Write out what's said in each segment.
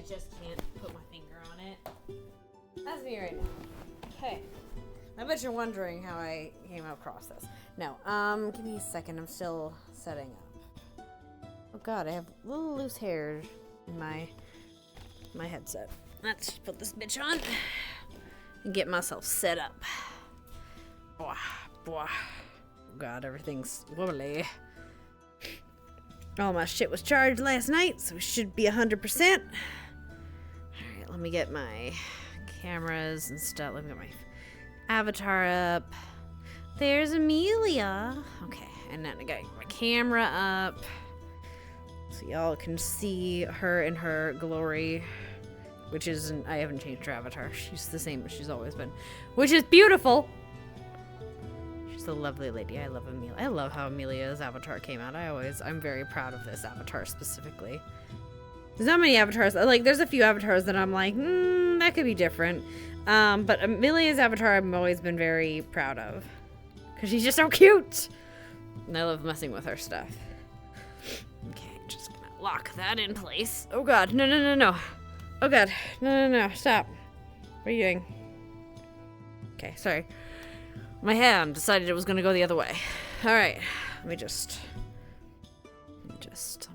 I just can't put my finger on it. That's me right now. Okay. I bet you're wondering how I came across this. No, give me a second. I'm still setting up. Oh god, I have little loose hairs in my headset. Let's just put this bitch on and get myself set up. Blah, blah. Oh god, everything's wobbly. All my shit was charged last night, so it should be 100%. Alright, let me get my cameras and stuff. Let me get my avatar up. There's Amelia. Okay, and then I got my camera up so y'all can see her in her glory, which isn't, I haven't changed her avatar. She's the same as she's always been, which is beautiful. She's a lovely lady. I love Amelia. I love how Amelia's avatar came out. I'm very proud of this avatar specifically. There's not many avatars. Like, there's a few avatars that I'm like, that could be different. But Amelia's avatar I've always been very proud of. Because she's just so cute. And I love messing with her stuff. Okay, just gonna lock that in place. Oh god, no, no, no, no. Oh god, no, no, no, stop. What are you doing? Okay, sorry. My hand decided it was gonna go the other way. Alright, let me just adjust.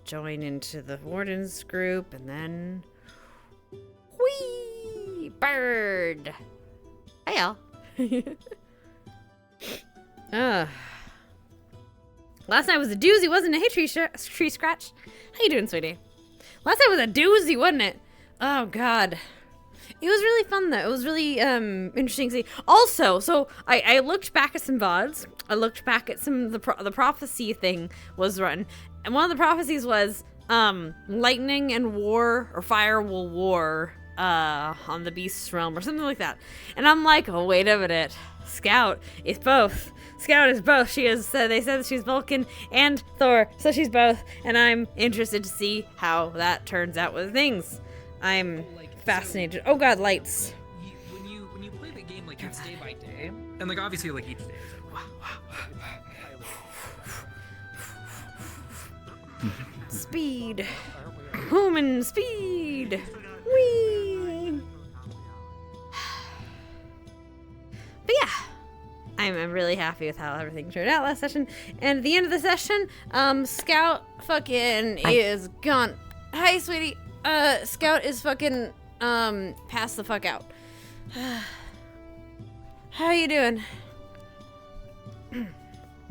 Join into the Wardens group, and then... Whee! Bird! Hey, y'all. Last night was a doozy, wasn't it? Hey, tree scratch. How you doing, sweetie? Last night was a doozy, wasn't it? Oh, God. It was really fun, though. It was really interesting to see. Also, so I looked back at some VODs. I looked back at some of the prophecy thing was run. And one of the prophecies was lightning and war, or fire will war on the beast's realm, or something like that. And I'm like, oh, wait a minute. Scout is both. Scout is both. She is, they said that she's Vulcan and Thor, so she's both. And I'm interested to see how that turns out with things. I'm fascinated. Oh god, lights. When you play the game, like, it's day by day, and like obviously like each day. Speed. Human speed. Whee. But yeah, I'm really happy with how everything turned out last session. And at the end of the session, Scout fucking is gone. Hi, sweetie. Scout is fucking passed the fuck out. How you doing?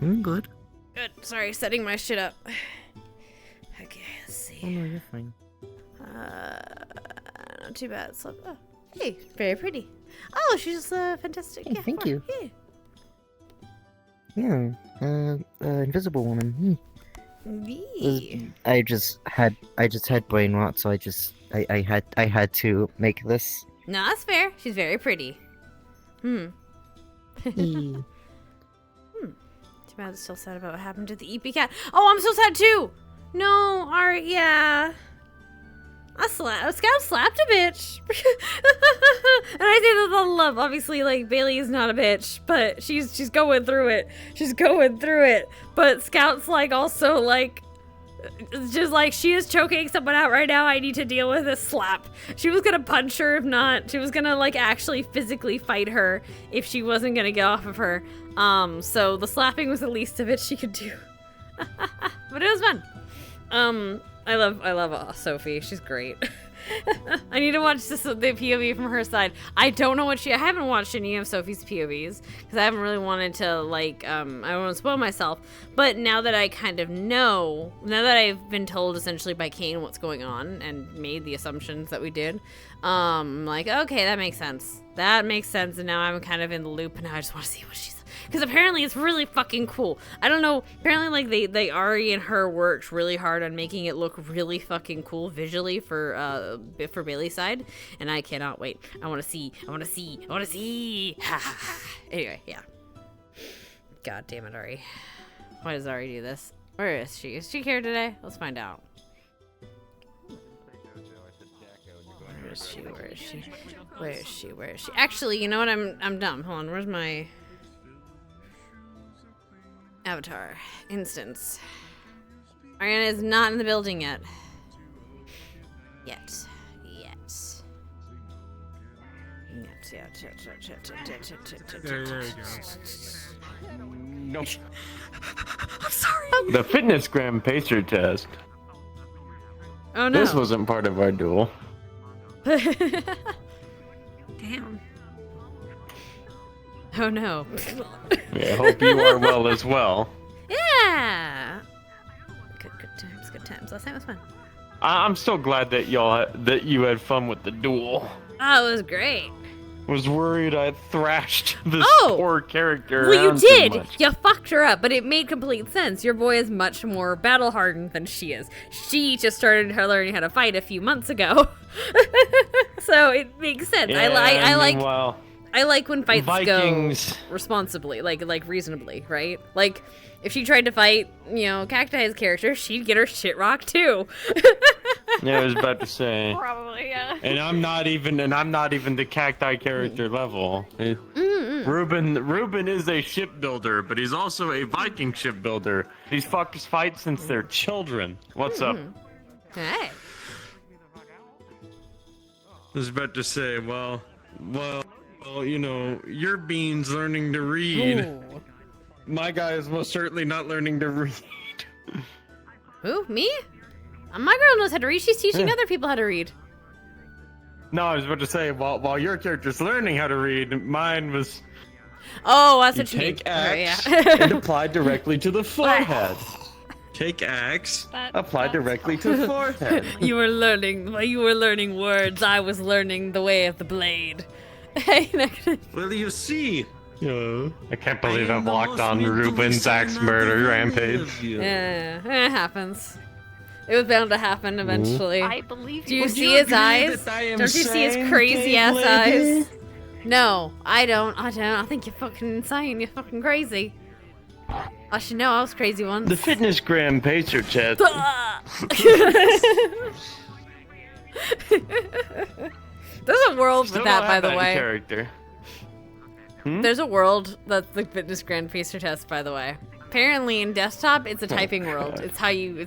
I'm good. Good. Sorry, setting my shit up. Okay, let's see. Oh no, you're fine. Not too bad. So, oh, hey, very pretty. Oh, she's fantastic. Hey, Yeah, thank more. you. Yeah. Yeah, invisible woman. Yee. I just had brain rot, so I had to make this. No, that's fair. She's very pretty. Eee. Too bad. I'm still sad about what happened to the EP cat. Oh, I'm so sad too. No, alright, yeah. Scout slapped a bitch. And I say that with all love. Obviously, like, Bailey is not a bitch, but she's going through it. She's going through it. But Scout's like also like, just like, she is choking someone out right now. I need to deal with this slap. She was gonna punch her if not. She was gonna like actually physically fight her if she wasn't gonna get off of her. So the slapping was the least of it she could do. But it was fun. I love Sophie. She's great. I need to watch the POV from her side. I don't know what I haven't watched any of Sophie's POVs because I haven't really wanted to like, I don't want to spoil myself. But now that I kind of know, now that I've been told essentially by Kane what's going on and made the assumptions that we did, I'm like, okay, that makes sense. That makes sense. And now I'm kind of in the loop and now I just want to see what she's, because apparently it's really fucking cool. I don't know. Apparently, like, they Ari and her worked really hard on making it look really fucking cool visually for Bailey's side, and I cannot wait. I want to see. Anyway, yeah. God damn it, Ari. Why does Ari do this? Where is she? Is she here today? Let's find out. Where is she? Actually, you know what? I'm dumb. Hold on. Where's my avatar instance? Ariana is not in the building yet. Yet. There you go. Nope. I'm sorry. The fitness gram pacer test. Oh no. This wasn't part of our duel. Damn. Oh no. I hope you are well as well. Yeah. Good times. Last night was fun. I'm so glad that you had fun with the duel. Oh, it was great. Was worried I thrashed this poor character. Well, you around too did. much. You fucked her up, but it made complete sense. Your boy is much more battle hardened than she is. She just started her learning how to fight a few months ago, so it makes sense. Yeah, I like when fights Vikings. go responsibly, like reasonably, right? Like if she tried to fight, Cacti's character, she'd get her shit rocked too. Yeah, I was about to say. Probably, yeah. And I'm not even the cacti character level. Ruben is a shipbuilder, but he's also a Viking shipbuilder. These fuckers fight since they're children. What's up? Hey. I was about to say, well, your bean's learning to read. Ooh. My guy is most certainly not learning to read. Who? Me? My girl knows how to read. She's teaching other people how to read. No, I was about to say, while your character's learning how to read, mine was... Oh, that's what you mean. Take axe Okay, and apply directly to the forehead. Take axe, apply directly to the forehead. You were learning words. I was learning the way of the blade. Well, you see. I can't believe I've walked on Ruben's axe murder rampage. Yeah, it happens. It was bound to happen eventually. I believe Do you. you see his eyes? Don't you see his crazy ass eyes? No, I don't. I think you're fucking insane. You're fucking crazy. I should know I was crazy once. The fitness gram pacer test. There's a world Still with that, don't by have the that way. Character. There's a world that's the fitness grand pacer test, by the way. Apparently in desktop, it's a typing world. It's how you,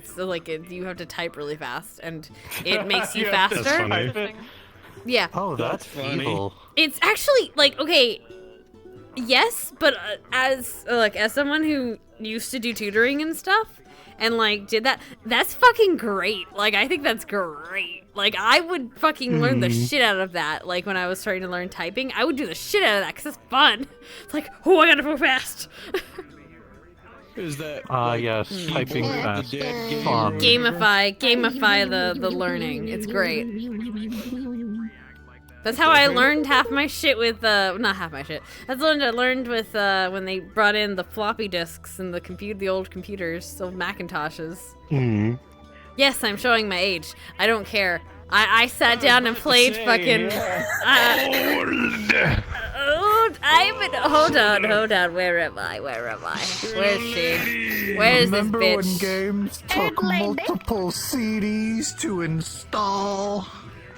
you have to type really fast, and it makes you Yeah, faster. that's funny. Yeah. Oh, that's funny. evil. It's actually, okay, yes, but as someone who used to do tutoring and stuff, and, did that, that's fucking great. I think that's great. I would fucking learn the shit out of that. When I was starting to learn typing, I would do the shit out of that, because it's fun. It's I gotta go fast. Is that? Yes, typing fast. Fun. Gamify the learning. It's great. That's how I learned half my shit with, not half my shit. That's what I learned with, when they brought in the floppy disks and the old computers, the Macintoshes. Yes, I'm showing my age. I don't care. I sat down and played fucking... Hold on. Where am I? Where's she? Where's this Remember bitch? when games took multiple CDs to install?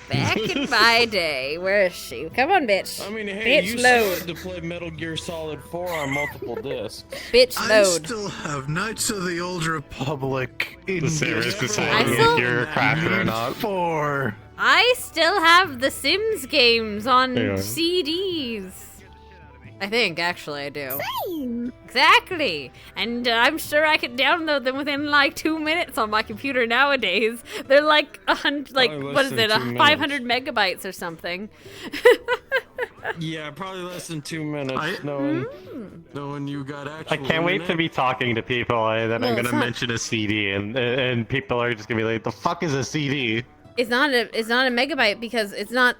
Back in my day. Where is she? Come on, bitch. I mean, hey, Bitch, you load. started to play Metal Gear Solid 4 on multiple discs. Bitch, I load. still have Knights of the Old Republic in serious disc deciding if you're a cracker or not. 4. I still have the Sims games on Yeah. CDs. I think, actually, I do. Same. Exactly. And I'm sure I could download them within 2 minutes on my computer nowadays. They're 100, Probably what less is than it, 2 500 megabytes or something. Yeah, probably less than 2 minutes. Knowing you got I actual. can't wait to internet. be talking to people that Well, I'm it's gonna not- mention a CD and people are just gonna be like, the fuck is a CD? It's not a megabyte because it's not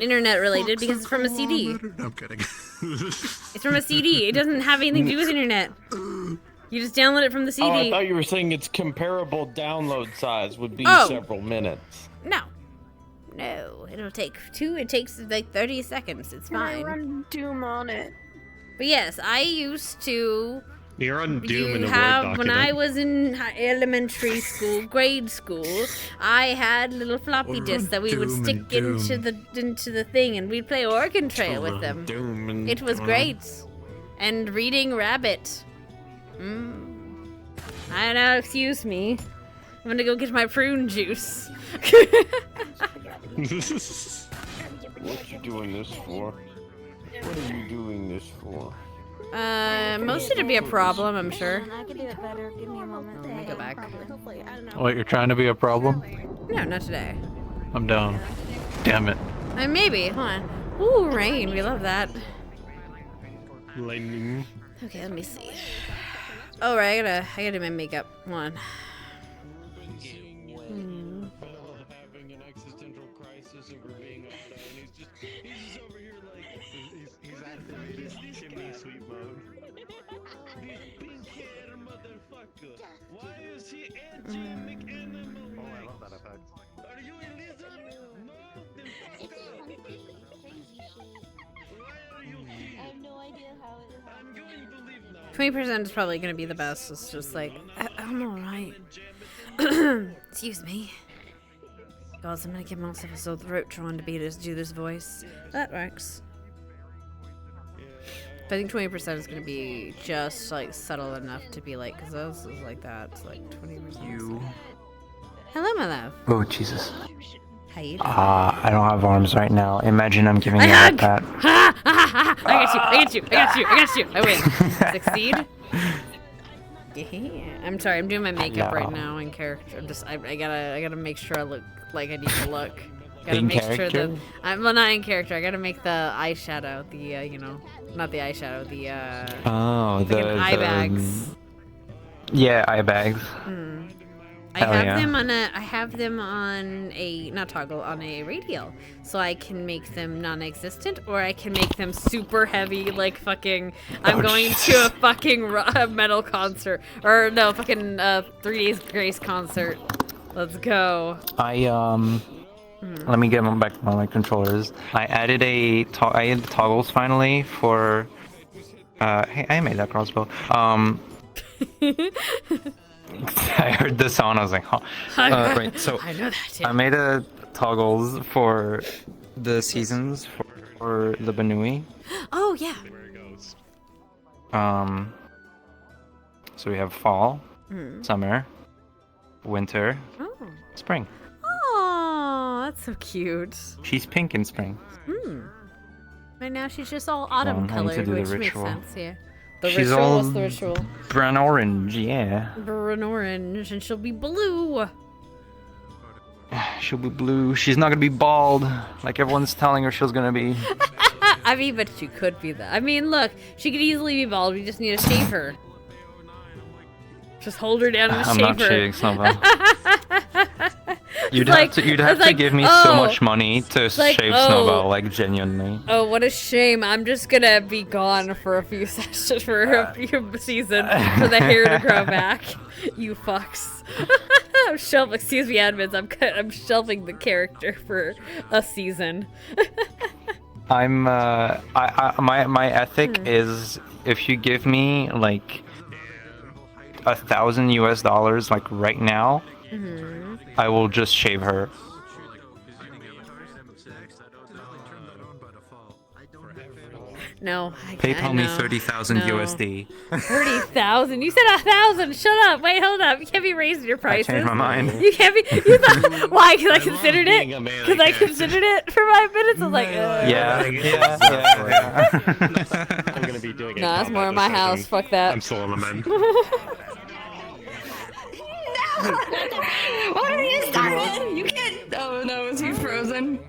internet related because it's from a CD. No, I'm kidding. It's from a CD. It doesn't have anything to do with internet. You just download it from the CD. Oh, I thought you were saying its comparable download size would be Oh. several minutes. No, it'll take 2. It takes 30 seconds. It's Can I fine. run Doom on it? But yes, I used to. You're on Doom in You a have Word when document. I was in elementary school, grade school, I had little floppy Or disks that we would Doom stick and into the thing, and we'd play Oregon Trail with them. Doom and It was great. And reading Rabbit. I don't know, excuse me. I'm gonna go get my prune juice. What you doing this for? What are you doing this for? Mostly to be a problem, I'm sure. I can do it better. Give me a moment. Let me go back. Hopefully, I don't know. What, you're trying to be a problem? No, not today. I'm down. Damn it. Maybe. Hold on. Ooh, rain. We love that. Lightning. Okay, let me see. Oh, right. I gotta do my makeup. One. Having an existential crisis over being undone. He's just over here like he's activated chimney sweep mode. This pink hair motherfucker. Why is he anti-animal? Oh, I love that effect. Are you a lizard? No, then fuck off. Why are you here? I have no idea how it is. I'm going to leave now. 20% is probably gonna be the best. It's just like, I'm alright. Excuse me. Guys, I'm gonna give myself a sore throat trying to do this voice. That works. But I think 20% is gonna be just like subtle enough to be like, because this is like that. It's like 20%. You. Hello, my love. Oh, Jesus. How you doing? I don't have arms right now. Imagine I'm giving you a hug! pat. Ha! Ha! Ha! I got you! I win. Succeed. Yeah. I'm sorry. I'm doing my makeup right now in character. I gotta make sure I look like I need to look. Gotta In make sure character? that well, not in character. I gotta make the eyeshadow. The not the eyeshadow. The Oh, like an eye bags. Yeah, eye bags. I Hell have yeah. them on a not toggle on a radial, so I can make them non-existent, or I can make them super heavy, like fucking. I'm going to a fucking metal concert, or no, fucking 3 Days Grace concert. Let's go. Let me get back on my controllers. I added toggles finally for. Hey, I made that crossbow. I heard the sound. I was like, huh. Right. So I know that too. I made a toggles for the seasons for the Banui. Oh yeah. So we have fall, summer, winter, Oh. spring. Oh, that's so cute. She's pink in spring. Right now she's just all autumn I need to colored, do the which makes ritual. sense. Yeah. The She's ritual. all What's the ritual? brown orange, yeah. Burn orange, and she'll be blue. She'll be blue. She's not gonna be bald like everyone's telling her she's gonna be. I mean, but she could be that. I mean, look, she could easily be bald. We just need to shave her. Just hold her down and I'm shave not her. shaving Snowball. You'd like- have it's to like, give me oh, so much money to like, shave oh. Snowball, like genuinely. Oh, what a shame. I'm just gonna be gone for a few sessions, for a few seasons, for the hair to grow back. You fucks. I'm shelving, excuse me, admins, I'm shelving the character for a season. I'm my ethic is if you give me like $1,000 like right now, I will just shave her. No, I PayPal can't. me No. 30,000 No. USD. 30,000? You said 1,000. Shut up. Wait, hold up. You can't be raising your I prices. changed my mind. You can't be. You thought, why? Because I considered it. being a man Because I again. considered it for 5 minutes. I was like, Yeah. I'm gonna be doing it. No, that's more in my house. Fuck that. I'm still on the mend. What are you starting? You can't. Oh no, is he frozen?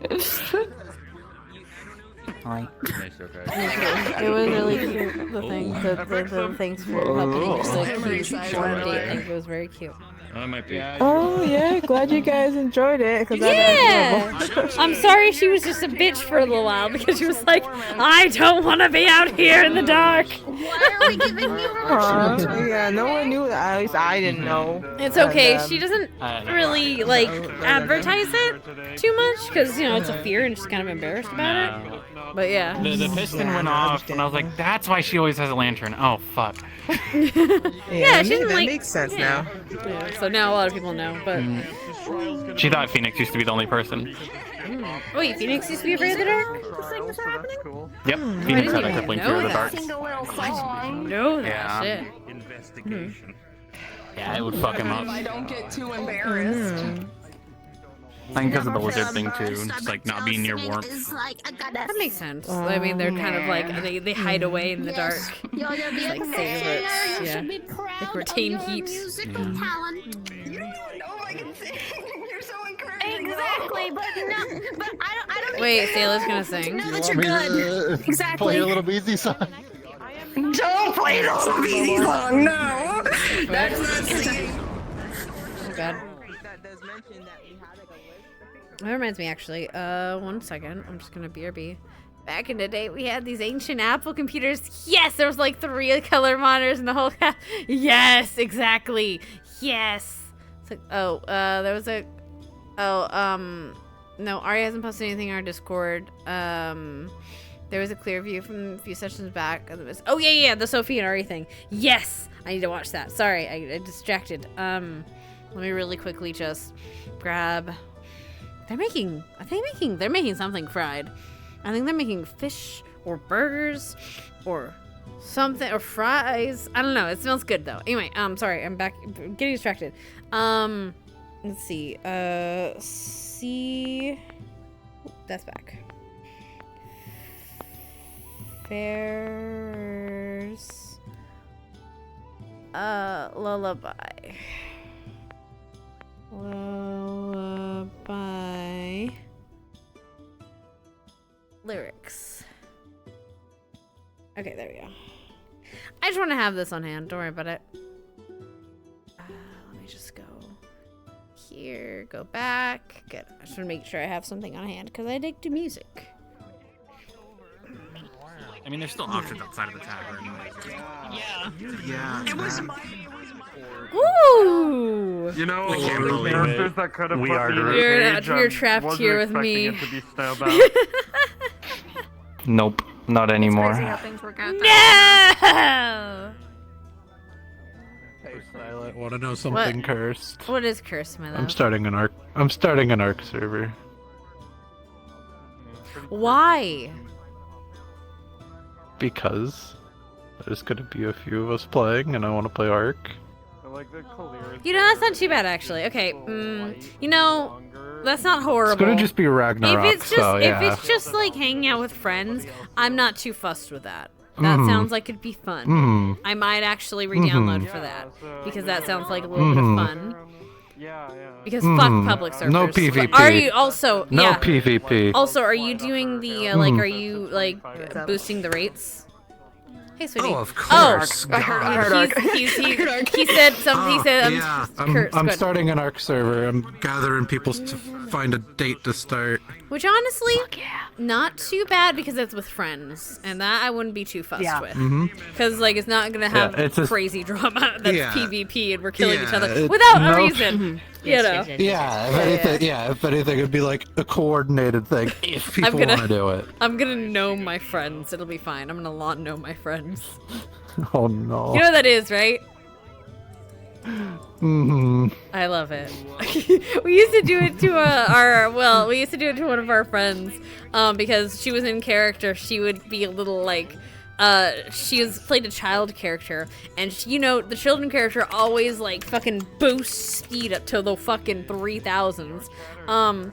Hi. It was really cute. The thing, the things for helping just like cute one date thing. It was very cute. That might be. Oh yeah, glad you guys enjoyed it. Yeah. I'm sorry she was just a bitch for a little while because she was like, I don't want to be out here in the dark. Why are we giving you Yeah, no one knew that. At least I didn't know. It's okay. She doesn't really like advertise it too much because you know it's a fear and she's kind of embarrassed about it. But yeah. The piston went off, and I was like, that's why she always has a lantern. Oh, fuck. Yeah, she doesn't that like. makes sense yeah. now. Yeah, so now a lot of people know, but She thought Phoenix used to be the only person. wait, Phoenix used to be afraid of the dark. This thing was happening. Yep, I Phoenix didn't had a even crippling know fear of the that. dark. Sing a little song. No, that Yeah. shit. Investigation. Yeah, it would fuck him up. I don't get too embarrassed. I think because of the lizard thing too, just like not being near warmth. That makes sense. I mean, they're kind of like they hide away in the dark. You're gonna be Like a great favorites, singer. You yeah. should be proud retain of your heat. musical talent. You don't even know if I can sing. You're so encouraging. Exactly, but no, but I don't. Wait, Sayla's gonna sing. know that you're good. Exactly. Play a little Beezy song. Don't play the Beezy song, no! That's not singing. Oh god. That reminds me, actually. 1 second. I'm just gonna BRB. Back in the day, we had these ancient Apple computers. Yes, there was like 3 color monitors in the whole. Yes, exactly. Yes. It's like, there was a. No, Ari hasn't posted anything on our Discord. There was a clear view from a few sessions back. Oh yeah, the Sophie and Ari thing. Yes, I need to watch that. Sorry, I distracted. Let me really quickly just grab. They're making something fried. I think they're making fish or burgers or something or fries. I don't know. It smells good though. Anyway, sorry, I'm back. I'm getting distracted. Let's see. That's back. Fairs. Lullaby. Lullaby. Lyrics. Okay, there we go. I just want to have this on hand. Don't worry about it. Let me just go here. Go back. Good. I just want to make sure I have something on hand because I dig to music. I mean, there's still options outside of the tavern. Yeah. It was Ooh! You know, I can't the believe characters it. that could have We put are me in the- You're cage, trapped wasn't here with expecting me. it to be snowbound. Nope, not anymore. Crazy how things work out. No! Hey, Silent, want to know something cursed? What is cursed, my love? I'm starting an arc server. Why? Because there's gonna be a few of us playing, and I want to play Ark. You know, that's not too bad, actually. Okay, you know, that's not horrible. It's gonna just be Ragnarok, if yeah. it's just like hanging out with friends, I'm not too fussed with that. That sounds like it'd be fun. I might actually re-download for that because that sounds like a little bit of fun. Because fuck public servers. No PvP. Are you also? No yeah. PvP. Also, are you doing the are you like boosting the rates? Hey, sweetie. Oh, of course. I heard He said something. He said, Yeah, Kurt, I'm good. starting an Ark server. I'm gathering people to find a date to start. Which honestly, not too bad because it's with friends, and that I wouldn't be too fussed with. Because like it's not gonna have it's a- crazy drama that's Yeah. PvP and we're killing each Yeah, other without a nope. reason. You know. If anything, it'd be like a coordinated thing if people gonna- want to do it. I'm gonna know my friends. It'll be fine. I'm gonna know my friends. Oh no. You know what that is, right? Mm-hmm. I love it. We used to do it to we used to do it to one of our friends, because she was in character. She would be a little like, played a child character, and she, the children character always like fucking boosts speed up to the fucking 3000s. And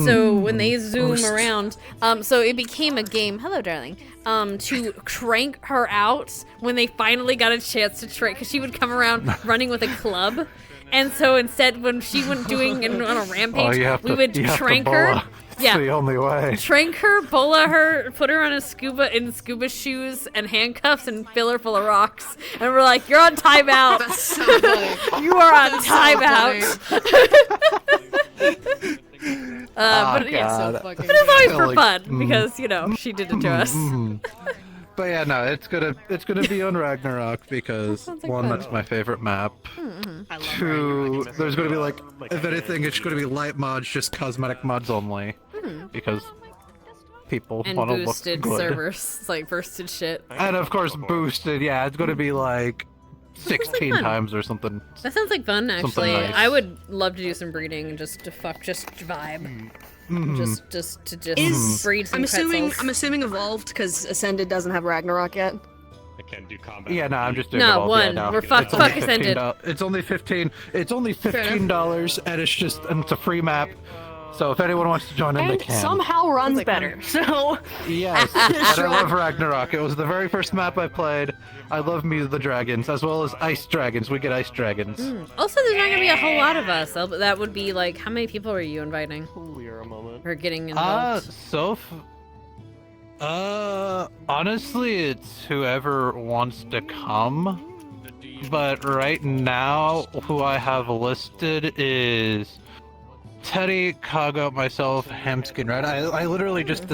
so when they zoom around, so it became a game. Hello, darling. To crank her out when they finally got a chance to trick, because she would come around running with a club. And so instead, when she went doing on a rampage, we would trank her. It's the only way. Trank her, bola her, put her on scuba shoes and handcuffs, and fill her full of rocks. And we're like, "You're on timeout. That's so funny. You are on timeout." But it's always for fun because she did it to us. But yeah, no, it's gonna be on Ragnarok because like one, fun. that's my favorite map. Two, there's gonna be like, if anything, it's gonna be light mods, just cosmetic mods only, because people And want to look boosted good. servers, it's like boosted shit. And of course, boosted. Yeah, it's gonna be like 16 fun. times or something. That sounds like fun, actually. nice. I would love to do some breeding and just vibe. Just breed some I'm assuming pretzels. Evolved because Ascended doesn't have Ragnarok yet. I can't do combat. Yeah, no, I'm just doing No, it all. one. Yeah, no. We're fuck us ended. It's only $15, and it's a free map. So if anyone wants to join in, they And can. somehow runs better. So Yes, and I love Ragnarok. It was the very first map I played. I love me the dragons, as well as ice dragons. We get ice dragons. Also, there's not gonna be a whole lot of us. That would be like, how many people are you inviting? Clear a moment. Or getting involved? Honestly, it's whoever wants to come. But right now, who I have listed is Teddy, Kaga, myself, Hamskin, right? I literally just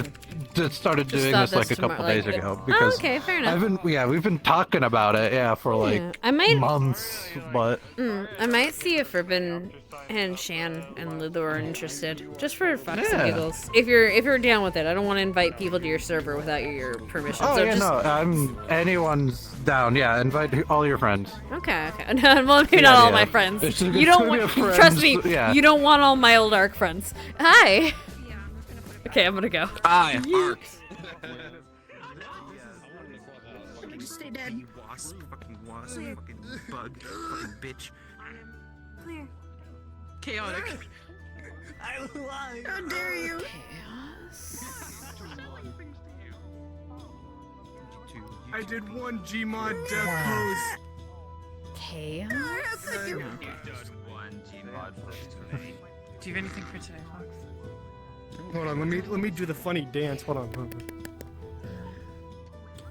started doing thought this like a this couple tomorrow, days like, ago because okay, fair enough. we've been talking about it, for like I might months, but I might see if Ruben and Shan and Lulu are interested, just for fucks and giggles. If you're down with it, I don't want to invite people to your server without your permission. oh so yeah, just... no, anyone's down. Yeah, invite all your friends. Okay. No, well, maybe not all my friends. It's You don't gonna want. be a Trust me. yeah. You don't want all my old arc friends. Hi. Okay, I'm gonna go. Hi, Ark. Just stay dead. You wasp, fucking bug, fucking bitch. Clear. Chaotic. How dare you? I did one Gmod death pose. Chaos. Do you have anything for today, Fox? Hold on, let me do the funny dance. Hold on.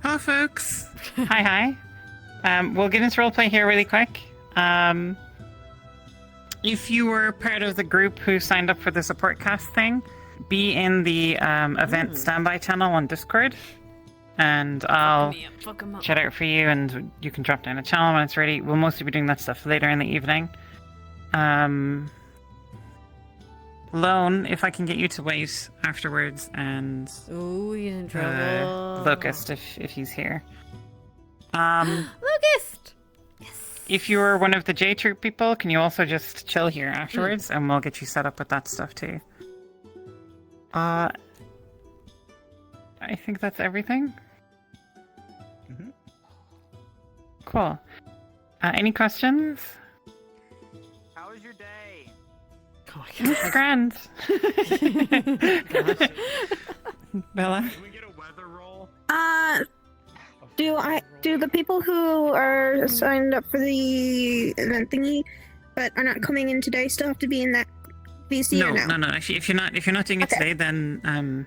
Hello, folks. Hi. We'll get into roleplay here really quick. If you were part of the group who signed up for the support cast thing, be in the event standby channel on Discord, and I'll chat out for you, and you can drop down a channel when it's ready. We'll mostly be doing that stuff later in the evening. Lone, if I can get you to wait afterwards, and Ooh, he's in trouble. Locust, if he's here. Locust. If you're one of the J Troop people, can you also just chill here afterwards, and we'll get you set up with that stuff too. I think that's everything. Cool. Any questions? How was your day? Oh my It's grand. Bella? Can we get a weather roll? Do the people who are signed up for the event thingy but are not coming in today still have to be in that VC or no? No. Actually, if you're not doing it today, then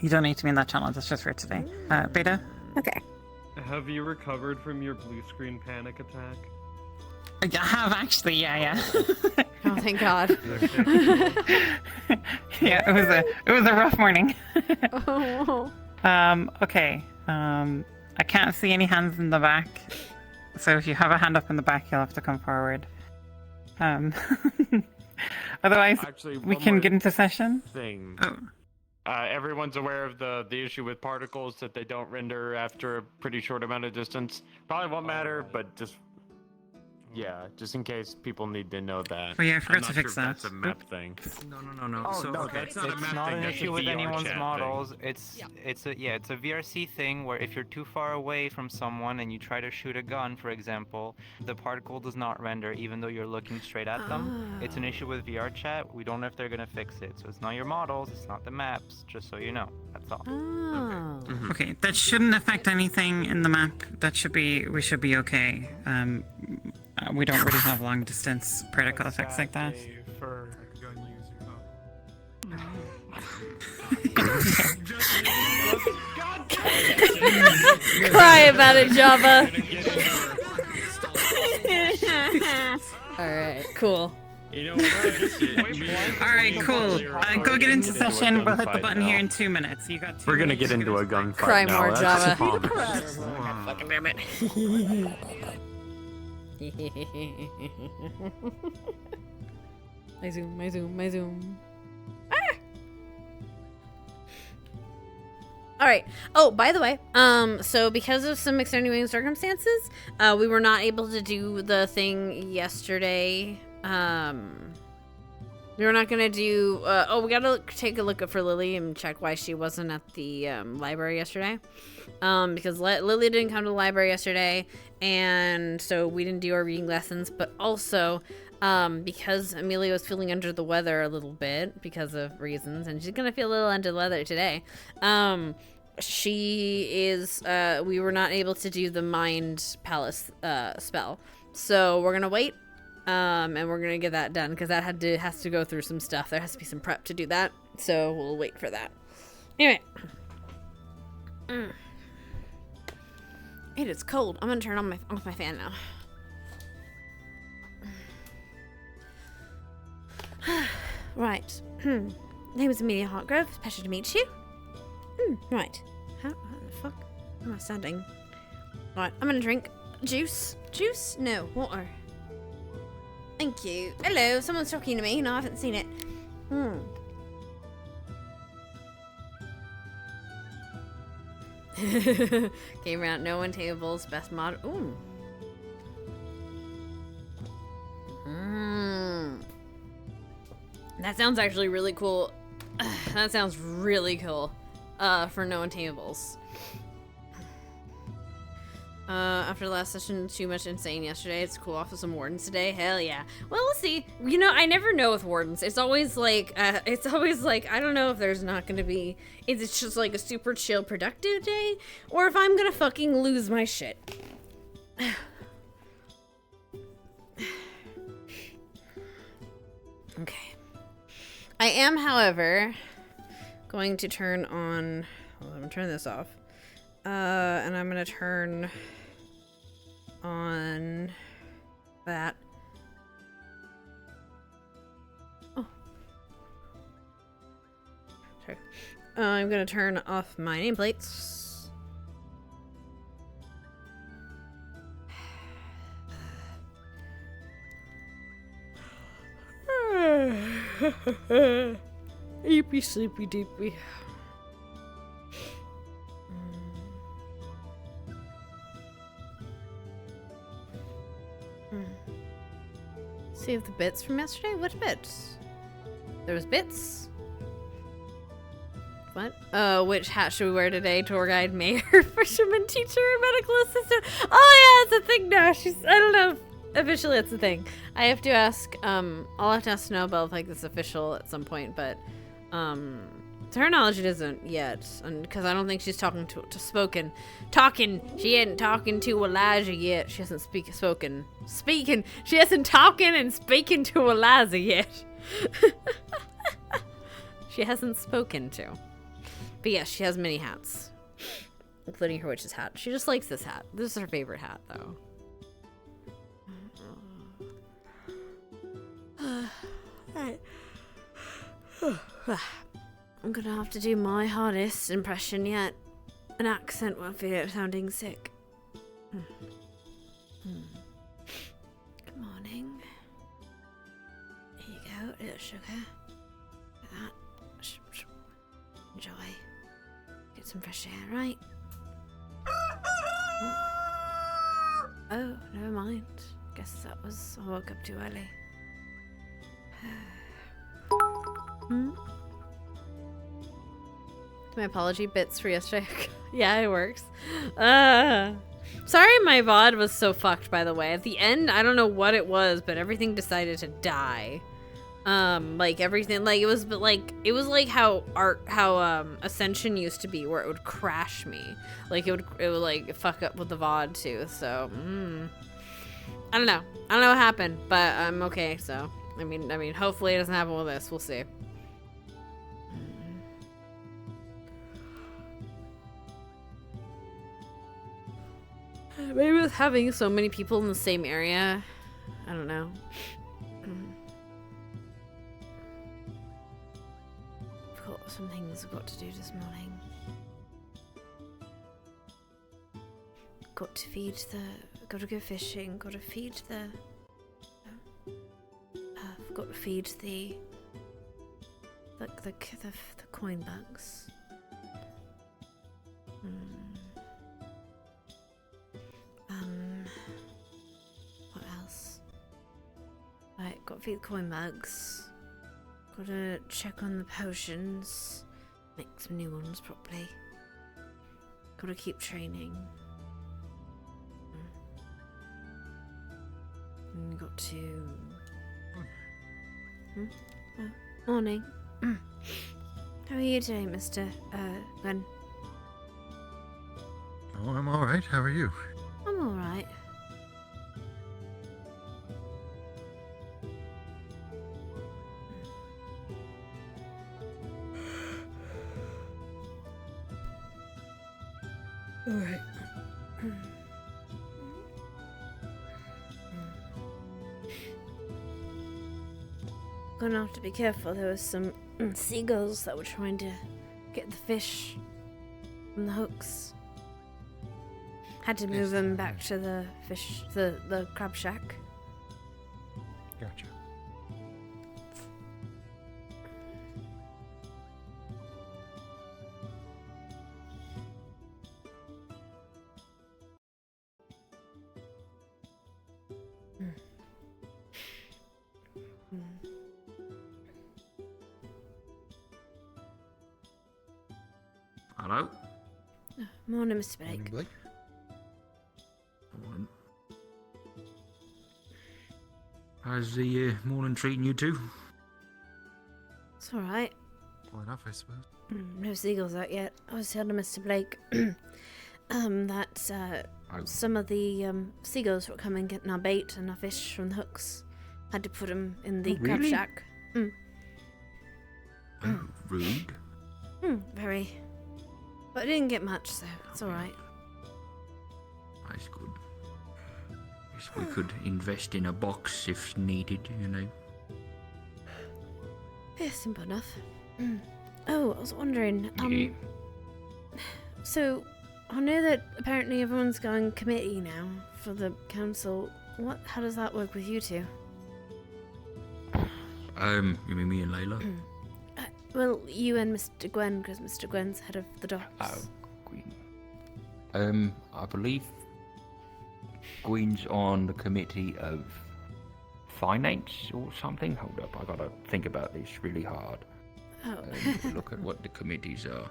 you don't need to be in that channel. That's just for today. Beta. Okay. Have you recovered from your blue screen panic attack? I have actually, yeah. Oh, thank God. Yeah, it was a rough morning. Oh. Okay. I can't see any hands in the back, so if you have a hand up in the back, you'll have to come forward. Otherwise, Actually, we one can more get into session. Thing. Oh. Everyone's aware of the issue with particles that they don't render after a pretty short amount of distance. Probably won't matter, but just in case people need to know that. Oh yeah, I forgot I'm to not fix sure if that. that's a map thing. No. Oh, So, no, okay. it's not an that's a issue with VR anyone's chat models. It's a VRC thing where if you're too far away from someone and you try to shoot a gun, for example, the particle does not render even though you're looking straight at them. It's an issue with VR chat. We don't know if they're gonna fix it. So it's not your models, it's not the maps, just so you know. That's all. Oh. Okay, that shouldn't affect anything in the map. We should be okay. We don't really have long distance particle effects like that. For gun user. Cry about it, Java. Alright, cool. You know what? Alright, cool. Go get into session. We'll hit the button here in 2 minutes. You got 2 We're gonna minutes. get into a gunfight Cry now. more, That's Java. the promise. Fucking damn it. My zoom. Alright. Oh, by the way, so because of some extenuating circumstances, we were not able to do the thing yesterday, We're not gonna do. We gotta take a look for Lily and check why she wasn't at the library yesterday. Because Lily didn't come to the library yesterday, and so we didn't do our reading lessons. But also, because Amelia was feeling under the weather a little bit because of reasons, and she's gonna feel a little under the weather today. She is. We were not able to do the Mind Palace spell, so we're gonna wait. And we're gonna get that done because that has to go through some stuff. There has to be some prep to do that, so we'll wait for that. Anyway, it is cold. I'm gonna turn on off my fan now. Right. Name is Amelia Hartgrove. Pleasure to meet you. Right. How the fuck am I standing? Right. I'm gonna drink juice. Juice? No, water. Thank you. Hello, someone's talking to me. No, I haven't seen it. Game around, no one tables, best mod. Ooh. That sounds actually really cool. That sounds really cool. For no one tables. After the last session, too much insane yesterday. It's cool off with some Wardens today. Hell yeah. Well, we'll see. You know, I never know with Wardens. It's always like, I don't know if there's not gonna be, it's just like a super chill, productive day, or if I'm gonna fucking lose my shit. Okay. I am, however, going to turn on, well, I'm gonna turn this off. And I'm gonna turn on that. Oh. Sorry. I'm gonna turn off my nameplates. Eepy sleepy deepy. Save the bits from yesterday? What bits? There was bits? What? Which hat should we wear today? Tour guide, mayor, fisherman, teacher, medical assistant? Oh yeah, it's a thing now. I don't know if officially it's a thing. I have to ask, I'll have to ask Snowbell if like this official at some point, but, to her knowledge it isn't yet. And because I don't think she's talking to spoken. She ain't talking to Elijah yet. She hasn't spoken. She hasn't talking and speaking to Eliza yet. She hasn't spoken to. But yes, she has many hats. Including her witch's hat. She just likes this hat. This is her favorite hat, though. Alright. I'm gonna have to do my hardest impression yet. An accent won't feel it sounding sick. Good morning. Here you go, a little sugar. Look at that. Enjoy. Get some fresh air, right? Oh, never mind. Guess that was. I woke up too early. My apology bits for yesterday. Yeah, it works. Sorry my VOD was so fucked, by the way. At the end, I don't know what it was, but everything decided to die. Like everything, like it was like how Ascension used to be, where it would crash me. Like it would like fuck up with the VOD too. So, I don't know what happened, but I'm okay. So, I mean, hopefully it doesn't happen with this. We'll see. Maybe with having so many people in the same area, I don't know. I've got some things I've got to do this morning. Got to go fishing, got to feed I've got to feed the coin bugs. What else? Right, got to feed the coin bugs. Gotta check on the potions. Make some new ones properly. Gotta keep training. And got to... Morning. How are you doing, Mr. Gwen? Oh, I'm alright. How are you? I'm alright. Alright. Gonna have to be careful. There was some seagulls that were trying to get the fish from the hooks. Had to move them back to the the crab shack. Gotcha. Hello? Morning, Mr. Blake. Blake? Morning. How's the morning treating you two? It's alright. Well enough, I suppose. No seagulls out yet. I was telling Mr. Blake that some of the seagulls were coming getting our bait and our fish from the hooks. Had to put them in the crab really? shack. Rude. Very. But I didn't get much, so it's alright. That's good. Guess we could invest in a box if needed, you know. Yeah, simple enough. Oh, I was wondering, so I know that apparently everyone's going committee now for the council. How does that work with you two? You mean me and Layla? Well, you and Mr. Gwen, because Mr. Gwen's head of the docks. Queen. I believe Queen's on the committee of finance or something. Hold up, I gotta think about this really hard. Oh. Look at what the committees are.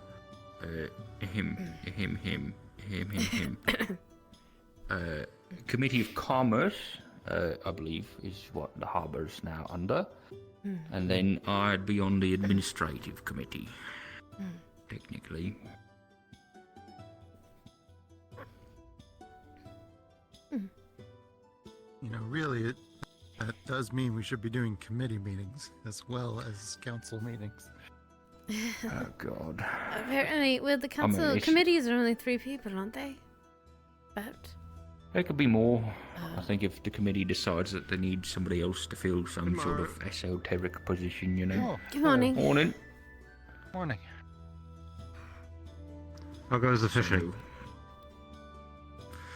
Him. Committee of Commerce, I believe, is what the harbor's now under. And then I'd be on the administrative committee, technically. You know, really, that does mean we should be doing committee meetings as well as council meetings. Oh, God. Apparently, with the council committees are only 3 people, aren't they? But There could be more. I think if the committee decides that they need somebody else to fill some sort of esoteric position, you know. Good morning. Morning. Morning. How goes the fishing?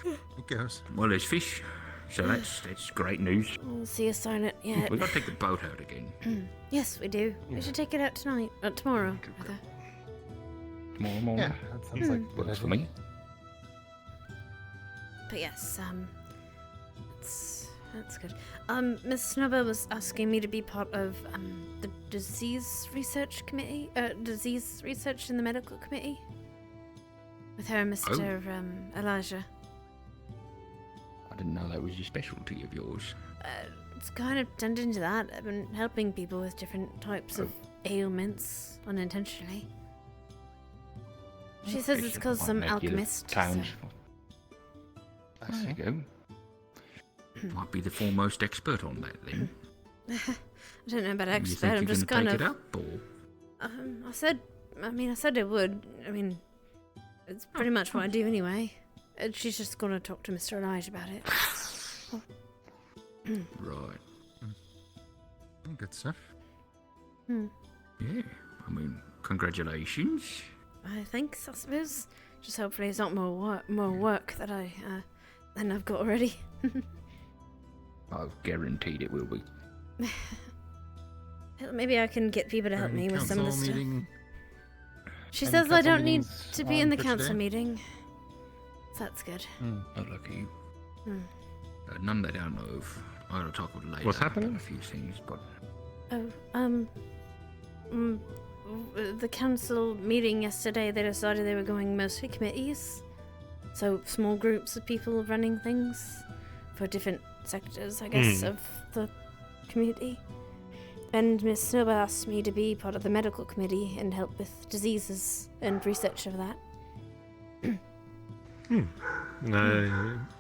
It goes. Well, there's fish, so that's great news. We'll see you sign it yet. We've got to take the boat out again. Yes, we do. We should take it out tonight. Tomorrow, rather. Tomorrow morning? Yeah, that sounds like works for me. But yes, that's good. Miss Snubber was asking me to be part of the disease research committee, disease research in the medical committee, with her and Mr. Elijah. I didn't know that was a specialty of yours. It's kind of turned into that. I've been helping people with different types of ailments unintentionally. She says it's because some alchemist. There you go. Might be the foremost expert on that then. I don't know about You expert. think I'm you're just gonna kind take of. it up, or? I said I would. I mean, it's pretty much what I do anyway. She's just gonna talk to Mr. Elijah about it. Right. Good stuff. Yeah. I mean, congratulations. Thanks, I suppose. Just hopefully it's not more work that than I've got already. I've guaranteed it will be. Maybe I can get people to help me with some of the stuff. She Any says I council don't need meetings to be in the for council today? meeting. So that's good. Oh, look at you. None that I know of. I gotta talk with Layla What's about happening? a few things, but the council meeting yesterday, they decided they were going mostly committees. So small groups of people running things for different sectors, I guess, of the community. And Miss Snowball asked me to be part of the medical committee and help with diseases and research of that.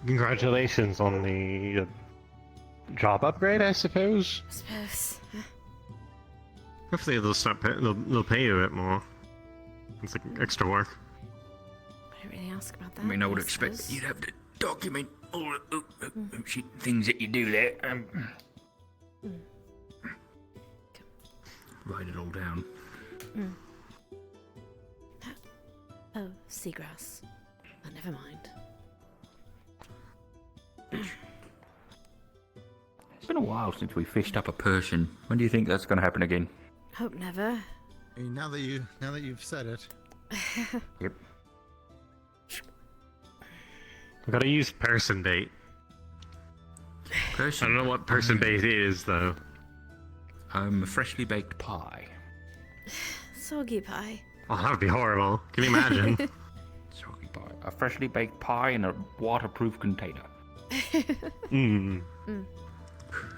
Congratulations on the job upgrade, I suppose. I suppose. Hopefully they'll pay you a bit more. It's like extra work. I didn't really ask about that. I mean, I would expect that you'd have to document all the things that you do there. Write it all down. Oh, seagrass. Oh, never mind. It's been a while since we fished up a person. When do you think that's going to happen again? Hope never. Hey, now that you've said it. Yep. I gotta use person bait. I don't know what person bait is though. A freshly baked pie. Soggy pie. Oh, that would be horrible. Can you imagine? Soggy pie. A freshly baked pie in a waterproof container.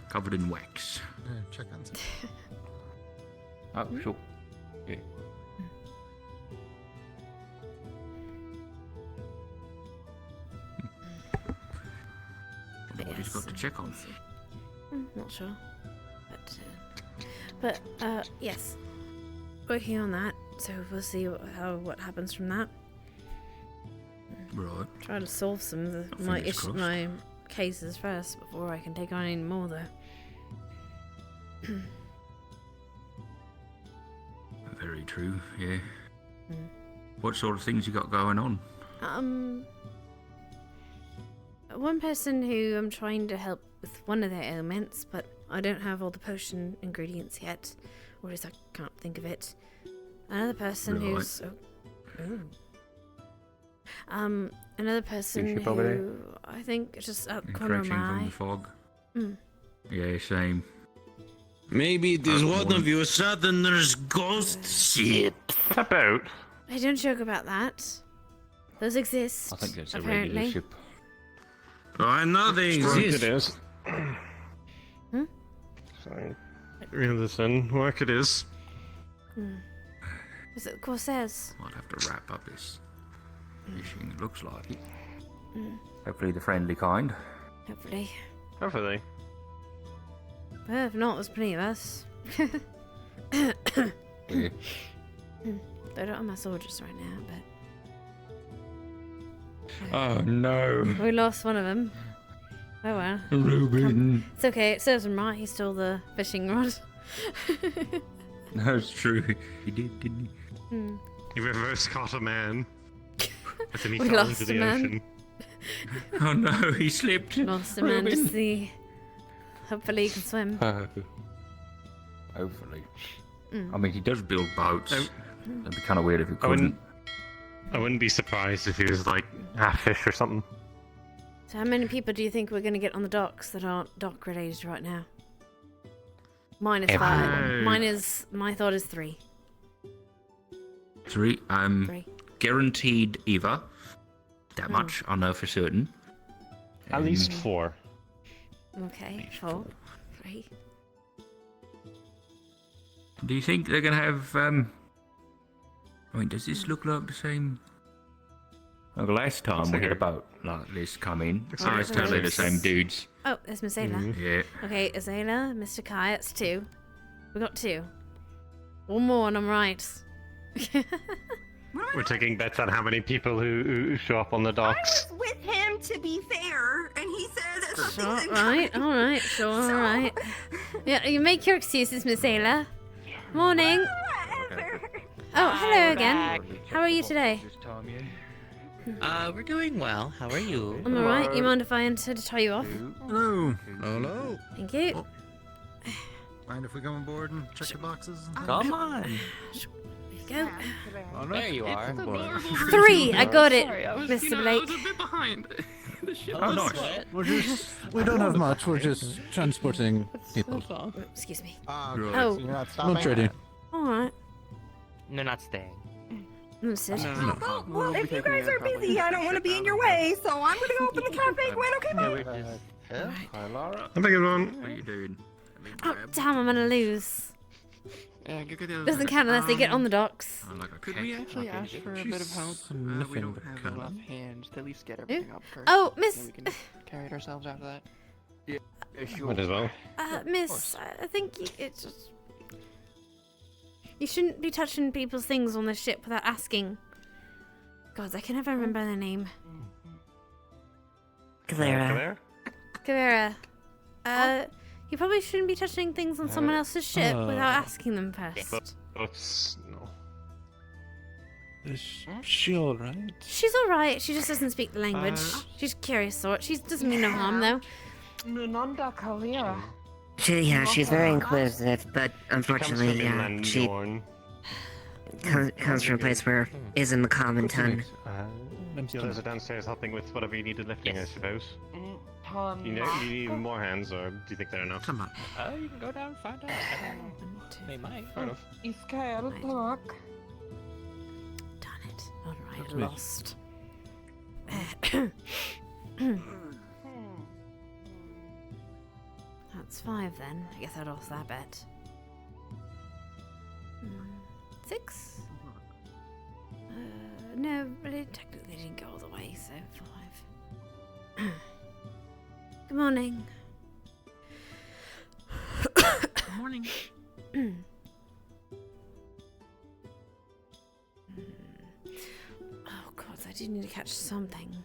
Covered in wax. Yeah, check on some. Oh, sure. Yeah. What he's got to check on. Not sure. But yes. Working on that, so we'll see what happens from that. Right. Try to solve some of my cases first before I can take on any more, though. Very true, yeah. What sort of things you got going on? One person who I'm trying to help with one of their ailments, but I don't have all the potion ingredients yet, or at least I can't think of it. Another person who's another person who I think just out the corner of my eye. From the fog. Yeah, same. Maybe it is one of your southerners' ghost ships. About. I don't joke about that. Those exist. I think it's apparently. a regular ship. Oh, I know they exist. It is. Sorry. Listen, work it is. Was it the Corsairs? Might have to wrap up this fishing. It looks like it. Hopefully the friendly kind. Hopefully. Hopefully. Well, if not, there's plenty of us. Yeah. They don't have my soldiers right now, but... Oh no. We lost one of them. Oh well. Ruben. It's okay, it serves him right, he stole the fishing rod. That's true. He did, didn't he? You reverse caught a man. And then he We fell lost into a the man. ocean. Oh no, he slipped. Lost a man to sea. Hopefully he can swim. Hopefully. I mean, he does build boats. It'd be kind of weird if he couldn't. I wouldn't be surprised if he was like half fish or something. So how many people do you think we're going to get on the docks that aren't dock related right now? Mine is 5. My thought is 3. 3. 3. Guaranteed Eva. That much I know for certain. At least 4. Okay, 4. 3. Do you think they're gonna have? I mean, does this look like the same? Like last time we had a boat like this come in. It's totally the same dudes. Oh, there's Miss Ayla. Yeah. Okay, Azayla, Mr. Kai, that's 2. We got 2. One more and I'm right. We're taking bets on how many people who show up on the docks. I was with him, to be fair, and he said that something's Right, alright, sure, alright. Yeah, you make your excuses, Miss Ayla. Morning. Oh, hello again. How are you today? We're doing well. How are you? I'm alright. You mind if I enter to tie you off? Hello. Hello. Thank you. Mind if we come aboard and check the boxes? Come on. There you go. There you are. 3. I got it, Sorry, Mr. Blake. I was a bit behind. The ship Oh, was nice. wet. We don't have much. We're just transporting people. Excuse me. Ah, Oh. so you're not No stopping? trading. Alright. No, not staying. Understood. Well, if you guys are busy, I don't want to be in your way, so I'm gonna go open the cafe. Gwen, okay, bye? Hi, Laura. Have a good one. What are you doing? Oh, damn, I'm gonna lose. Yeah, go get the other Doesn't count unless they get on the docks. Could we actually ask for a bit of help? We don't have enough hands to at least get everything up first. Oh, Then Miss... we can carry it ourselves after that. Yeah, sure. Might as well. Miss, I think it's just... You shouldn't be touching people's things on the ship without asking. God, I can never remember their name. Clara. Kavera. You probably shouldn't be touching things on someone else's ship without asking them first. No. Is she alright? She's alright, she just doesn't speak the language. She's curious sort. She doesn't mean no harm though. She's very inquisitive, but unfortunately, she comes from a place where isn't the common tongue. You guys are downstairs helping with whatever you needed lifting, I suppose. You need more hands, or do you think they're enough? Come on. You can go down and find out. I don't know. They might. He's scared. Look. Darn it. Alright, lost. That's 5 then. I guess I lost that bet. 6? No, but it technically didn't go all the way, so 5. Good morning. Good morning. Oh god, I do need to catch something.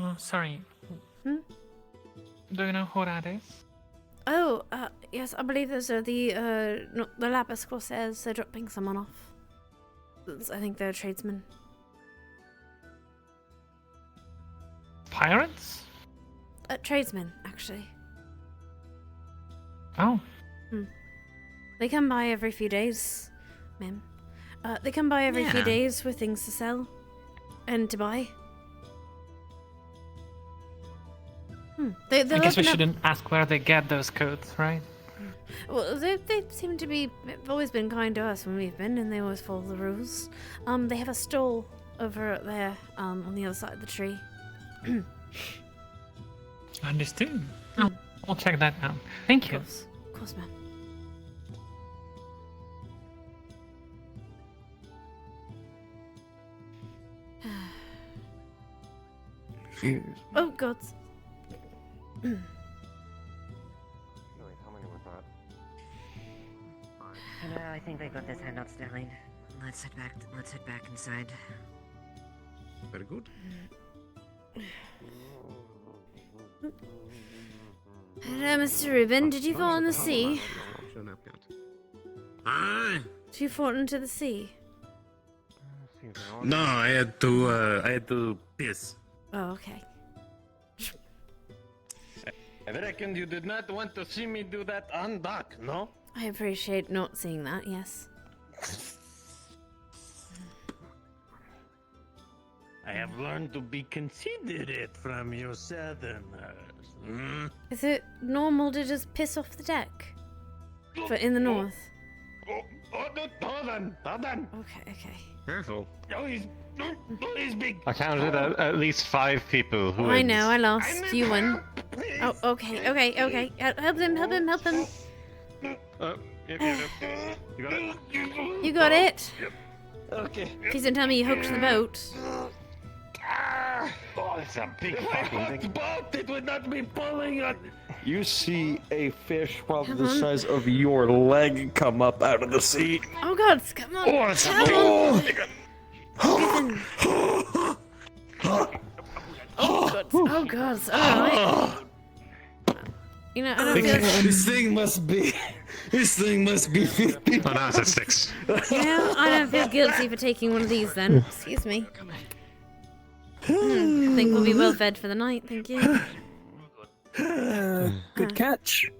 Oh, sorry. Hmm? Do you know who that is? Oh, yes, I believe those are the Lapis Corsairs. They're dropping someone off. I think they're tradesmen. Pirates? Tradesmen, actually. Oh. They come by every few days, ma'am. They come by every few days with things to sell and to buy. I guess we shouldn't ask where they get those coats, right? Well, they seem to be... They've always been kind to us when we've been, and they always follow the rules. They have a stall over there, on the other side of the tree. Understood. I'll check that out. Thank you. Of course, ma'am. Oh, God. Wait, how many was that? I think they got this handouts down. Let's head back inside. Very good. Hello, Mr. Reuben. Did you fall in the sea? Did you fall into the sea? No, I had to piss. Oh, okay. I reckon you did not want to see me do that on dock, no? I appreciate not seeing that, yes. I have learned to be considerate from you southerners. Is it normal to just piss off the deck? For in the north? Hold on. Okay. Careful. Oh, he's big. I counted at least 5 people who... I know, I lost. You won. Oh, okay. Help him. Yep. You got it? You got it? Yep. Okay. Please don't tell me you hooked the boat. Oh, it's a big fucking thing. Boat, it would not be pulling on. You see a fish probably Come the on. size of your leg come up out of the sea. Oh god, come on. Oh, it's come on. Oh god, alright. You know, I don't feel... This thing must be 50. Oh, no, it's at 6. You know, I don't feel guilty for taking one of these then. Excuse me. I think we'll be well fed for the night, thank you. Good catch.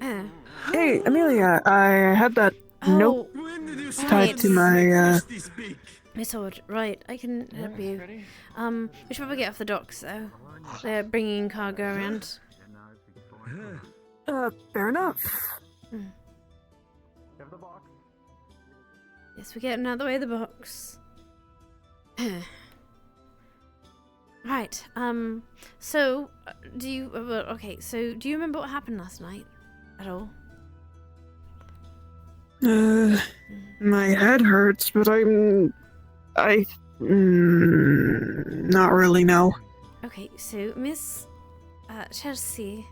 Hey, Amelia, I had that note tied to my, My sword, right, I can help you. We should probably get off the docks though. They're bringing cargo around. Fair enough. Have the box. Yes, we're getting out of the way of the box. Right, so, do you, okay, so do you remember what happened last night at all? My head hurts, but not really, no. Okay, so Miss Chelsea,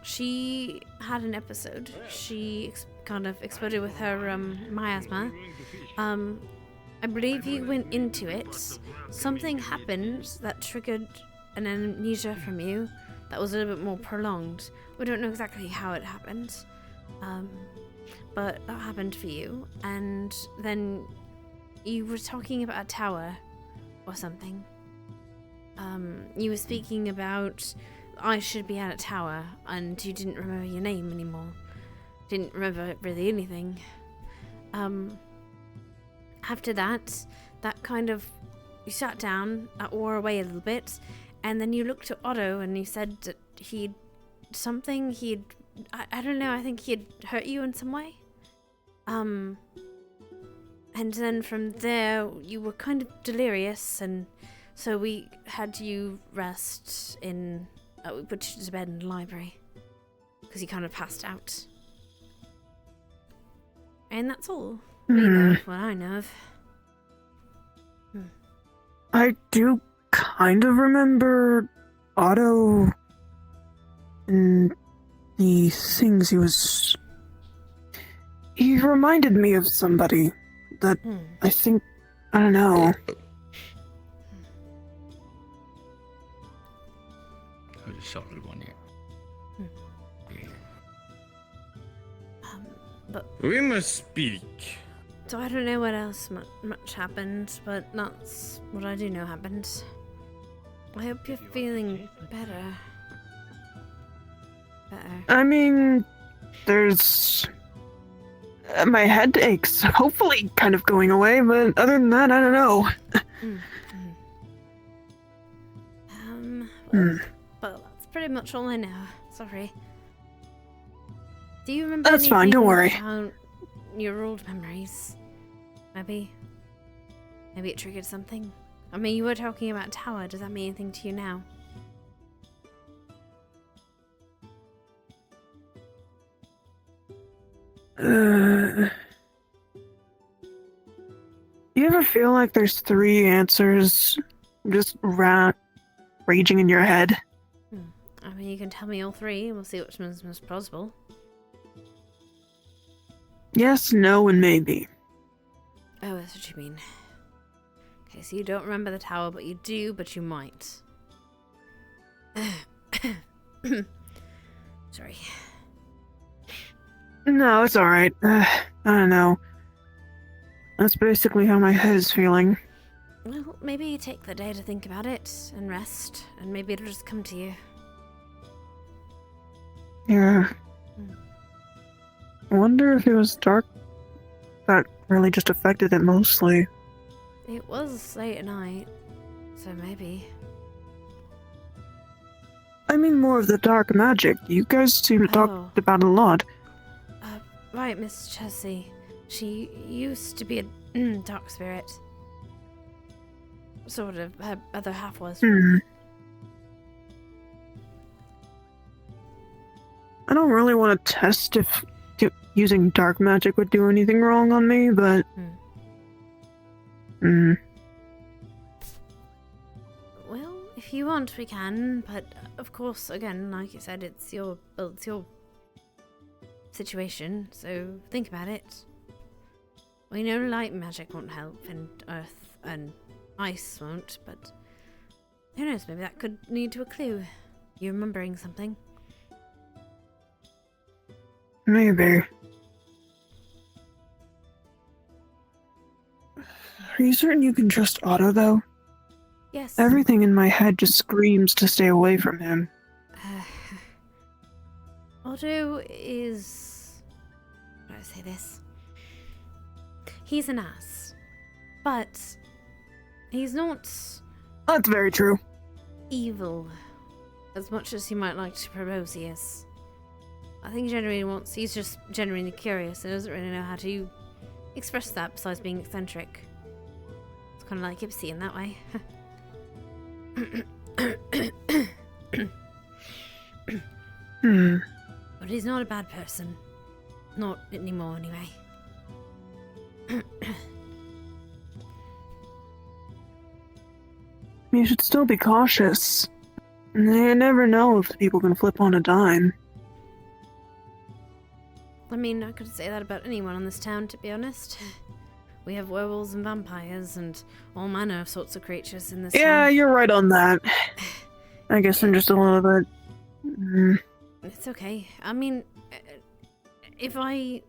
she had an episode. She kind of exploded with her miasma. I believe you went into it. Something happened that triggered an amnesia from you that was a little bit more prolonged. We don't know exactly how it happened, but that happened for you. And then you were talking about a tower or something. You were speaking about I should be at a tower, and you didn't remember your name anymore. Didn't remember really anything. After that kind of, you sat down, that wore away a little bit, and then you looked at Otto and you said that I don't know, I think he'd hurt you in some way. And then from there, you were kind of delirious, and so we had you rest in, we put you to bed in the library, because you kind of passed out. And that's all. We know what I know of. I do kind of remember Otto and the things he reminded me of somebody that I think, I don't know. That was a solid one, yeah. But we must speak. So I don't know what else much happened, but that's what I do know happened. I hope you're feeling better. I mean, there's my head aches, hopefully kind of going away, but other than that, I don't know. Well, that's pretty much all I know. Sorry. Do you remember That's fine, don't worry. About your old memories? Maybe it triggered something. I mean, you were talking about tower. Does that mean anything to you now? You ever feel like there's 3 answers just raging in your head? I mean, you can tell me all 3 and we'll see which one's most plausible. Yes, no, and maybe. Oh, that's what you mean. Okay, so you don't remember the tower, but you do, but you might. Sorry. No, it's alright. I don't know. That's basically how my head is feeling. Well, maybe you take the day to think about it and rest, and maybe it'll just come to you. Yeah. I wonder if it was dark that really just affected it mostly. It was late at night, so maybe. I mean more of the dark magic. You guys seem to talk about a lot. Right, Miss Chelsea. She used to be a dark spirit. Sort of. Her other half was. I don't really want to test if using dark magic would do anything wrong on me, but... Well, if you want, we can, but of course, again, like you said, it's your situation, so think about it. We know light magic won't help, and earth and ice won't, but who knows, maybe that could lead to a clue. You remembering something? Maybe. Are you certain you can trust Otto, though? Yes. Everything in my head just screams to stay away from him. Otto is... How do I say this? He's an ass. But he's not... That's very true. Evil. as much as he might like to propose he is. I think he's just genuinely curious and doesn't really know how to express that besides being eccentric. It's kind of like Ipsy in that way. But he's not a bad person. Not anymore, anyway. You should still be cautious. You never know if people can flip on a dime. I mean, I could say that about anyone in this town, to be honest. We have werewolves and vampires and all manner of sorts of creatures in this town. Yeah, you're right on that. I guess I'm just a little bit... It's okay. I mean, if I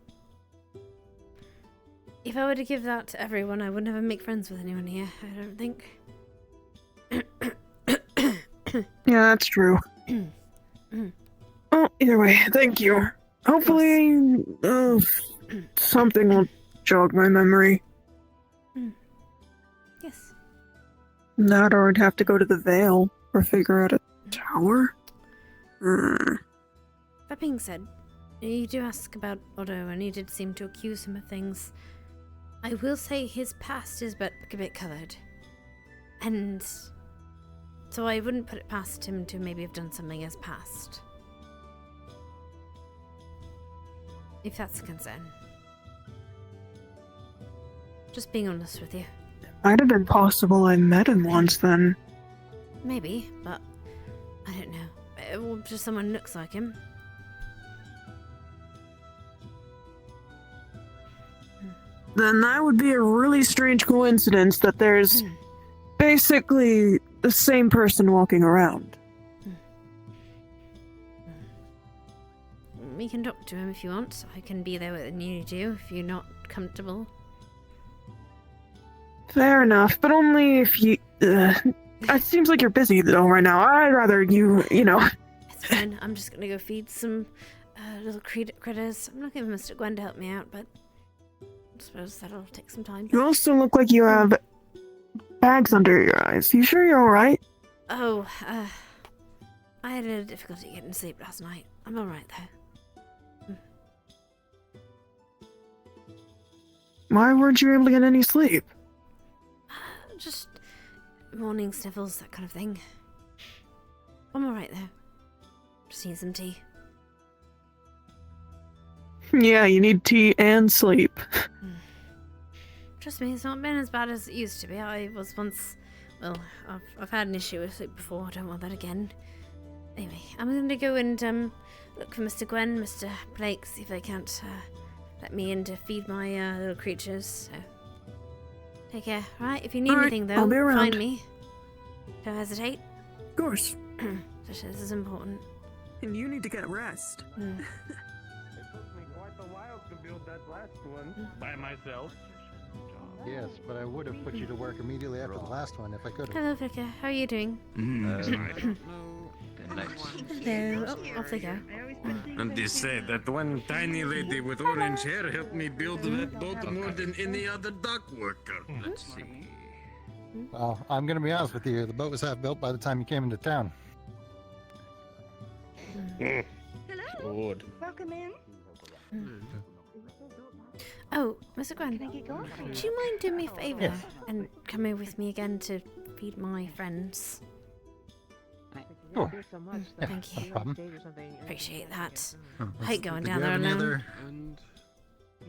were to give that to everyone, I would never make friends with anyone here, I don't think. Yeah, that's true. Well, either way, thank you. Hopefully, something will jog my memory. Yes. That or I'd have to go to the Vale or figure out a tower. That being said, you do ask about Otto, and he did seem to accuse him of things. I will say his past is a bit coloured. And so I wouldn't put it past him to maybe have done something in his past. If that's a concern. Just being honest with you. Might have been possible I met him once then. Maybe, but I don't know. Or just someone who looks like him. Then that would be a really strange coincidence that there's basically the same person walking around. We can talk to him if you want. I can be there when you do if you're not comfortable. Fair enough, but only if you... it seems like you're busy though right now. I'd rather you know... It's fine. I'm just gonna go feed some little critters. I'm not giving Mr. Gwen to help me out, but I suppose that'll take some time. You also look like you have bags under your eyes. You sure you're alright? Oh, I had a difficulty getting to sleep last night. I'm alright though. Why weren't you able to get any sleep? Just morning sniffles, that kind of thing. I'm alright though. Just need some tea. Yeah, you need tea and sleep. Trust me, it's not been as bad as it used to be. I was once... Well, I've had an issue with sleep before. I don't want that again. Anyway, I'm going to go and look for Mr. Gwen, Mr. Blake, see if they can't let me in to feed my little creatures. So, take care, alright? If you need anything, though, I'll be around. find me. Don't hesitate. Of course. This is important. And you need to get rest. It took me quite a while to build that last one by myself. Yes, but I would have put you to work immediately after the last one if I could have. Hello, Flicker. How are you doing? Hello. Oh, off they go. And they say that one tiny lady with orange hair helped me build that boat more than any other dock worker. Let's see. Well, I'm going to be honest with you. The boat was half built by the time you came into town. Hello. Welcome in. Oh, Mr. Gwen, do you mind doing me a favour and coming with me again to feed my friends? Sure. Thank you. No problem. Appreciate that. Oh, I hate going did down you there have any alone.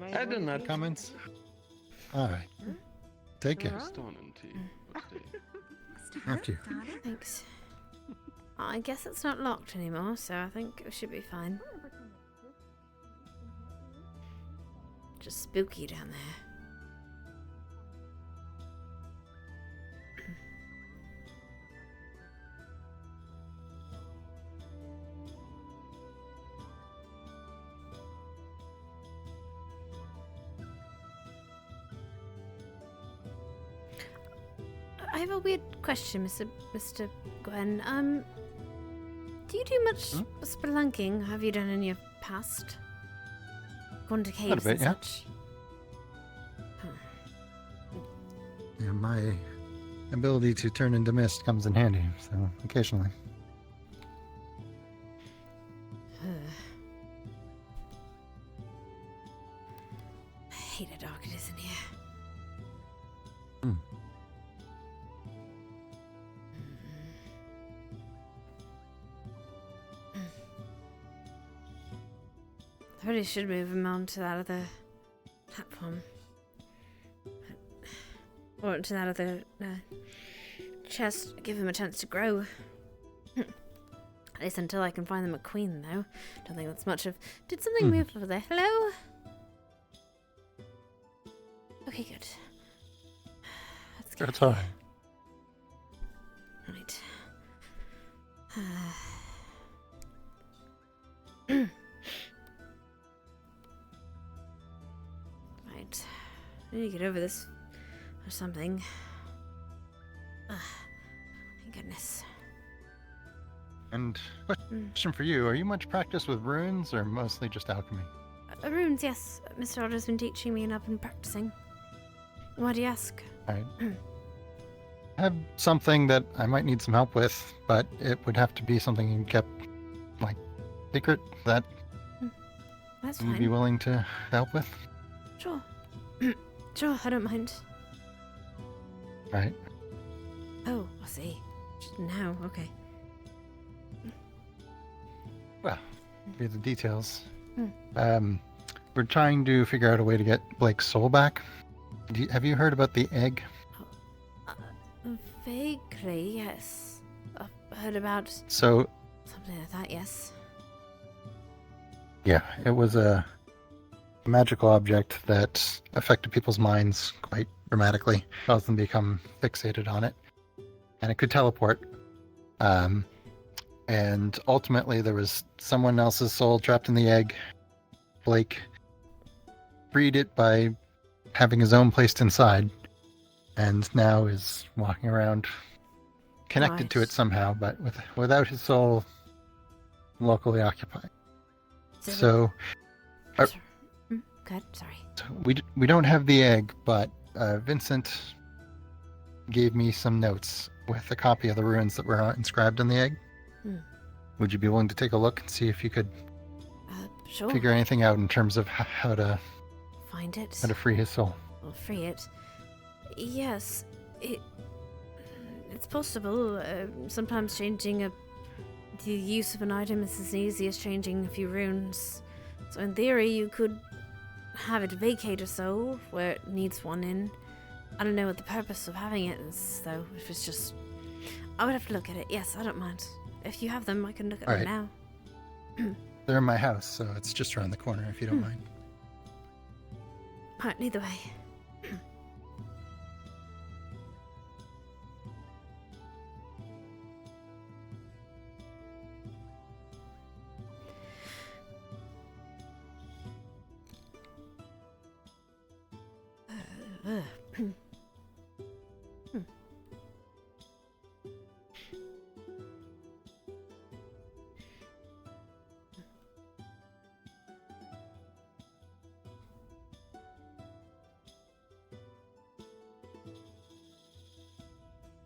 other I do not. comments? All right. Take care. After you. Thanks. I guess it's not locked anymore, so I think it should be fine. Just spooky down there. I have a weird question, Mr. Gwen. Do you do much spelunking? Have you done in your past? Gone to caves bit, and such? Yeah, my ability to turn into mist comes in handy, so occasionally. probably should move him on to that other platform. Or to that other chest. Give him a chance to grow. At least until I can find them a queen, though. Don't think that's much of... Did something move over there? Hello? Okay, good. Let's get... That's alright. Right. Right. I need to get over this or something. Thank goodness. And question for you: are you much practiced with runes, or mostly just alchemy? Runes, yes. Mr. Otter's been teaching me and I've been practicing. Why do you ask? Alright. I have something that I might need some help with, but it would have to be something you kept, like, secret. That That's you'd fine. be willing to help with? Sure. Sure, I don't mind. Right. Oh, I see. Now, okay. Well, be the details. We're trying to figure out a way to get Blake's soul back. Have you heard about the egg? Vaguely, yes. I've heard about So, something like that, yes. yeah, it was a magical object that affected people's minds quite dramatically, caused them to become fixated on it, and it could teleport. And ultimately, there was someone else's soul trapped in the egg. Blake freed it by having his own placed inside, and now is walking around connected to it somehow, but without his soul locally occupied. So, Good, sorry. we don't have the egg, but Vincent gave me some notes with a copy of the runes that were inscribed on the egg. Would you be willing to take a look and see if you could Sure. figure anything out in terms of how to Find it. how to free his soul? Well, free it. Yes, it's possible. Sometimes changing the use of an item is as easy as changing a few runes. So in theory, you could have it vacate a soul where it needs one in. I don't know what the purpose of having it is, though. If it's just... I would have to look at it. Yes, I don't mind. If you have them, I can look at them now. They're in my house, so it's just around the corner if you don't mind. Alright, either way.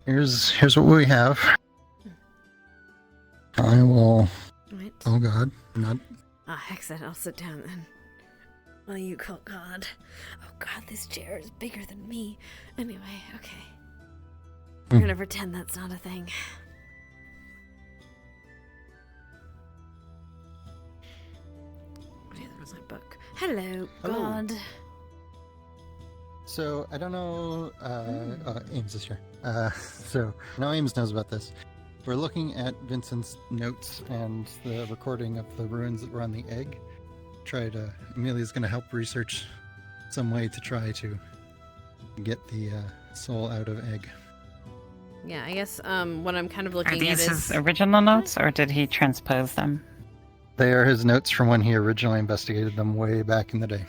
Here's what we have. I will. Right. Oh God, not. Ah, excellent. I'll sit down then. While you call God. Oh God, this chair is bigger than me. Anyway, okay. We're gonna pretend that's not a thing. Oh, yeah, there was my book. Hello, Hello. God. So I don't know. Ames is here. So now Ames knows about this. We're looking at Vincent's notes and the recording of the runes that were on the egg. Amelia's going to help research some way to try to get the soul out of egg. Yeah, I guess what I'm kind of looking Are at these is... his original notes, or did he transpose them? They are his notes from when he originally investigated them way back in the day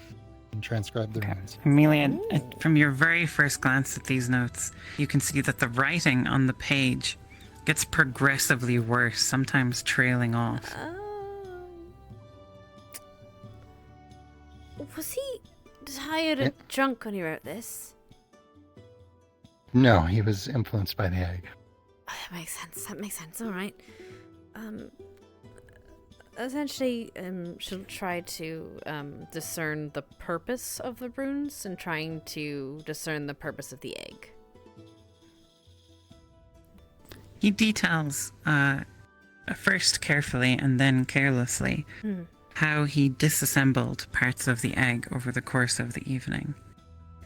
and transcribed the runes. Amelia, from your very first glance at these notes, you can see that the writing on the page gets progressively worse, sometimes trailing off. Was he tired and drunk when he wrote this? No, he was influenced by the egg. Oh, that makes sense. That makes sense. All right. Essentially, she'll try to discern the purpose of the runes and trying to discern the purpose of the egg. He details first carefully and then carelessly how he disassembled parts of the egg over the course of the evening,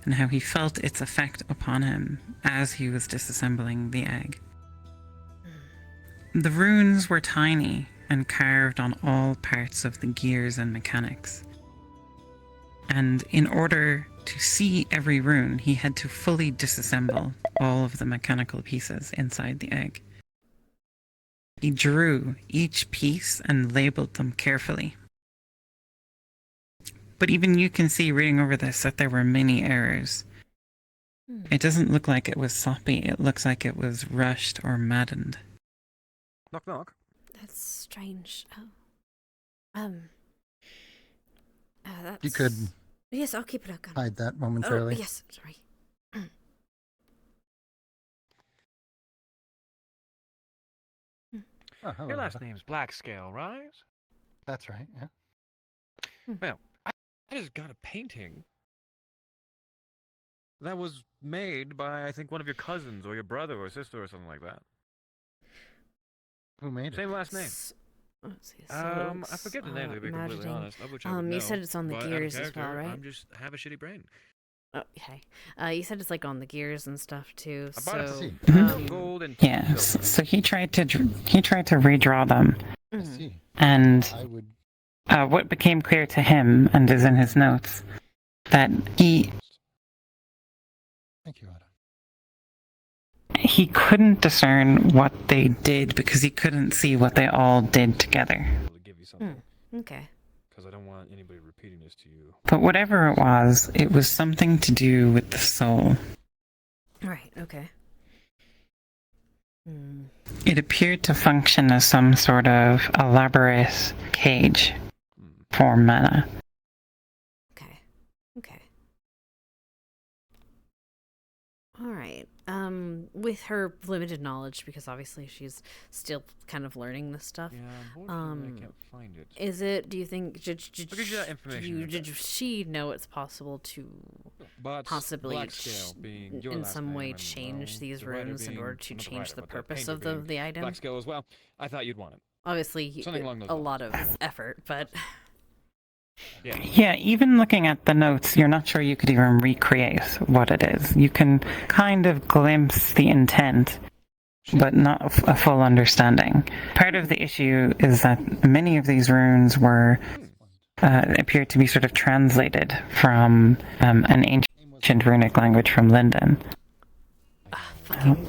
and how he felt its effect upon him as he was disassembling the egg. The runes were tiny and carved on all parts of the gears and mechanics. And in order to see every rune, he had to fully disassemble all of the mechanical pieces inside the egg. He drew each piece and labeled them carefully. But even you can see, reading over this, that there were many errors. It doesn't look like it was sloppy, it looks like it was rushed or maddened. Knock knock. That's strange. That's... You could Yes, I'll keep it up. hide that momentarily. Oh, yes, sorry. Oh, hello. Your last name's Blackscale, right? That's right, yeah. Well, I just got a painting that was made by, I think, one of your cousins or your brother or sister or something like that. Who made it? Same last name. Let's see, I forget the name, to be completely honest. Of which I would you know, said it's on the but out of gears as well, character, right? I'm just have a shitty brain. Okay. You said it's like on the gears and stuff too. I bought it to So, see. Gold and Yes, so he tried to redraw them. I see. And I would. What became clear to him, and is in his notes, that he Thank you, Ada. he couldn't discern what they did because he couldn't see what they all did together. Okay. Because I don't want anybody repeating this to you. But whatever it was something to do with the soul. Right, okay. It appeared to function as some sort of elaborate cage for mana. Okay. All right. With her limited knowledge, because obviously she's still kind of learning this stuff. Yeah, unfortunately I can't find it. Is it? Do you think? Did that information she know it's possible to But possibly Blackscale being your in last some name way and, change well, these the writer runes in being- order to not the change writer, the but purpose painter of the being item? Blackscale as well. I thought you'd want it. Obviously, Something along those a lines. lot of effort, but Yeah, even looking at the notes, you're not sure you could even recreate what it is. You can kind of glimpse the intent, but not a full understanding. Part of the issue is that many of these runes were appear to be sort of translated from an ancient runic language from Linden.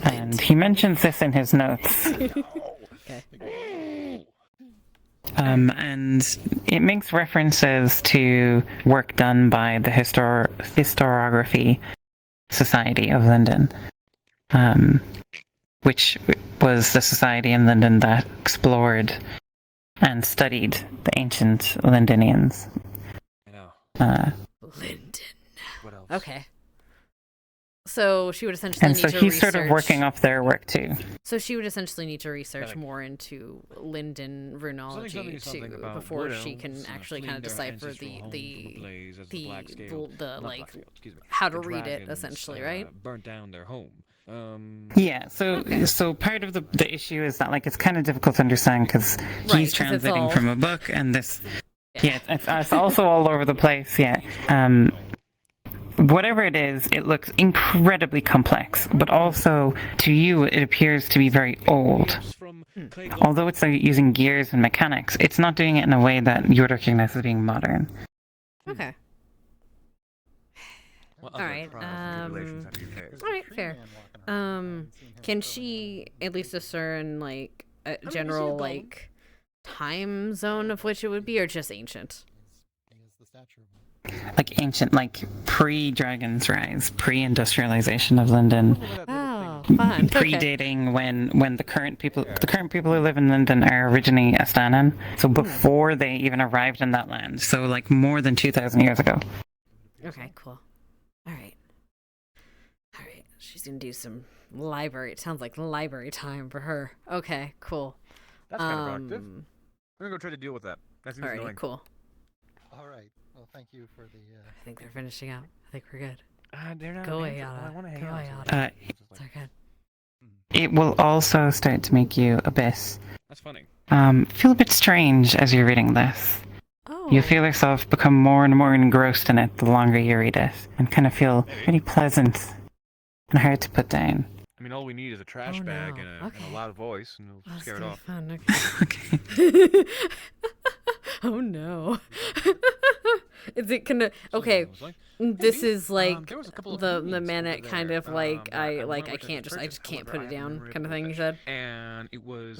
And he mentions this in his notes. And it makes references to work done by the Historiography Society of Linden, which was the society in Linden that explored and studied the ancient Lindenians. Linden. What else? Okay. So she would essentially And need so to he's research. sort of working off their work too. So she would essentially need to research more into Linden runology something about before wood she elves, can actually fleeing kind of their decipher ancestral home from blaze as the Blackscale- the not like Blackscale, excuse me, how to the read it dragons, essentially, right? burnt down their home. Yeah, so part of the issue is that like it's kind of difficult to understand because Right, 'cause he's it's translating all- from a book and this, it's also all over the place. Yeah, whatever it is, it looks incredibly complex, but also to you it appears to be very old. Although it's like using gears and mechanics, it's not doing it in a way that you would recognize as being modern. Okay. What All other right. trials and tribulations have you faced? All right. Fair. Can she at least discern like a general like time zone of which it would be, or just ancient? Like ancient, like pre-Dragon's Rise, pre-industrialization of Linden. Oh, fun. Predating when the current people who live in Linden are originally Astanan. So before they even arrived in that land. So like more than 2,000 years ago. Okay. Cool. All right. She's gonna do some library. It sounds like library time for her. Okay. Cool. That's kind of productive. I'm gonna go try to deal with that. That seems Alrighty. annoying. Cool. All right. Well, thank you for the. I think they're finishing up. I think we're good. They're not. Go away, answering. Yada. I want to hang Go out. away, with Yada. somebody. It's all good. It will also start to make you a bit That's funny. feel a bit strange as you're reading this. You feel yourself become more and more engrossed in it the longer you read it, and kind of feel really pleasant and hard to put down. I mean, all we need is a trash bag and a loud voice, and it'll scare it off. Fun. Okay. Oh no. Is it gonna? Okay. This is like the manic kind of like I can't just put it down kind of thing. You said. And it was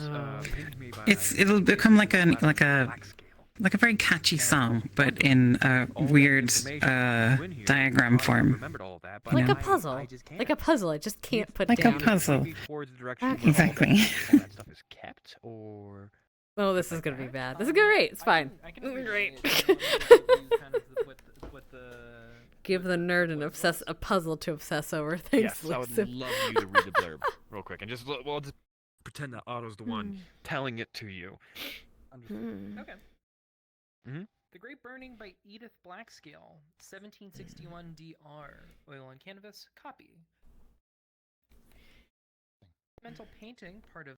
It'll become like a very catchy song, but in a weird diagram form. Like a puzzle. Like a puzzle. I just can't put like down. a puzzle. Okay. Exactly. Oh, this is gonna be bad. This is great. It's fine. Great. Give the nerd a puzzle to obsess over. Thanks, yes, I would love you to read the blurb real quick and just pretend that Otto's the one telling it to you. Okay. Mm-hmm. The Great Burning by Edith Blackscale, 1761 DR. Oil on canvas, copy. Mental painting, part of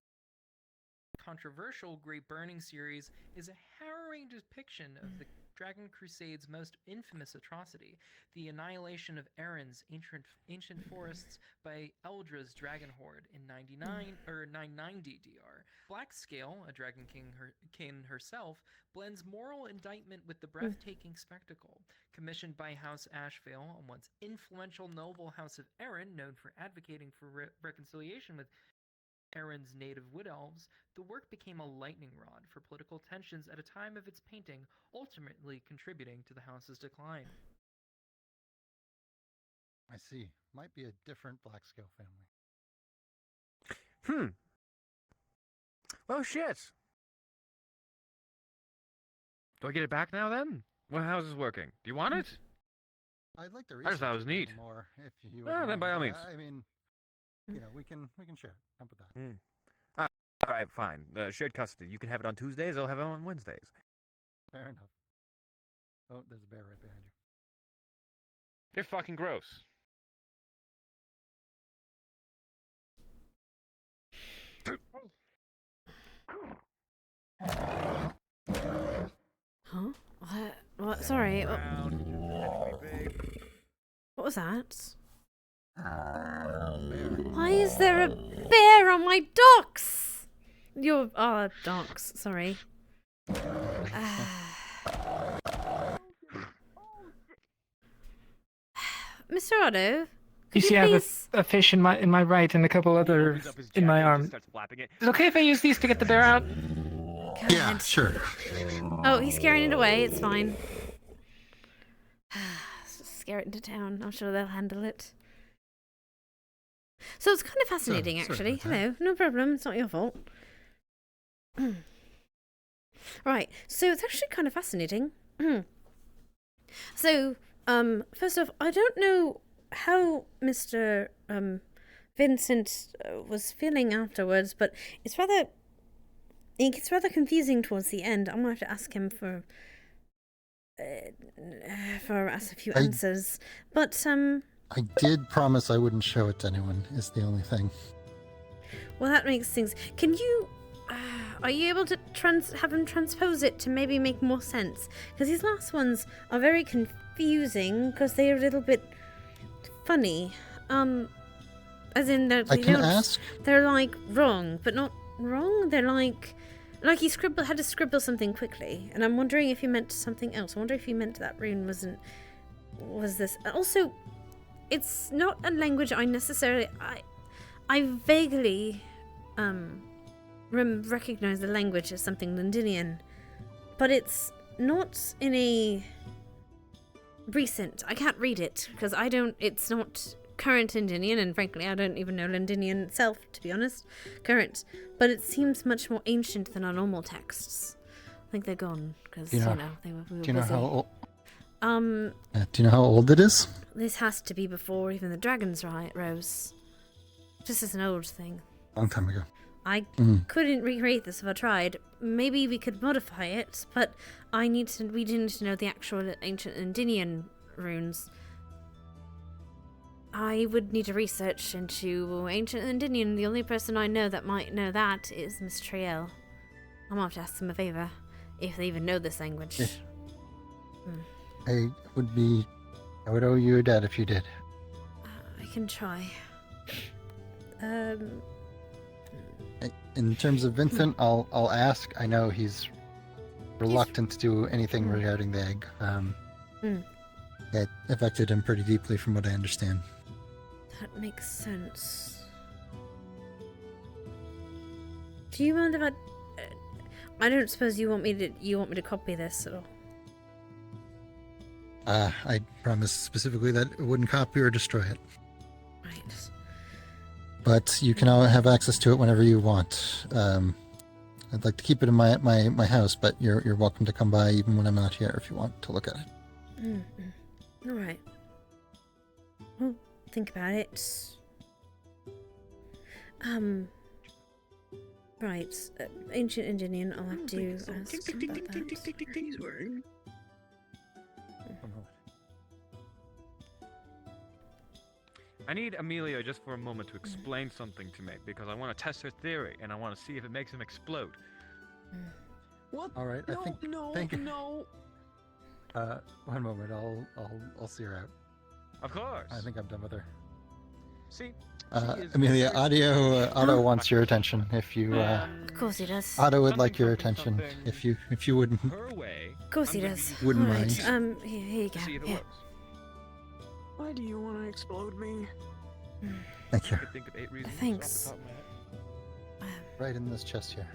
the controversial Great Burning series, is a harrowing depiction of the Dragon Crusade's most infamous atrocity, the annihilation of Erin's ancient forests by Eldra's Dragon Horde in 990 DR. Blackscale, a Dragon King herself, blends moral indictment with the breathtaking spectacle. Commissioned by House Ashvale, a once influential noble House of Erin, known for advocating for reconciliation with Erin's native wood elves, the work became a lightning rod for political tensions at a time of its painting, ultimately contributing to the house's decline. I see. Might be a different Blackscale family. Well, shit. Do I get it back now then? Well, how's this working? Do you want it? I'd like to I just thought it was neat. more if you Then by all means. I mean, we can share. How about that? All right, fine. Shared custody. You can have it on Tuesdays. I'll have it on Wednesdays. Fair enough. Oh, there's a bear right behind you. They're fucking gross. Huh? What? Sorry. What was that? Why is there a bear on my docks? Your docks. Sorry. Mr. Otto. You see, I have a fish in my right and a couple others in my arm. Is it okay if I use these to get the bear out? Yeah, sure. Oh, he's scaring it away. It's fine. Scare it into town. I'm sure they'll handle it. So it's kind of fascinating, actually. Hello, no problem. It's not your fault. Right. So it's actually kind of fascinating. So, first off, I don't know how Mr. Vincent was feeling afterwards, but it gets rather confusing towards the end. I'm gonna have to ask him for a few answers. But I did promise I wouldn't show it to anyone. Is the only thing. Well, that makes things. Can you? Are you able to have him transpose it to maybe make more sense? Because these last ones are very confusing because they're a little bit funny. As in I can ask. They're like wrong, but not wrong. They're like he had to scribble something quickly, and I'm wondering if he meant something else. I wonder if he meant that rune was this. Also, it's not a language I necessarily. I vaguely recognize the language as something Londinian, but it's not in a recent. I can't read it because I don't. It's not current Londinian, and frankly, I don't even know Londinian itself, to be honest. Current, but it seems much more ancient than our normal texts. I think they're gone because we were busy. Do you know how old? Do you know how old it is? This has to be before even the dragons rose. This is an old thing. Long time ago. I couldn't recreate this if I tried. Maybe we could modify it, but we need to know the actual ancient Londinian runes. I would need to research into ancient Londinian. The only person I know that might know that is Miss Triel. I'm gonna have to ask them a favour if they even know this language. I would owe you a debt if you did. I can try. In terms of Vincent, I'll ask. I know he's reluctant to do anything regarding the egg. It affected him pretty deeply, from what I understand. That makes sense. Do you mind if I don't suppose you want me to copy this at all? I promised specifically that I wouldn't copy or destroy it. Right. But you can all have access to it whenever you want. I'd like to keep it in my house, but you're welcome to come by even when I'm not here if you want to look at it. All right. Well, think about it. Right. Ancient Indian. I'll have to ask about that. I need Amelia just for a moment to explain something to me, because I want to test her theory, and I want to see if it makes him explode. What? All right, No, I think. no, Thank you. no. One moment. I'll see her out. Of course. I think I'm done with her. See. Amelia, Otto wants your attention. If you. Of course he does. Otto would like your attention. If you wouldn't. Of course he does. Wouldn't All mind. right. Here you go. Here. Why do you want to explode me? Thank you. I could think of 8 reasons Thanks. off the top of my head. Right in this chest here.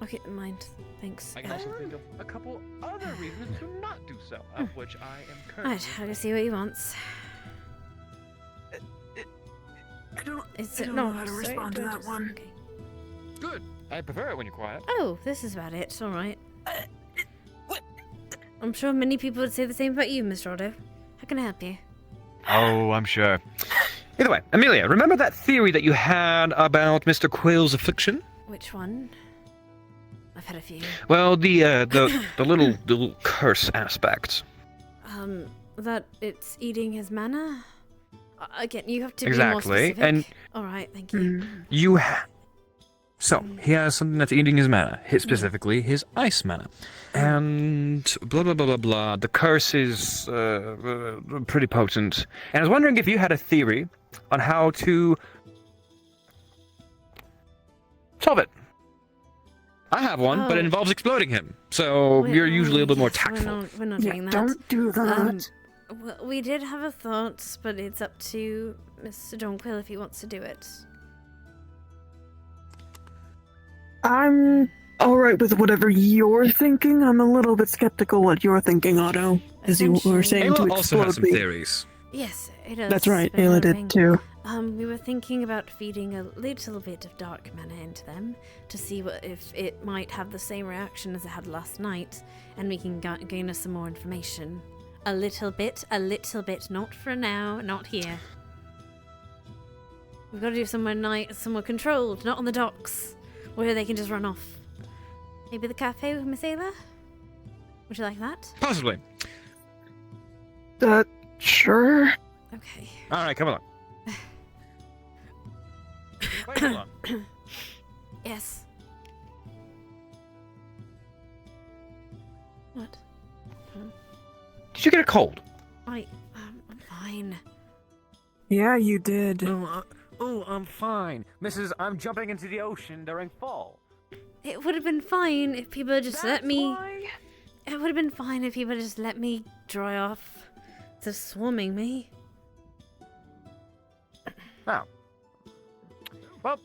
I'll keep in mind. Thanks. I can also think of a couple other reasons to not do so, of which I am currently. Right, I can see what he wants. I don't No, know how to respond to that one. Okay. Good. I prefer it when you're quiet. Oh, this is about it. All right. I'm sure many people would say the same about you, Mr. Otto. How can I help you? Oh, I'm sure. Either way, Amelia, remember that theory that you had about Mr. Quill's affliction? Which one? I've had a few. Well, the little curse aspect. That it's eating his mana? Again, you have to Exactly, be more specific. and all right, thank you. So, he has something that's eating his mana, specifically his ice mana. And blah, blah, blah, blah, blah. The curse is pretty potent. And I was wondering if you had a theory on how to solve it. I have one, but it involves exploding him. So you're usually a little bit more tactful. We're not doing that. Don't do that. Well, we did have a thought, but it's up to Mr. Jonquill if he wants to do it. I'm alright with whatever you're thinking. I'm a little bit skeptical what you're thinking, Otto. As you were saying, to Ayla also has explode some me. theories. Yes, it does. That's right, but Ayla did hoping- too. We were thinking about feeding a little bit of dark mana into them to see if it might have the same reaction as it had last night, and we can gain us some more information. A little bit, not for now, not here. We've got to do somewhere controlled, not on the docks, where they can just run off. Maybe the cafe with Miss Ayla? Would you like that? Possibly. Sure. Okay. All right, come along. Wait, hold on. Yes. What? Did you get a cold? I'm fine. Yeah, you did. I'm fine. Mrs., I'm jumping into the ocean during fall. It would have been fine if people had just let me. It would have been fine if people had just let me dry off to swarming me. Oh. Well,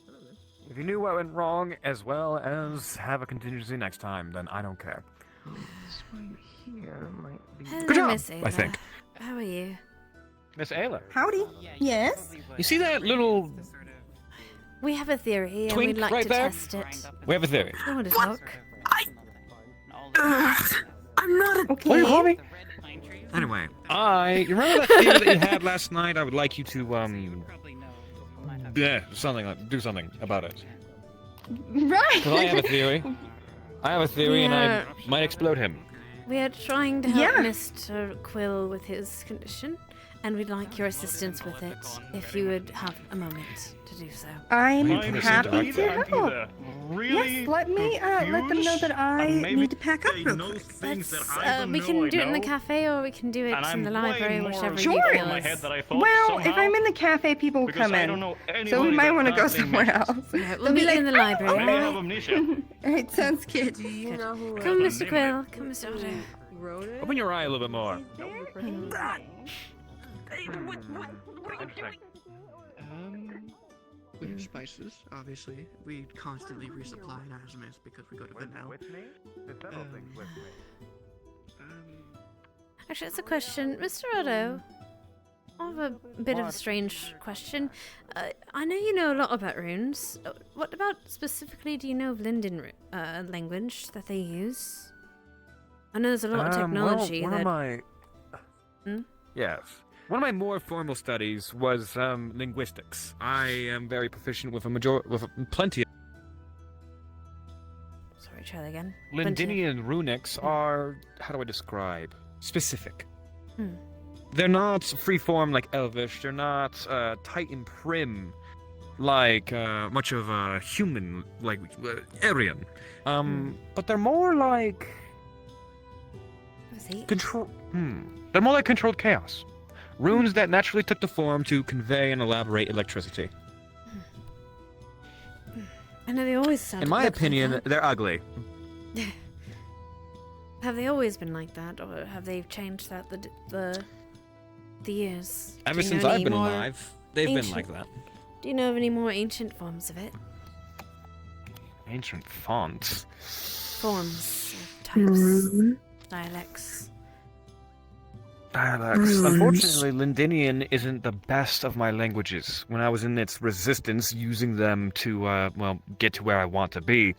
if you knew what went wrong as well as have a contingency next time, then I don't care. This one here might be. Hello, Good job, Miss Ayla. I think. How are you? Miss Ayla. Howdy. Yes. You see that little We have a theory, and twink we'd like right to there? test it. We have a theory. I want to talk. I'm not What do you call me? Anyway, you remember that theory that you had last night? I would like you to do something about it. Right. Because I have a theory. And I might explode him. We are trying to help Mr. Quill with his condition, and we'd like your assistance with it, if you would have a moment to do so. I'm Will you put us in happy direct to there? help. really Yes, let me let them know that I need to pack up real quick. We can do it in the cafe or we can do it in the library, whichever you Sure. feel my is. head that I thought Well, somehow, if I'm in the cafe, people will because come I in. don't know So we anybody might that want to go last name somewhere matches. else. We'll They'll be meet like, you in the library, I may have alright? amnesia. Alright, sounds good. Come, Mr. Quill. Come, Mr. Otto. Wrote it? Open your eye a little bit more. We have spices, obviously. We constantly resupply in Azimuth because we go to Vanel. Actually, that's a question. Mr. Otto, I have a bit of a strange question. I know you know a lot about runes. What about specifically do you know of Linden language that they use? I know there's a lot of technology one that... of my... Hmm? Yes. One of my more formal studies was linguistics. I am very proficient with plenty of... Sorry, try that again. Lindinian runics are, how do I describe? Specific. Hmm. They're not freeform like Elvish. They're not tight and prim like much of a human language, Aryan. But they're more like control. They're more like controlled chaos. Runes that naturally took the form to convey and elaborate electricity. I know they always sound. In my opinion, they're ugly. Have they always been like that, or have they changed that the years? Ever since I've been alive, they've been like that. Do you know of any more ancient forms of it? Ancient fonts. Forms, types, dialects. Dialects. Unfortunately, Lindinian isn't the best of my languages. When I was in its resistance, using them to, well, get to where I want to be,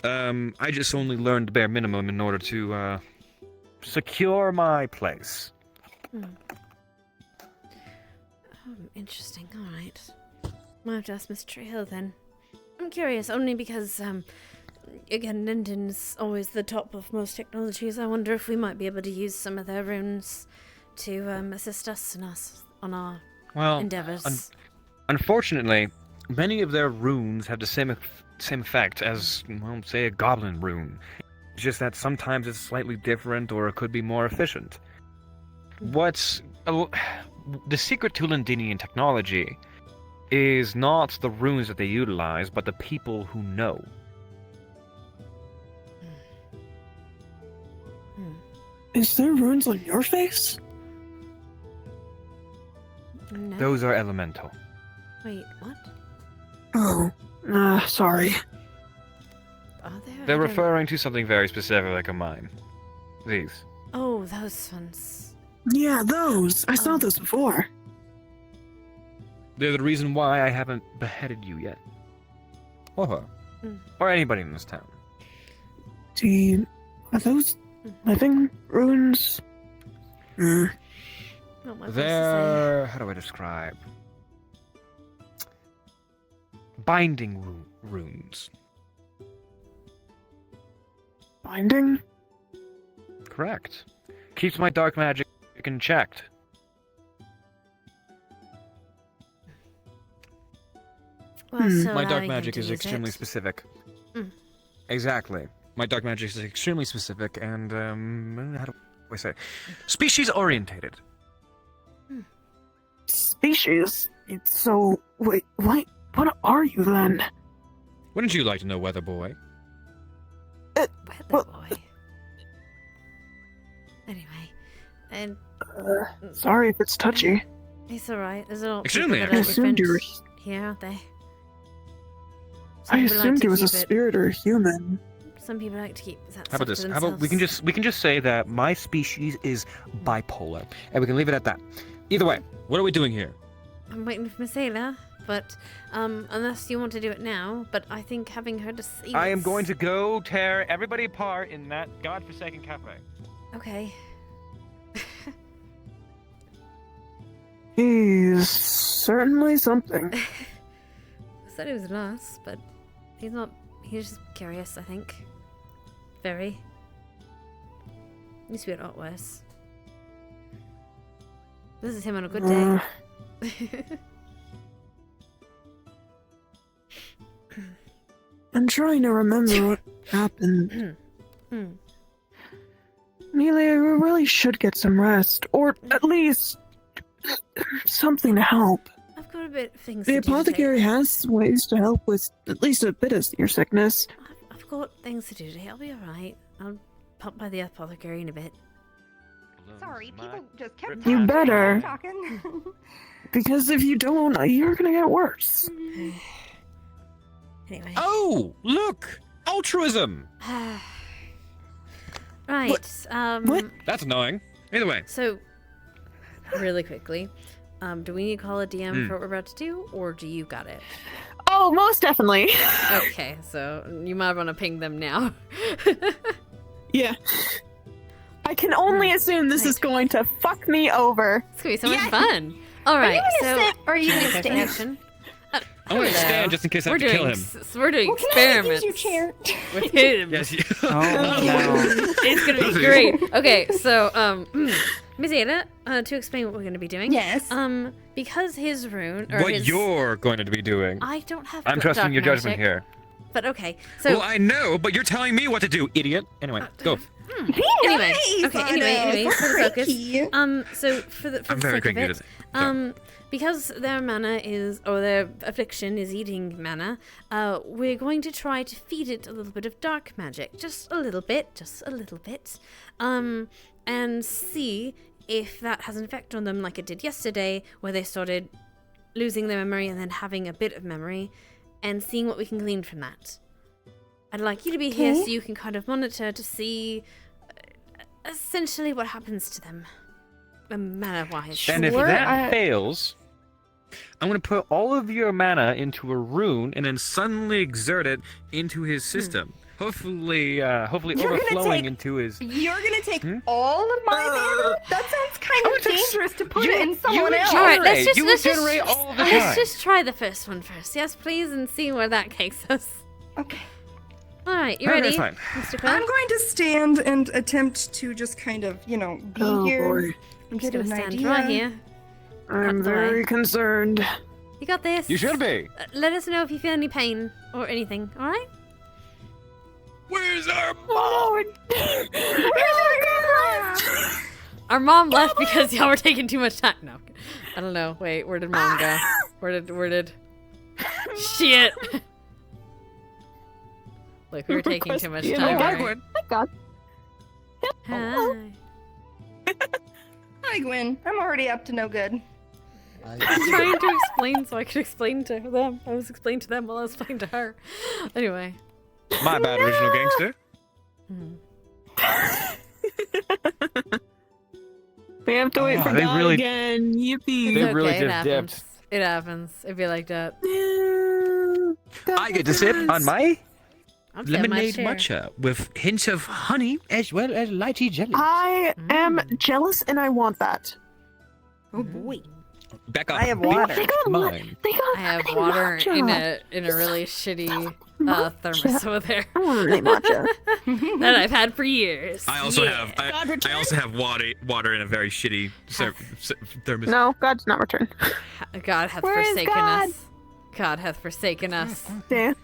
I just only learned the bare minimum in order to, secure my place. Interesting. All right. Might have to ask Miss Treehill then. I'm curious, only because, again, Linden's always the top of most technologies. I wonder if we might be able to use some of their runes to assist us on our endeavors. Unfortunately, many of their runes have the same effect as, well, say, a goblin rune. It's just that sometimes it's slightly different, or it could be more efficient. The secret to Lindinian technology is not the runes that they utilize, but the people who know. Is there runes on your face? No. Those are elemental. Wait, what? Oh, sorry. Are there? They're referring to something very specific of mine. These. Oh, those ones. Yeah, those. I saw those before. They're the reason why I haven't beheaded you yet. Or her. Or anybody in this town. Are those living runes? They're... how do I describe? Binding runes. Binding? Correct. Keeps my dark magic in check. Well, so my dark allowing magic him to is use extremely it. specific. Exactly. My dark magic is extremely specific and, how do I say? Species orientated. Species? So, wait, what are you then? Wouldn't you like to know, Weather Boy? Weather Boy. Anyway, and Sorry if it's touchy. it's alright. There's a lot of Extremely people that are I assumed you were. here, aren't they? I Some people like assumed to he was a keep it- spirit or a human. Some people like to keep that How about stuff this? to How about we can just say that my species is bipolar, and we can leave it at that. Either way, what are we doing here? I'm waiting for Miss Ayla, but unless you want to do it now, but I think having her to see. I am going to go tear everybody apart in that godforsaken cafe. Okay. He's certainly something. I said he was nice, but he's not. He's just curious, I think. Very. Used to be a lot worse. This is him on a good day. I'm trying to remember what happened. Amelia, you really should get some rest, or at least something to help. I've got a bit of things The to do apothecary today. has ways to help with at least a bit of your sickness. I've got things to do today. I'll be alright. I'll pop by the apothecary in a bit. Sorry, people just kept You better. talking. Because if you don't, you're gonna get worse. Anyway. Oh, look! Altruism! Right. What? That's annoying. Either way. So, really quickly, do we need to call a DM for what we're about to do, or do you got it? Oh, most definitely. Okay, so you might want to ping them now. Yeah. I can only assume this is going to fuck me over. It's gonna be so much fun. All right, Are you gonna stay? action. I'm gonna stand just in case I have to kill him. We're doing Well, can I experiments use your chair? with him. Yes. Oh no. It's gonna be great. Okay, so Miss Ada, to explain what we're gonna be doing. Yes. Because his rune or What his... you're going to be doing. I don't have. I'm trusting dark your judgment magic, here. But okay, so. Well, I know, but you're telling me what to do, idiot. Anyway, go. Anyway, nice, okay. Anna. Anyway, for the focus. Cranky. So for the I'm sake very of cranky it, today. because their mana is, or their affliction is eating mana, we're going to try to feed it a little bit of dark magic, just a little bit, and see if that has an effect on them, like it did yesterday, where they started losing their memory and then having a bit of memory, and seeing what we can glean from that. I'd like you to be here so you can kind of monitor to see essentially what happens to them, mana-wise. And if that fails, I'm going to put all of your mana into a rune and then suddenly exert it into his system. Hopefully overflowing into his... You're gonna take all of my mana? That sounds kind of dangerous to put it in someone else. All right, let's let's just try the first one first. Yes, please, and see where that takes us. Okay. All right, you ready, fine. Mr. Quill? I'm going to stand and attempt to just kind of, be here. Boy. I'm just get gonna an stand idea. right here. I'm very concerned. You got this. You should be. Let us know if you feel any pain or anything. All right. Where's our mom? Our mom left because y'all were taking too much time. No, I don't know. Wait, where did mom go? Where did? Shit. Look, we were taking too much time. Hi, Gwen. Hi, God. Hi. Hi, Gwen. I'm already up to no good. I was trying to explain so I could explain to them. I was explaining to them while I was explaining to her. Anyway. My bad, original gangster. We have to wait for they God really- again. Yippee. They It's really okay, it just happens. dipped. It happens. It'd be like that. I get to sip on my I'm sitting in my lemonade chair. matcha with hints of honey as well as lychee jelly. I am jealous and I want that. Oh boy. Back up. I have water. Mine. I have water in a really shitty thermos over there that I've had for years. I also have I also have water in a very shitty thermos. No, God's not returned. God hath Where is forsaken God? us. God hath forsaken us. Yeah.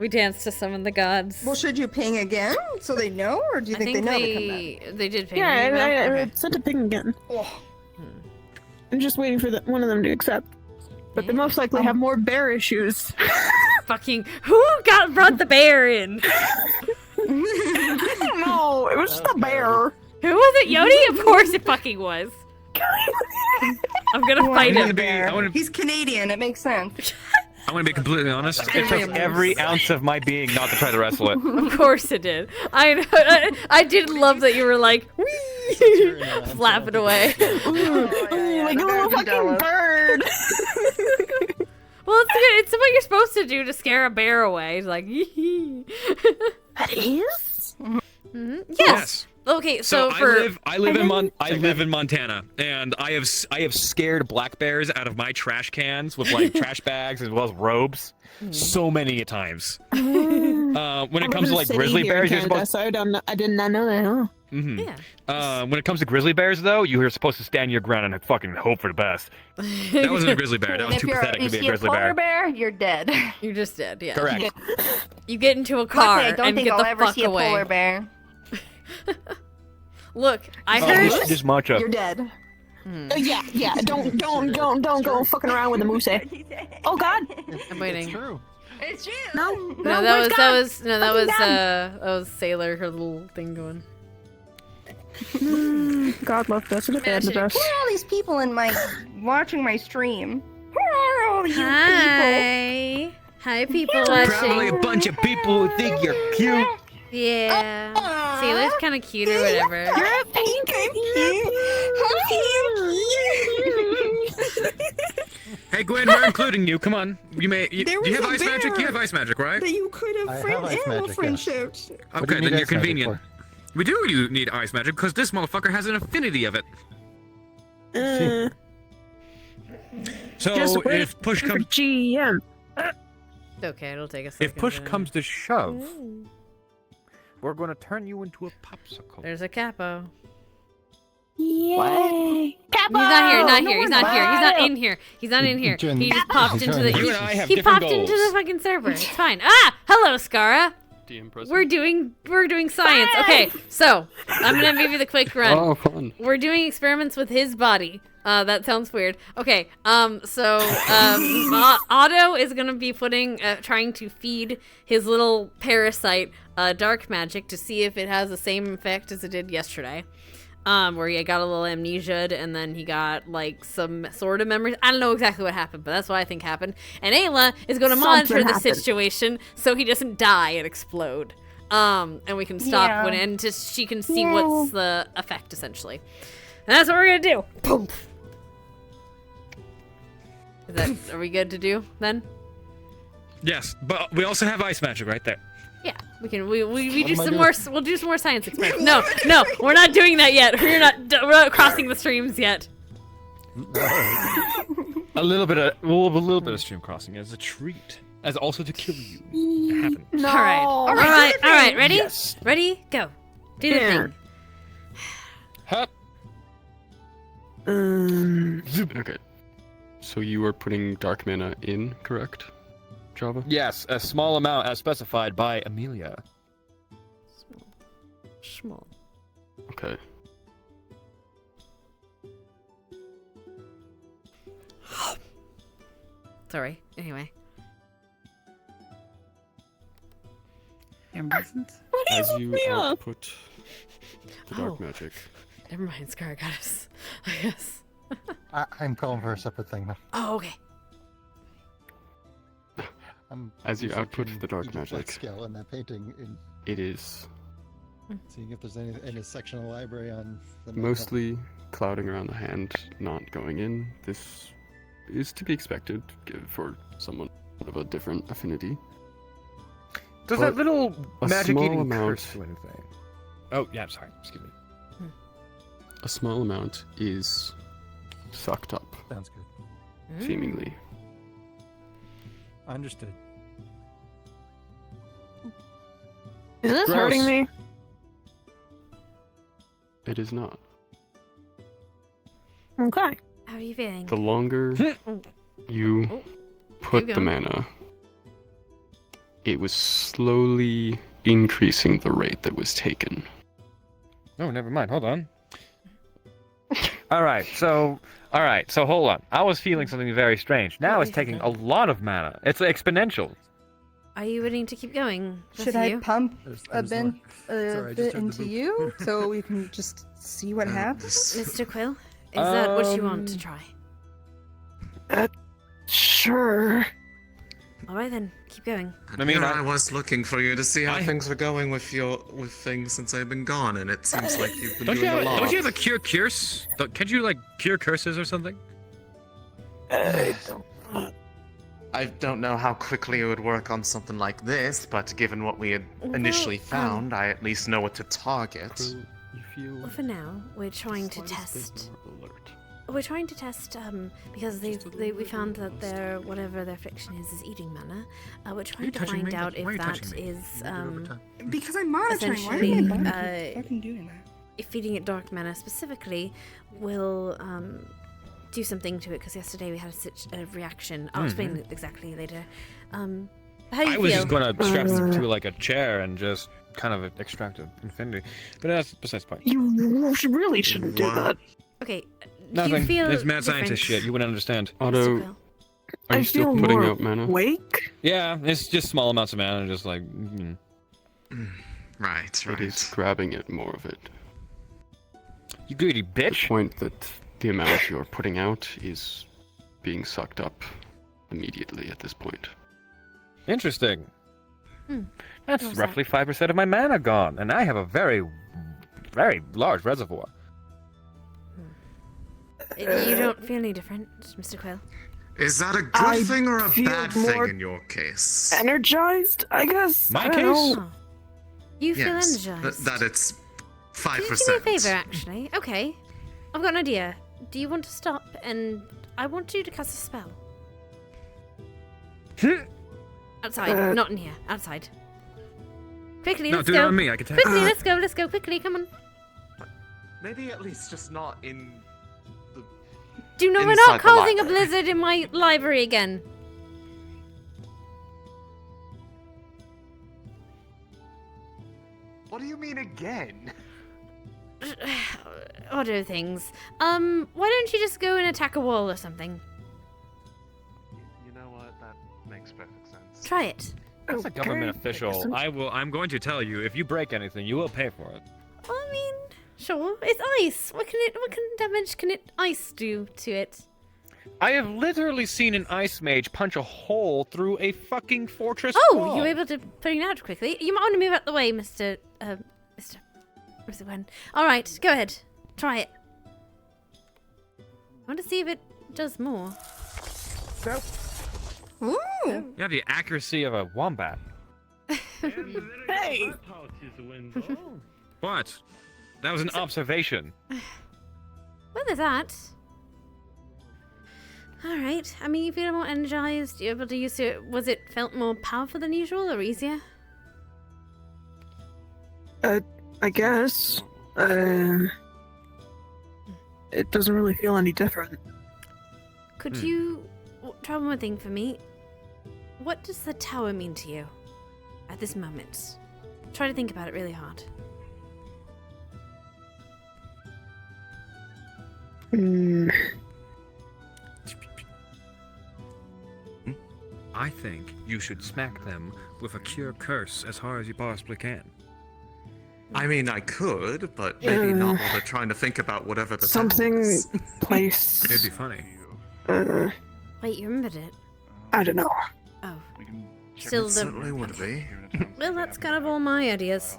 We danced to summon the gods. Well, should you ping again so they know, or do you think they know to come back? They did ping. Yeah, me, I okay. sent a ping again. Oh. I'm just waiting for one of them to accept. But they most likely have more bear issues. Fucking who brought the bear in? I don't know. It was just a bear. Who was it? Yodi? Of course it fucking was. I'm gonna fight him. He's Canadian. It makes sense. I want to be completely honest. It took every ounce of my being not to try to wrestle it. Of course it did. I did love that you were like, whee, flapping away. Like a little fucking bird. Well, it's good. It's what you're supposed to do to scare a bear away. It's like, that is? Mm-hmm. Yes. Okay, so I live in Montana, and I have scared black bears out of my trash cans with like trash bags as well as robes, so many times. When it comes to like grizzly bears, you're supposed. So I did not know that. Huh? Mm-hmm. Yeah. When it comes to grizzly bears, though, you're supposed to stand your ground and fucking hope for the best. That wasn't a grizzly bear. That was too pathetic to be a grizzly bear. If you're a polar bear, you're dead. You're just dead. Yeah. Correct. You get into a car Luckily, I don't and think get I'll the ever fuck see a away. polar bear. Look, I heard. This matcha. You're dead. Yeah. Don't go fucking around with the moose. Oh God. I'm waiting. It's true. It's true. No, that was Sailor, her little thing going. God love us in the bed, the best. Who are all these people in my watching my stream? Who are all these people? Hi, people watching. Probably a bunch of people who think you're cute. Yeah. Sailor's kind of cute or whatever. You're a pink. Hey Gwen, we're including you. Come on. Do you have ice magic? You have ice magic, right? That you could have animal friendships. Okay, then you're convenient. We do need ice magic because this motherfucker has an affinity of it. So if push comes, GM. Okay, it'll take a second. If push comes to shove, we're going to turn you into a popsicle. There's a capo. Yay! Capo! He's not here. He's not in here. He's not in here. He just popped into the. He popped into the fucking server. It's fine. Hello, Skara. We're doing science. Okay, so I'm gonna give you the quick run. Oh, fun. We're doing experiments with his body. That sounds weird. Okay, so Otto is gonna be trying to feed his little parasite dark magic to see if it has the same effect as it did yesterday. Where he got a little amnesia and then he got like some sort of memories. I don't know exactly what happened, but that's what I think happened. And Ayla is going to monitor the situation so he doesn't die and explode. And we can stop she can see what's the effect essentially. And that's what we're gonna do. Boom. Are we good to do then? Yes, but we also have ice magic right there. Yeah, we can. We do some more. We'll do some more science experiments. No, we're not doing that yet. We're not crossing the streams yet. a little bit of stream crossing as a treat, as also to kill you. It happens. No. All right. Ready? Yes. Ready? Go. Do the thing. Hup. Okay. So you are putting dark mana in, correct? Java? Yes, a small amount as specified by Amelia. Small. Okay. Sorry. Anyway. As you output the dark magic. Never mind, Scar got us. I guess. I'm calling for a separate thing now. Oh, okay. As you output the dark magic, scale in that painting. It is seeing if there's any section of the library on the mostly clouding around the hand, not going in. This is to be expected for someone of a different affinity. Does But that little a magic small eating amount- curse do anything? Oh, yeah, I'm sorry. Excuse me. A small amount is sucked up. Sounds good. Seemingly. Understood. Is this hurting me? It is not. Okay. How are you feeling? The longer you put the mana, it was slowly increasing the rate that was taken. Oh, never mind. Hold on. All right, so hold on. I was feeling something very strange. Now it's taking a lot of mana. It's exponential. Are you willing to keep going? Should I pump a bit into you so we can just see what happens? Mr. Quill, is that what you want to try? Sure. All right then, keep going. I was looking for you to see how things were going with things since I've been gone, and it seems like you've been doing a lot. Don't you have a cure curse? Can't you like cure curses or something? I don't know how quickly it would work on something like this, but given what we had initially found, I at least know what to target. Well, for now, we're trying to test we're trying to test because we found that their whatever their affliction is eating mana. We're trying to find out if that is Because I'm monitoring. Why essentially, am I fucking doing that? if feeding it dark mana specifically will do something to it. Because yesterday we had a reaction. I'll explain it exactly later. How do you I was feel? just gonna strap them to like a chair and just kind of extract an infinity, but that's besides the point. You really shouldn't do that. Okay. Do Nothing. you feel It's mad different? scientist shit. You wouldn't understand. Otto, Quill? are I you still feel putting more out mana? awake. Yeah, it's just small amounts of mana, just like. Right. It is grabbing it more of it. You greedy The bitch. point that the amount you're putting out is being sucked up immediately at this point. Interesting. That's What was roughly 5% of my mana gone, and I have a very, very large reservoir. You don't feel any different, Mr. Quill? Is that a good I thing or a feel bad more thing in your case? Energized, I guess. My I don't case? know. You feel Yes, energized. that it's 5%. Can you do me a favor, actually? Okay. I've got an idea. Do you want to stop and I want you to cast a spell? Outside, not in here. Outside. Quickly, No, let's do go. it on me. I can tell. Quickly, let's go. Quickly, come on. Maybe at least just not in the. Do you know we're Inside not the causing a library. blizzard in my library again? What do you mean again? Other things. Why don't you just go and attack a wall or something? You know what? That makes perfect sense. Try it. As a government Okay. official, I'm going to tell you, if you break anything, you will pay for it. I mean, sure. It's ice. What kind of damage can ice do to it? I have literally seen an ice mage punch a hole through a fucking fortress Oh, wall. you were able to bring it out quickly. You might want to move out the way, Mr. Wen. All right, go ahead. Try it. I want to see if it does more. Ooh. You have the accuracy of a wombat. Hey! What? That was an observation. Well, there's that. All right. I mean, you feel more energized. You're able to use it. Was it felt more powerful than usual or easier? I guess. It doesn't really feel any different. Could you try one more thing for me? What does the tower mean to you at this moment? Try to think about it really hard. I think you should smack them with a cure curse as hard as you possibly can. I mean, I could, but maybe not while they're trying to think about whatever the Something town is. place. It'd be funny. Wait, you remembered it? I don't know. Oh. Still It certainly would be. Well, that's kind of all my ideas.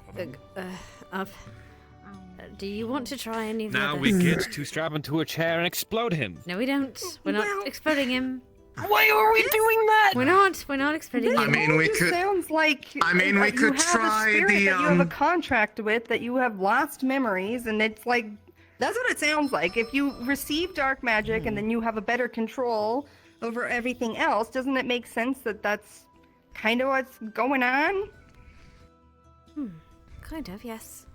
Do you want to try any of the Now others? we get to strap him to a chair and explode him. No, we don't. We're not exploding him. Why are we doing that? We're not. We're not exploding him. I mean, we It could. sounds like I mean, we you could have try a spirit the, that you have a contract with, that you have lost memories, and it's like that's what it sounds like. If you receive dark magic and then you have a better control over everything else, doesn't it make sense that that's kind of what's going on? Kind of, yes.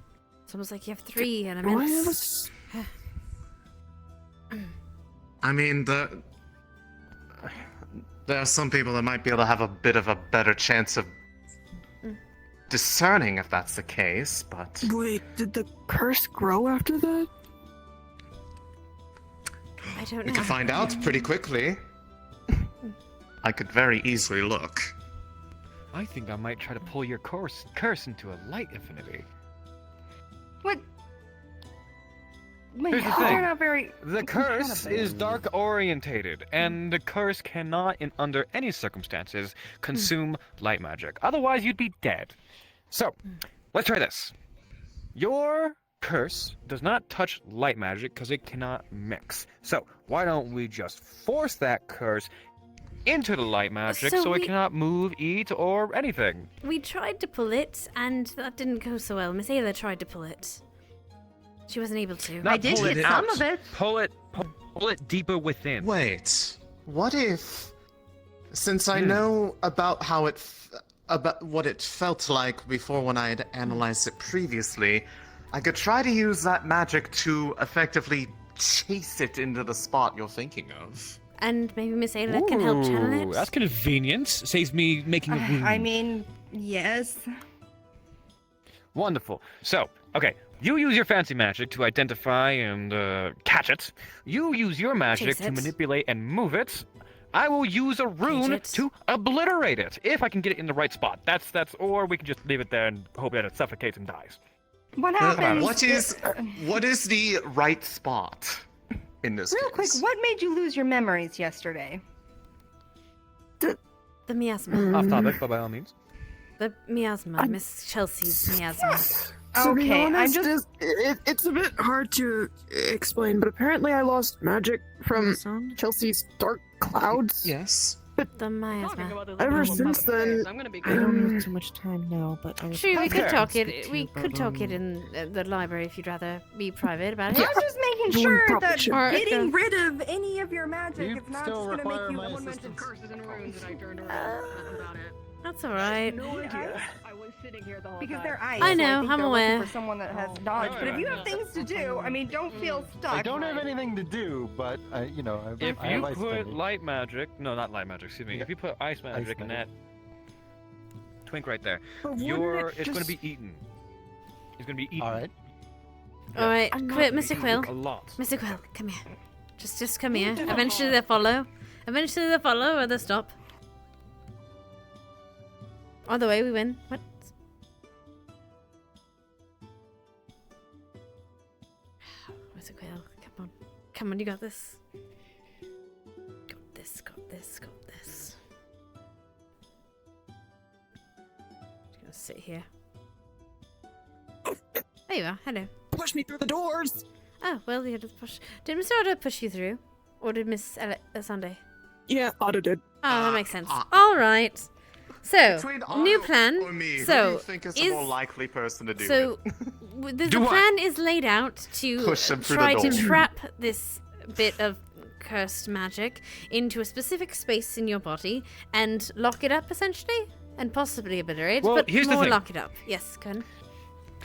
It's almost like you have three elements. I mean, there are some people that might be able to have a bit of a better chance of discerning if that's the case, but Wait, did the curse grow after that? I don't know. we could find out pretty quickly. I could very easily look. I think I might try to pull your curse into a light infinity. What? Here's the You're thing. not very. The curse is dark orientated, and the curse cannot, under any circumstances, consume light magic. Otherwise, you'd be dead. So, let's try this. Your curse does not touch light magic because it cannot mix. So, why don't we just force that curse into the light magic So so it we- cannot move, eat, or anything? We tried to pull it, and that didn't go so well. Miss Ayla tried to pull it. She wasn't able to. Not pull it out. Pull it. pull it deeper within. Wait, what if, since I know about how about what it felt like before when I had analyzed it previously, I could try to use that magic to effectively chase it into the spot you're thinking of. And maybe Miss Ayla can help channel it. That's convenient. Saves me making a wound. I mean, yes. Wonderful. So, okay, you use your fancy magic to identify and catch it. You use your magic to manipulate and move it. I will use a rune to obliterate it, if I can get it in the right spot. That's or we can just leave it there and hope that it suffocates and dies. What happens? What is the right spot in this Real case? quick, what made you lose your memories yesterday? The miasma. Off topic, but by all means. The miasma. Miss Chelsea's miasma. To be Okay, honest, I'm just... it's a bit hard to explain, but apparently I lost magic from Chelsea's dark clouds. Yes. The miasma. Ever since then, I don't have too much time now, but I was... True, we could talk it. We could talk it in the library if you'd rather be private about it. I'm just making sure that Or- getting rid of any of your magic You is not still just going to require make you my unmentioned curses and runes that I turned around about it. That's alright. I was sitting here the whole because they're ice. I so know, think I'm they're aware. looking for someone that has knowledge. But if you have things to do, I mean, don't feel stuck. I don't have anything to do, but I If I you have ice put spending. light magic, no, not light magic, excuse me. If you put ice magic in that twink right there, But wouldn't it's going to be eaten. It's going to be eaten. All right. Alright, Mr. Quill. A lot. Mr. Quill, come here. Just come here. Eventually they follow. Eventually they follow or they stop. Either way, we win. What? Mr. Quill, come on. Come on, you got this. Got this, got this, got this. Just gonna sit here. There you are, hello. Push me through the doors! Oh, well, you had to push. Did Mr. Otto push you through? Or did Miss Sunday? Yeah, Otto did. Oh, that makes sense. Alright. So, Between new Otto plan. or me, So, who do you think is the more likely person to do so it? the plan is laid out to Push him through try the to door. trap this bit of cursed magic into a specific space in your body and lock it up, essentially, and possibly obliterate, Well, but here's the more thing. lock it up. Yes, Kun.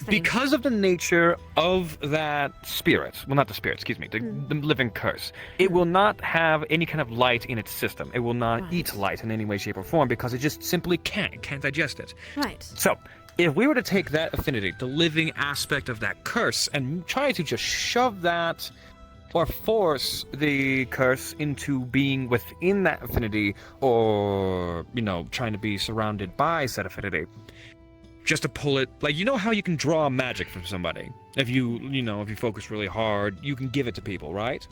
Because of the nature of that spirit, well, not the spirit, excuse me, the living curse, it will not have any kind of light in its system. It will not eat light in any way, shape, or form because it just simply can't. It can't digest it. Right. So, if we were to take that affinity, the living aspect of that curse, and try to just shove that or force the curse into being within that affinity or, trying to be surrounded by said affinity, just to pull it, like, you know how you can draw magic from somebody? If you focus really hard, you can give it to people, right?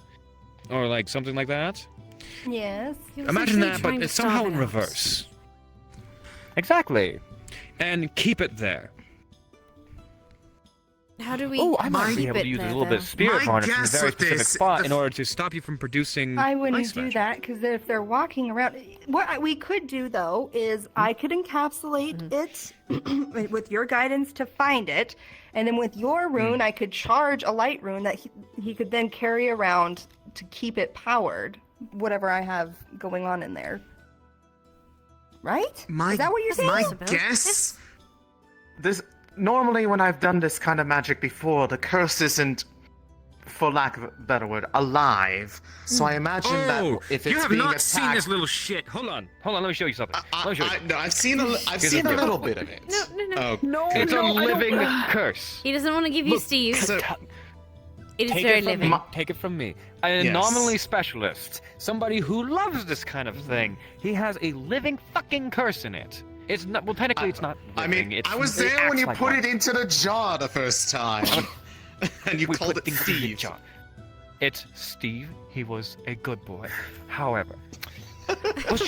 Or like something like that? Yes. Imagine that, but it's somehow in reverse. Exactly. And keep it there. How do we I might be able to use a little bit of spirit varnish in a very specific spot in order to stop you from producing I wouldn't ice do magic. that because if they're walking around, what we could do though is I could encapsulate it with your guidance to find it, and then with your rune, I could charge a light rune that he could then carry around to keep it powered. Whatever I have going on in there, right? Is that what you're saying? My guess. Normally, when I've done this kind of magic before, the curse isn't, for lack of a better word, alive. So I imagine that if it's you have being not attacked, seen this little shit. Hold on, let me show you something. Let me show you. No, I've seen a little bit of it. No, It's a living curse. He doesn't want to give you Steve. It is Take very it from living. me. Take it from me. An anomaly specialist, somebody who loves this kind of thing. He has a living fucking curse in it. It's not. Well, technically, it's not. Living. I mean, it's, I was it there when acts you like put one. it into the jar the first time, and you called it Steve. It's Steve. He was a good boy. However, let's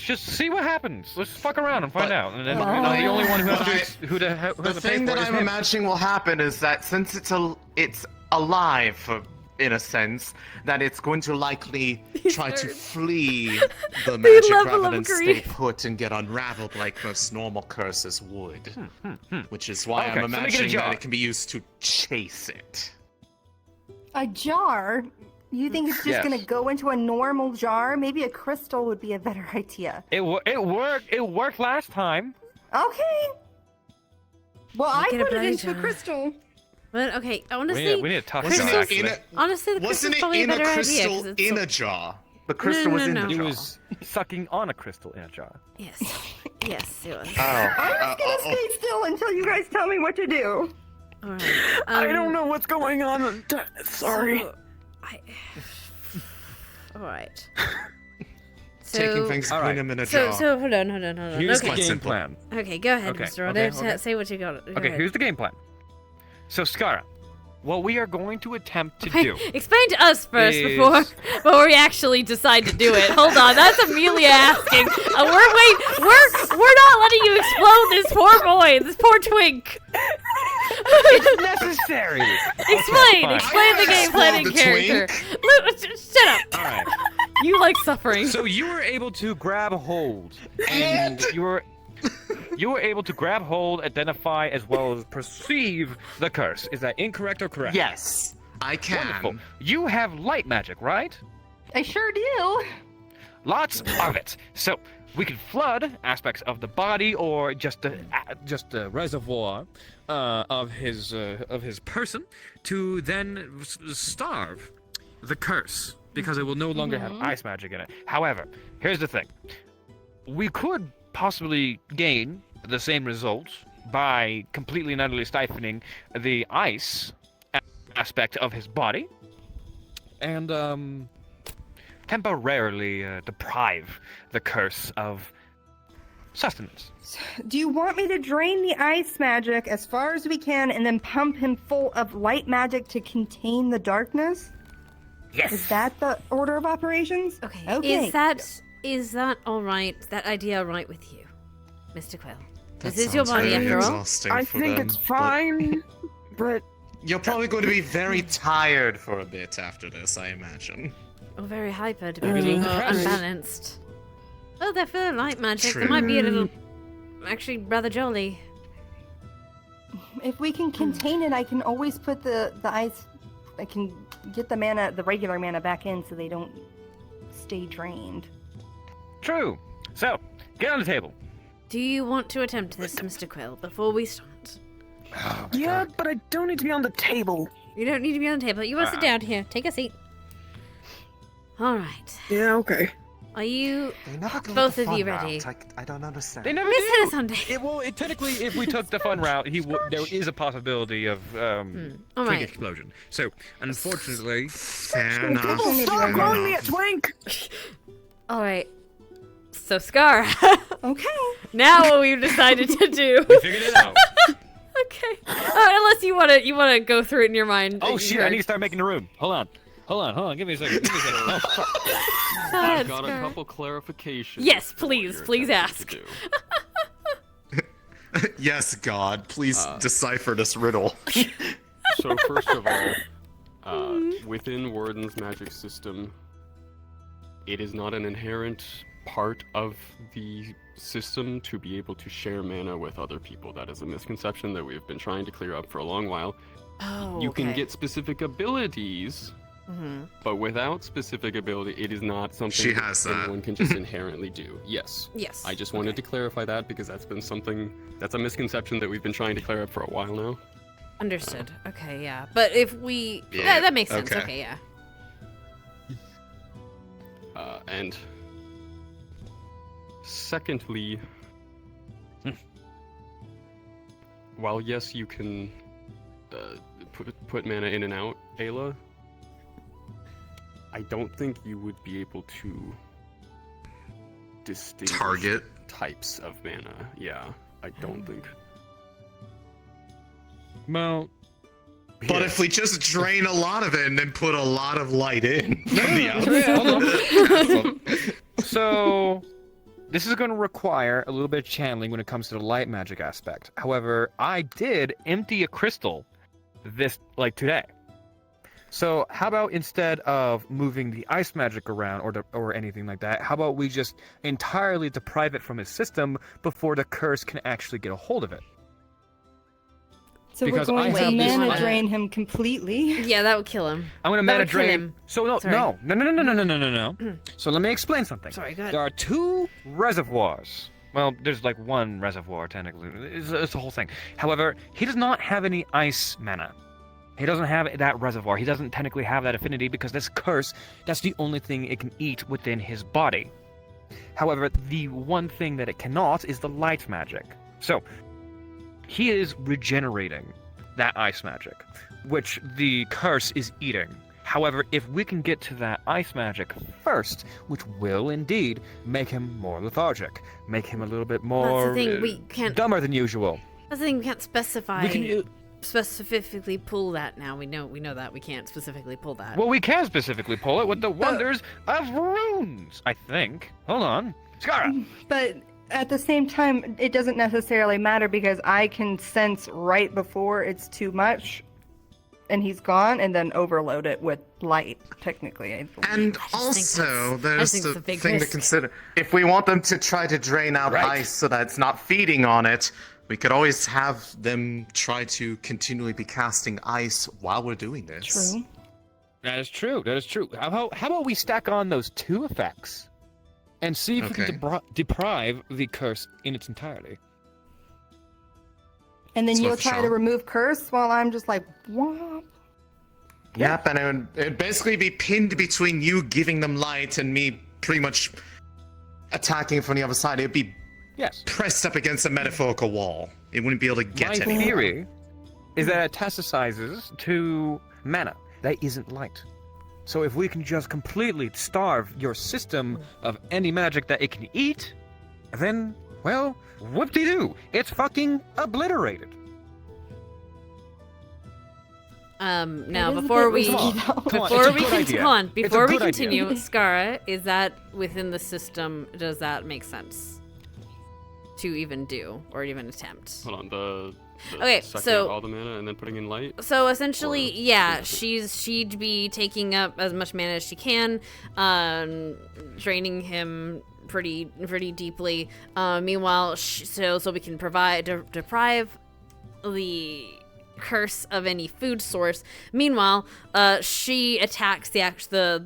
just see what happens. Let's fuck around and find out. And then the only one who has to who has The to thing pay for that it is I'm him. imagining will happen is that since it's alive, in a sense, that it's going to likely try to flee the magic level rather of than stay grief. put and get unraveled like most normal curses would. Which is why Okay, I'm so make it a imagining jar. that it can be used to chase it. A jar? You think it's just Yes. gonna go into a normal jar? Maybe a crystal would be a better idea. It worked. It worked last time. Okay. Well, I Get a put it bloody into a jar. crystal. But okay, honestly, We need to talk crystals- about it. honestly, the crystal's Wasn't it probably in a a better crystal idea. 'cause it's in so- a jar? The crystal was in no. the It jar. was sucking on a crystal in a jar. Yes. Yes, it was. I'm just gonna stay still until you guys tell me what to do. All right. I don't know what's going on. Sorry. All right. Taking things, All putting right. them in a So jar. hold on. Here's Okay. the game plan. Okay, go ahead, Okay, Mr. okay, Rondo. okay. Say what you got. Go Okay, ahead. here's the game plan. So, Skara, what we are going to attempt to Okay, do. explain to us first is- before we actually decide to do it. Hold on, that's Amelia asking. We're not letting you explode this poor boy, this poor twink. It's necessary. Explain fine. the game plan and character. Shut up. All right. You like suffering. So you were able to grab hold, and you were able to grab hold, identify, as well as perceive the curse. Is that incorrect or correct? Yes, I can. Wonderful. You have light magic, right? I sure do. Lots of it. So we could flood aspects of the body, or just a reservoir of his person, to then starve the curse, because it will no longer have ice magic in it. However, here's the thing: we could possibly gain the same results by completely and utterly stifling the ice aspect of his body, and temporarily deprive the curse of sustenance. Do you want me to drain the ice magic as far as we can and then pump him full of light magic to contain the darkness? Yes. Is that the order of operations? Okay. Is that all right? That idea all right with you, Mr. Quill? That This is your sounds body very after all. exhausting I for think them, it's but fine, but You're probably going to be very tired for a bit after this, I imagine. Or very hyper, depending, or unbalanced. Well, they're for light magic. They might be a little, actually, rather jolly. If we can contain it, I can always put the ice. I can get the regular mana back in so they don't stay drained. True. So, get on the table. Do you want to attempt this, Mr. Quill, before we start? yeah, but I don't need to be on the table. You don't need to be on the table. You want to sit down here. Take a seat. All right. Yeah, okay. Are you They never go both the of you fun ready? route. I don't understand. They never Miss do. Hannah Sunday. Well, technically, if we took the fun route, there is a possibility of All twink right. explosion. So, unfortunately, Fair enough. People stop calling me a twink! All right. So, Scar. Okay. Now what we've decided to do. we figured it out. Okay. Unless you wanna go through it in your mind. Oh shit! I need to start making the room. Hold on. Give me a second. Oh, fuck. Go ahead, I've got a Scar. couple clarifications. Yes, for what please. you're Please attempting ask. to do. Yes, God, please decipher this riddle. So first of all, within Warden's magic system, it is not an inherent part of the system to be able to share mana with other people. That is a misconception that we've been trying to clear up for a long while. Oh, You can okay. get specific abilities, but without specific ability, it is not something She has that. anyone can just inherently do. Yes. Yes. I just wanted to clarify that because that's a misconception that we've been trying to clear up for a while now. Understood. Okay, yeah. But if we... Yeah, that makes sense. okay. Okay, yeah. And secondly, while yes, you can put mana in and out, Ayla, I don't think you would be able to distinguish Target types of mana. Yeah, I don't think. Well, But if we just drain a lot of it and then put a lot of light in from the outside. So, this is going to require a little bit of channeling when it comes to the light magic aspect. However, I did empty a crystal today. So, how about instead of moving the ice magic around or anything like that, how about we just entirely deprive it from his system before the curse can actually get a hold of it? So Because we're going I to have this- mana I- drain him completely. Yeah, that would kill him. I'm gonna That mana would kill drain. him. So no, Sorry. no. So let me explain something. Sorry, go ahead. There are 2 reservoirs. Well, there's like 1 reservoir technically. It's the whole thing. However, he does not have any ice mana. He doesn't have that reservoir. He doesn't technically have that affinity because this curse, that's the only thing it can eat within his body. However, the one thing that it cannot is the light magic. So, he is regenerating that ice magic, which the curse is eating. However, if we can get to that ice magic first, which will indeed make him more lethargic, make him a little bit more thing, we can't- dumber than usual. That's the thing, we can't specify. We can, specifically pull that now. We know that we can't specifically pull that. well, we can specifically pull it with the wonders of runes, I think. Hold on. Skara! But at the same time, it doesn't necessarily matter because I can sense right before it's too much and he's gone and then overload it with light, technically. I believe. And also, there's think the it's a big thing to risk. consider. If we want them to try to drain out ice so that it's not feeding on it, we could always have them try to continually be casting ice while we're doing this. True. That is true. That is true. How about we stack on those 2 effects and see if we can deprive the curse in its entirety? And then It's you'll worth a try shot. to remove curse while I'm just like, what? Yep, and it'd basically be pinned between you giving them light and me pretty much attacking from the other side. It'd be pressed up against a metaphorical wall. It wouldn't be able to get My anywhere. theory is that it metastasizes to mana that isn't light. So if we can just completely starve your system of any magic that it can eat, then, well, whoop-de-doo, it's fucking obliterated. Now is a before bit we risky, though. before we good idea. hold on, It's a before we good idea. continue, Skara, is that within the system? Does that make sense to even do or even attempt? Hold on, the Okay, sucking so- out all the mana and then putting in light. So essentially, yeah, she'd be taking up as much mana as she can, draining him pretty deeply. Meanwhile, so we can deprive the curse of any food source. Meanwhile, she attacks the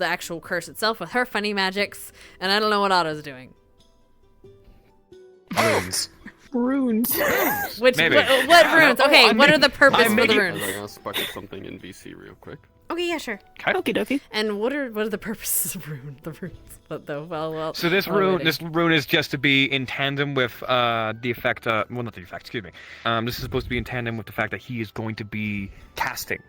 actual curse itself with her funny magics, and I don't know what Otto's doing. Runes. Runes. Which Maybe. what runes? Okay, I'm what are making- the purpose I'm for the making- runes? I'm gonna spark something in VC real quick. Okay, yeah, sure. Okie dokie. And what are the purposes of the runes? But though, well. So this well, rune, already. this rune is just to be in tandem with the effect. Well, not the effect. Excuse me. This is supposed to be in tandem with the fact that he is going to be casting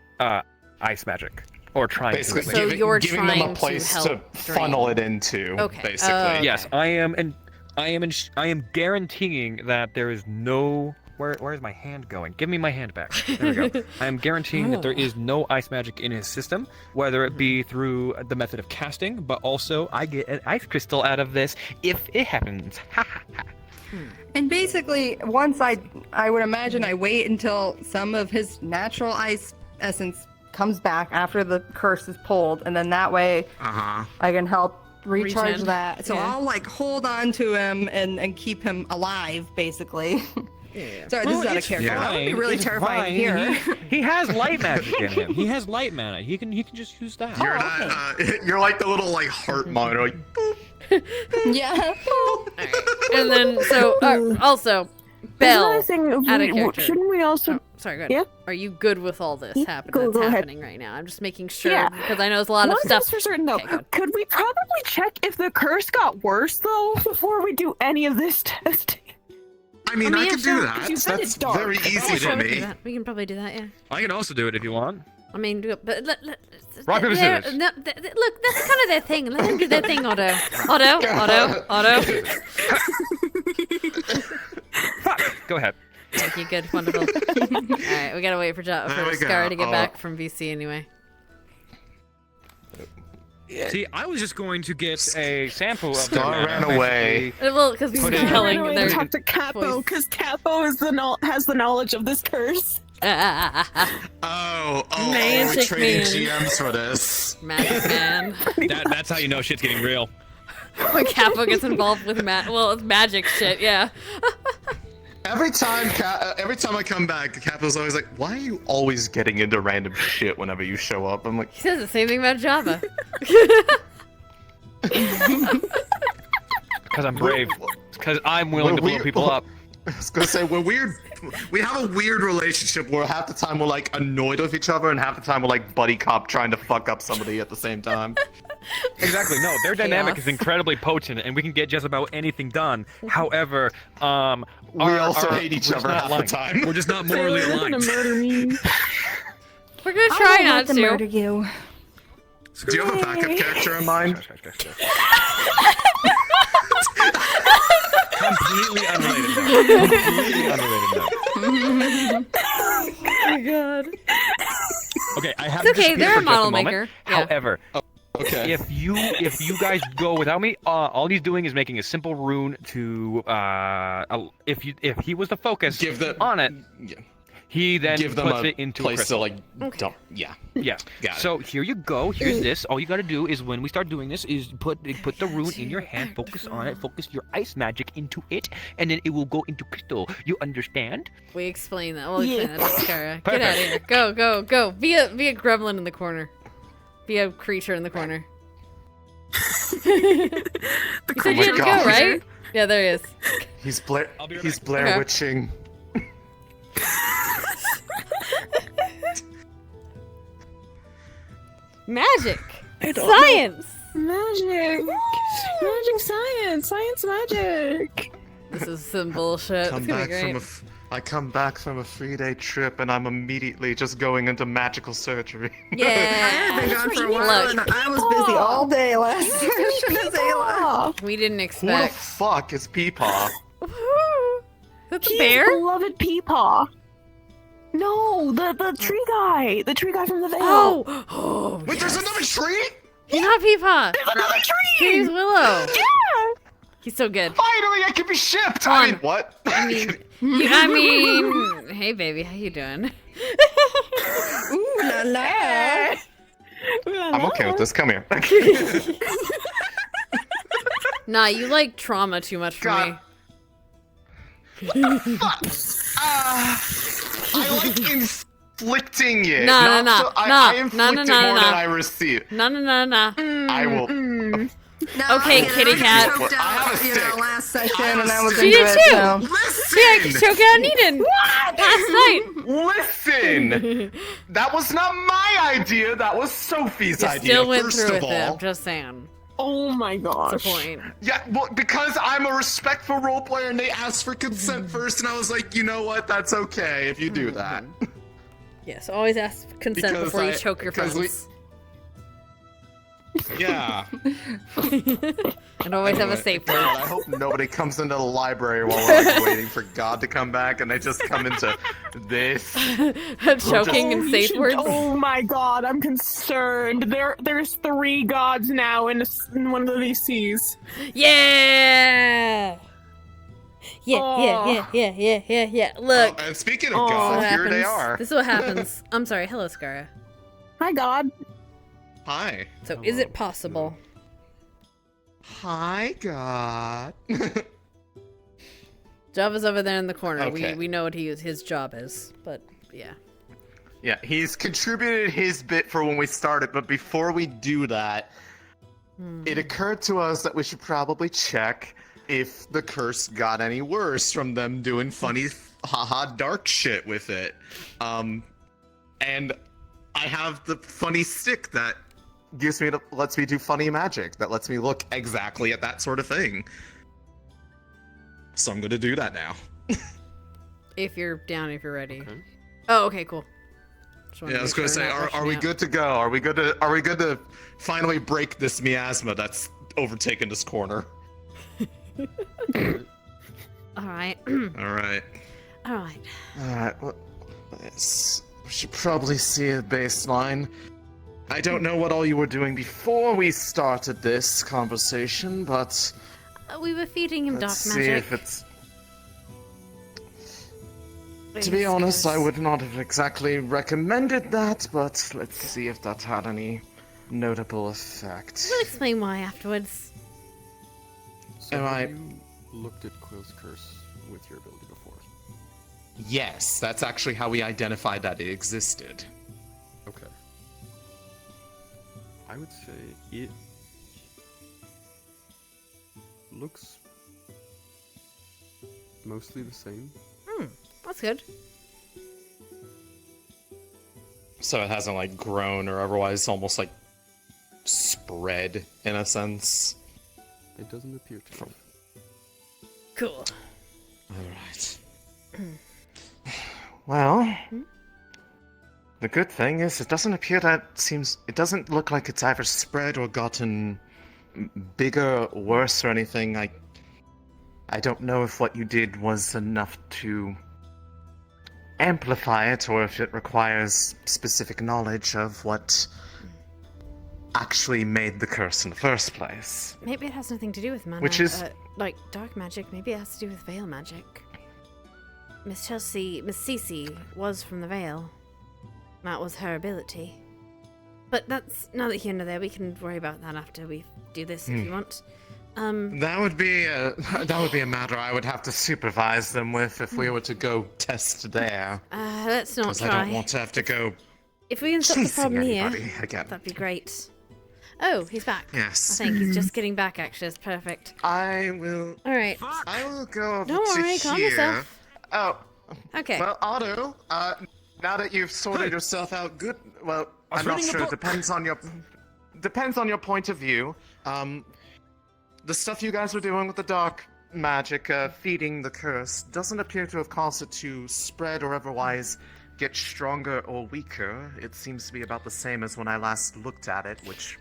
ice magic or trying Basically, to. So you're giving them trying a to place to, help funnel drain. it into. Okay. Basically. Okay. Yes, I am guaranteeing that there is no. Where is my hand going? Give me my hand back. There we go. I am guaranteeing that there is no ice magic in his system, whether it be through the method of casting, but also I get an ice crystal out of this if it happens. Ha ha ha. And basically, once I would imagine I wait until some of his natural ice essence comes back after the curse is pulled, and then that way I can help recharge Regen. that. So Yeah. I'll like hold on to him and keep him alive, basically. Yeah. Sorry, this is out of it's character. That would be fine, really it's terrifying fine. here. He has light magic in him. He has light mana. He can just use that. You're not. You're like the little like heart monitor. Like, Yeah. And then also Belle, There's another thing, out of character. shouldn't we also? Sorry, go ahead. Yeah. Are you good with all this Yeah, that's go ahead. happening right now? I'm just making sure Yeah. because I know there's a lot of One stuff. thing's for certain though. Okay, go ahead. Could we probably check if the curse got worse though before we do any of this testing? I mean, I yeah, can sure, do 'cause that. you said That's it's dark. very easy Yeah, sure, for we can do me. that. We can probably do that, yeah. I can also do it if you want. I mean, but Rock, paper, there- scissors. no, look, that's kind of their thing. Let them do their thing, Otto. Otto. Go ahead. Thank you, good, wonderful. All right, we gotta wait for There we go. Scar to get Oh. back from VC anyway. See, I was just going to get a sample of Star their ran mana, away. basically. Well, because Put he's it- telling I'm their to talk to Capo voice. because Capo is has the knowledge of this curse. Oh, we're Magic trading man. GMs for this. Magic man. That's how you know shit's getting real. When Capo gets involved with it's magic shit, yeah. every time I come back, Capital's always like, "Why are you always getting into random shit whenever you show up?" I'm like, He says the same thing about Java. Because I'm brave. Because I'm willing to blow people up. I was gonna say we're weird. We have a weird relationship where half the time we're like annoyed with each other, and half the time we're like buddy cop trying to fuck up somebody at the same time. Exactly. No, their dynamic is incredibly potent, and we can get just about anything done. However, we also hate each other half the time. We're just not morally They're aligned. gonna murder me. We're gonna try I not to to. murder you. Do you have a backup character in mind? Completely unrelated. Though. Completely unrelated. Though. Oh my god. Okay, I have It's okay, to they're a for just model moment. maker. Yeah. However, okay. if you guys go without me, all he's doing is making a simple rune to if he was the focus on it. Yeah. He then Give them puts a it into place a crystal. to like dump. Yeah. Yeah. Got it. So here you go. Here's this. All you got to do is when we start doing this is put the rune in your hand, focus on it, focus your ice magic into it, and then it will go into crystal. You understand? We explain that. We'll explain that to Skara. Get out of here. Go, go, go. Be a gremlin in the corner. Be a creature in the corner. You said you had to go, right? Yeah, there he is. He's Blair Okay. Witching. Magic! Science! Magic! Magic science! Science magic! This is some bullshit. Come It's gonna back be great. I come back from a 3-day trip and I'm immediately just going into magical surgery. Yeah. I had been gone for a while and I was busy all day last session as Ayla. We didn't Who the expect. fuck is Peepaw? That's a He's bear? beloved Peepaw. No, the tree guy. The tree guy from the Vale. Oh! Wait, there's another tree? He's not Peepaw. There's another tree! He's Willow. Yeah! He's so good. Finally, I can be shipped! Come I on. mean, what? I mean, hey baby, how you doing? Ooh la la. I'm okay with this. Come here. Nah, you like trauma too much for me. Fuck! I like inflicting it. No. I inflict it more than I receive. No. I will. No, Okay, I kitty cat. choked out, last session, and I was She into did it, too. so. Listen! Yeah, choke out Needon last night. Listen! That was not my idea. That was Sophie's You idea. still went first through of with it. all. I'm just saying. Oh my gosh. That's the point. Yeah, well, because I'm a respectful role player and they asked for consent first, and I was like, you know what? That's okay if you do that. Yes, always ask consent Because before you I- choke your because friends. Yeah. And always have a safe word. God, I hope nobody comes into the library while we're like waiting for God to come back, and they just come into this. Choking and safe words. Oh my god, I'm concerned. There's 3 gods now in one of these seas. Yeah! Yeah. Look. And speaking of God, here they are. This is what happens. I'm sorry. Hello, Skara. Hi, God. Hi. So, is it possible? Hi, God. Java's over there in the corner. Okay. We know what his job is, but yeah. Yeah, he's contributed his bit for when we started, but before we do that, it occurred to us that we should probably check if the curse got any worse from them doing funny, haha, dark shit with it. And I have the funny stick that lets me do funny magic, that lets me look exactly at that sort of thing. So I'm gonna do that now. If you're down, if you're ready. Oh, okay, cool. Yeah, I was gonna say, are we good to go? Are we good to finally break this miasma that's overtaken this corner? Alright. Alright. Alright. Alright, well, we should probably see a baseline. I don't know what all you were doing before we started this conversation, but We were feeding him let's dark see magic. if it's... To be honest, I would not have exactly recommended that, but let's see if that had any notable effect. We'll explain why afterwards. So Am have I- you looked at Quill's curse with your ability before? Yes, that's actually how we identified that it existed. Okay. I would say it looks mostly the same. That's good. So it hasn't like grown or otherwise almost like spread in a sense. It doesn't appear to. Cool. Alright. Well, the good thing is it doesn't appear it doesn't look like it's either spread or gotten bigger, worse, or anything. I don't know if what you did was enough to amplify it or if it requires specific knowledge of what actually made the curse in the first place. Maybe it has nothing to do with mana. Which is- like dark magic. Maybe it has to do with veil magic. Miss Cece was from the veil. That was her ability. But that's now that you're there, we can worry about that after we do this if you want. That would be a matter I would have to supervise them with if we were to go test there. Let's not 'Cause try. I don't want to have to go. If we can stop the chasing problem here, anybody again. that'd be great. Oh, he's back. Yes. I think he's just getting back. Actually, it's perfect. I will. All right. I will go over Don't to worry, calm here. yourself. Oh. Okay. Well, Otto, now that you've sorted yourself out good, well, I'm not sure. Depends on your point of view. The stuff you guys were doing with the dark magic, feeding the curse, doesn't appear to have caused it to spread or otherwise get stronger or weaker. It seems to be about the same as when I last looked at it, which,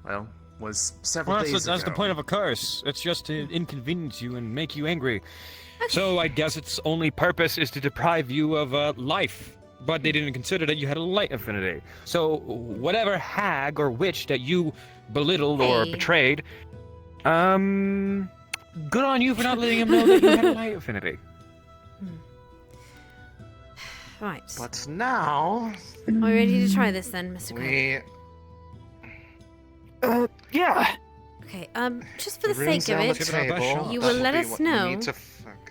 well, was several days ago. That's the point of a curse. It's just to inconvenience you and make you angry. So I guess its only purpose is to deprive you of life. But they didn't consider that you had a light affinity. So whatever hag or witch that you belittled or betrayed, good on you for not letting him know that you had a light affinity. Right. But now... Are we ready to try this then, Mr. Craig? Yeah. Okay, just for the rune's sake of on the it, table. you That will will let be us what we know. need to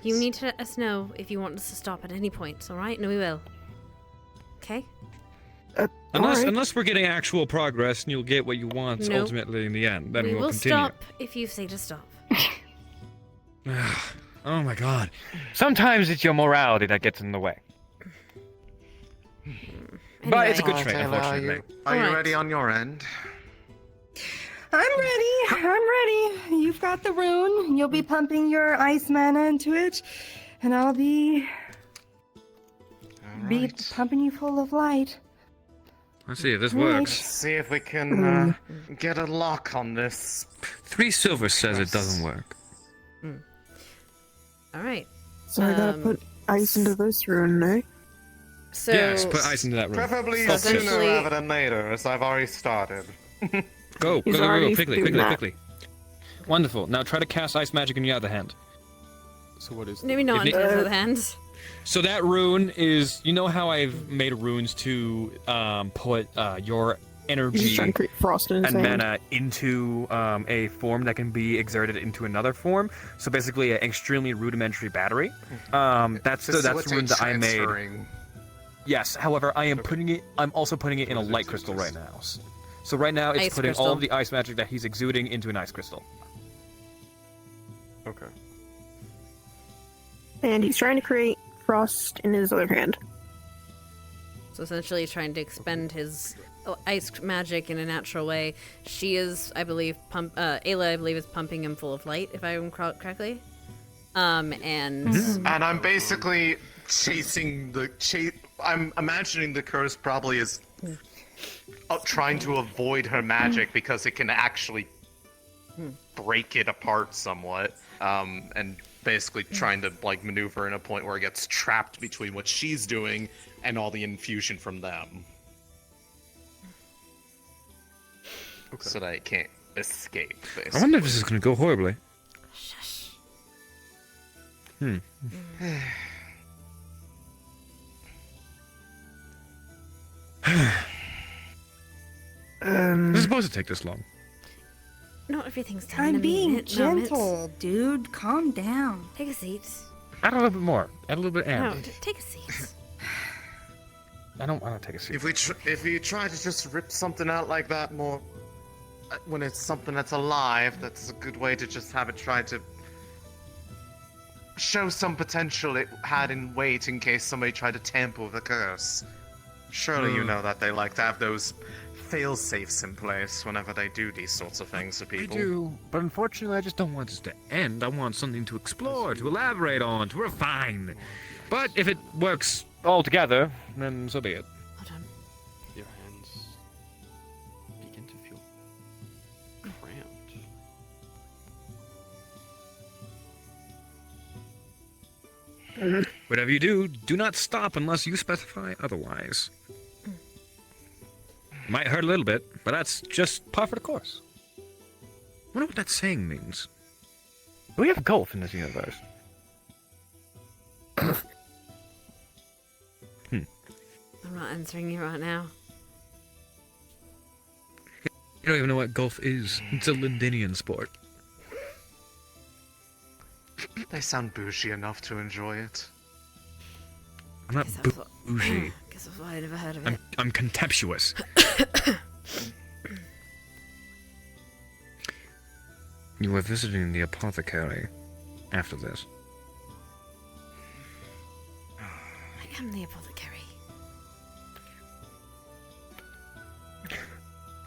You need to let us know if you want us to stop at any point, alright? No, we will. Okay? Unless we're getting actual progress and you'll get what you want Nope. ultimately in the end, then we we'll will continue. stop if you say to stop. Oh my god. Sometimes it's your morality that gets in the way. But it's a good trait, Taylor, unfortunately. Are you ready on your end? I'm ready. You've got the rune. You'll be pumping your ice mana into it, and I'll be pumping you full of light. Let's see if this Right. works. See if we can get a lock on this. 3 silver says it doesn't work. Alright. So I gotta put ice into this rune, eh? So, Yes, put ice into that room. Preferably So sooner essentially- rather than later, as I've already started. Go, He's go, already quickly, doing quickly, that. quickly. Wonderful. Now try to cast ice magic in your other hand. So what is Maybe not into the other hand. So that rune is, you know how I've made runes to put your He's energy just trying to create frost in his and hand. mana into a form that can be exerted into another form. So basically, an extremely rudimentary battery. That's the rune that I made. Transferring. Yes. However, I'm also putting it in a light crystal right now. So right now, it's Ice putting crystal. all of the ice magic that he's exuding into an ice crystal. Okay. And he's trying to create frost in his other hand. So essentially trying to expend his ice magic in a natural way. She is, I believe, Ayla, I believe, is pumping him full of light, if I remember correctly. And... And I'm basically chasing the I'm imagining the curse probably is trying to avoid her magic because it can actually break it apart somewhat, and basically trying to like maneuver in a point where it gets trapped between what she's doing and all the infusion from them, so that it can't escape. Basically. I wonder if this is going to go horribly. It's supposed to take this long. Not everything's done in I'm a being moment. gentle, dude. Calm down. Take a seat. Add a little bit more. Add a little bit No, amp. take a seat. I don't take a seat. If we try to just rip something out like that more, when it's something that's alive, that's a good way to just have it try to show some potential it had in wait in case somebody tried to tamper with the curse. Surely you know that they like to have those fail-safes in place whenever they do these sorts of things to people. I do, but unfortunately I just don't want this to end. I want something to explore, to elaborate on, to refine. But if it works all together, then so be it. Your hands begin to feel cramped. Whatever you do, do not stop unless you specify otherwise. Might hurt a little bit, but that's just par for the course. I wonder what that saying means. Do we have golf in this universe? I'm not answering you right now. You don't even know what golf is. It's a Londinian sport. They sound bougie enough to enjoy it. I'm not bougie. Guess that's why I never heard of it. I'm contemptuous. You were visiting the apothecary after this. I am the apothecary.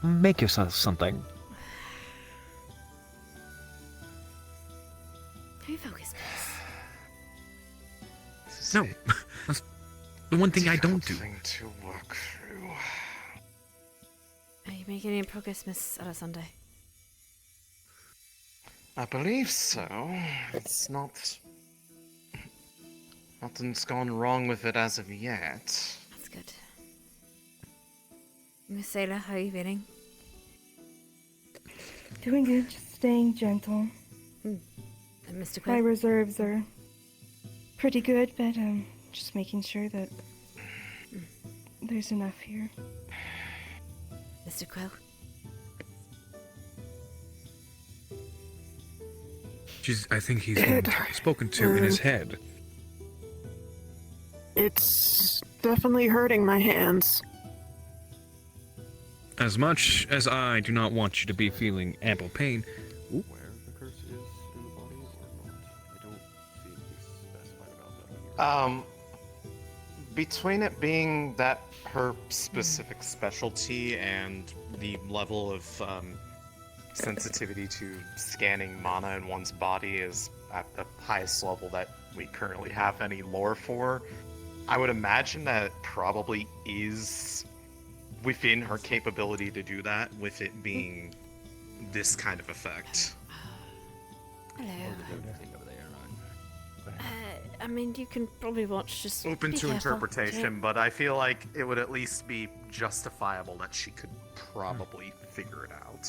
Make yourself something. Can you focus, please? No, that's the one thing I don't do. To work through. Are you making any progress, Miss Alasande? I believe so. It's not. Nothing's gone wrong with it as of yet. That's good. Miss Sailor, how are you feeling? Doing good, just staying gentle. And Mr. My Quill? reserves are pretty good, but just making sure that there's enough here. Mr. Quill? I think he's been spoken to in his head. It's definitely hurting my hands. As much as I do not want you to be feeling ample pain. Ooh. Where the curse is in the body or not? I don't see anything specified about that here. Between it being that her specific specialty and the level of sensitivity to scanning mana in one's body is at the highest level that we currently have any lore for, I would imagine that it probably is within her capability to do that, with it being this kind of effect. Hello. I mean, you can probably watch, just Open be to careful. interpretation, but I feel like it would at least be justifiable that she could probably figure it out.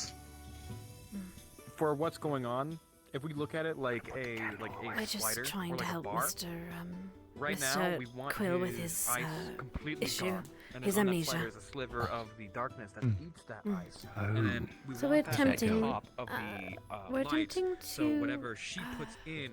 For what's going on, if we look at it like a We're just slider trying or to like a help bar, Mr. Right Mr. now, we want Quill with his ice completely issue, gone. And his then on that amnesia. slider is a sliver of the darkness that eats that ice. And then we So want we're that tempting. at the top of the We're light, tempting so to whatever she puts in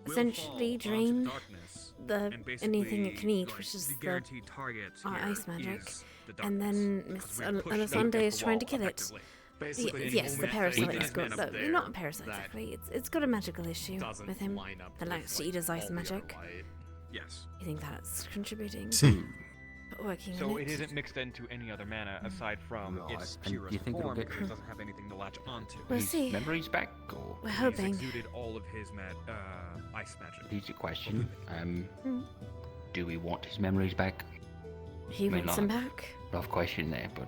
will essentially fall onto drain darkness, the and anything it can basically, eat, like, which is the the guaranteed target our here ice magic, is the and then Miss Alasande is trying to kill it. Basically, Yes, the any parasite movement is got, up but there not a parasite exactly. It's got a magical issue doesn't with him line up that with, likes to like, eat his ice all the magic. other light. Yes. You think that's contributing? See. But working So on it isn't mixed into any other mana aside from its And purest you think it'll form, get- because it doesn't have anything to latch onto. We'll see. Memories back, or We're He's hoping. exuded all of his ice magic. easy question. Hmm. Do we want his memories back? He May wants them not. back, Rough question there, but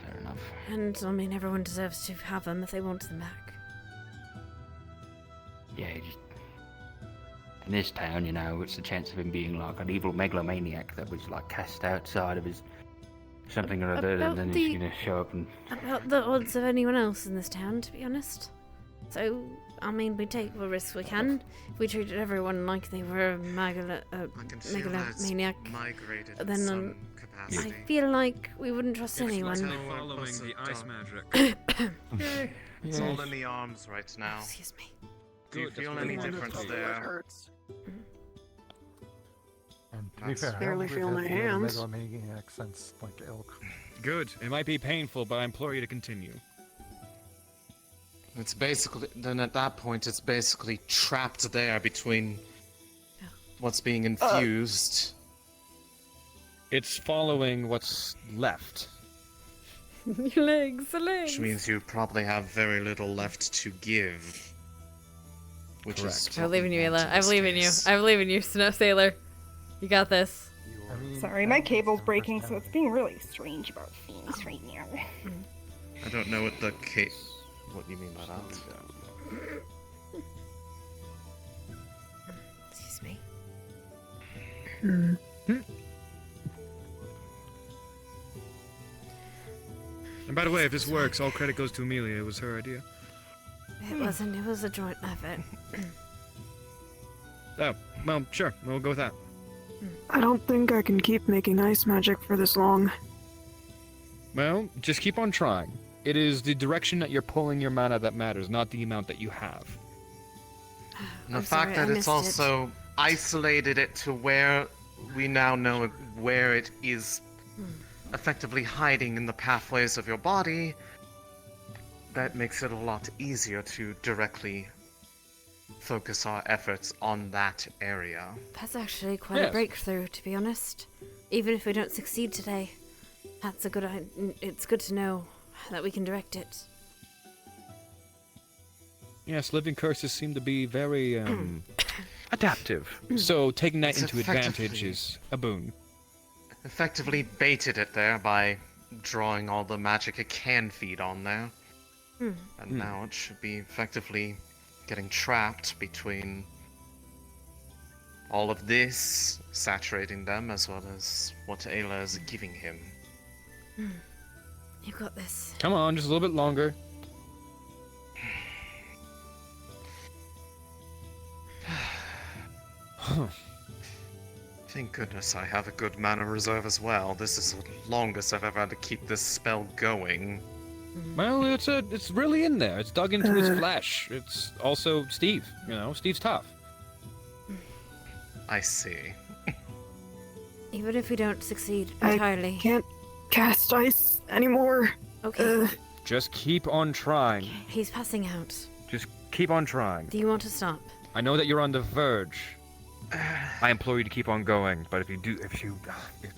fair enough. and I mean everyone deserves to have them if they want them back. Yeah, just in this town, you know, it's the chance of him being like an evil megalomaniac that was like cast outside of his something or other, About and then the- he's gonna show up and About the odds of anyone else in this town, to be honest. So, I mean, we take the risks we can. If we treated everyone like they were a megalomaniac, migrated then some I capacity. feel like we wouldn't trust anyone. Following the ice magic. It's all in the arms right now. Excuse me. Do you feel any difference there? And to be fair, I barely don't feel my believe that hands. megalomaniac sense like elk. Good. It might be painful, but I implore you to continue. It's basically, then at that point, it's basically trapped there between what's being infused. It's following what's left. Your legs, the legs. Which means you probably have very little left to give. Which is I believe in you, Ayla. I believe in you. I believe in you, Snow Sailor. You got this. Sorry, my cable's breaking, so it's being really strange about things right now. I don't know what what you mean by that. Excuse me. And by the way, if this works, all credit goes to Amelia. It was her idea. It wasn't. It was a joint effort. Oh, well, sure. We'll go with that. I don't think I can keep making ice magic for this long. Well, just keep on trying. It is the direction that you're pulling your mana that matters, not the amount that you have. And the fact that it's also isolated it to where we now know where it is effectively hiding in the pathways of your body, that makes it a lot easier to directly focus our efforts on that area. That's actually quite a breakthrough, to be honest. Even if we don't succeed today, that's a good. It's good to know that we can direct it. Yes, living curses seem to be very adaptive. So taking that It's into advantage is a boon. Effectively baited it there by drawing all the magic it can feed on there. And now it should be effectively getting trapped between all of this, saturating them, as well as what Ayla is giving him. You got this. Come on, just a little bit longer. Thank goodness I have a good mana reserve as well. This is the longest I've ever had to keep this spell going. Well, it's really in there. It's dug into his flesh. It's also Steve. You know, Steve's tough. I see. Even if we don't succeed entirely. I can't cast ice anymore. Okay. Just keep on trying. He's passing out. Just keep on trying. Do you want to stop? I know that you're on the verge. I implore you to keep on going, but if you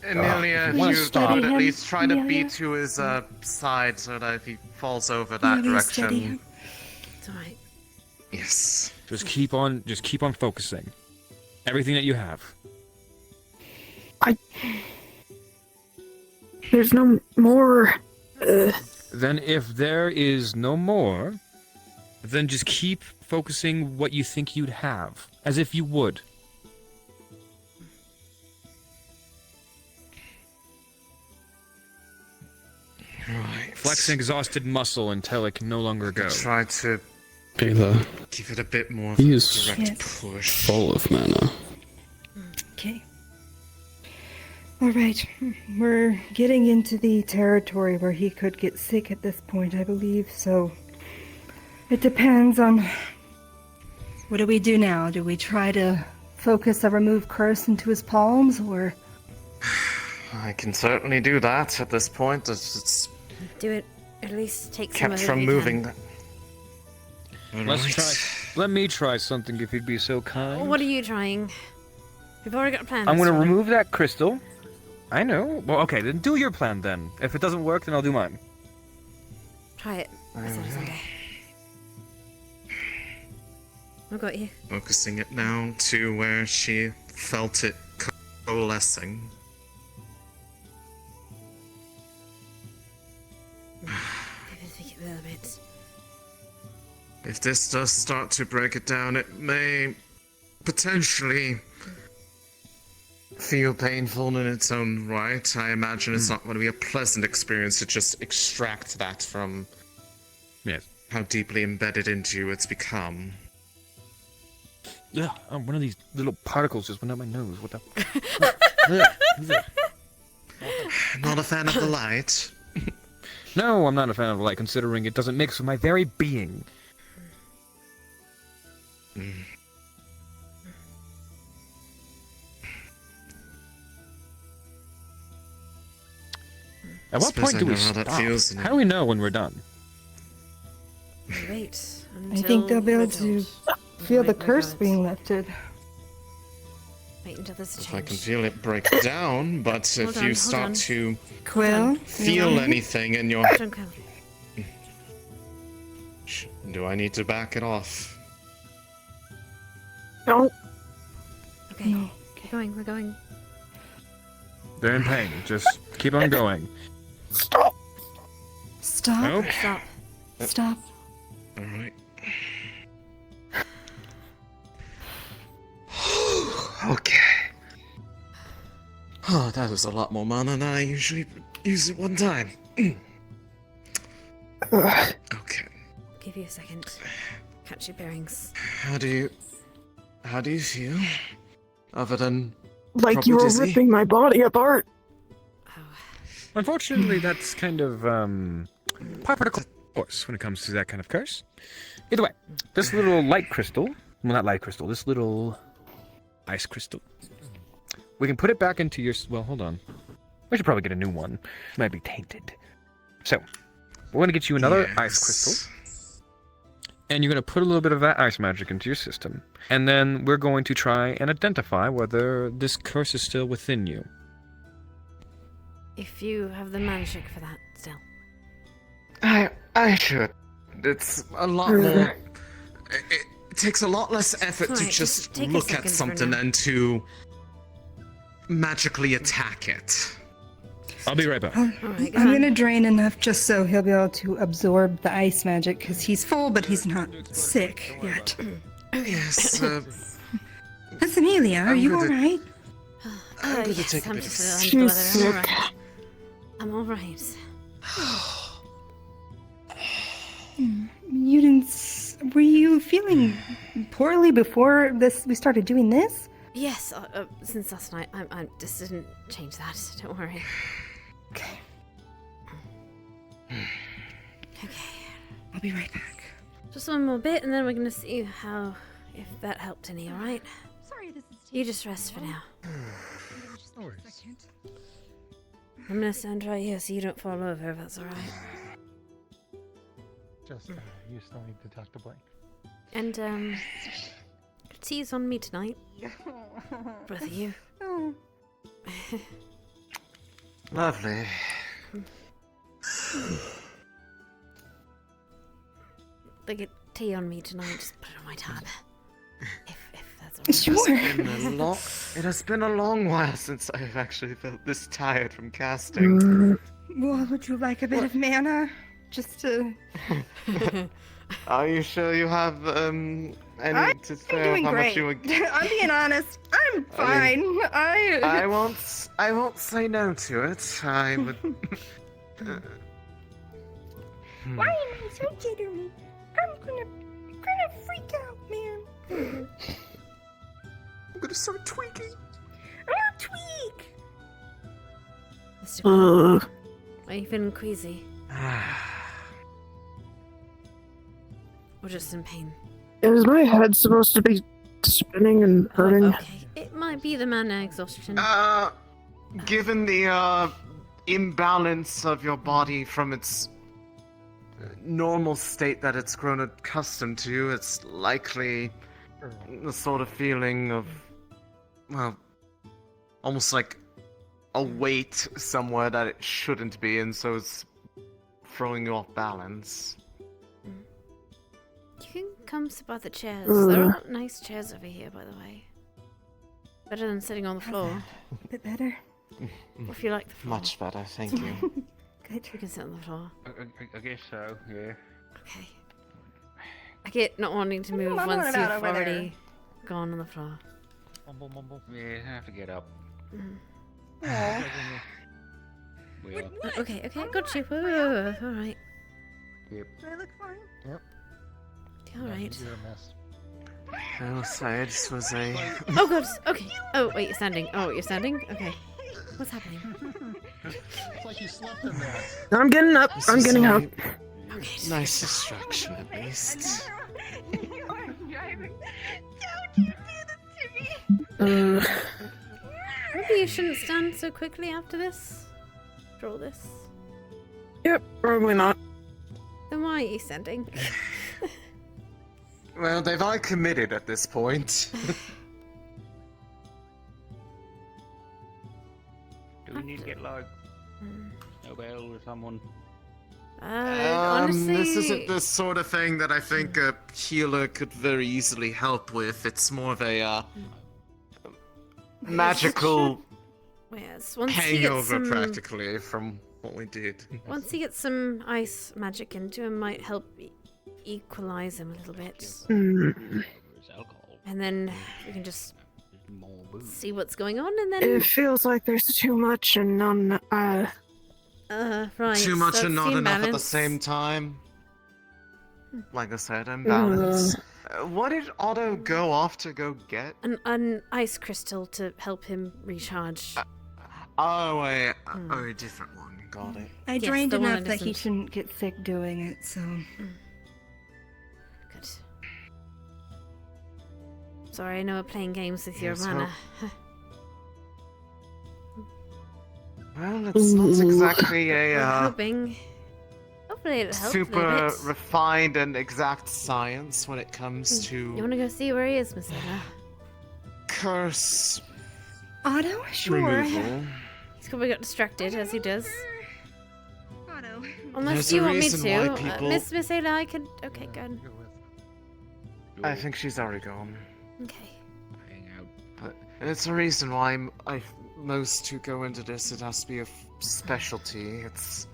Amelia, want you to stop, could at least try to be to his side so that if he falls over that direction. It's alright. Yes. Just keep on focusing. Everything that you have. There's no more. Then if there is no more, then just keep focusing what you think you'd have, as if you would. Right. Flex an exhausted muscle until it can no longer go. Try to Ayla, give it a bit more of he a is direct push. full of mana. Okay. Alright, we're getting into the territory where he could get sick at this point, I believe, so it depends on what do we do now? Do we try to focus a remove curse into his palms, or? I can certainly do that at this point. It's Do it. At least take some kept of it. from if you moving. can. Let me try something if you'd be so kind. What are you trying? We've already got plans. I'm gonna remove that crystal. I know. Well, okay, then do your plan then. If it doesn't work, then I'll do mine. Try it. Someday. I got you. Focusing it now to where she felt it coalescing. Maybe think it a little bit. If this does start to break it down, it may potentially feel painful in its own right. I imagine it's not going to be a pleasant experience to just extract that from how deeply embedded into you it's become. Yeah, one of these little particles just went out my nose. What the? Not a fan of the light. No, I'm not a fan of light, considering it doesn't mix with my very being. At what point do we stop? How do we know when we're done? Wait. I think they'll be able to feel the Wait, curse wait. being lifted. Wait until there's a If I can change. feel it break down, but Hold if on, you hold start on. to Quill, feel yeah. anything in your... Don't come. Do I need to back it off? No. Okay. We're going, we're going. They're in pain. Just keep on going. Stop. Stop. Nope. Stop. Stop. Alright. Okay. Oh, that was a lot more mana than I usually use at one time. Okay. Give you a second. Catch your bearings. How do you feel? Other than Like you were probably dizzy? ripping my body apart. Unfortunately, that's kind of par for the course when it comes to that kind of curse. Either way, this little light crystal, well, not light crystal, this little ice crystal, we can put it back into your. Well, hold on. We should probably get a new one. It might be tainted. So, we're going to get you another ice crystal. And you're going to put a little bit of that ice magic into your system. And then we're going to try and identify whether this curse is still within you. If you have the magic for that still. I should. It's a lot more. It takes a lot less effort to Alright, just take a look at second for something now. and to magically attack it. I'll be right back. I'm gonna drain enough just so he'll be able to absorb the ice magic because he's full, but he's not sick yet. Yes. That's Amelia. Are you gonna- alright? I'm gonna yes, take a I'm bit of just sleep. under the weather. I'm alright. You didn't. Were you feeling poorly before this? We started doing this. Yes, since last night, I just didn't change that. Don't worry. Okay. Okay. I'll be right back. Just one more bit, and then we're gonna see how if that helped any. All right. Sorry, this is. You just rest for now. Just a second. I'm gonna stand right here so you don't fall over. If that's all right. Just, you still need to talk to Blake. And tea's on me tonight. Both of you. Lovely. They get tea on me tonight. Just put it on my tab. If that's all right. Sure. It has been a long while since I've actually felt this tired from casting. Well, would you like a bit of mana? Just to. Are you sure you have any to I'm spare? doing How great. much you would... I'm being honest. I'm I mean, fine. I won't say no to it. I would. Why am I so jittery? I'm gonna freak out, man. I'm gonna start tweaking. I'm gonna tweak. Mr. Are you feeling queasy? Or just in pain? Is my head supposed to be spinning and hurting? Okay. It might be the mana exhaustion. Given the imbalance of your body from its normal state that it's grown accustomed to, it's likely the sort of feeling of, well, almost like a weight somewhere that it shouldn't be, and so it's throwing you off balance. You can come sit by the chairs. There are nice chairs over here, by the way. Better than sitting on the floor. A bit better. If you like the floor. Much better, thank you. Good. We can sit on the floor. I guess so, yeah. Okay. I get not wanting to move mumbling once you've about over there? already gone on the floor. Mumble. Yeah, I have to get up. Aw. Well, Okay, got you. Whoa. All right. yep. Do I look fine? Yep. All right. You're a mess. I will say, this was a... Oh god. Okay. Oh wait, you're standing. Oh, you're standing. Okay. What's happening? It's like you slept in there. I'm getting up. I'm getting up. Okay. Nice distraction, at least. Maybe you shouldn't stand so quickly after this. Draw this. Yep, probably not. Then why are you standing? Well, they've all committed at this point. Do we need to get like a whale or someone? Honestly, this isn't the sort of thing that I think a healer could very easily help with. It's more of a magical yes, once hangover, practically, from what we did. Once you get some ice magic into him, might help equalize him a little bit. And then we can just see what's going on, and then It feels like there's too much and none. Right. Too much so and that's not the enough at the imbalance. same time. Like I said, imbalance. What did Otto go off to go get? An ice crystal to help him recharge. Oh, a different one. Got it. I Yes, drained the one enough that he isn't. shouldn't get sick doing it, so. Good. Sorry, I know we're playing games with your Yes, mana. Well, it's not exactly We're a hoping. Hopefully it'll help a super little bit. refined and exact science when it comes You to want to go see where he is, Miss Ella? curse Otto, sure. removal. He's probably got distracted, as he does. Otto. Unless There's you a want me reason to. why people- Miss Ella, I could. Okay, good. I think she's already gone. Okay. But it's a reason why most who go into this, it has to be a specialty. It's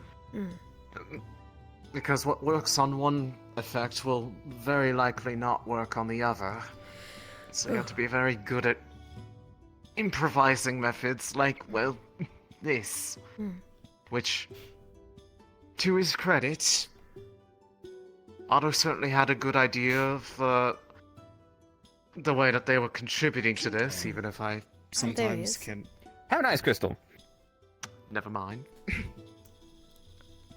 because what works on one effect will very likely not work on the other. So you have to be very good at improvising methods like, well, this. Which, to his credit, Otto certainly had a good idea of the way that they were contributing to this, even if I sometimes is. can... Have an ice crystal. Never mind.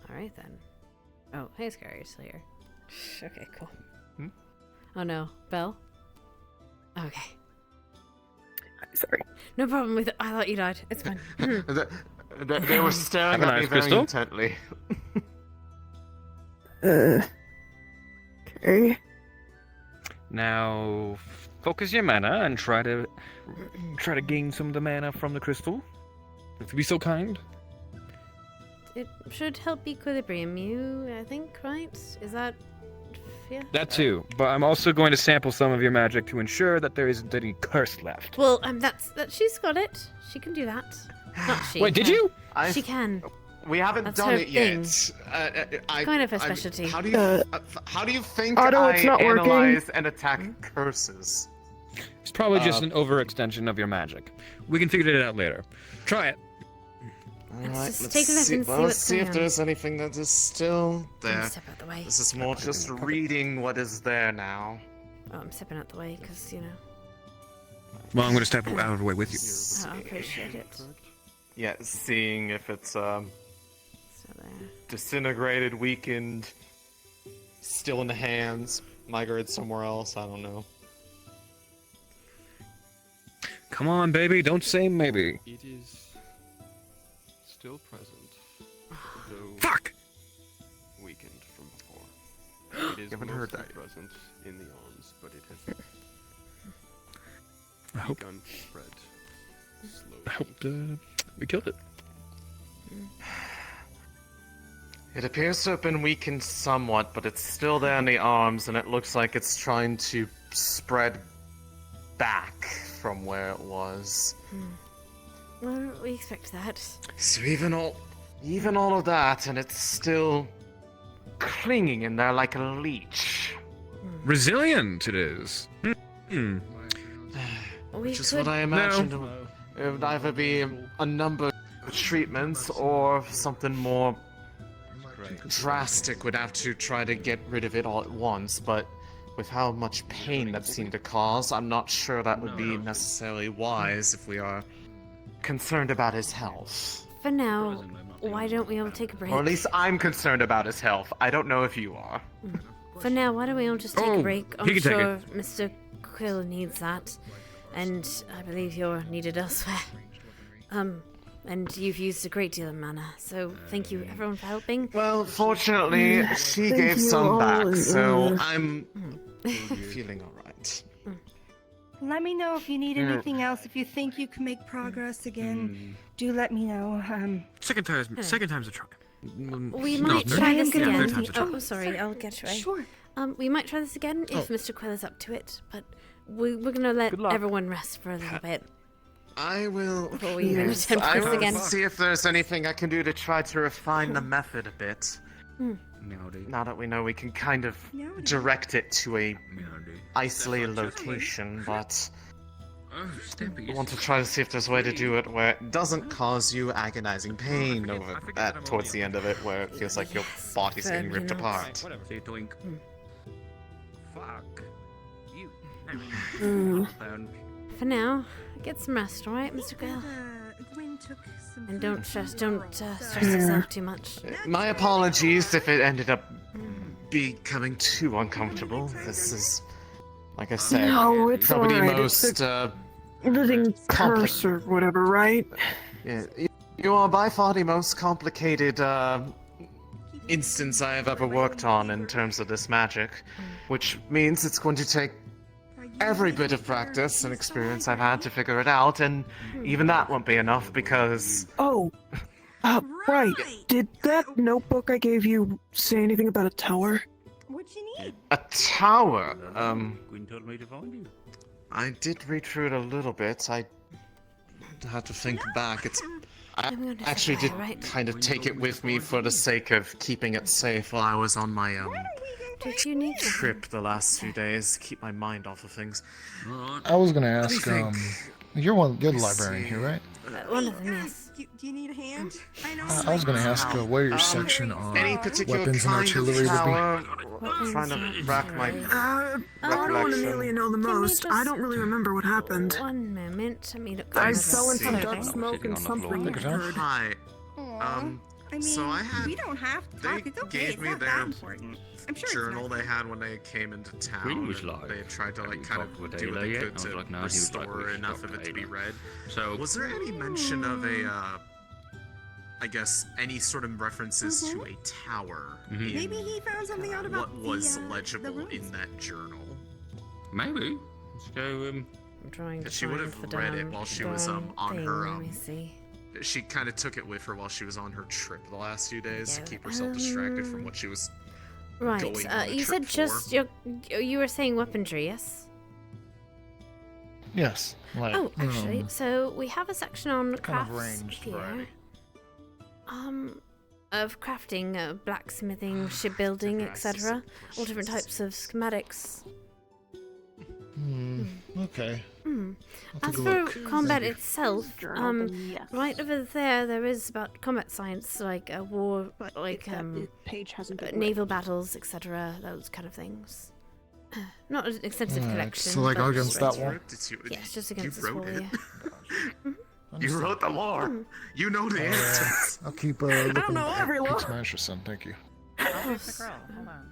Alright then. Oh, hey, Scary, you're still here. Okay, cool. Hmm? Oh no, Belle? Okay. Sorry. No problem with it. I thought you died. It's fine. They were staring Have an at me ice very crystal? intently. Okay. Now, focus your mana and try to gain some of the mana from the crystal. If you be so kind. It should help equilibrium you, I think, right? Is that... yeah? That too, but I'm also going to sample some of your magic to ensure that there isn't any curse left. Well, she's got it. She can do that. Not she. Wait, did her. you? She can. We haven't That's done her it yet. thing. Kind of her specialty. How do you think Otto, I it's not working. analyze and attack curses? It's probably just an overextension of your magic. We can figure it out later. Try it. Alright, just take a look and see let's what's see going if on. there's anything that is still there. Step out the way. This is more just reading what is there now. Oh, I'm stepping out the way because, you know. Well, I'm going to step out of the way with you. I appreciate it. Yeah, seeing if it's So there. disintegrated, weakened, still in the hands, migrated somewhere else. I don't know. Come on, baby, don't say maybe. It is still present, though Fuck! weakened from before. It is Haven't heard mostly that. present in the arms, but it has I hope begun to spread slowly. I hope we killed it. It appears to have been weakened somewhat, but it's still there in the arms, and it looks like it's trying to spread back from where it was. Well, we expect that. So even all of that, and it's still clinging in there like a leech. Resilient it is. Hmm. Which is what I imagined. It would either be a number of treatments or something more drastic. Would have to try to get rid of it all at once, but with how much pain that seemed to cause, I'm not sure that would be necessarily wise if we are concerned about his health. For now, why don't we all take a break? Or at least I'm concerned about his health. I don't know if you are. for now, why don't we all just take a break? I'm he can take sure it. Mr. Quill needs that, and I believe you're needed elsewhere. And you've used a great deal of mana, so thank you everyone for helping. Well, fortunately, she gave some back, so I'm feeling alright. Let me know if you need anything else. If you think you can make progress again, do let me know. Second time's a charm. We might try this third again. time's a charm. Oh, sorry, I'll get right. Sure. We might try this again if Mr. Quill is up to it, but we're gonna let everyone rest for a little bit. I will. Before we even attempt I this will again. see if there's anything I can do to try to refine the method a bit. Now that we know we can kind of direct it to a isolated location, but I want to try to see if there's a way to do it where it doesn't cause you agonizing pain over towards the end of it, where it feels like your body's getting ripped apart. See, doink. Fuck. You. For now, get some rest, alright, Mr. Quill? And don't stress yourself too much. My apologies if it ended up becoming too uncomfortable. This is, like I said, No, it's probably the alright. most It's a living curse or whatever, right? Yeah, you are by far the most complicated instance I have ever worked on in terms of this magic, which means it's going to take every bit of practice and experience I've had to figure it out, and even that won't be enough because... Oh, right. Did that notebook I gave you say anything about a tower? What'd you need? A tower? Quinn told me to find you. I did read through it a little bit. I had to think back. I actually did kind of take it with me for the sake of keeping it safe while I was on my Did you need trip the last few days. Keep my mind off of things. I was gonna ask, think. you're the librarian here, right? One of them, yes. Do you need a hand? I know. I was gonna ask where your section on Any particular weapons and kind artillery of would tower? Trying to rack my I don't know what Amelia know the most. I don't really remember what happened. One moment, let me look. I over fell in this. some dark smoke and something occurred. Hi. I mean, so I had. we don't have to talk. It's okay. Gave It's me not their that important. I'm sure journal it's not. they had when they came into town. Quinn was and live. They tried to like kind of with do what Ayla they yet? could I was to like, no, he was like, restore we enough stopped of it to be Ayla. read. So Was there any mention of a I guess any sort of references to a tower? in Maybe he found something out about what was the legible rules. in that journal. maybe. Let's go. I'm trying to That she would find have the read it darn- while she was darn on thing. her Let me see. She kind of took it with her while she was on her trip the last few days to keep herself distracted from what she was Right. going on the You said trip just you were saying weaponry, yes? Yes. Like, Oh, actually, so we have a section on kind of crafts ranged here. variety. Of crafting, blacksmithing, shipbuilding, etc. All different types of schematics. Okay. As for combat itself, right over there is about combat science, like war, like page hasn't been naval battles, etc. Those kind of things. Not an extensive collection. So, like, but against that wall? Yes, just against you this wrote wall. it. Yeah. You wrote the lore. You know the answers. I'll keep looking know at every law. Pigs Mansion, son. Thank you. Oh, the girl. Hold on.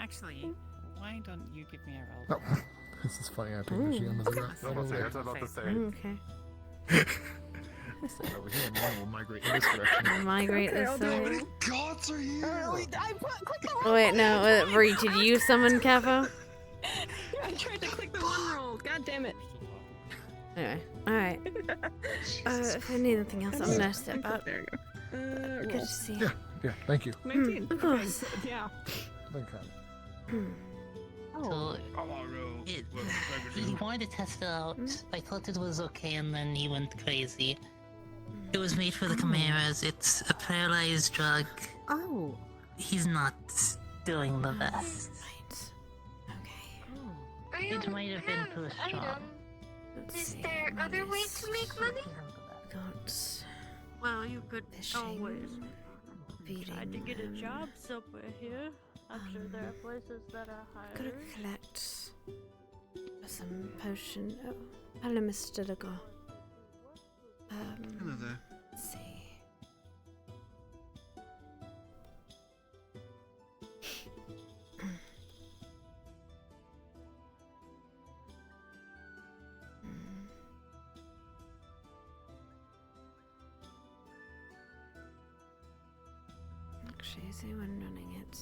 Actually, why don't you give me a roll? Oh, this is funny. I think that she was right over there. about to say. Okay. Over here, and one will migrate in this direction. Migrate this way. Gods are here. Oh, wait, no. Bree, did you summon Capo? I tried to click the one roll. God damn it. Anyway, alright. If I need anything else, I'm gonna step out. There you go. Good to see you. Yeah, yeah. Thank you. 19. Of course. Yeah. Thank God. So, he wanted to test it out. I thought it was okay, and then he went crazy. It was made for the chimeras. It's a paralyzed drug. Oh. He's not doing the best. Right. Okay. It might have been too strong. Is there other ways to make money? Got Well, you could always feeding. try to get a job somewhere here. I'm sure there are places that are Gotta hiring. collect some potion. Oh, hello, Mr. Lago. Hello there. Let's see. actually. Is anyone running it?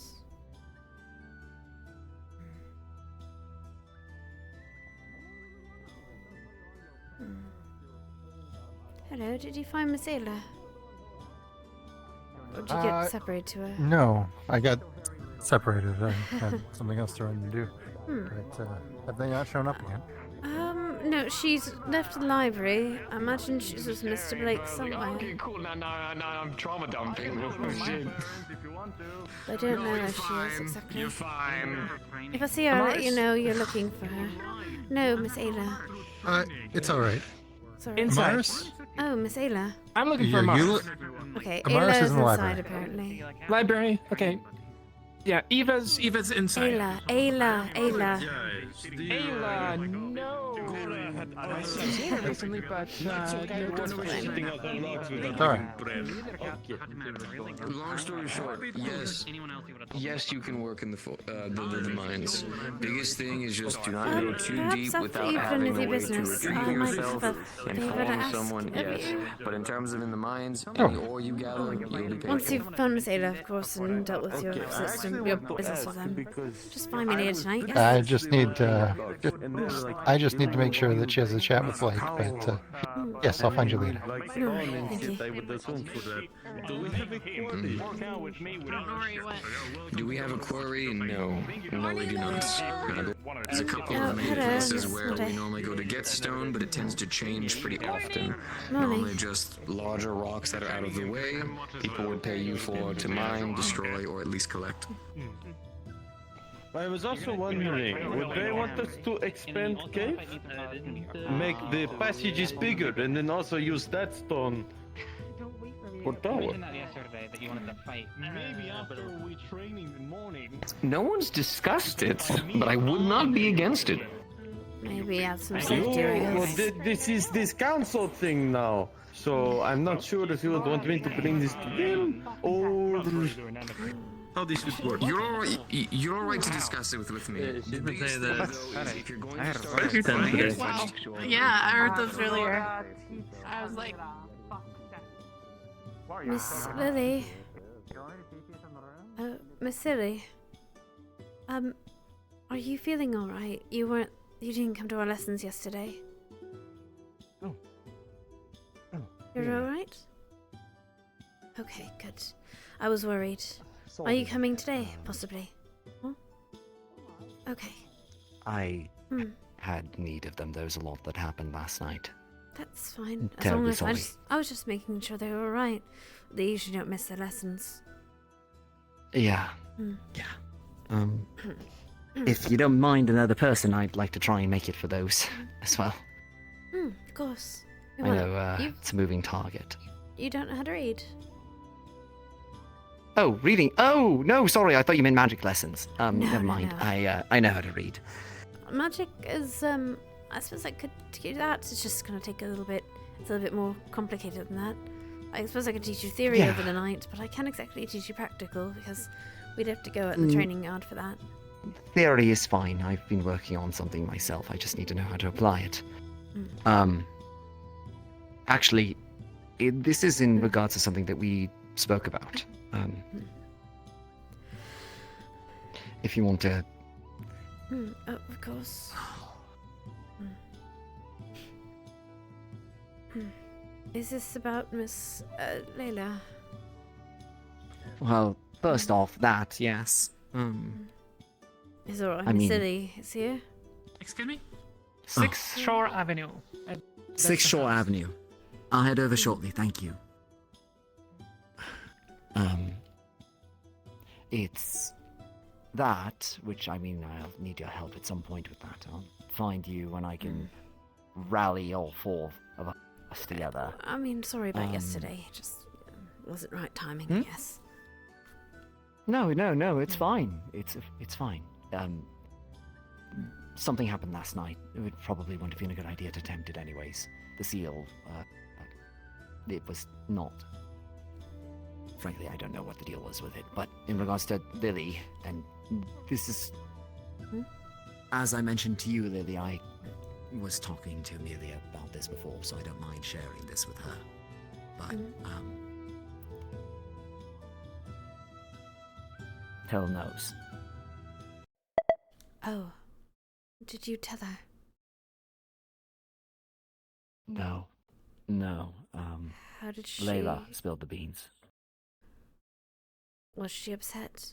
Hello, did you find Miss Ayla? Or did you get separated to her? No, I got separated. I had something else to run and do. But have they not shown up again? No, she's left the library. I imagine she's with Mr. Blake somewhere. Okay, cool. Now I'm trauma dumping. Oh, shit. I don't know where she is exactly. You're fine. If I see her, I'll let you know you're looking for her. No, Miss Ayla. It's alright. Sorry. Inside. Amaris? Oh, Miss Ayla. I'm looking for Amaris. Okay, Amaris Ayla's is in the inside library. apparently. Library. Okay. Yeah, Eva's inside. Ayla. Ayla, no. I see her recently, but Long story short, yes, you can work in the mines. Biggest thing is just do not go too deep without having a way to retrieve yourself and calling someone. Yes, but in terms of in the mines, any ore you gather, you'll be paid. Once you've found Miss Ayla, of course, and dealt with your system, your business with them, just find me later tonight. Yes? I just need to make sure that she has a chat with Blake. But yes, I'll find you later. Thank you. Do we have a quarry? No, we do not. There's a couple of main places where we normally go to get stone, but it tends to change pretty often. Normally just larger rocks that are out of the way, people would pay you for to mine, destroy, or at least collect. I was also wondering, would they want us to expand cave? Make the passages bigger and then also use that stone for tower? Maybe after we train in the morning. No one's discussed it, but I would not be against it. Maybe add some safety areas. This is this council thing now. So I'm not sure if you would want me to bring this to them or how this would work. You're all right to discuss it with me. If you're going to start Yeah, I heard those earlier. I was like, Miss Lily. Miss Lily. Are you feeling all right? You didn't come to our lessons yesterday. You're all right? Okay, good. I was worried. Are you coming today, possibly? Huh? Okay. I had need of them. There was a lot that happened last night. That's fine. As Terribly long as sorry. I was just making sure they were alright. They usually don't miss their lessons. Yeah. If you don't mind another person, I'd like to try and make it for those as well. Of course. I know it's a moving target. You don't know how to read. Oh, reading. Oh, no, sorry. I thought you meant magic lessons. Never mind. no. I know how to read. Magic is, I suppose I could do that. It's just gonna take a little bit. It's a little bit more complicated than that. I suppose I could teach you theory over the night, but I can't exactly teach you practical because we'd have to go at the training yard for that. Theory is fine. I've been working on something myself. I just need to know how to apply it. Actually, this is in regards to something that we spoke about. If you want to... Oh, of course. Is this about Miss Layla? Well, first off, that, yes. Is alright. I Miss mean- Lily is here. Excuse me? Sixth Shore Avenue. Sixth Shore Avenue. I'll head over shortly, thank you. It's that, which I mean, I'll need your help at some point with that. I'll find you when I can rally all four of us together. I mean, sorry about yesterday. Just wasn't right timing, I guess. No, it's fine. It's fine. Something happened last night. It probably wouldn't have been a good idea to attempt it anyways. The seal, it was not. Frankly, I don't know what the deal was with it. But in regards to Lily, and this is... As I mentioned to you, Lily, I was talking to Amelia about this before, so I don't mind sharing this with her. But, Tell knows. Oh. Did you tell her? No. No. How did she... Layla spilled the beans. Was she upset?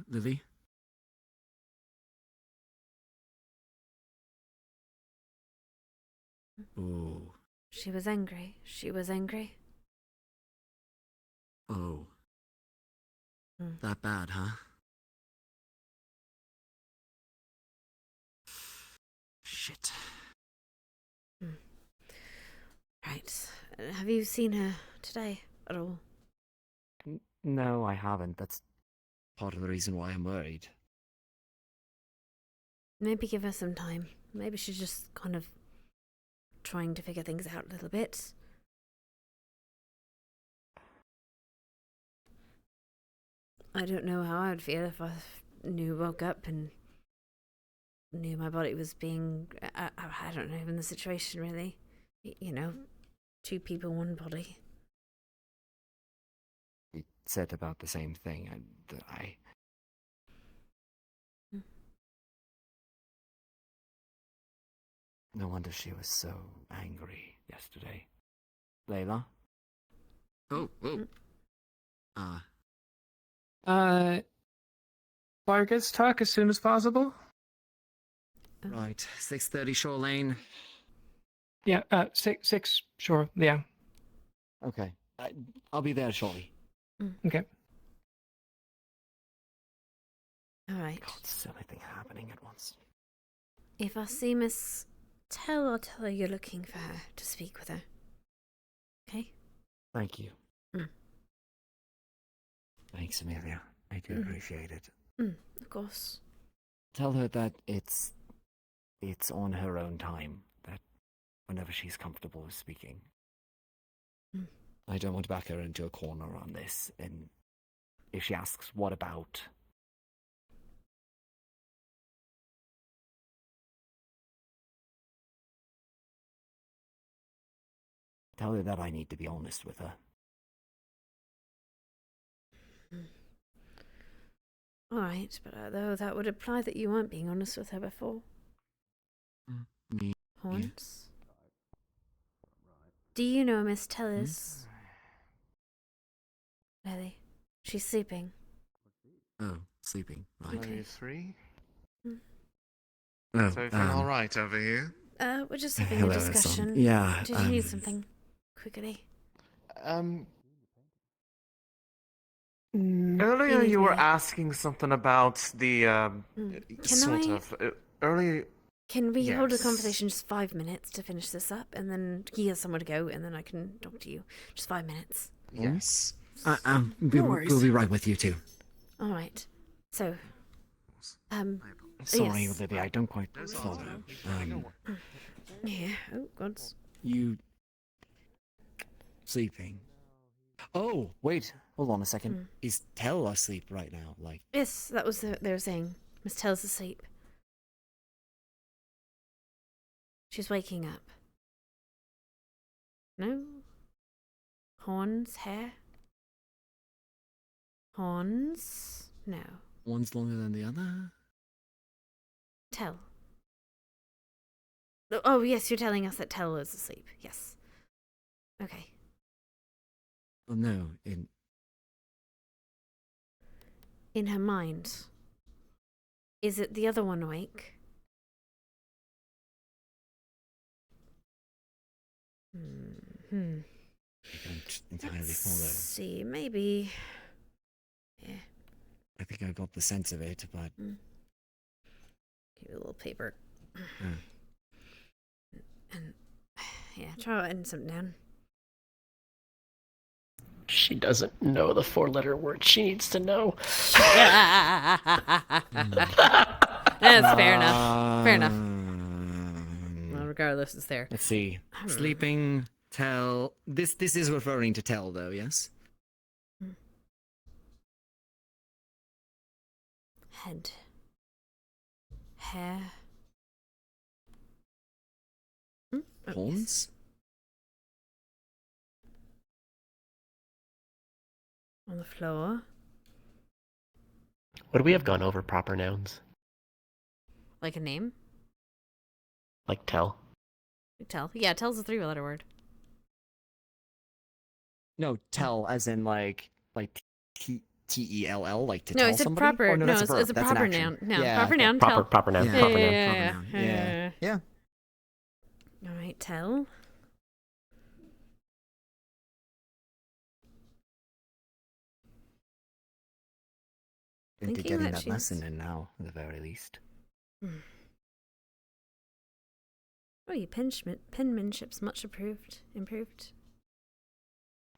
Lily? Oh. She was angry. She was angry. Oh. That bad, huh? Shit. Right. Have you seen her today at all? No, I haven't. That's part of the reason why I'm worried. Maybe give her some time. Maybe she's just kind of trying to figure things out a little bit. I don't know how I would feel if I woke up and knew my body was being... I don't know, even the situation really. You know, 2 people, 1 body. We said about the same thing, and I... No wonder she was so angry yesterday. Layla? Oh. Vargas, talk as soon as possible. Right, 6:30 Shore Lane. Yeah, six, sure, yeah. Okay, I'll be there shortly. Okay. Alright. God, so anything happening at once. If I see Miss Tell, I'll tell her you're looking for her to speak with her. Okay? Thank you. Thanks, Amelia. I do appreciate it. Of course. Tell her that it's on her own time, that whenever she's comfortable with speaking. I don't want to back her into a corner on this, and if she asks, what about? Tell her that I need to be honest with her. Alright, but though that would imply that you weren't being honest with her before. Horns? Do you know Miss Tell is? Lily, she's sleeping. Oh, sleeping. Right. Okay. Are you 3? Oh, Is everything all right over here? We're just having hello, a discussion. son. Yeah, Did you need something? Quickly. Earlier you were asking something about the early. Can we hold a Yes. conversation just 5 minutes to finish this up, and then he has somewhere to go, and then I can talk to you. Just 5 minutes. Yes. We'll be right with you too. All right. So, Sorry, yes. Olivia, I don't quite follow. Yeah. Oh, gods. You sleeping? Oh, wait. Hold on a second. Is Tell asleep right now? Like, Yes, that was what they were saying. Miss Tell's asleep. She's waking up. No? Horns? Hair? Horns? No. one's longer than the other? Tell. Oh, yes, you're telling us that Tell is asleep. Yes. Okay. Oh, no. In her mind. Is it the other one awake? I don't entirely follow. Let's see, maybe. Yeah. I think I got the sense of it, but... Give you a little paper. Hmm. And, yeah, try writing something down. She doesn't know the 4-letter word she needs to know. That's fair enough. Fair enough. Well, regardless, it's there. Let's see. Sleeping, Tell... This is referring to Tell, though, yes? Head. Hair. Horns? On the floor. Would we have gone over proper nouns? Like a name? Like tell? Tell. Yeah, tell's a 3-letter word. No, tell as in like T-E-L-L, like to No, tell it's a somebody? proper. Or no, No, that's a verb. it's a That's an proper action. noun. Noun. Yeah, Proper okay. noun. Proper, Tell. proper noun. Yeah, Proper yeah, noun. yeah, Yeah. proper noun. Yeah. Yeah. All right, tell. Into Thinking getting that that she's- lesson in now, at the very least. Oh, your penmanship's much improved.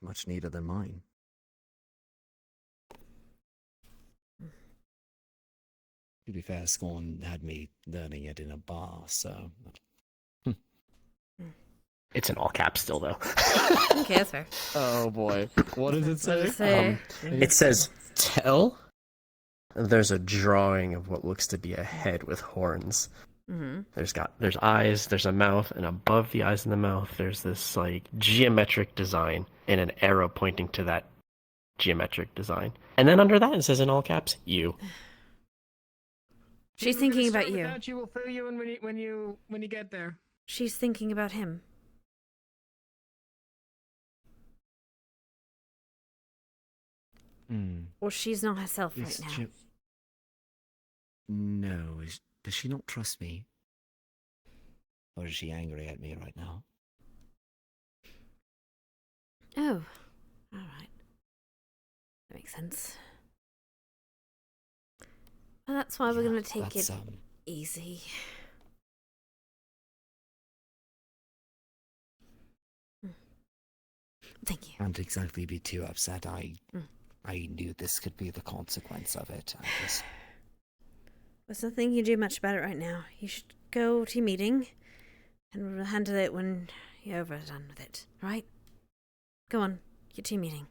Much neater than mine. To be fair, Scorn had me learning it in a bar, so... It's in all caps still, though. Okay, that's fair. Oh boy. What does it say? It says, tell. There's a drawing of what looks to be a head with horns. Mm-hmm. There's eyes, there's a mouth, and above the eyes and the mouth, there's this like geometric design and an arrow pointing to that geometric design. And then under that, it says in all caps, you. She's thinking about you. Without you, we'll fill you in when you get there. She's thinking about him. Or she's not herself right now. No, does she not trust me? Or is she angry at me right now? Oh, all right. That makes sense. Well, that's why we're going to take it easy. Thank you. Can't exactly be too upset. I knew this could be the consequence of it. There's nothing you can do much about it right now. You should go to your meeting, and we'll handle it when you're over done with it, right? Go on, get to your meeting.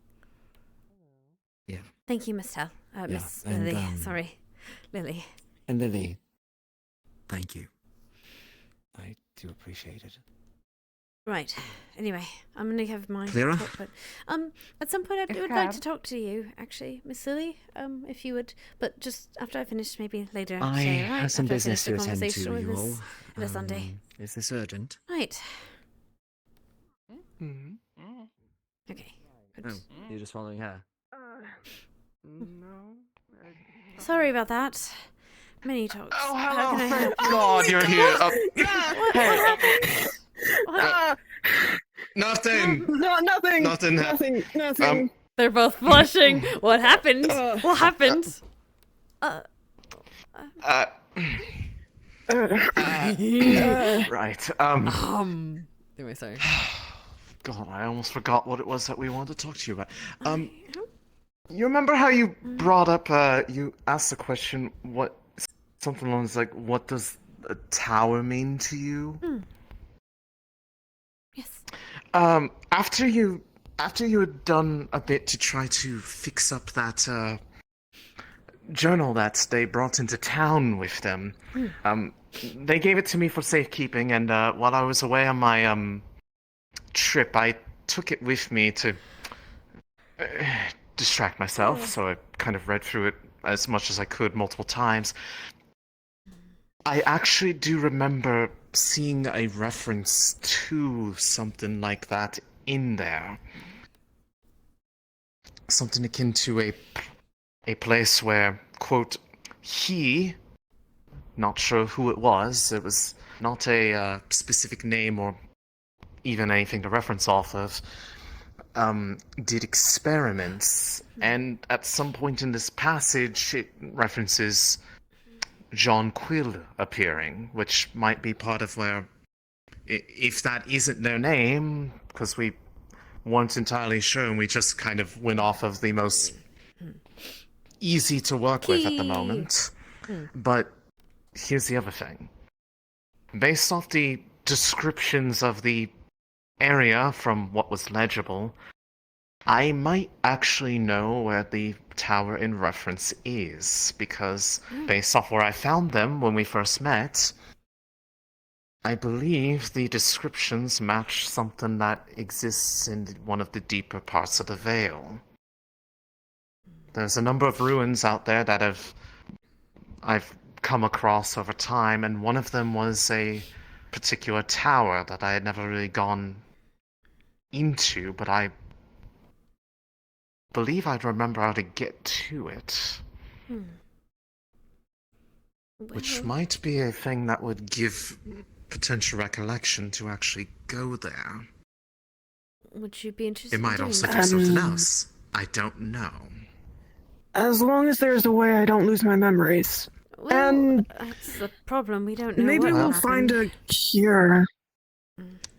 Yeah. Thank you, Miss Tell. Miss and, Lily. Sorry, Lily. And Lily, thank you. I do appreciate it. Right. Anyway, I'm gonna have my Clara? talk, but at some point I would like to talk to you, actually, Miss Lily. If you would, but just after I finish, maybe later. I today, right? have some After I business to finish the attend to, conversation you with all. Miss Sunday. Is this urgent? Right. Mm-hmm. Okay. Good. Oh, you're just following her. No. Sorry about that. Many talks. Oh, How can I thank help? God you're here. What happened? Nothing. No, nothing. Nothing. Nothing. They're both blushing. What happened? What happened? Right. Anyway, sorry. God, I almost forgot what it was that we wanted to talk to you about. You remember how you brought up, you asked the question, something along like, what does a tower mean to you? Yes. After you had done a bit to try to fix up that, journal that they brought into town with them, they gave it to me for safekeeping, and, while I was away on my, trip, I took it with me to distract myself, so I kind of read through it as much as I could multiple times. I actually do remember seeing a reference to something like that in there. Something akin to a place where, quote, he, not sure who it was not a specific name or even anything to reference off of, did experiments, and at some point in this passage it references John Quill appearing, which might be part of where, if that isn't their name, because we weren't entirely sure and we just kind of went off of the most easy to work with at the moment. But here's the other thing. Based off the descriptions of the area from what was legible, I might actually know where the tower in reference is, because based off where I found them when we first met, I believe the descriptions match something that exists in one of the deeper parts of the Vale. there's a number of ruins out there that I've come across over time, and one of them was a particular tower that I had never really gone into, but I believe I'd remember how to get to it. Which might be a thing that would give potential recollection to actually go there. Would you be interested It might in doing also that? do something else. I don't know. As long as there's a way I don't lose my memories. Well, and that's the problem. We don't know maybe what we'll happened. find a cure.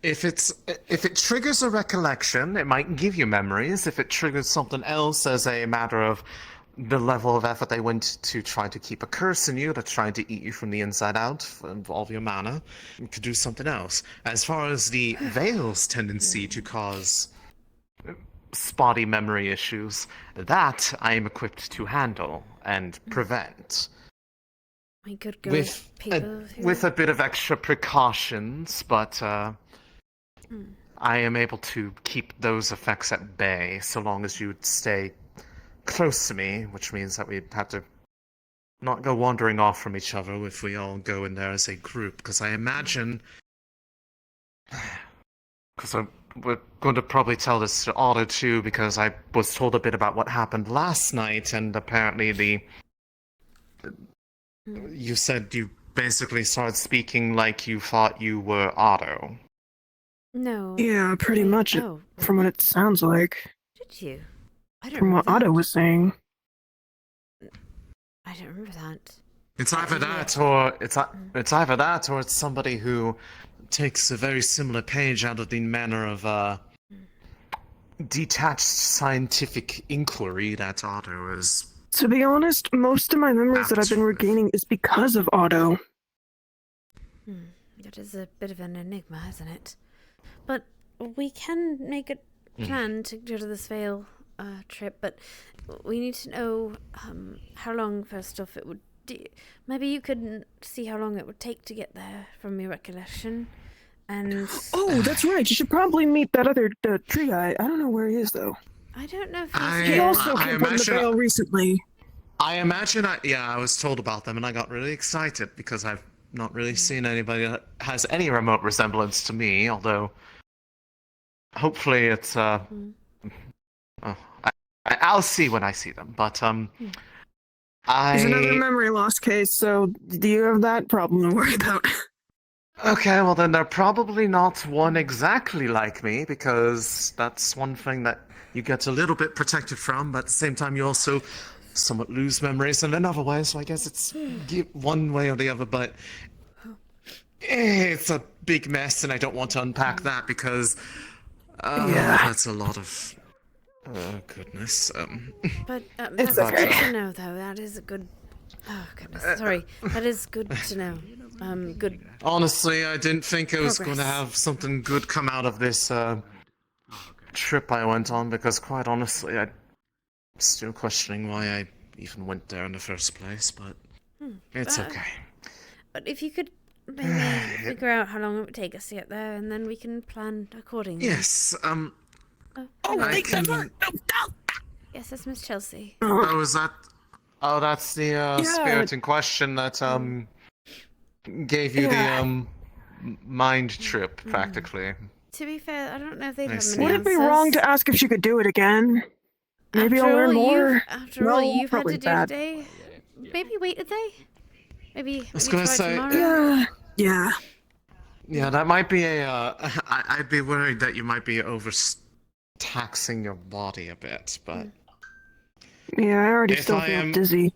If it triggers a recollection, it might give you memories. If it triggers something else as a matter of the level of effort they went to try to keep a curse in you, to try to eat you from the inside out, involve your mana, it could do something else. As far as the Veil's tendency to cause spotty memory issues, that I am equipped to handle and prevent. We could go With a bit of extra precautions, but I am able to keep those effects at bay so long as you stay close to me, which means that we'd have to not go wandering off from each other if we all go in there as a group, because I imagine... Because we're going to probably tell this to Otto too, because I was told a bit about what happened last night, and apparently you said you basically started speaking like you thought you were Otto. No. Yeah, pretty much, from what it sounds like. Did you? I don't From what remember Otto was saying. I don't remember that. It's either that, or it's either that, or it's somebody who takes a very similar page out of the manner of detached scientific inquiry that Otto is. To be honest, most of my memories that I've been regaining is because of Otto. That is a bit of an enigma, isn't it? But we can make a plan to go to this Vale trip, but we need to know how long, first off, it would do. Maybe you could see how long it would take to get there from your recollection. And oh, that's right. You should probably meet that other tree guy. I don't know where he is though. I don't know if he also came from the Vale recently. I imagine, I was told about them and I got really excited because I've not really seen anybody that has any remote resemblance to me, although hopefully it's, I'll see when I see them, but, There's another memory loss case, so do you have that problem to worry about? Okay, well then they're probably not one exactly like me, because that's one thing that you get a little bit protected from, but at the same time you also somewhat lose memories in another way, so I guess it's one way or the other, but it's a big mess and I don't want to unpack that because that's a lot of goodness. But that's good to know, though. That is a good. Oh goodness, sorry. That is good to know. Good. Honestly, I didn't think I was going to have something good come out of this trip I went on, because quite honestly, I'm still questioning why I even went there in the first place, but it's okay. But if you could maybe figure out how long it would take us to get there, and then we can plan accordingly. Yes, Yes, that's Miss Chelsea. Oh, is that... Oh, that's the spirit in question that gave you the mind trip, practically. To be fair, I don't know if they'd have many Would it be answers. wrong to ask if she could do it again? Maybe I'll learn more. After all you've had to do today, maybe wait a day. Maybe. I was gonna say, tomorrow. Yeah. Yeah, that might be a. I'd be worried that you might be taxing your body a bit, but. Yeah, I already If still I feel am- dizzy.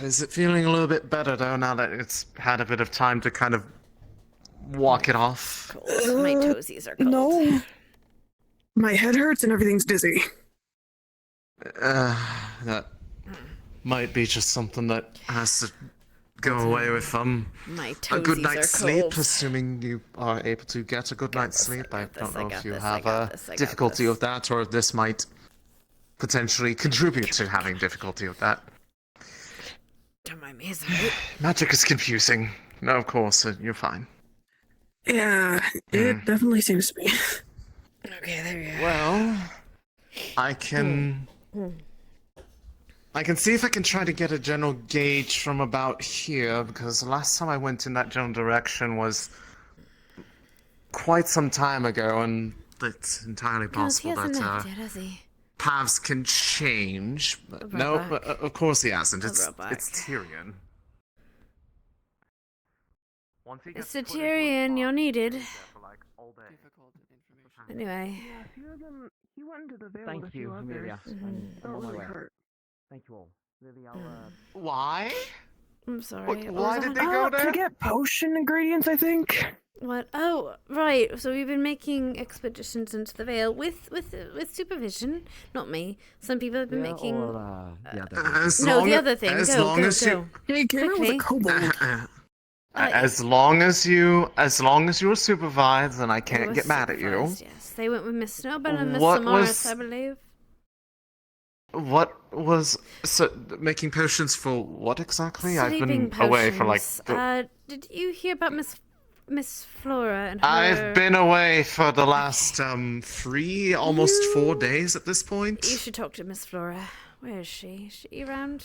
Is it feeling a little bit better though now that it's had a bit of time to kind of walk it off? My toesies are cold. No. My head hurts and everything's dizzy. That might be just something that has to go away with My a toesies good are night's sleep, cold. assuming you are able to get a good night's sleep. I don't know if you have got difficulty with that, or if this might potentially contribute to having difficulty with that. Don't mind me, is that right? Magic is confusing. No, of course, you're fine. Yeah, it definitely seems to be. Okay, there you go. Well, I can I can see if I can try to get a general gauge from about here, because the last time I went in that general direction was quite some time ago, and it's entirely possible he hasn't that left yet, has he? paths can change. But no, of course he hasn't. It's Tyrion. It's a Tyrion, you're needed. Anyway. He went into the Vale Thank with a few you, others. Amelia. and I'm on my really way. hurt. Thank you all. Lily, I'll, Why? I'm sorry. Why did they go there? To get potion ingredients, I think. What? Oh, right. So we've been making expeditions into the Vale with supervision. Not me. Some people have been making. The other thing. Go. Hey, Kara was a kobold. As long as you are supervised, then I can't get mad at you. Yes, they went with Miss Snowbell and Miss What Samaras, was- I believe. What was making potions for what exactly? I've Sleeping been away for like. potions. Did you hear about Miss Flora and her? I've been away for the last 4 days at this point. You should talk to Miss Flora. Where is she? Is she around?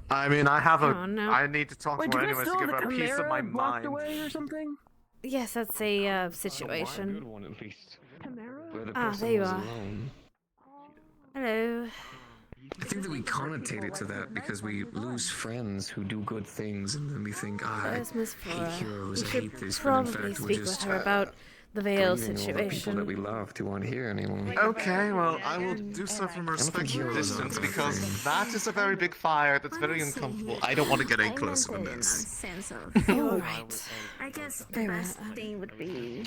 I mean, I have Come on now. I need to talk to her anyways to give her a piece of my mind. Away or something? Yes, that's a situation. Good one, at least. Where the There you was are. alone. Hello. I think that we connotate it to that because we lose friends who do good things, and then we think, Where's Miss I Flora? hate heroes, You I should hate this, but in probably fact we're speak with just her about the Vale grieving all the people situation. that we loved who aren't here anymore. Okay, well, I will do so from a respectful distance because that is a very big fire that's very uncomfortable. I don't want to get any closer than this. Sense of All right. I guess the best thing would be.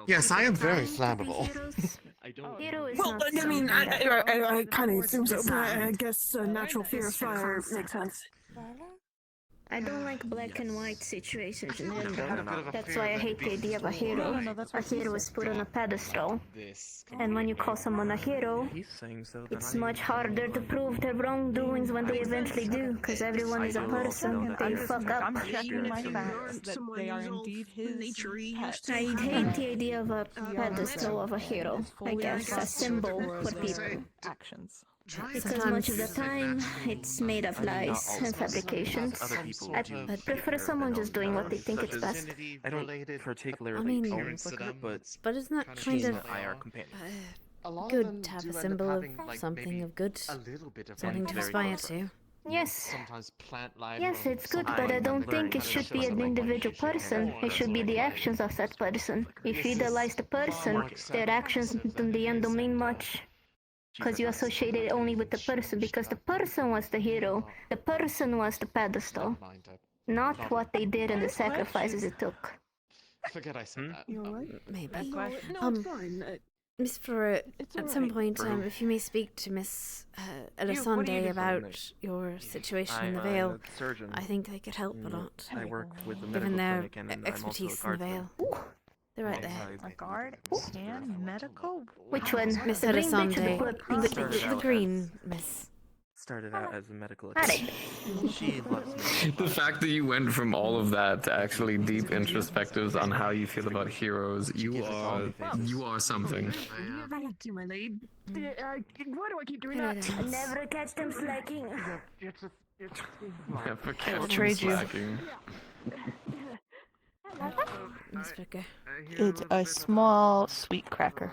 Yes, I am very flammable. Hero is Well, not I mean, something I kind of was assume so, but I designed. guess natural fear of fire makes sense. I don't like black and white situations in had a bit Indo. of a That's fear why I that hate the idea of a hero. A hero is put on a pedestal. And when you call someone a hero, it's much harder to prove their wrongdoings when they eventually do, because everyone is a person. They fuck up. I'm checking my facts that they are indeed his pet. I hate the idea of a pedestal of a hero. I guess a symbol for people. Actions. Because much of the time, it's made of lies and fabrications. I prefer someone just doing what they think is best. I don't particularly I mean, own Flickr, but isn't that she's kind an of IR companion. good to have a symbol of something of good, something to aspire to? Yes. Sometimes plant life. Yes, it's good, but I don't think it should be an individual person. It should be the actions of that person. If you idolize the person, their actions in the end don't mean much. Because you associate it only with the person, because the person was the hero. The person was the pedestal. Not what they did and the sacrifices it took. Forget I said that. Maybe. No, it's fine. Miss Flora, It's at all some right. point, if you may speak to Miss Elisande about your situation in the Vale, I think they could help a lot. I work with the given medical their clinic and I'm also a expertise in the guard Vale. They're right there. A guard and medical? Which one? Miss The green bitch or Elisande. the pink bitch? The green, miss. Started out as a medical Got it. She loves me. The fact that you went from all of that to actually deep introspectives on how you feel about heroes, you are something. Thank you, my lady. Why do I keep doing that? I never catch them slacking. Never catch I'll them trade you. slacking. Miss Vicker. It's a small sweet cracker.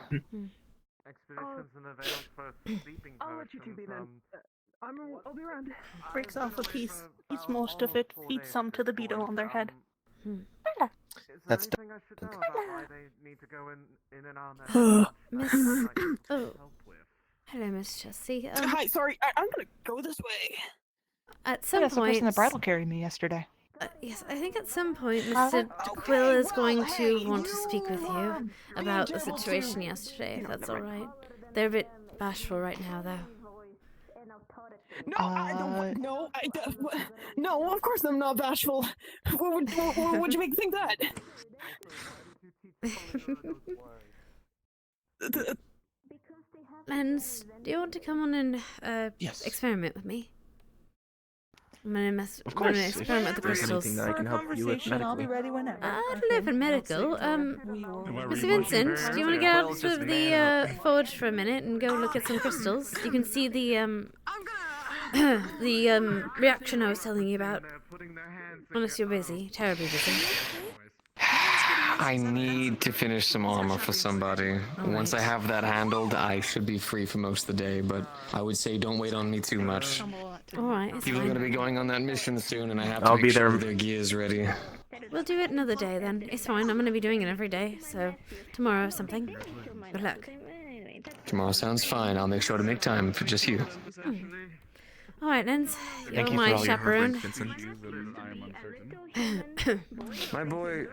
I'll let you two be then. I'll be around. Breaks off a piece, eats most of it, feeds some to the beetle on their head. That's Miss. Oh. Hello, Miss Chelsea. Hi, sorry, I'm gonna go this way. At some Yes, the point. person that bridal carried me yesterday. Yes, I think at some point Mr. Quill is going to want to speak with you about the situation yesterday, if that's alright. They're a bit bashful right now, though. No, I don't. No, of course I'm not bashful. What would you make me think that? Lens, do you want to come on and experiment with me? I'm gonna experiment with the crystals. Anything that I can help you with I'll be medically. ready whenever. I don't know if in medical. Mr. Vincent, do you want to get out of the forge for a minute and go look at some crystals? You can see the the reaction I was telling you about. Unless you're busy, terribly busy. I need to finish some armor for somebody. Once I have that handled, I should be free for most of the day, but I would say don't wait on me too much. Alright, it's People are fine. going to be going on that mission soon, and I have to I'll make be sure there. their gear's ready. We'll do it another day then. It's fine, I'm gonna be doing it every day, so tomorrow or something. Good luck. Tomorrow sounds fine. I'll make sure to make time for just you. Alright, Nens. You're Thank you my for all your hard work, chaperone. Vincent. My boy.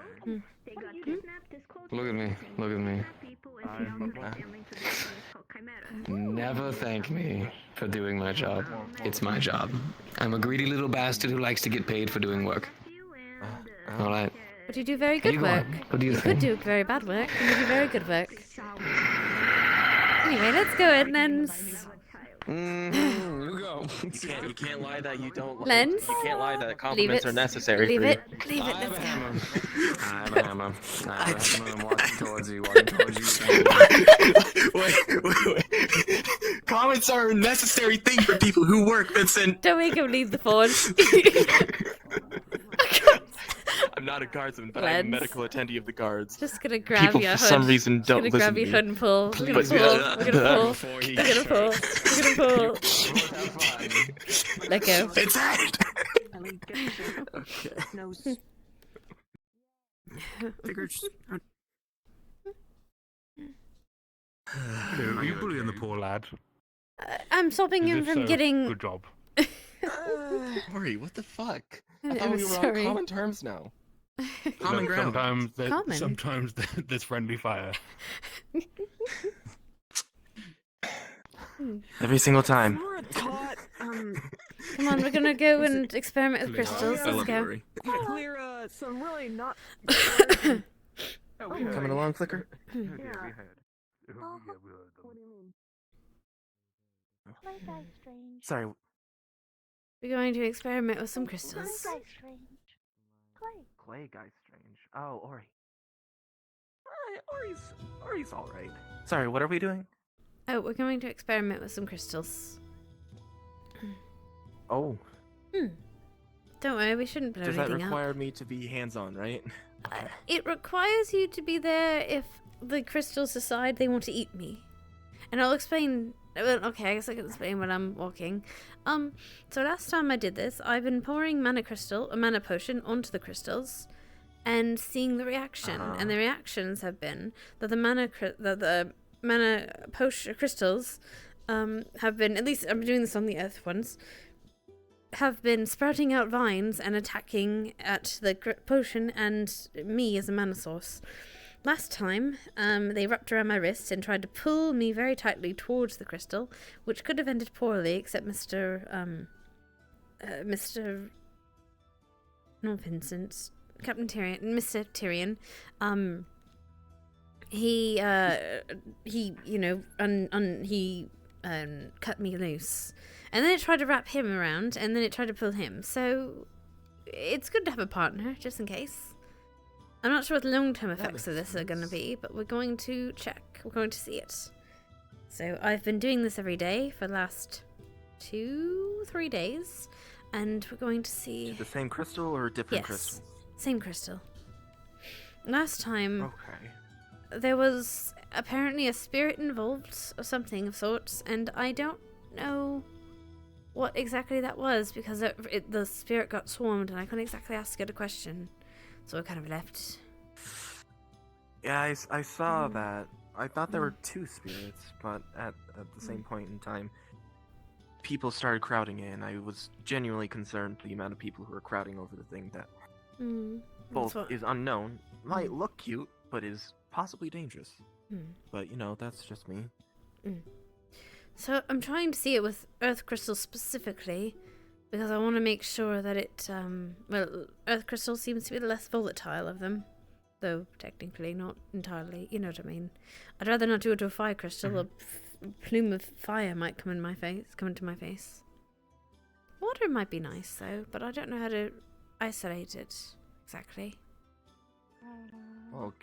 Look at me. Look at me. Never thank me for doing my job. It's my job. I'm a greedy little bastard who likes to get paid for doing work. Alright. But you do very good You go work. on. Go do your You thing. could do very bad work, and you do very good work. Anyway, let's go in, Nens. You go. You can't lie that you don't. Lens? You can't lie that Leave compliments it. are necessary. Leave for it. You. Leave it. I have Let's a go. hammer. I have a hammer. I have a hammer. I'm walking towards you. Walking towards you. Wait. Comments are a necessary thing for people who work, Vincent. Don't make him leave the phone. I'm not a guardsman, but I'm a Lens. medical attendee of the guards. Just gonna grab People your for hood. some reason Just don't gonna listen grab to your me. hood and pull. We're gonna But- pull. We're gonna pull. We're gonna pull. We're gonna pull. Let go. It's it. Are you bullying the poor lad? I'm stopping him If from so, getting. Good job. Ori, what the fuck? I I'm thought we were sorry. on common terms now. Common ground. Common. Sometimes there's friendly fire. Every single time. Come on, we're gonna go and experiment with crystals. Let's go. Clear some really not. Coming along, Flicker? Sorry. We're going to experiment with some crystals. Clay guy's strange. Oh, Ori. Ori's alright. Sorry, what are we doing? Oh, we're going to experiment with some crystals. Oh. Don't worry, we shouldn't blow Does that anything require me to be hands-on, right? up. It requires you to be there if the crystals decide they want to eat me. And I'll explain. Well, okay, I guess I can explain when I'm walking. So last time I did this, I've been pouring a mana potion onto the crystals, and seeing the reaction. And the reactions have been that the mana potion crystals have been, at least I'm doing this on the earth ones, have been sprouting out vines and attacking at the potion and me as a mana source. Last time, they wrapped around my wrist and tried to pull me very tightly towards the crystal, which could have ended poorly, except not Vincent, Captain Tyrion, Mr. Tyrion. He cut me loose, and then it tried to wrap him around, and then it tried to pull him. So it's good to have a partner, just in case. I'm not sure what the long-term effects of this are going to be, but we're going to check. We're going to see it. So I've been doing this every day for the last 2-3 days, and we're going to see... The same crystal or different Yes, crystals? same crystal. Last time, Okay. there was apparently a spirit involved, or something of sorts, and I don't know what exactly that was, because the spirit got swarmed, and I couldn't exactly ask it a question. So I kind of left. Yeah, I saw that. I thought there were two spirits, but at the same point in time, people started crowding in. I was genuinely concerned for the amount of people who were crowding over the thing that both is unknown, might look cute, but is possibly dangerous. But, you know, that's just me. So I'm trying to see it with earth crystals specifically, because I want to make sure that it, well, earth crystal seems to be the less volatile of them. Though, technically, not entirely, you know what I mean. I'd rather not do it to a fire crystal, a plume of fire might come into my face. Water might be nice, though, but I don't know how to isolate it exactly. Well,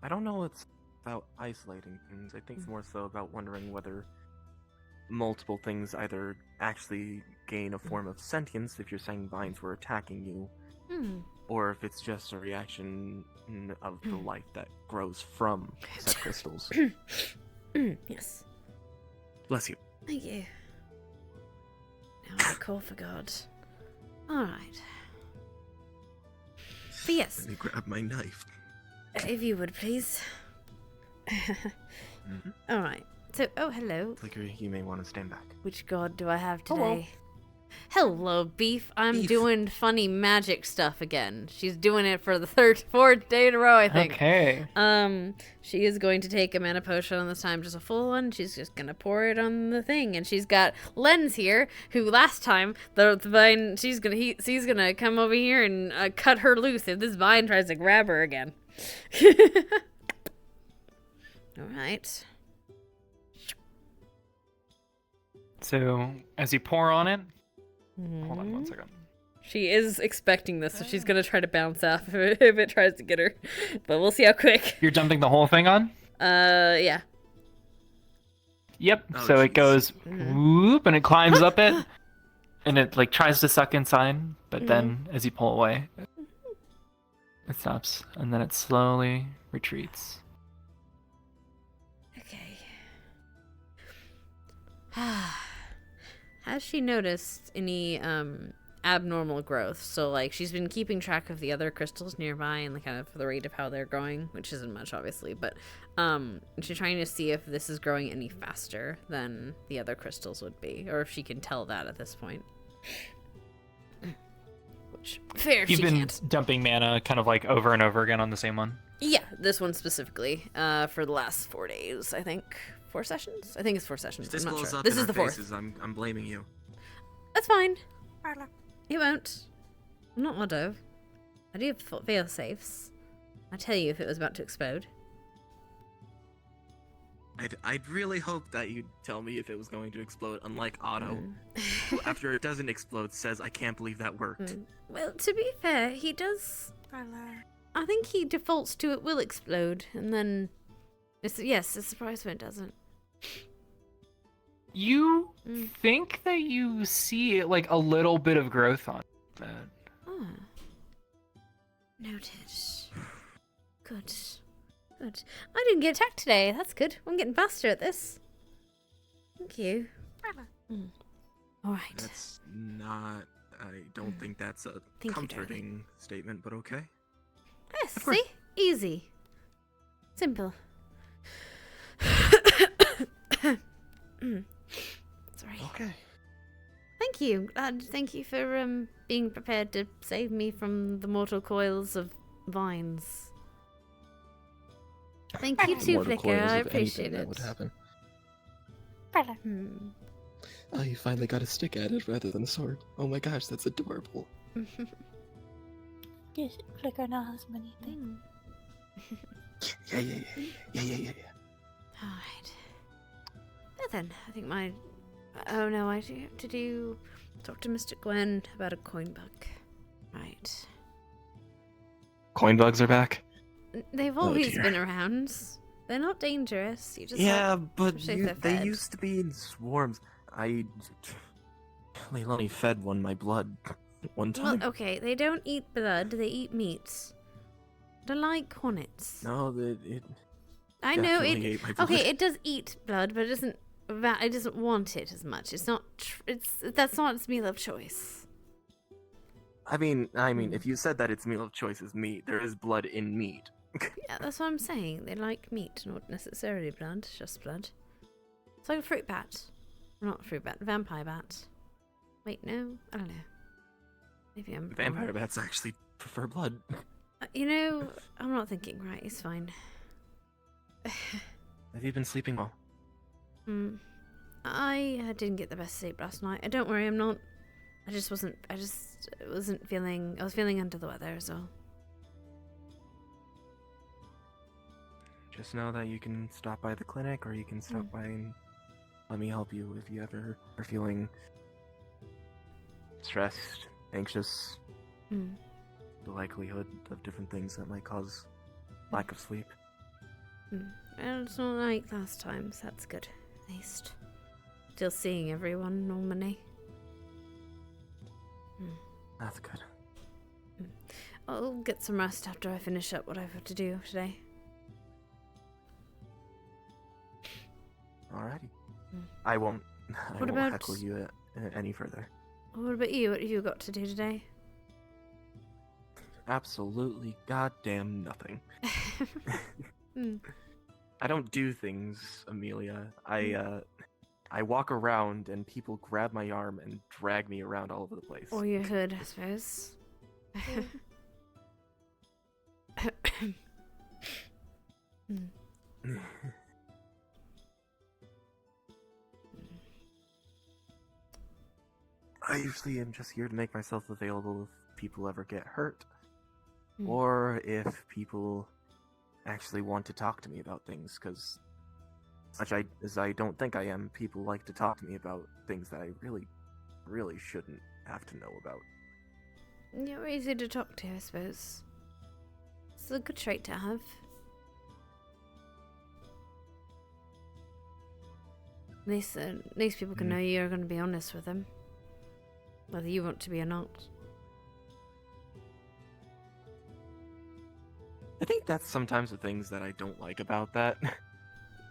I don't know it's about isolating things. I think it's more so about wondering whether multiple things either actually gain a form of sentience if you're saying vines were attacking you, or if it's just a reaction of the life that grows from said crystals. Yes. Bless you. Thank you. Now I call for God. Alright. But yes. Let me grab my knife. If you would, please. Alright. So, oh, hello. Flicker, you may want to stand back. Which god do I have today? Hello, Beef. I'm doing funny magic stuff again. She's doing it for the fourth day in a row, I think. Okay. She is going to take a mana potion this time, just a full one. She's just gonna pour it on the thing, and she's got Lens here, who last time the vine, she's gonna come over here and cut her loose if this vine tries to grab her again. All right. So, as you pour on it, hold on 1 second. She is expecting this, so she's gonna try to bounce off if it tries to get her. But we'll see how quick. You're dumping the whole thing on? Yeah. Yep. So it goes whoop, and it climbs up it, and it like tries to suck inside, but then as you pull away, it stops, and then it slowly retreats. Okay. Has she noticed any abnormal growth? So like she's been keeping track of the other crystals nearby and the kind of the rate of how they're growing, which isn't much obviously, but she's trying to see if this is growing any faster than the other crystals would be, or if she can tell that at this point. Which fair if You've she been can't. dumping mana kind of like over and over again on the same one? Yeah, this one specifically for the last 4 days, I think. 4 sessions? I think it's 4 sessions. If this I'm not blows sure. up This in is the our 4th. faces, I'm blaming you. That's fine. It won't. I'm not Otto. I do have fail safes. I'd tell you if it was about to explode. I'd really hope that you'd tell me if it was going to explode, unlike Otto, who after it doesn't explode says, I can't believe that worked. Well, to be fair, he does... I think he defaults to it will explode, and then... Yes, it's a surprise when it doesn't. You think that you see like a little bit of growth on it. Oh. Noted. Good. Good. I didn't get attacked today. That's good. I'm getting faster at this. Thank you. Alright. That's not... I don't think that's a Thank you, comforting statement, but okay. Yes, see? Easy. Simple. Sorry. Okay. Thank you. Thank you for being prepared to save me from the mortal coils of vines. Thank you too, Mortal Flicker. coils I of appreciate anything it. that would happen. Hmm. Oh, you finally got a stick at it rather than a sword. Oh my gosh, that's adorable. Yes, Flicker now has many things. Yeah. Alright. But then, I think my... Oh no, I do have to talk to Mr. Gwen about a coin bug. Right. Coin bugs are back. They've Oh, always dear. been around. They're not dangerous. You just Yeah, have but to shake their they fed. used to be in swarms. They only fed one my blood one Well, time. okay, they don't eat blood, they eat meat. They're like hornets. No, it I know definitely it. ate my blood. Okay, it does eat blood, but it doesn't want it as much. It's not. That's not its meal of choice. I mean, if you said that its meal of choice is meat, there is blood in meat. Yeah, that's what I'm saying. They like meat, not necessarily blood, just blood. It's like a fruit bat. Not a fruit bat, vampire bat. Wait, no, I don't know. Maybe I'm Vampire wrong. bats actually prefer blood. You know, I'm not thinking right. It's fine. Have you been sleeping well? I didn't get the best sleep last night. Don't worry, I'm not. I just wasn't feeling. I was feeling under the weather, so. Just know that you can stop by the clinic, or you can stop by and let me help you if you ever are feeling stressed, anxious, the likelihood of different things that might cause lack of sleep. Well, it's not like last time, so that's good. At least. still seeing everyone normally. That's good. I'll get some rest after I finish up what I have to do today. Alrighty. I won't heckle you any further. What about you? What have you got to do today? Absolutely goddamn nothing. I don't do things, Amelia. I walk around and people grab my arm and drag me around all over the place. Or your hood, I suppose. I usually am just here to make myself available if people ever get hurt. Or if people actually want to talk to me about things, because as I don't think I am, people like to talk to me about things that I really, really shouldn't have to know about. You're easy to talk to, I suppose. It's a good trait to have. At least people can know you're going to be honest with them, whether you want to be or not. I think that's sometimes the things that I don't like about that.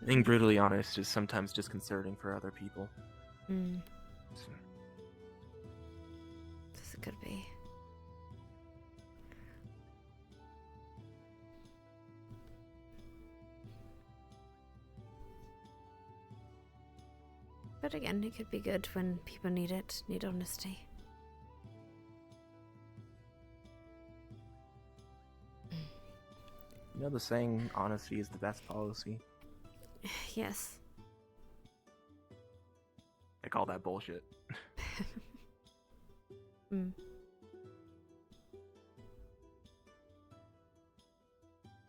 Being brutally honest is sometimes disconcerting for other people. This could be. But again, it could be good when people need it, need honesty. You know the saying, honesty is the best policy? Yes. I call that bullshit.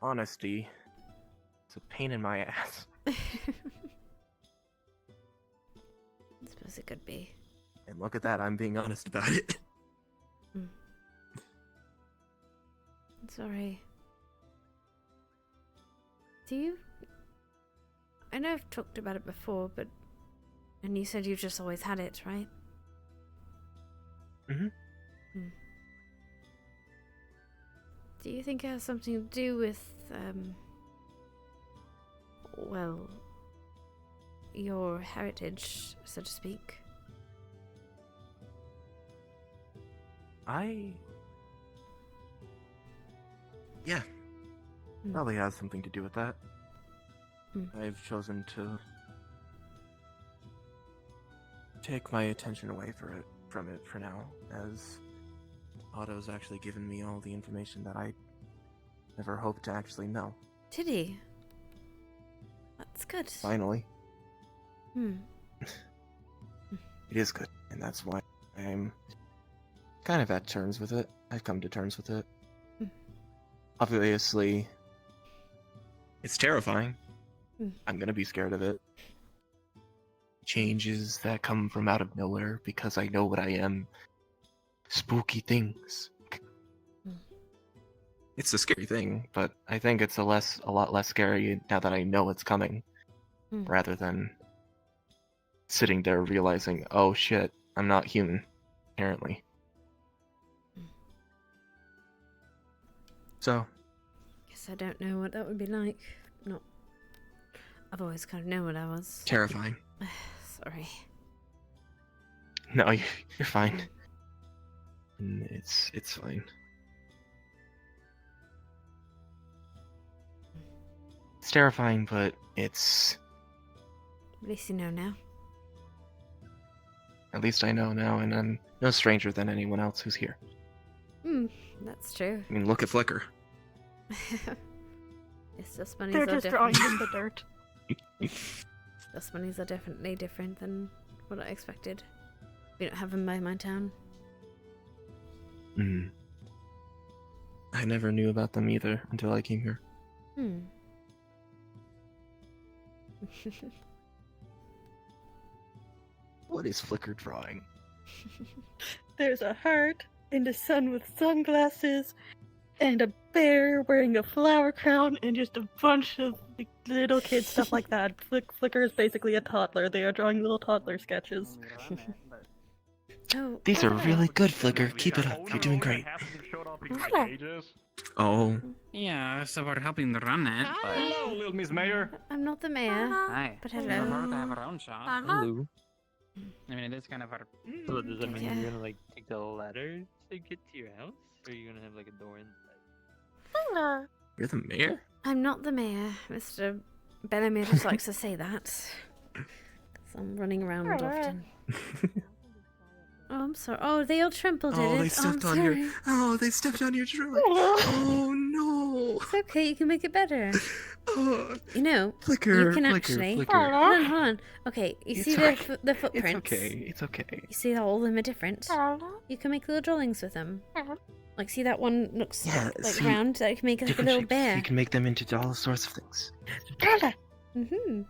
Honesty. It's a pain in my ass. I suppose it could be. And look at that, I'm being honest about it. Sorry. Do you... I know I've talked about it before, but... And you said you've just always had it, right? Do you think it has something to do with, well, your heritage, so to speak? Yeah. Probably has something to do with that. I've chosen to take my attention away from it for now, as Otto's actually given me all the information that I never hoped to actually know. Did he? That's good. Finally. It is good, and that's why I'm kind of at terms with it. I've come to terms with it. Obviously, it's terrifying. I'm gonna be scared of it. Changes that come from out of nowhere because I know what I am. Spooky things. It's a scary thing, but I think it's a lot less scary now that I know it's coming, rather than sitting there realizing, oh shit, I'm not human, apparently. So. Guess I don't know what that would be like. I've always kind of known what I was. Terrifying. Sorry. No, you're fine. It's fine. It's terrifying, but it's... At least you know now. At least I know now, and I'm no stranger than anyone else who's here. That's true. I mean, look at Flicker. Yes, dust bunnies They're are just different. drawing in the dirt. Dust bunnies are definitely different than what I expected. We don't have them by my town. I never knew about them either until I came here. What is Flicker drawing? There's a heart and a sun with sunglasses and a bear wearing a flower crown and just a bunch of Like, little kids, stuff like that. Flicker is basically a toddler. They are drawing little toddler sketches. Oh, These are really good, Flicker. Keep it up. You're doing great. Oh. Yeah, it's about helping run it. But... Hello, little Miss Mayor. I'm not the mayor. Hi. But Prefer hello. to have our own shop. Hello. I mean, it is kind of our. So does that mean Yeah. you're gonna like take the ladder to get to your house, or are you gonna have like a door inside? You're the mayor? I'm not the mayor. Mr. Bellamy just likes to say that. 'Cause I'm running around often. Oh, I'm sorry. Oh, they all trampled Oh, it. they I'm stepped on sorry. your. Oh, they stepped on your drawing. Oh no. It's okay. You can make it better. Oh, You know, Flicker, you can Flicker, actually. Flicker. Hold on, hold on. Okay, you It's see okay. the footprints. It's okay. It's okay. You see how all of them are different. You can make little drawings with them. Like, see that one looks Yeah, like see, round. That you can make like a Different little shapes. bear. You can make them into all sorts of things. Mm-hmm.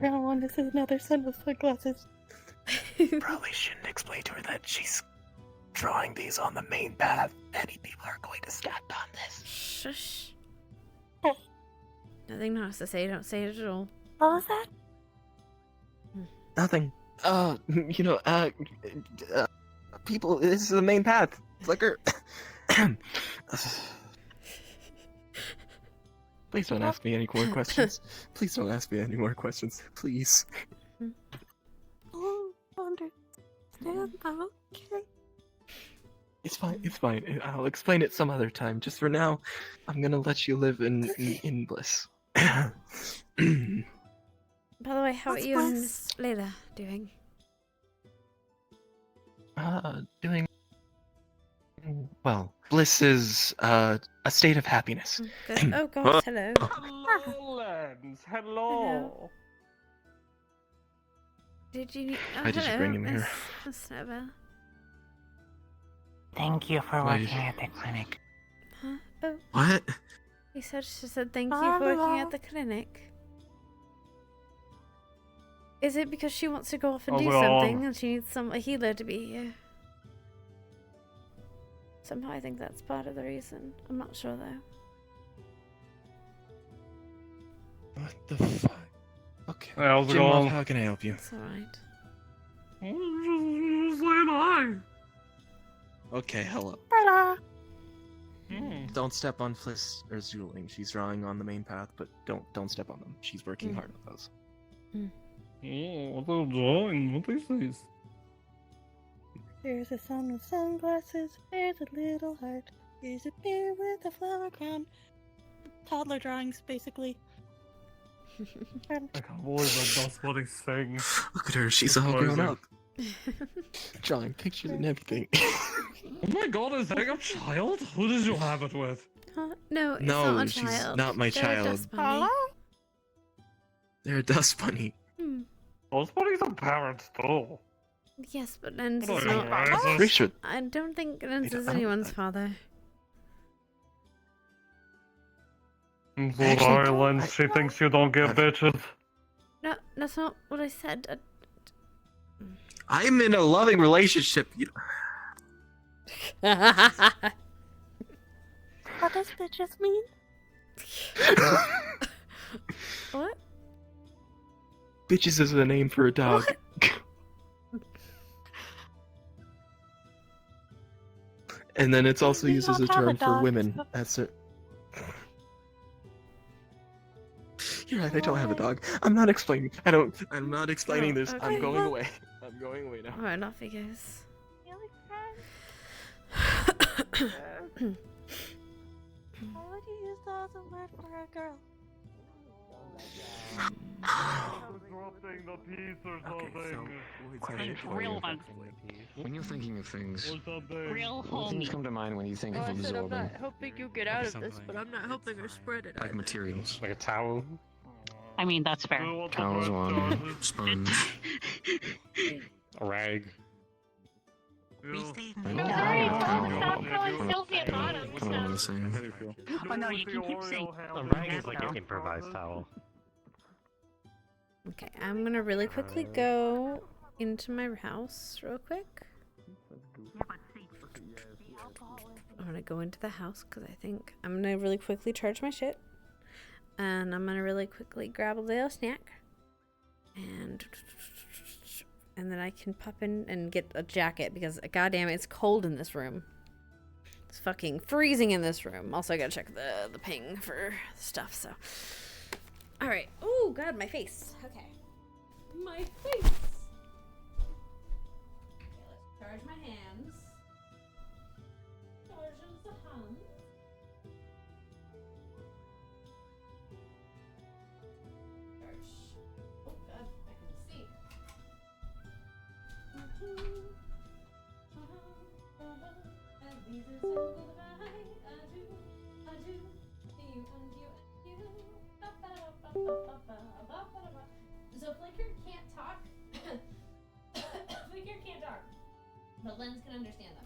Round one, this is another son with sunglasses. Probably shouldn't explain to her that she's drawing these on the main path. Many people are going to stand on this. Shush. Nothing nice to say. Don't say it at all. What was that? Nothing. People, this is the main path. Flicker. Please don't ask me any more questions. Please don't ask me any more questions. Please. Oh, understand. Okay. It's fine. It's fine. I'll explain it some other time. Just for now, I'm gonna let you live in bliss. By the way, how are What's you and bliss? Miss Layla doing? Doing well. Bliss is a state of happiness. Good. Oh gosh, hello. Hello, Lens. Hello. Did you? Oh, Why did you hello, bring him here? Miss Nova. Thank you for Why working did you- at the clinic. Huh? Oh, What? she said thank you for working at the clinic. Is it because she wants to go off and Oh, do well. something and she needs a healer to be here? Somehow I think that's part of the reason. I'm not sure though. What the fuck? Okay. How's it Jim, going? how can I help you? It's alright. Okay, hello. Hello. Don't step on Fliss or Zuling. She's drawing on the main path, but don't step on them. She's working hard on those. Oh, what are drawing? What is this? There's a son with sunglasses. There's a little heart. There's a bear with a flower crown. Toddler drawings, basically. I can't believe that's what he's saying. Look at her, she's all grown up. Drawing pictures and everything. Oh my god, is that a child? Who did you have it with? No, it's No, not a she's child. not my They're a child. dust bunny. They're a dust bunny. Those bunnies are parents too. Yes, but Lens What is are you, not. racist? Pretty sure. I don't think Lens I is don't- anyone's father. I'm so Actually, sorry, Lens. She thinks you don't give bitches. No, that's not what I said. I'm in a loving relationship. What does bitches mean? What? Bitches is the name for a dog. And then it's also We used as a don't have a term for dog, women. so- That's it. You're right, I don't have a dog. I'm not explaining. I'm not explaining this. I'm okay. going away. I'm going away now. Alright, off he goes. How do you use that as a word for a girl? Disrupting the peace or something. Real when you're thinking of things, Real what things homie. come to mind when you think Oh, of I said I'm absorbing? not helping you get out of this, but I'm not helping her spread it. Like materials. Like a towel. I mean, that's fair. Towels one, sponge. A rag. Kind of the same. Oh no, you can keep saying. A rag is like an improvised towel. Okay, I'm gonna really quickly go into my house real quick. I'm gonna go into the house because I think I'm gonna really quickly charge my shit. And I'm gonna really quickly grab a little snack. And then I can pop in and get a jacket because goddamn it's cold in this room. It's fucking freezing in this room. Also, I gotta check the ping for stuff, so. Alright. Oh, God, my face. Okay. My face! Okay, let's charge my hands. Charging the hands. Charge. Oh, God, I can see. And these are so goodbye. I do, you and you and you. So Flicker can't talk. Flicker can't talk, but Lens can understand them.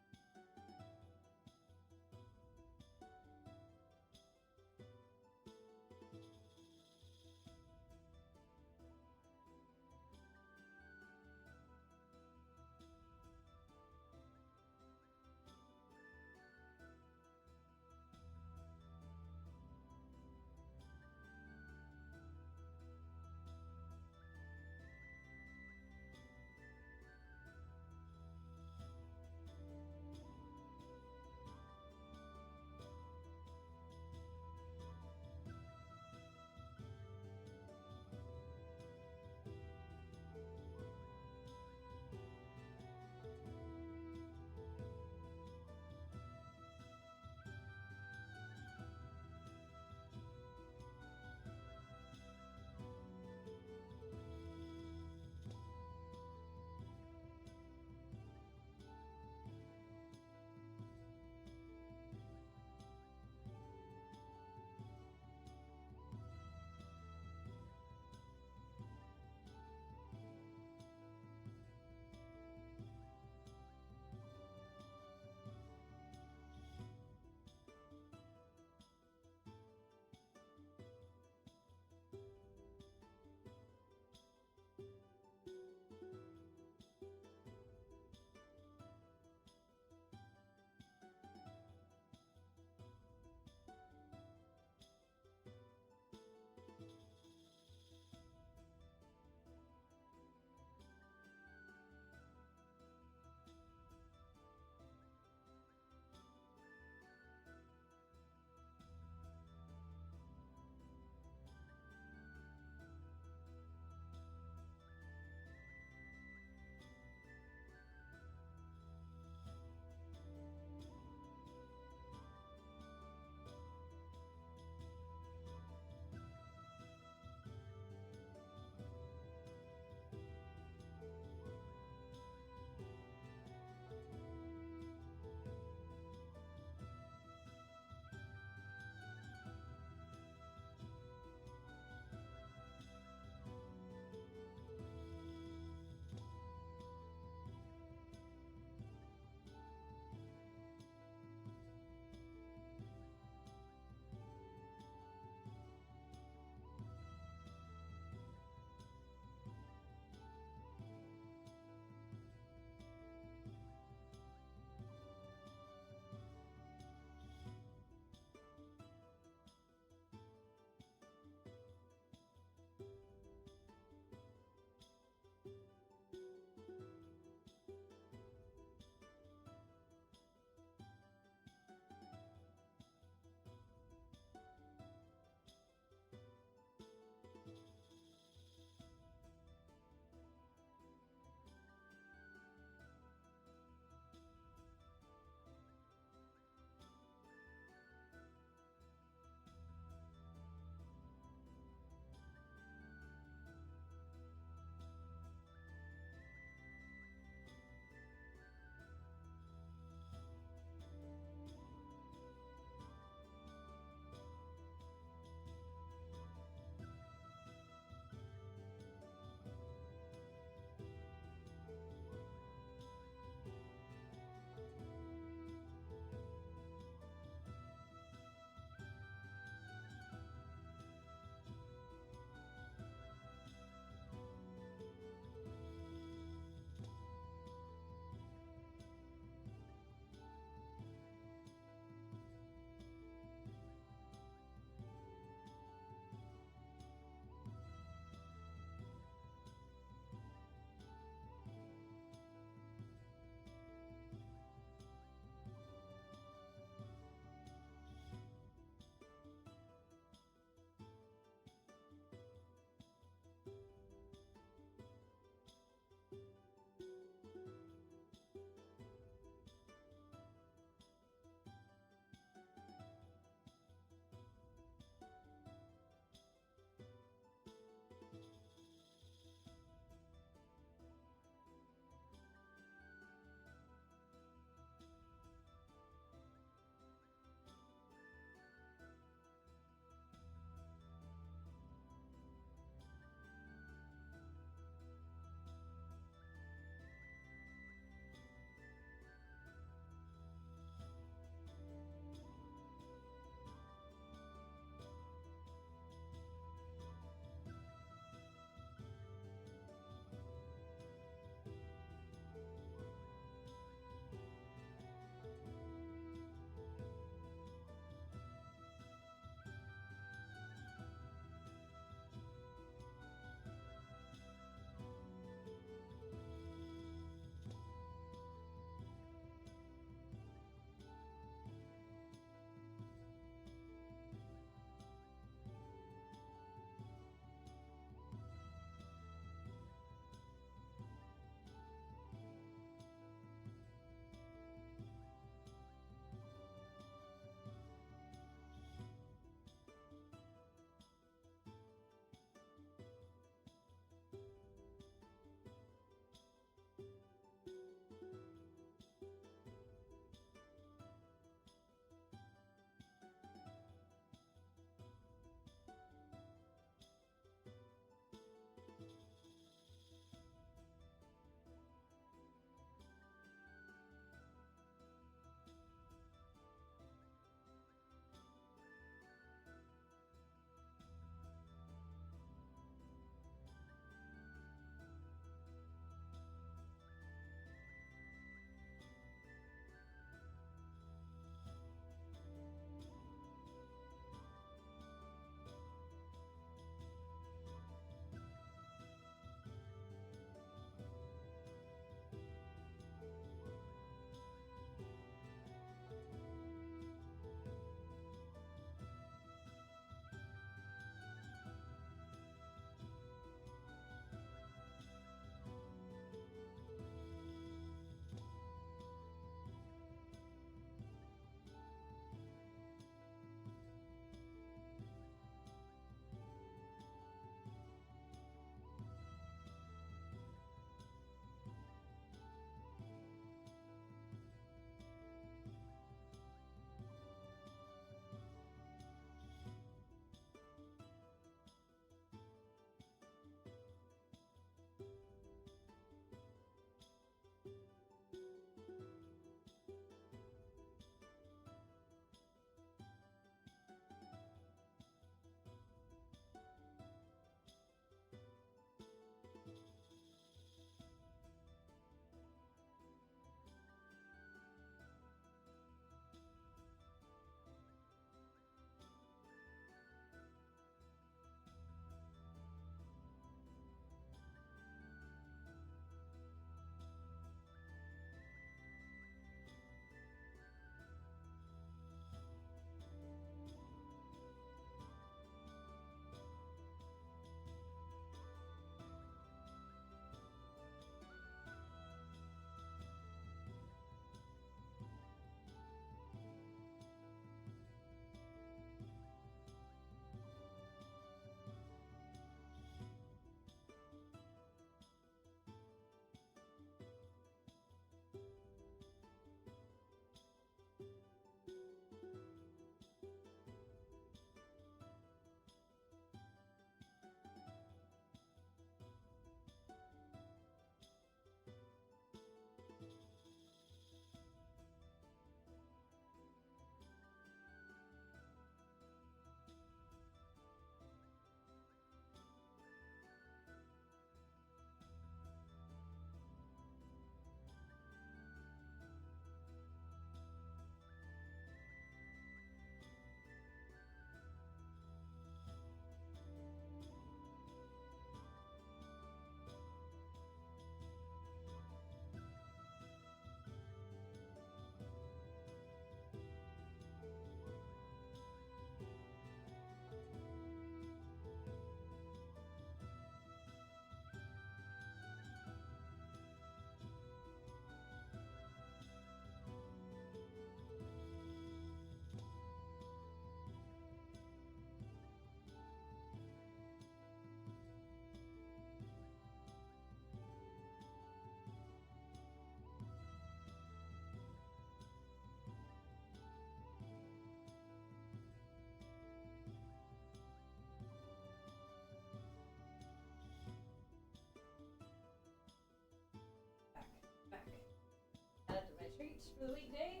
for the weekday,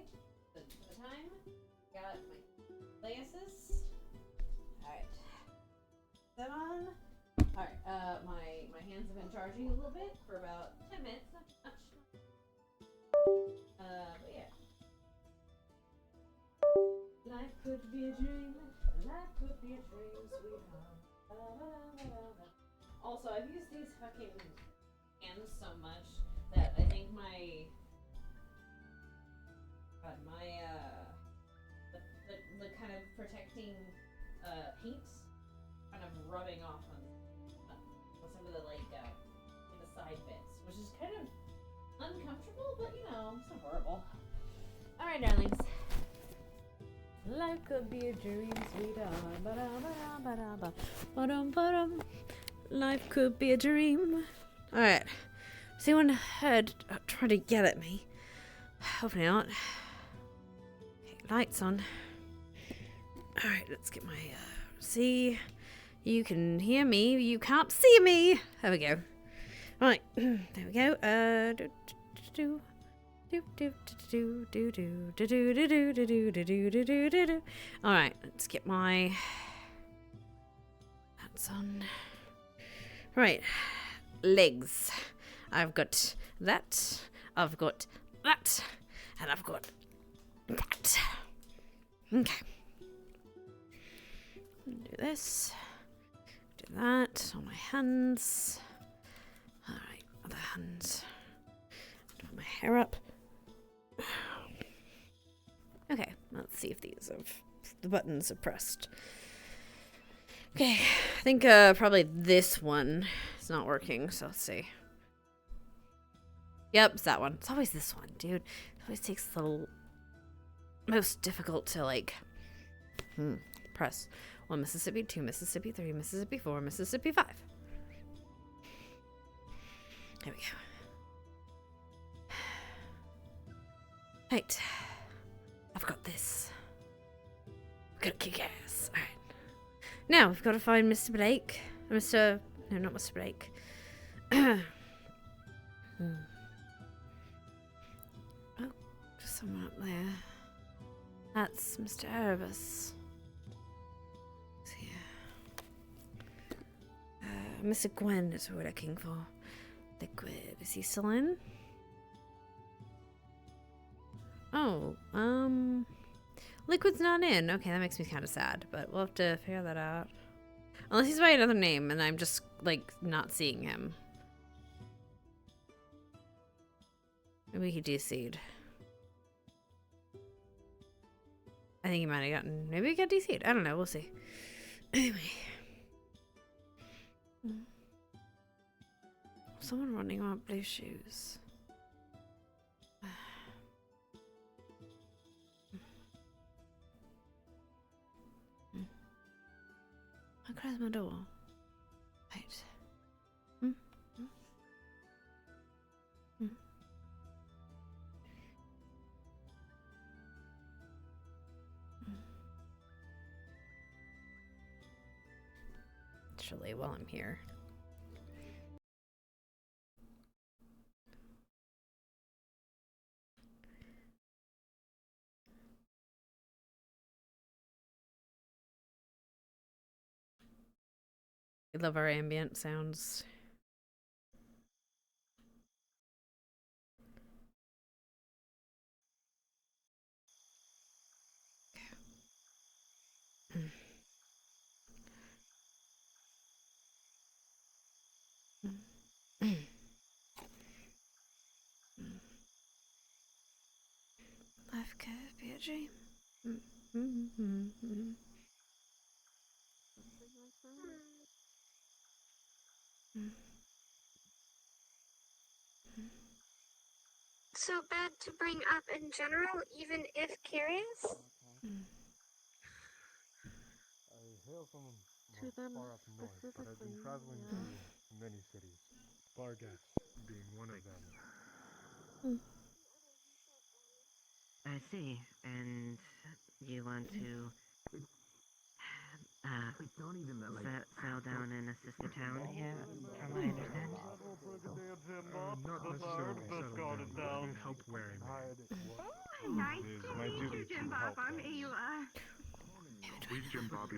for the time. Got my glasses. Alright. That on. Alright, my hands have been charging a little bit for about 10 minutes, not too much. But yeah. Life could be a dream. Life could be a dream, sweetheart. Also, I've used these fucking hands so much that I think my the kind of protecting paint kind of rubbing off on some of the the side bits, which is kind of uncomfortable, but you know, it's not horrible. Alright, darlings. Life could be a dream, sweetheart. Ba-dum. Life could be a dream. Alright. Has anyone heard trying to yell at me? Hopefully not. Okay, lights on. Alright, let's get my see. You can hear me, you can't see me. There we go. Right, there we go. Alright, let's get my hats on. Right, legs. I've got that, I've got that, and I've got that. Okay. Do this. Do that on my hands. Alright, other hand. Put my hair up. Okay, let's see if the buttons are pressed. Okay, I think probably this one is not working, so let's see. Yep, it's that one. It's always this one, dude. It always takes the most difficult to press. 1 Mississippi, 2 Mississippi, 3 Mississippi, 4 Mississippi, 5. There we go. Right. I've got this. I've got to kick ass. Alright. Now, we've got to find Mr. Blake. No, not Mr. Blake. Oh, just someone up there. That's Mr. Erebus. Mr. Gwen is what we're looking for. Liquid. Is he still in? Oh, Liquid's not in. Okay, that makes me kind of sad, but we'll have to figure that out. Unless he's by another name and I'm just, not seeing him. Maybe he DC'd. I think he might have gotten... Maybe he got DC'd. I don't know. We'll see. Anyway. Someone running on blue shoes. I closed my door. Right. Actually, while I'm here. We love our ambient sounds. Life could be a dream. So bad to bring up in general, even if curious? I hail from far up north, but I've been traveling through many cities, Bargas being one of them. I see, and you want to sail down and assist the town here, from what I understand? Not necessarily settle down, but help where I may. I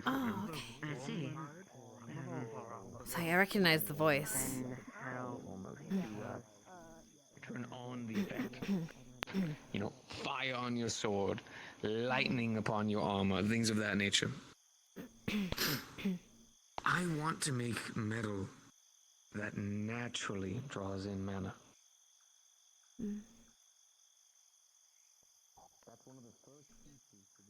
Oh, okay. I see. Sorry, I recognize the voice. Turn on the effect. You know, fire on your sword, lightning upon your armor, things of that nature. I want to make metal that naturally draws in mana. That's one of the first pieces to be set.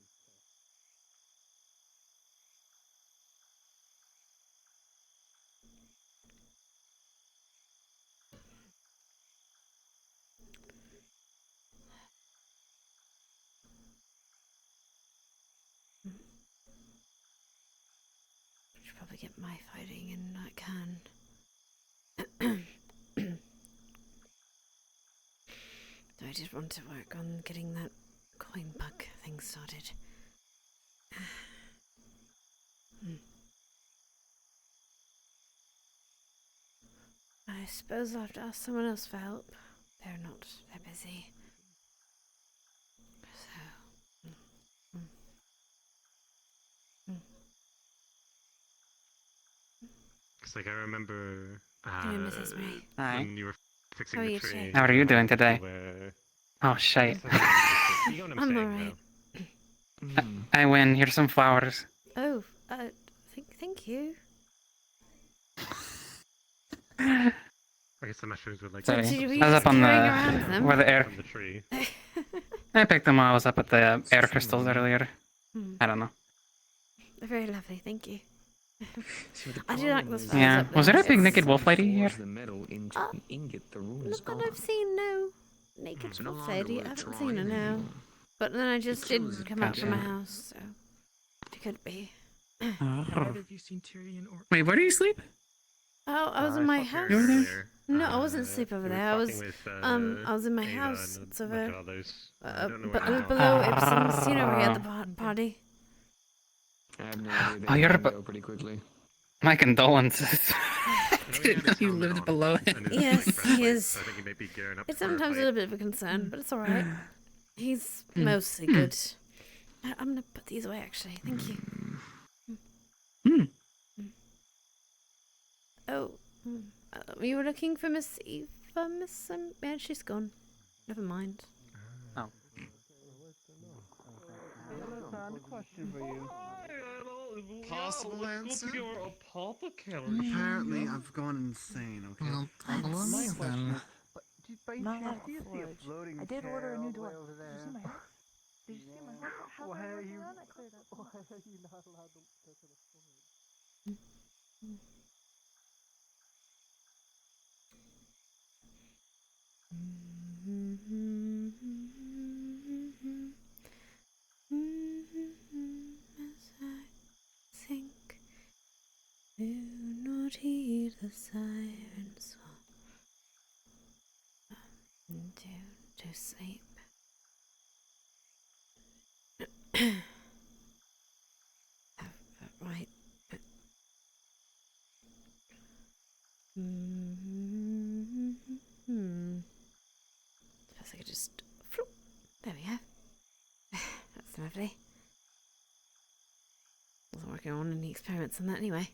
Should probably get my fighting in I can. I did want to work on getting that coin bug thing started. I suppose I'll have to ask someone else for help. They're busy. So. It's like I remember Mrs. May. Hi. when you were fixing How are the you tree. today? How are you doing today? Where... Oh, shite. You know what I'm I'm saying, alright. I win. Here's some flowers. Oh, thank you. I guess the mushrooms would like. Sorry. Did you I was up on carrying around them? where the air. From the tree. I picked them while I was up at the air crystals earlier. I don't know. They're very lovely, thank you. I do like those flowers. Yeah. Up Was there. there a big naked wolf lady here? The metal into an ingot, the rune is Not gone. that I've seen no naked It's no wolf longer lady. will I it haven't draw seen her in now. anymore. But then I just did kills it. come out from my Gotcha. house, so it could be. Have you seen Tyrion or? Wait, where do you sleep? Oh, I was in my house. You were there? No, I wasn't asleep over there. I was I was in my Ava house. and It's a over bunch of others. I don't know where they below are. Ipsum's. You know where we had the party. I have no idea. Oh, They you're can a go pretty quickly. My condolences. I didn't know you lived below him. Yes, he is. I think he may be gearing up It's for a sometimes a fight. little bit of a concern, but it's alright. He's mostly good. I'm gonna put these away actually. Thank you. Oh, you were looking for Miss Eva, Miss? Yeah, she's gone. Never mind. Oh. Question for you. Possible answer? Apparently, I've gone insane. Okay. Well, problems then. Not out of the forge. I did order a new door. Did you see my hair? Did you see my hair? Why are you not allowed to go to the forge? As I think, do not heed the sirens to sleep. Right. Suppose I could just. There we go. That's lovely. Wasn't working on any experiments on that anyway.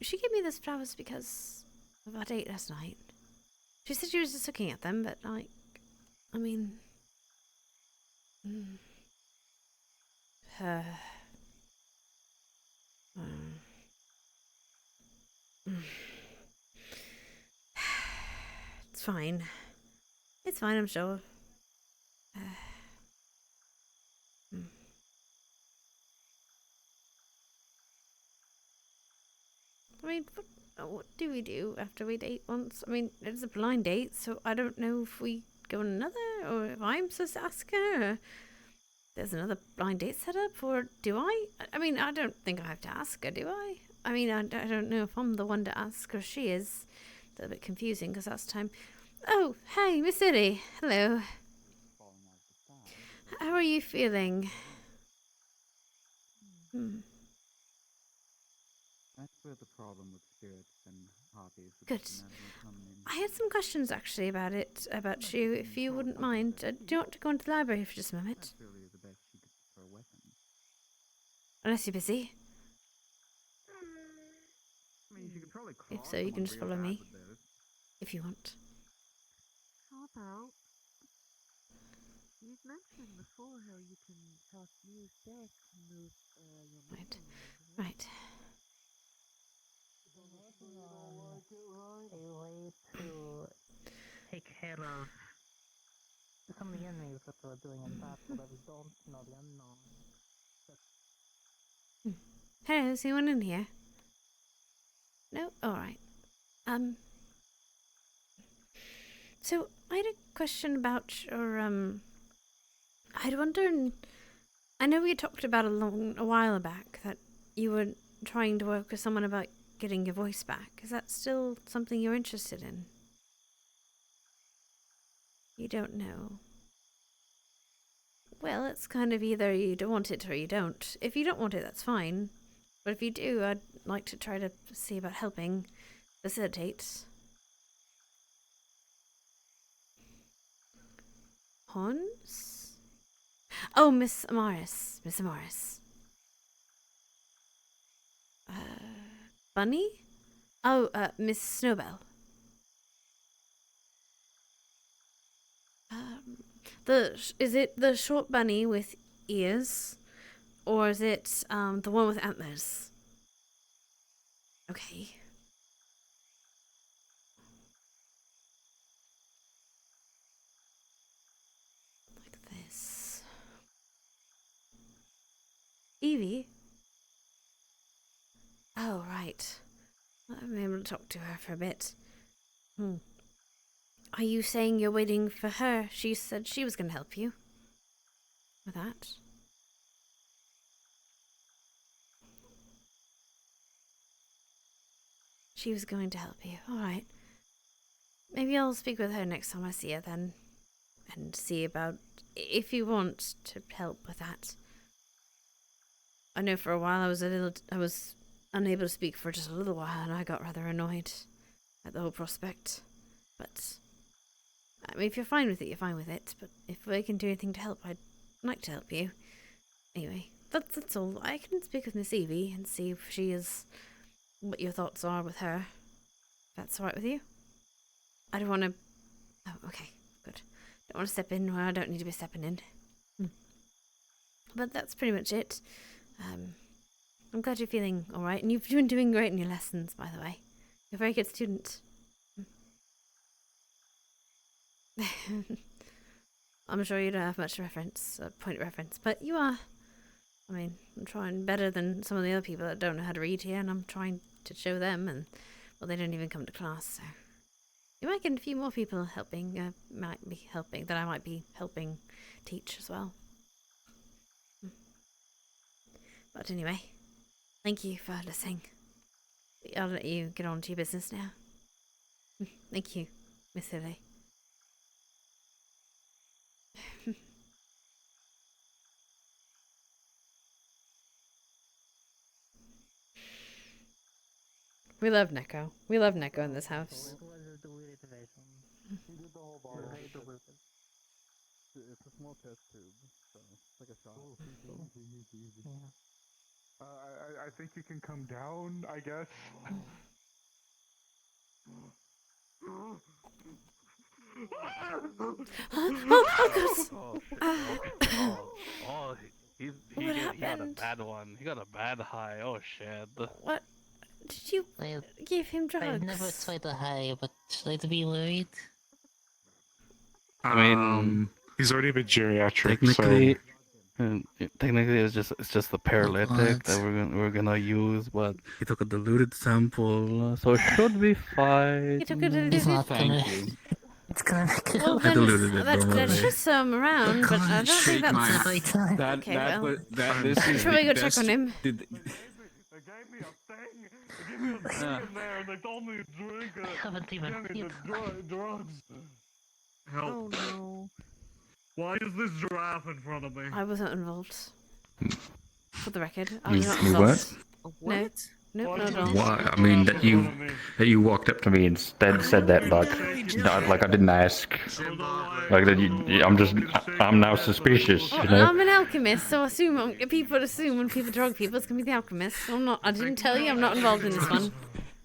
She gave me those flowers because of our date last night. She said she was just looking at them, but like, I mean, it's fine. It's fine, I'm sure. I mean, what do we do after we date once? I mean, it's a blind date, so I don't know if we go on another, or if I'm supposed to ask her, or there's another blind date set up, or do I? I mean, I don't think I have to ask her, do I? I mean, I don't know if I'm the one to ask, or she is. It's a little bit confusing, because last time... Oh, hey, Miss City. Hello. How are you feeling? split the problem with spirits and hobbies. Good. I had some questions actually about you, if you wouldn't mind. Do you want to go into the library for just a moment? Really the best she could for weapons. Unless you're busy. I mean, she could probably If so, you can just follow me. If you want. How about you'd mentioned before how you can use deck to move your Right. Right. A way to take care of some of the enemies that we're doing in battle that we don't know the unknown. Hello, is anyone in here? No? Alright. So, I had a question about your, I'd wondered, I know we talked about a while back that you were trying to work with someone about getting your voice back. Is that still something you're interested in? You don't know. Well, it's kind of either you don't want it or you don't. If you don't want it, that's fine. But if you do, I'd like to try to see about helping facilitate. Hans? Oh, Miss Amaris. Miss Amaris. Bunny? Oh, Miss Snowbell. Is it the short bunny with ears? Or is it, the one with antlers? Okay. Like this. Evie? Oh, right. I'm able to talk to her for a bit. Are you saying you're waiting for her? She said she was going to help you. With that. She was going to help you. Alright. Maybe I'll speak with her next time I see her then. And see about if you want to help with that. I know for a while I was unable to speak for just a little while and I got rather annoyed at the whole prospect. But I mean, if you're fine with it, you're fine with it. But if I can do anything to help, I'd like to help you. Anyway, that's all. I can speak with Miss Evie and see if she is what your thoughts are with her. If that's alright with you? I don't want to... Oh, okay, good. Don't want to step in where I don't need to be stepping in. But that's pretty much it. I'm glad you're feeling alright, and you've been doing great in your lessons, by the way. You're a very good student. I'm sure you don't have much point of reference, but you are. I mean, I'm trying better than some of the other people that don't know how to read here, and I'm trying to show them, and, well, they don't even come to class, so... You might get a few more people that I might be helping teach as well. But anyway, thank you for listening. I'll let you get on to your business now. Thank you, Miss Lily. We love Neko. We love Neko in this house. It's a small test tube, so it's like a shot. I think you can come down, I guess. He got a bad one. He got a bad high. Oh shit. What? Did you give him drugs? I've never tried a high, but should I be worried? I mean, he's already been geriatric. Technically, it's just the paralytic that we're gonna use, but he took a diluted sample, so it should be fine. He took a diluted sample. It's gonna make it. Well, there's just some around, but I don't think that's every time. Okay, well, this is should we go check on him? They gave me a thing. They gave me a thing in there, and they told me to drink it. I haven't even drugs. Help. Oh no. Why is this giraffe in front of me? I wasn't involved. For the record, I was not involved. What? No, Nope, not at all. Why? I mean, that you walked up to me and said that like I didn't ask. Like that I'm now suspicious. Well, You know. I'm an alchemist, so people assume when people drug people, it's gonna be the alchemist. I didn't tell you. I'm not involved in this one.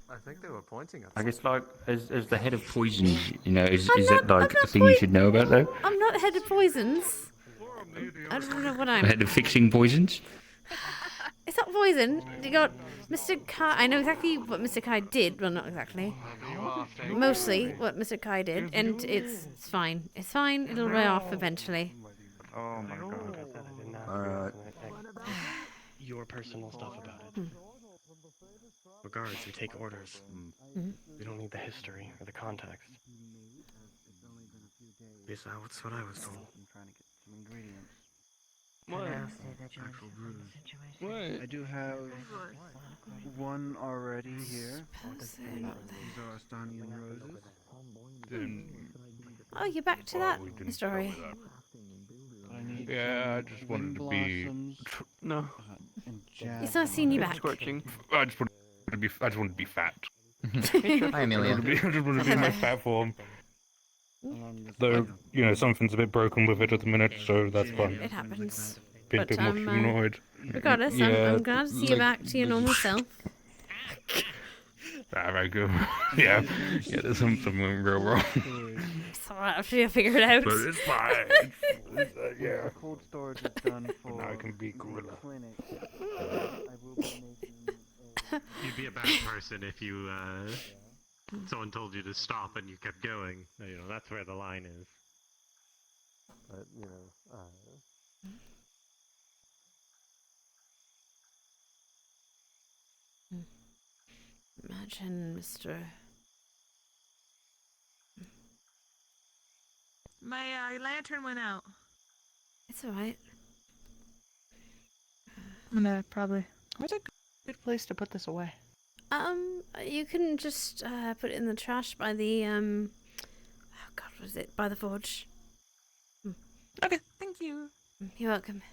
I think they were pointing at I guess like as the head of poisons, you know, is not- that like I'm not a thing you should know about though? I'm not head of poisons. I don't know what I'm. The head of fixing poisons. It's not poison. You got Mr. Kai. I know exactly what Mr. Kai did. Well, not exactly. Mostly what Mr. Kai did, and it's fine. It's fine. It'll wear off eventually. Oh my god. Your personal stuff about it. Regards, we take orders. We don't need the history or the context. Yes, that's what I was told. What? Actual brews. What? I do have one already here. These are Astonian roses. Oh, you're back to that story. Yeah, I just wanted to be. No. It's not seeing you back. I just wanted to be fat. Hi, Amelia. I just wanted to be in my fat form. Though, you know, something's a bit broken with it at the minute, so that's fine. It happens. Be a But bit more humanoid. regardless, I'm glad to see you back to your normal self. Very good. Yeah, there's something real wrong. It's alright, after you figure it out. But it's fine. Yeah. Cold storage is done for Now I can be gorilla. clinic. I will be making You'd be a bad person if you, someone told you to stop and you kept going. You know, that's where the line is. But, you know, Imagine, Mr. My lantern went out. It's alright. I'm gonna probably. Where's a good place to put this away? You can just put it in the trash by the oh god, what is it? By the forge. Okay, thank you. You're welcome.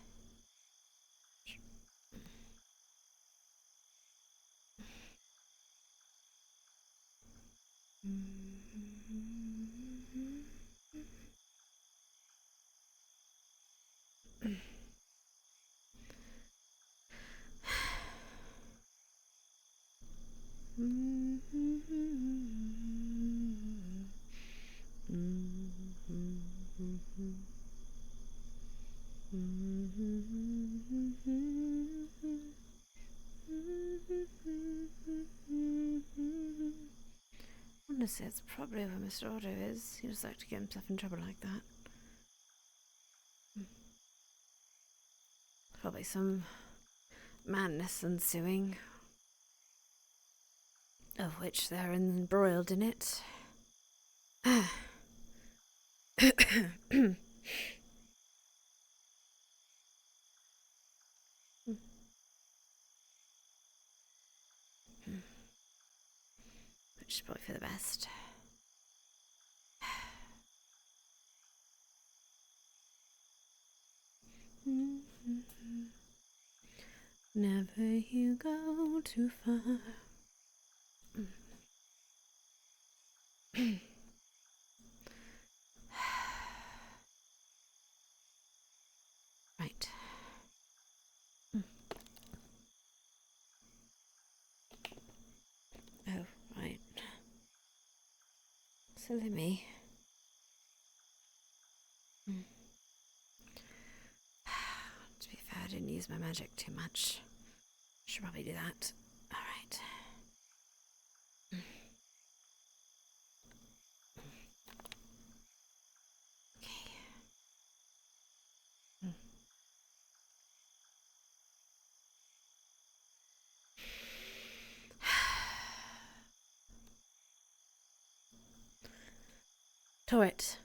Honestly, it's probably where Mr. Otto is. He just like to get himself in trouble like that. Probably some madness ensuing, of which they're embroiled in it. Which is probably for the best. Never you go too far. Right. Oh, right. Silly me. To be fair, I didn't use my magic too much. Should probably do that. Alright. Turret.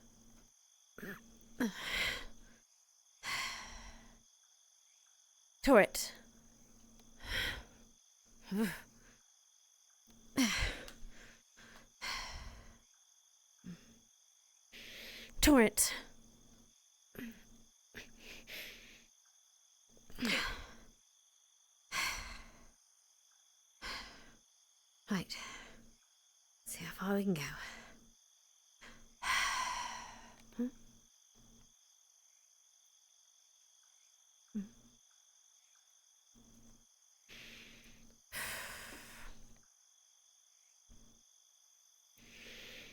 Turret. Turret. far we can go. Hmm?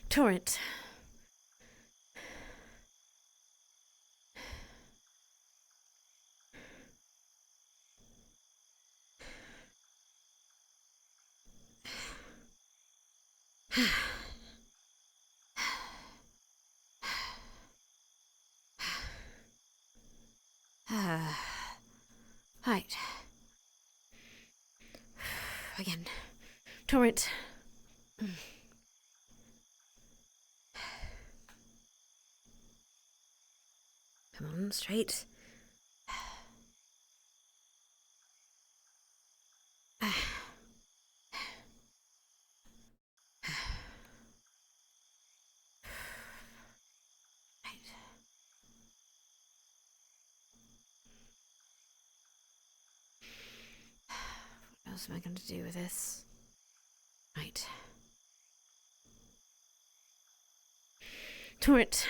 Torrent. Right. Again. Torrent. Come on, straight. What else am I going to do with this? Right. Torrent.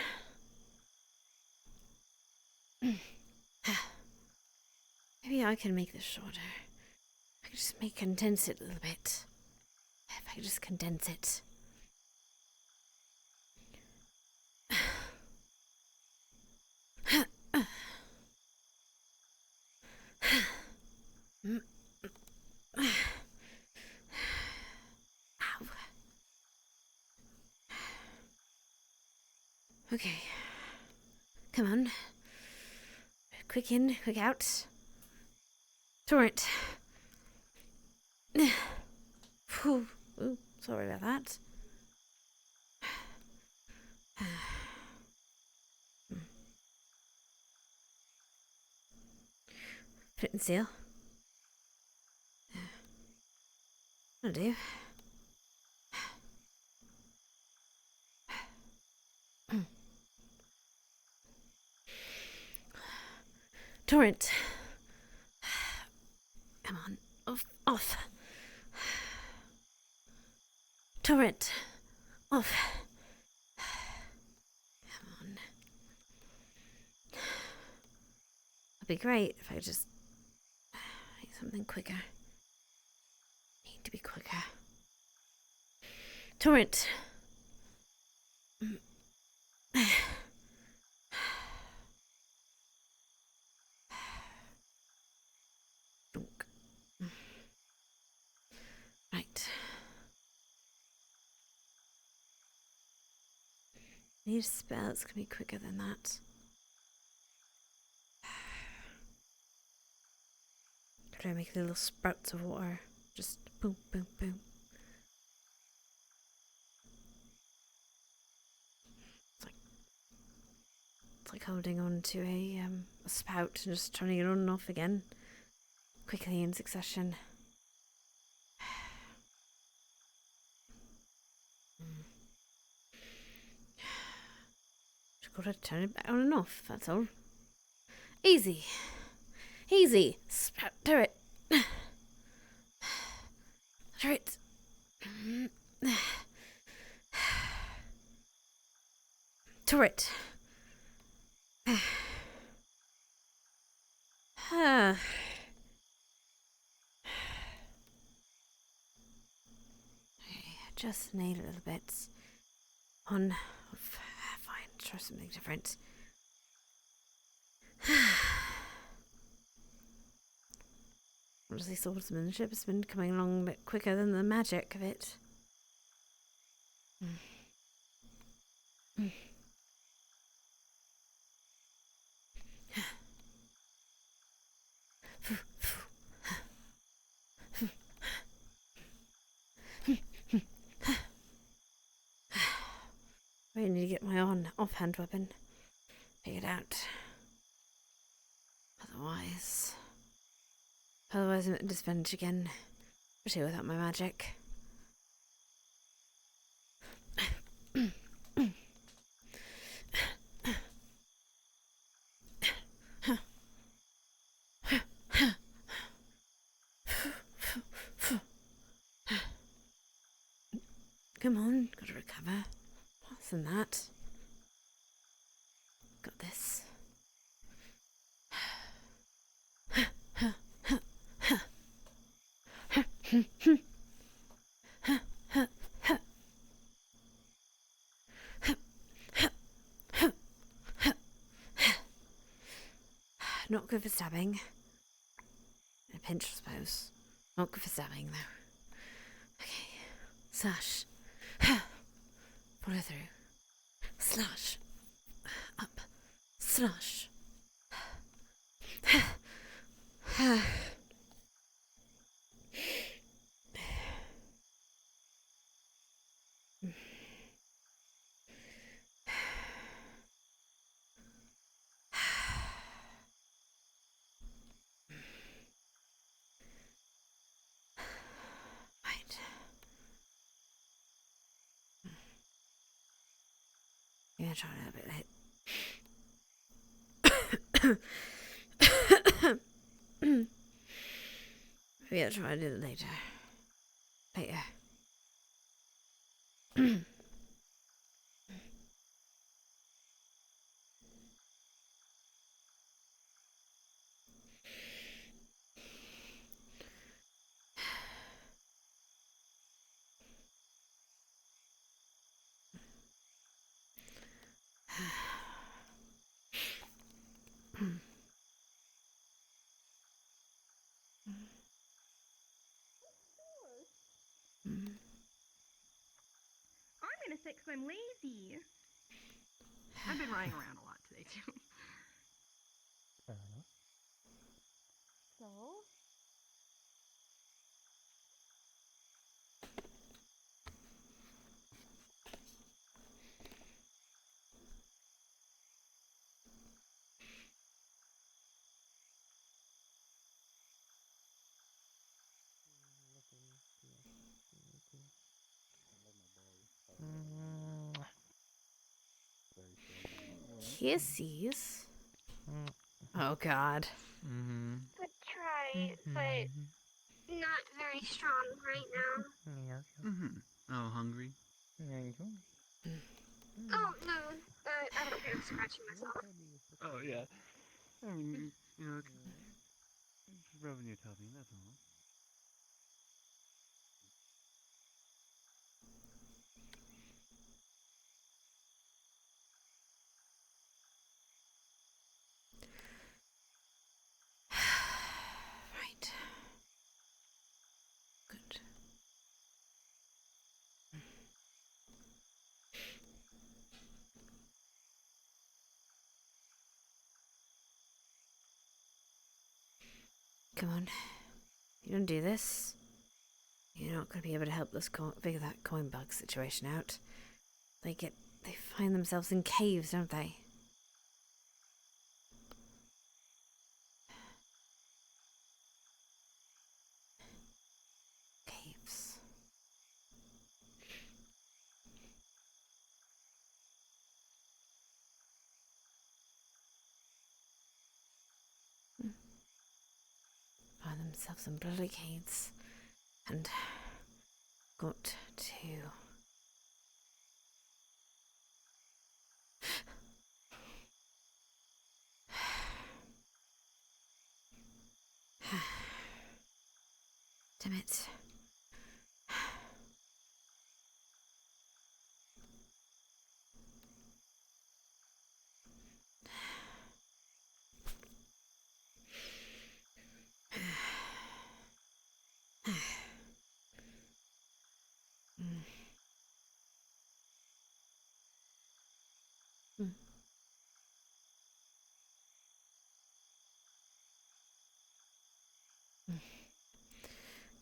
Maybe I can make this shorter. I could just condense it a little bit. If I could just condense it. Ow. Okay. Come on. Quick in, quick out. Torrent. Ooh, sorry about that. Put it in seal. That'll do. Torrent. Come on. Off. Torrent. Off. Come on. It'd be great if I just make something quicker. Need to be quicker. Torrent. Right. Need a spell that's gonna be quicker than that. Try to make little sprouts of water. Just boom, boom, boom. It's like holding on to a spout and just turning it on and off again. Quickly in succession. Just gotta turn it back on and off, that's all. Easy. Easy. Spout, turret. Turret. Turret. I just need a little bit on. Fine, try something different. Honestly, swordsmanship has been coming along a bit quicker than the magic of it. I need to get my own offhand weapon figured out. Otherwise I'm at a disadvantage again, especially without my magic. Come on. on, gotta recover. What's in that? Got this. Not good for stabbing. A pinch, I suppose. Not good for stabbing, though. Okay. Slash. Follow through. Slash. Up. Slash. Right. I'm gonna try it a bit late. Maybe I'll try to do it later. Later. I'm gonna say 'cause I'm lazy. I've been running around a lot today too. Fair enough. So? Kissies? Oh god. Good try, but not very strong right now. Oh, hungry? Oh, no, I don't feel scratching myself. Oh, yeah. I mean, you know, just rubbing your tummy, that's all. Right. Good. Come on. You don't do this. You're not going to be able to help us figure that coin bug situation out. They find themselves in caves, don't they? Caves. Find themselves in bloody caves. And got to damn it.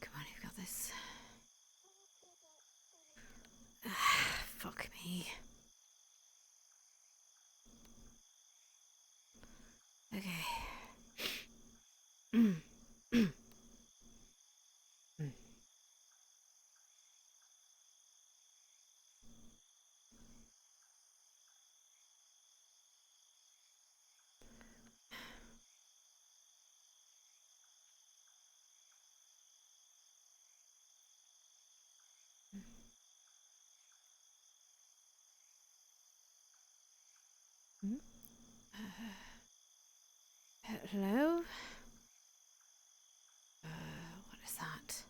Come on, you've got this. Fuck me. Okay. Hello? What is that?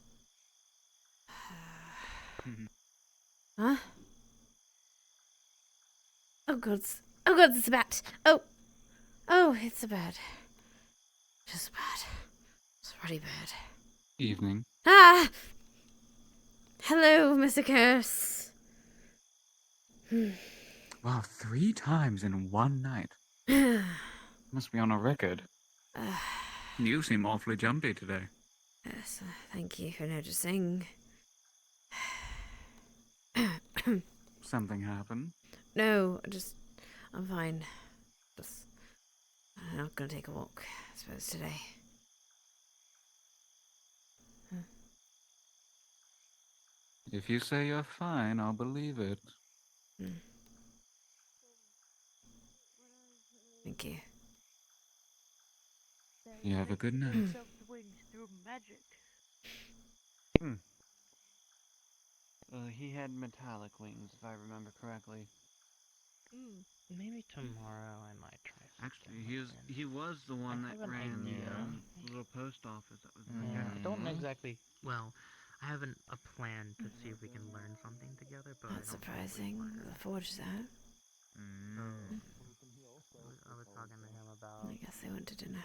Huh? Oh god, it's a bat. Oh, it's a bird. Just a bird. It's really bad. Evening. Ah! Hello, Mr. Curse. Wow, 3 times in one night. Must be on a record. You seem awfully jumpy today. Yes, thank you for noticing. Something happened? No, I'm fine. I'm not gonna take a walk, I suppose, today. If you say you're fine, I'll believe it. Thank you. You have a good night. Through magic. He had metallic wings, if I remember correctly. Maybe tomorrow I might try. Actually, he was the one that ran the little post office that was in the I don't exactly. Well, I have a plan to see if we can learn something together, but Not surprising. The forge is out. I was talking to him about. I guess they went to dinner.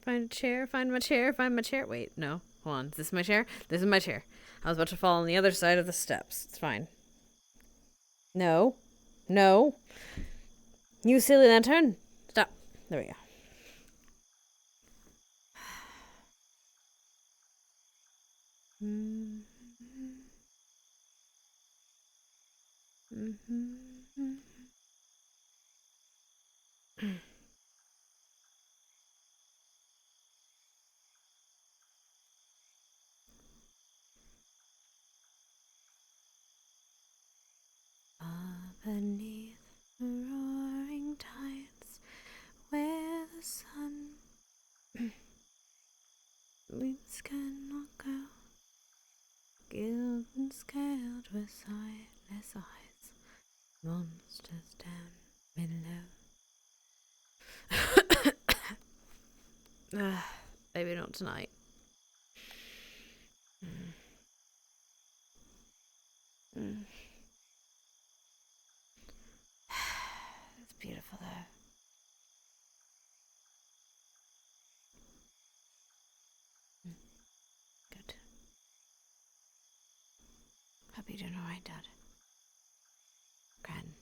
Find a chair, find my chair, find my chair. Wait, no. Hold on. Is this my chair? This is my chair. I was about to fall on the other side of the steps. It's fine. No. No. You silly lantern. Stop. There we go. Beneath the roaring tides, where the sun winds cannot go, gilt and scaled with sightless eyes, monsters down below. Maybe not tonight. It's beautiful though. Good. Hope you're doing alright, Dad. Gran.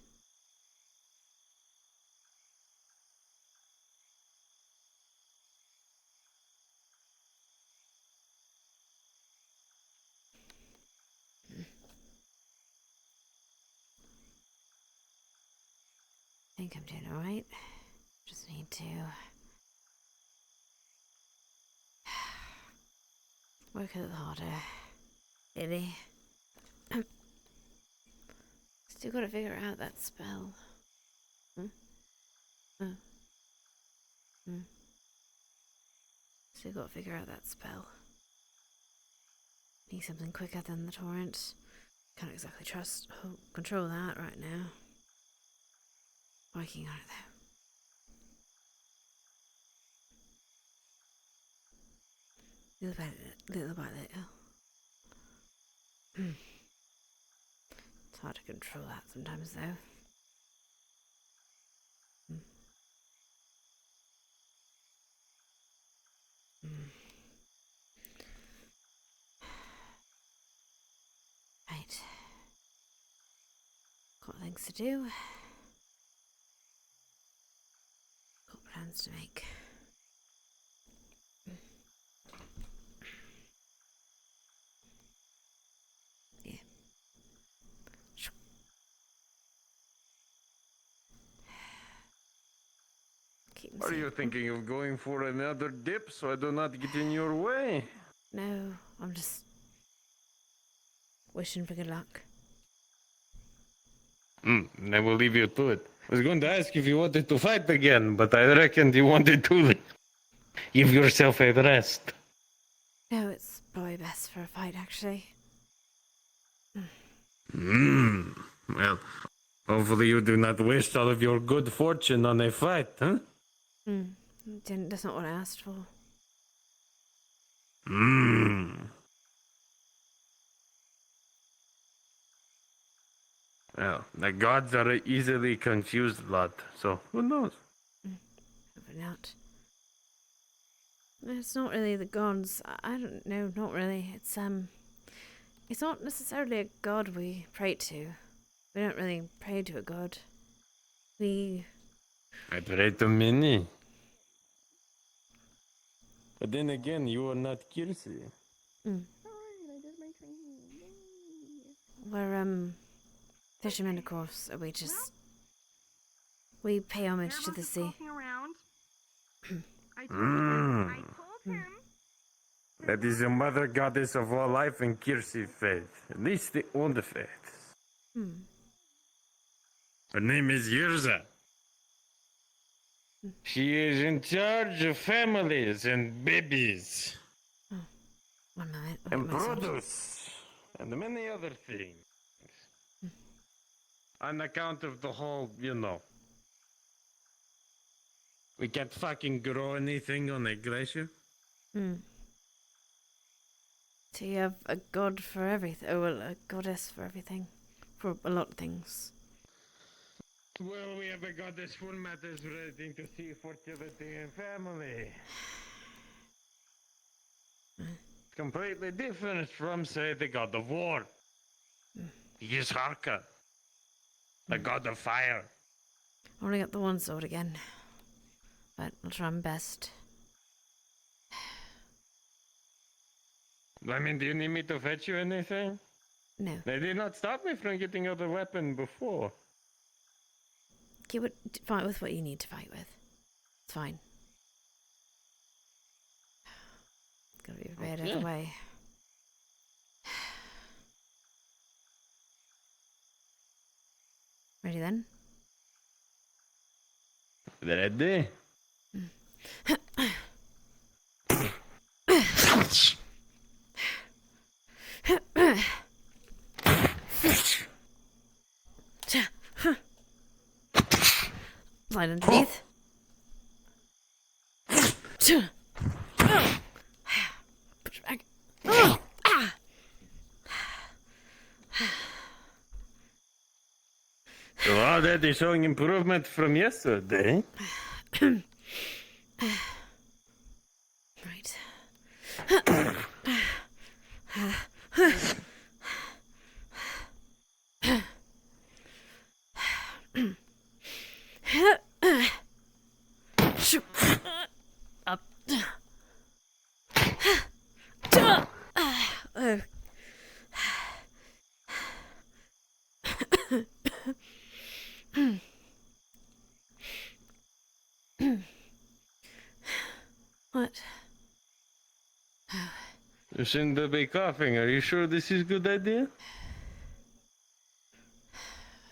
I think I'm doing alright. Just need to work a little harder. Really. Still gotta figure out that spell. Still gotta figure out that spell. Need something quicker than the torrent. Can't exactly control that right now. Working on it though. Little by little. It's hard to control that sometimes though. Right. Got things to do. Got plans to make. Are you thinking of going for another dip so I do not get in your way? No, I'm just wishing for good luck. I will leave you to it. I was going to ask if you wanted to fight again, but I reckoned you wanted to give yourself a rest. No, it's probably best for a fight, actually. Well, hopefully you do not waste all of your good fortune on a fight, huh? That's not what I asked for. Well, the gods are an easily confused lot, so who knows? Probably not. It's not really the gods. I don't know, not really. It's not necessarily a god we pray to. We don't really pray to a god. I pray to many. But then again, you are not Kirsi. We're fishermen, of course. We pay homage to the sea. I told him. That is the mother goddess of all life and Kirsi faith. At least the old faiths. Her name is Yurza. She is in charge of families and babies. One moment. And produce. And many other things. On account of the whole, we can't fucking grow anything on a glacier. So you have a god for everything. Oh, well, a goddess for everything. For a lot of things. Well, we have a goddess for matters relating to sea fertility and family. Completely different from, say, the god of war. He is Harka, the god of fire. I only got the one sword again. But I'll try my best. I mean, do you need me to fetch you anything? No. They did not stop me from getting out the weapon before. Fight with what you need to fight with. It's fine. Gotta be prepared either way. Ready then? Ready? Slide underneath. Push back. So already showing improvement from yesterday. Right. Up. Oh. What? You shouldn't be coughing. Are you sure this is a good idea?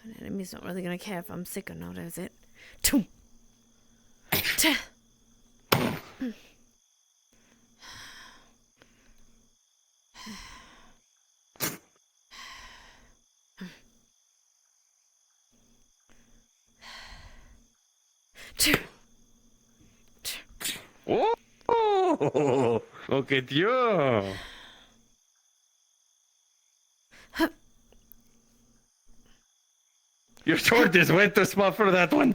An enemy's not really gonna care if I'm sick or not, is it? Oh, look at you. Your sword is way too small for that one.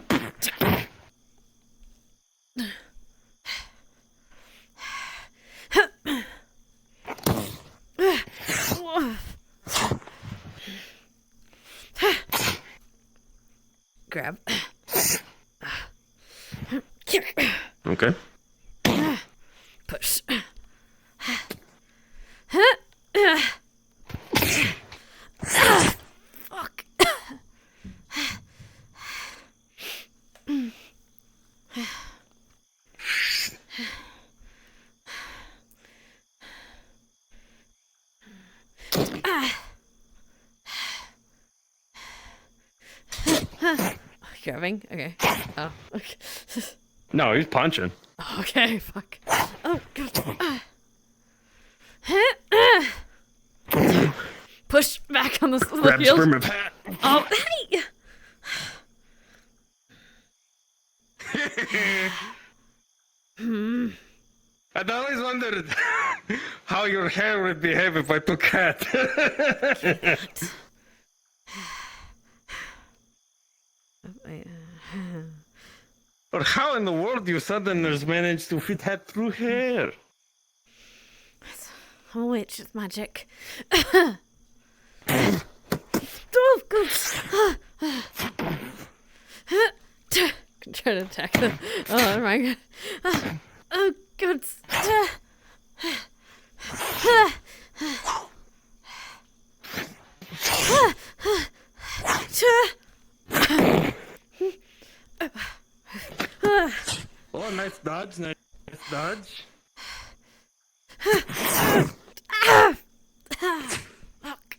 Grab. Okay. Push. Fuck. shoving? Okay. Oh, okay. No, he's punching. Okay, fuck. Oh, God. Push back on the Grabs shield. from her hat. Oh, hey! I'd always wondered how your hair would behave if I took hat. Or how in the world you southerners managed to fit hat through hair? I'm a witch, it's magic. Oh, God. I'm trying to attack them. Oh, my God. Oh, God. Oh, nice dodge, nice dodge. Fuck. Fuck.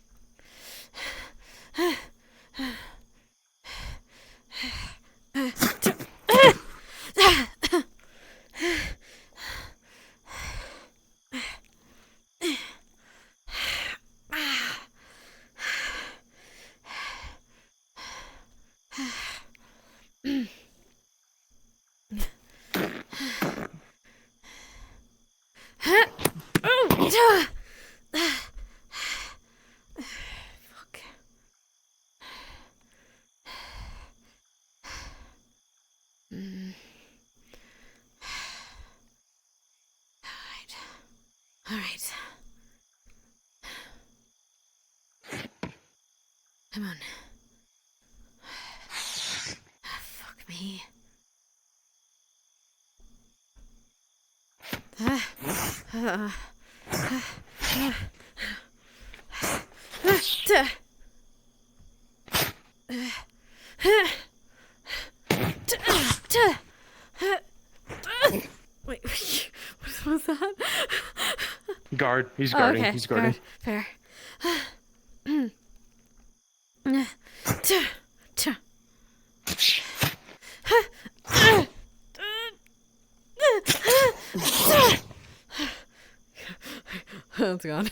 All right. Come on. Fuck me. Wait, what was that? Guard. He's guarding. Oh, okay. He's guarding. Fair. It's gone.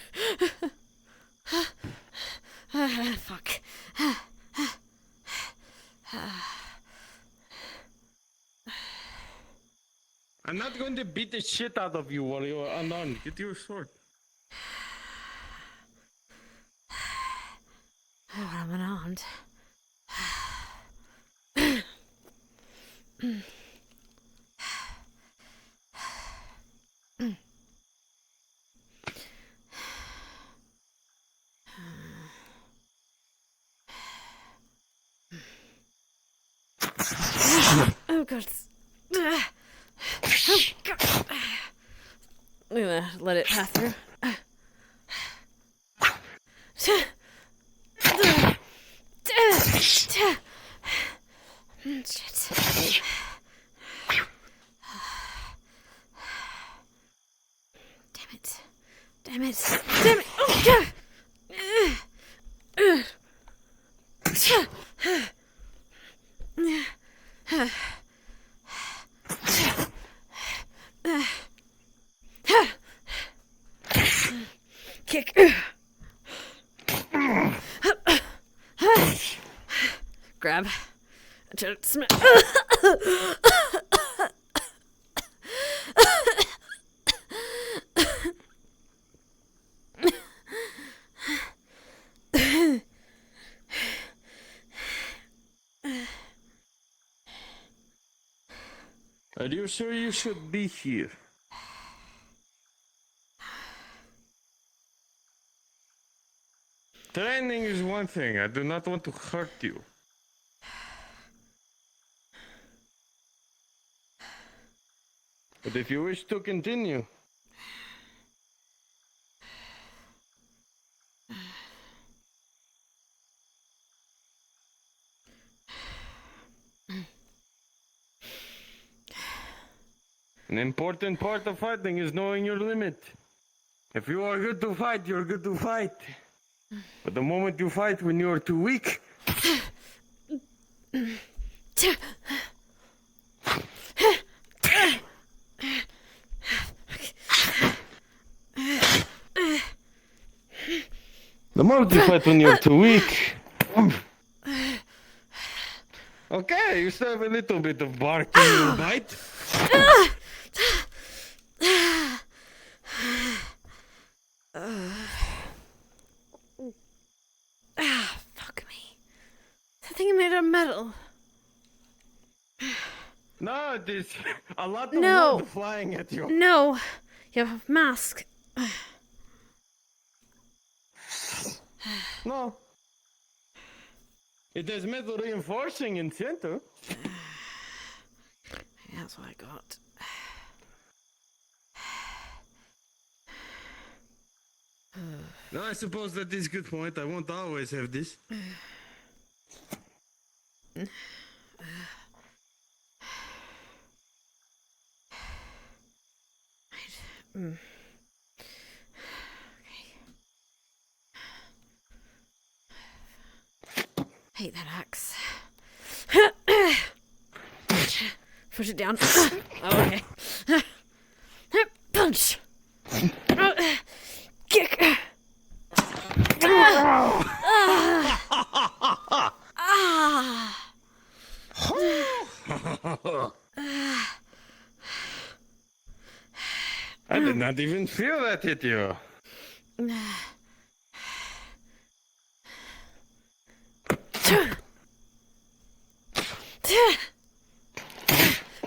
Fuck. I'm not going to beat the shit out of you while you're unarmed. Get your sword. I'm unarmed. Oh, God. Oh, God. I'm gonna let it pass through. Shit. Damn it. Damn it. Damn it. Oh, God. Kick. Grab. Try to smash. Are you sure you should be here? Training is one thing. I do not want to hurt you. But if you wish to continue... An important part of fighting is knowing your limit. If you are good to fight, you're good to fight. But the moment you fight when you are too weak... The more you fight when you're too weak. Okay, you still have a little bit of bark in your bite. Fuck me. That thing made of metal. No, it is a lot of No. wood flying at you. No. You have a mask. No. It has metal reinforcing in center. That's what I got. No, I suppose that is a good point. I won't always have this. Hate that axe. Push it down. Oh, okay. Punch. Kick. I did not even feel that hit you.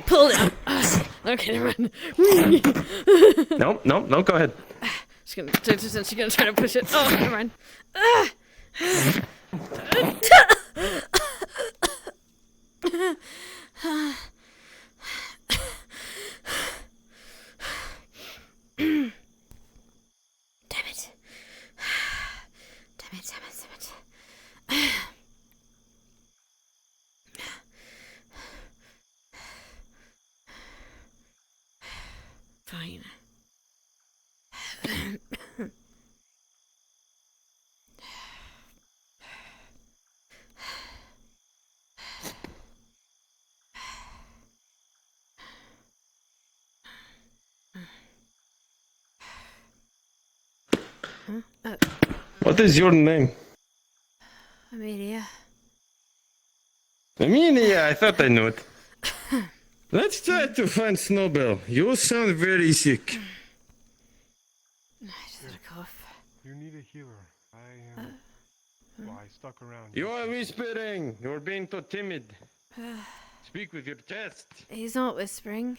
Pull down. Okay, never mind. Nope, go ahead. She's gonna try to push it. Oh, never mind. Damn it. Damn it. Fine. What is your name? Amelia. Amelia, I thought I knew it. Let's try to find Snowbell. You sound very sick. I just had a cough. You need a healer. I stuck around. You are whispering. You're being too timid. Speak with your chest. He's not whispering.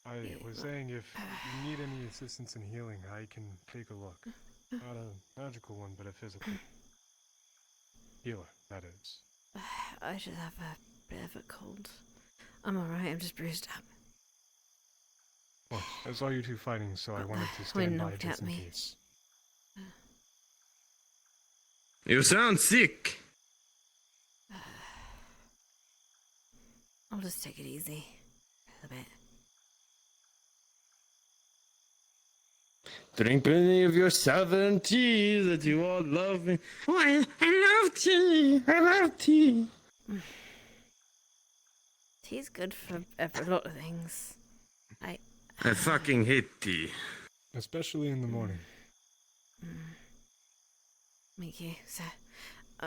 I was saying if you need any assistance in healing, I can take a look. Not a magical one, but a physical. Healer, that is. I should have a bit of a cold. I'm alright, I'm just bruised up. Well, I saw you two fighting, so I wanted to stand by knocked just at in me. case. You sound sick. I'll just take it easy. A bit. Drink plenty of your southern tea that you all love. Oh, I love tea. I love tea. Tea's good for a lot of things. I fucking hate tea. Especially in the morning. Thank you. So,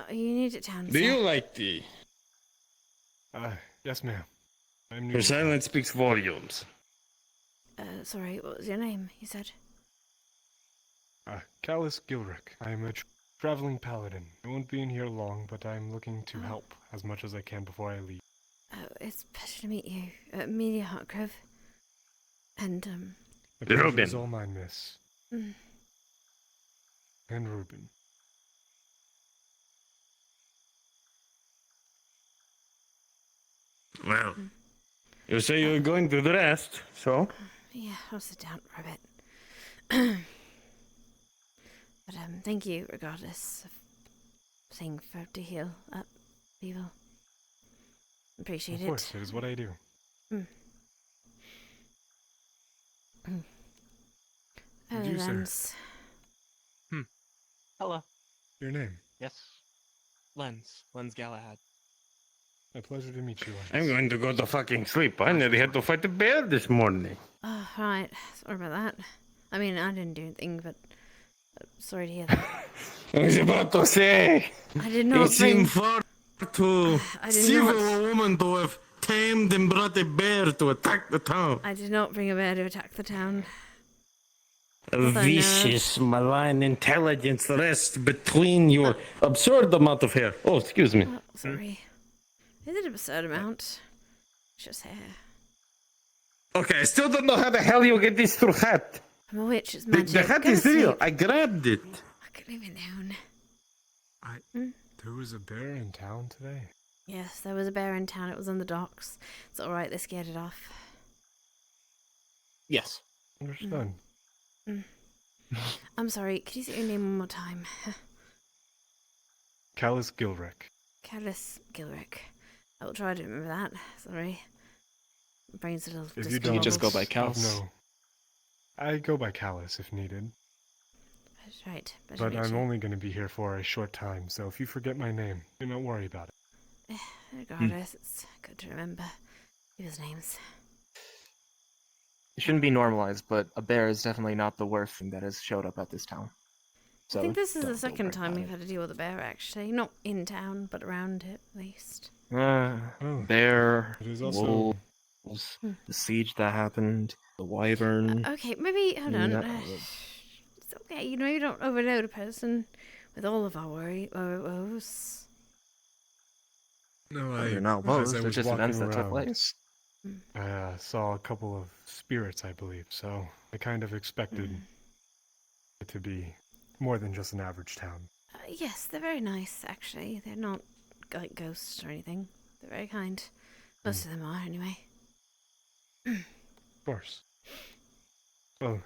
you need it down. Do you like tea? Yes, ma'am. I'm new. Your silence speaks volumes. Sorry, what was your name? You said. Callus Gilrick. I'm a traveling paladin. I won't be in here long, but I'm looking to help as much as I can before I leave. Oh, it's a pleasure to meet you. Amelia Hartgrove. And, The pleasure Ruben. is all mine, miss. And Ruben. Well, you say you're going to the rest, so? Yeah, I'll sit down for a bit. But, thank you, regardless of saying to heal up people. Appreciate it. Of course, it is what I do. And you, sir? Hello. Your name? Yes. Lens Galahad. A pleasure to meet you. I'm going to go to fucking sleep. I nearly had to fight a bear this morning. Oh, right. Sorry about that. I mean, I didn't do anything, but sorry to hear that. I was about to say. I did not You seem bring... far too I did civil not... a woman to have tamed and brought a bear to attack the town. I did not bring a bear to attack the town. A vicious, malign intelligence rests between your absurd amount of hair. Oh, excuse me. Oh, sorry. Is it an absurd amount? It's just hair. Okay, I still don't know how the hell you get this through hat. I'm a witch, it's magic. The hat Go is to real. sleep. I grabbed it. I couldn't even known. There was a bear in town today. Yes, there was a bear in town. It was on the docks. It's alright, they scared it off. Yes. Understood. I'm sorry, could you say your name one more time? Callus Gilrick. Callus Gilrick. I will try to remember that. Sorry. My brain's a little If you discombobulated. don't, just go by Callus. No. I go by Callus if needed. That's right. But I'm only going to be here for a short time, so if you forget my name, do not worry about it. Regardless, it's good to remember people's names. It shouldn't be normalized, but a bear is definitely not the worst thing that has showed up at this town. So I think this is don't the feel second bad time about we've had to deal with a bear, actually. Not in town, but around it, at least. Bear, It is also- wolves, the siege that happened, the wyvern. Okay, maybe, hold on. that- It's okay, you know, you don't overload a person with all of our woes. No, They're not woes, as I they're was just events walking that took around, place. I saw a couple of spirits, I believe, so I kind of expected it to be more than just an average town. Yes, they're very nice, actually. They're not like ghosts or anything. They're very kind. Most of them are, anyway. Of course. Well,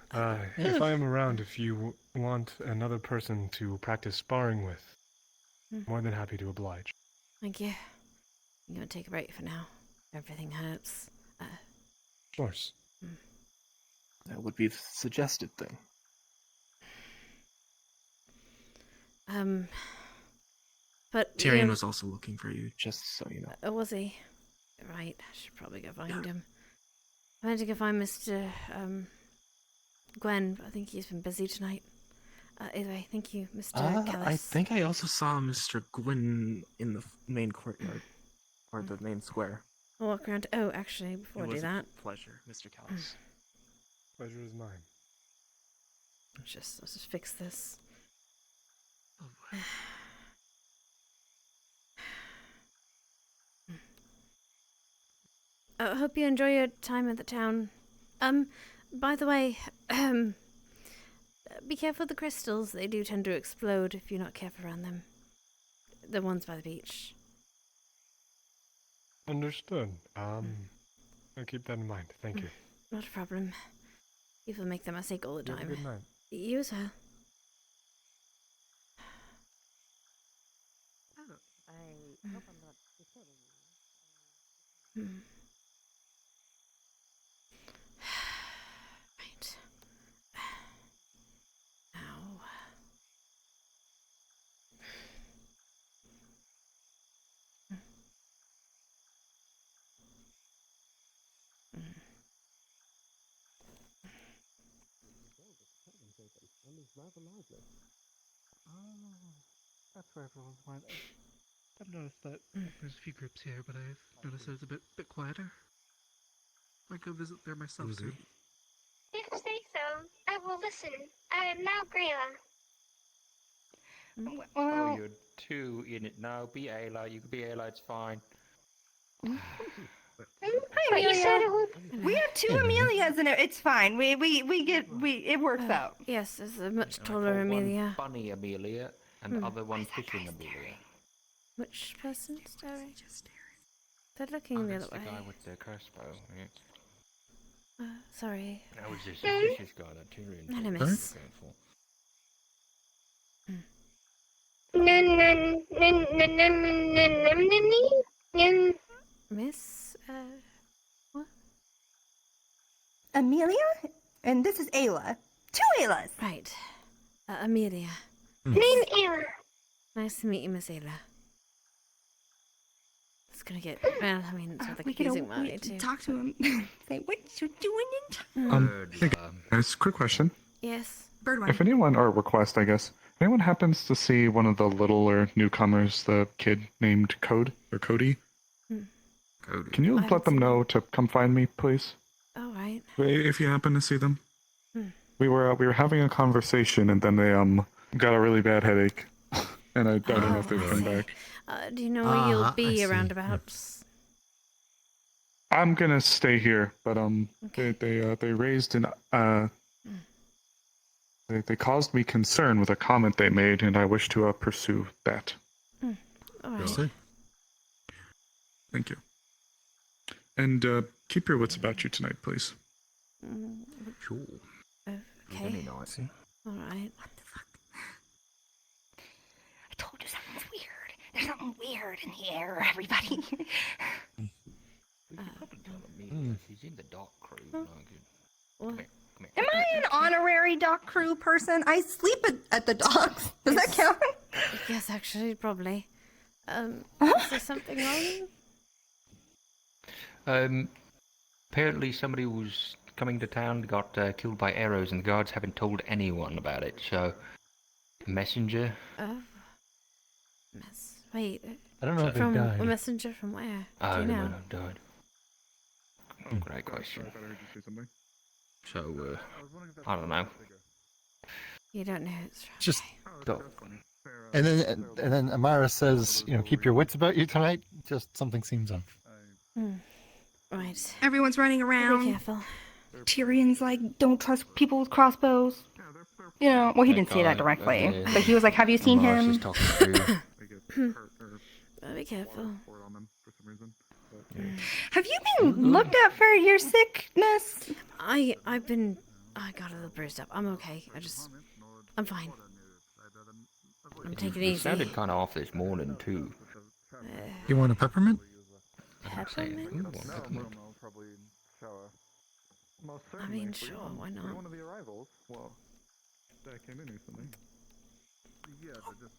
if I am around, if you want another person to practice sparring with, more than happy to oblige. Thank you. I'm gonna take a break for now. Everything hurts. Of course. That would be the suggested thing. But Tyrion was also looking for you, just so you know. Oh, was he? Right, I should probably go find him. I went to go find Mr. Gwen, but I think he's been busy tonight. Either way, thank you, Mr. Kellis. I think I also saw Mr. Gwyn in the main courtyard, or the main square. I'll walk around. Oh, actually, before I do that. Pleasure, Mr. Callis. Pleasure is mine. Let's just fix this. I hope you enjoy your time at the town. By the way, be careful of the crystals. They do tend to explode if you're not careful around them. The ones by the beach. Understood. I'll keep that in mind. Thank you. Not a problem. People make that mistake all the You have a time. good night. You as well. I hope I'm not disturbing you. Right. Ow. That's where everyone's went. I've noticed that there's a few groups here, but I've noticed that it's a bit quieter. Might go visit there myself soon. If you say so, I will listen. I am now Grayla. Oh, you're two in it now. Be Ayla. You can be Ayla. It's fine. Hi, But you said it Amelia. would... We have two Amelias in it. It's fine. It works out. Yes, there's a much And I taller call Amelia. One funny Amelia and the other one fishing Amelia. Which person staring? They're looking the other That's the way. guy with the crossbow. Yeah. Sorry. That was just a vicious guy that Tyrion. Hello, was miss. going for. Miss, what? Amelia? And this is Ayla. Two Aylas! Right. Amelia. Name Ayla. Nice to meet you, Miss Ayla. It's gonna get. Well, I mean, it's with the We could confusing money too. talk to him. Say, what you doing Hey guys, quick question. Yes. Bird one. If anyone, or request, I guess, if anyone happens to see one of the littler newcomers, the kid named Cody, can you let them know to come find me, please? All right. If you happen to see them. Hmm. We were having a conversation, and then they got a really bad headache, and I don't know if they've come back. Do you know where you'll be around abouts? I'm gonna stay here, but they raised an they caused me concern with a comment they made, and I wish to pursue that. All right. Thank you. And keep your wits about you tonight, please. Sure. Okay. All right. I told you something's weird. There's something weird in the air, everybody. She's in the dock crew. Am I an honorary dock crew person? I sleep at the docks. Does that count? Yes, actually, probably. Is there something wrong? Apparently somebody was coming to town, got killed by arrows, and the guards haven't told anyone about it, so... Messenger? Oh. Wait. I don't know if they from died. A messenger from where? Oh, Do you they know? might have died. Great question. So, I don't know. You don't know. It's right. Just. And then Amara says, keep your wits about you tonight. Just something seems off. Right. Everyone's running around. Be careful. Tyrion's like, don't trust people with crossbows. Well, he didn't say that directly, but he was like, have you seen him? Be careful. Have you been looked at for your sickness? I got a little bruised up. I'm okay. I'm fine. I'm taking it It easy. sounded kind of off this morning, too. You want a peppermint? Peppermint? I mean, sure, why not? One of the arrivals. Well, that came in recently. Yeah, but just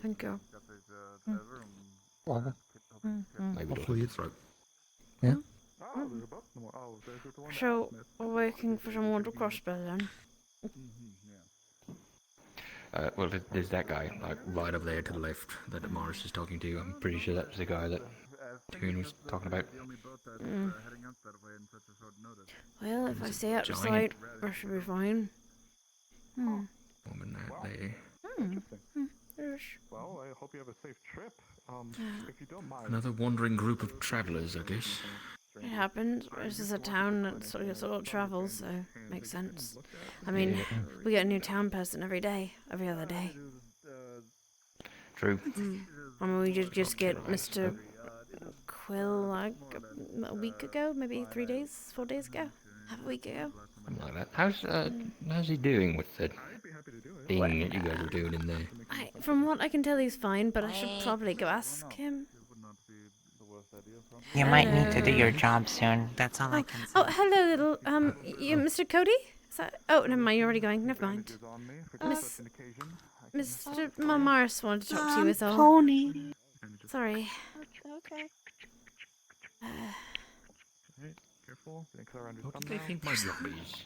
Thank you. Hopefully it's right. Yeah. So, we're working for someone to crossbow then? Well, there's that guy, like, right over there to the left that Morris is talking to. I'm pretty sure that's the guy that Toon was talking about. Well, if I stay out of sight, I should be fine. Woman out there. Well, I hope you have a safe trip. If you don't mind. Another wandering group of travellers, I guess. It happens. This is a town that sort of travels, so makes sense. I mean, we get a new town person every day, every other day. True. I mean, we did just get Mr. Quill like a week ago, maybe 4 days ago, half a week ago. Something like that. How's he doing with the thing that you guys are doing in there? From what I can tell, he's fine, but I should probably go ask him. You might need to do your job soon. That's all I can say. Oh, hello, little you, Mr. Cody? Is that? Oh, never mind. You're already going. Never mind. Mr. Morris wanted to talk to you. Is all. Pony. Sorry. Okay. Careful. What do they think my job is?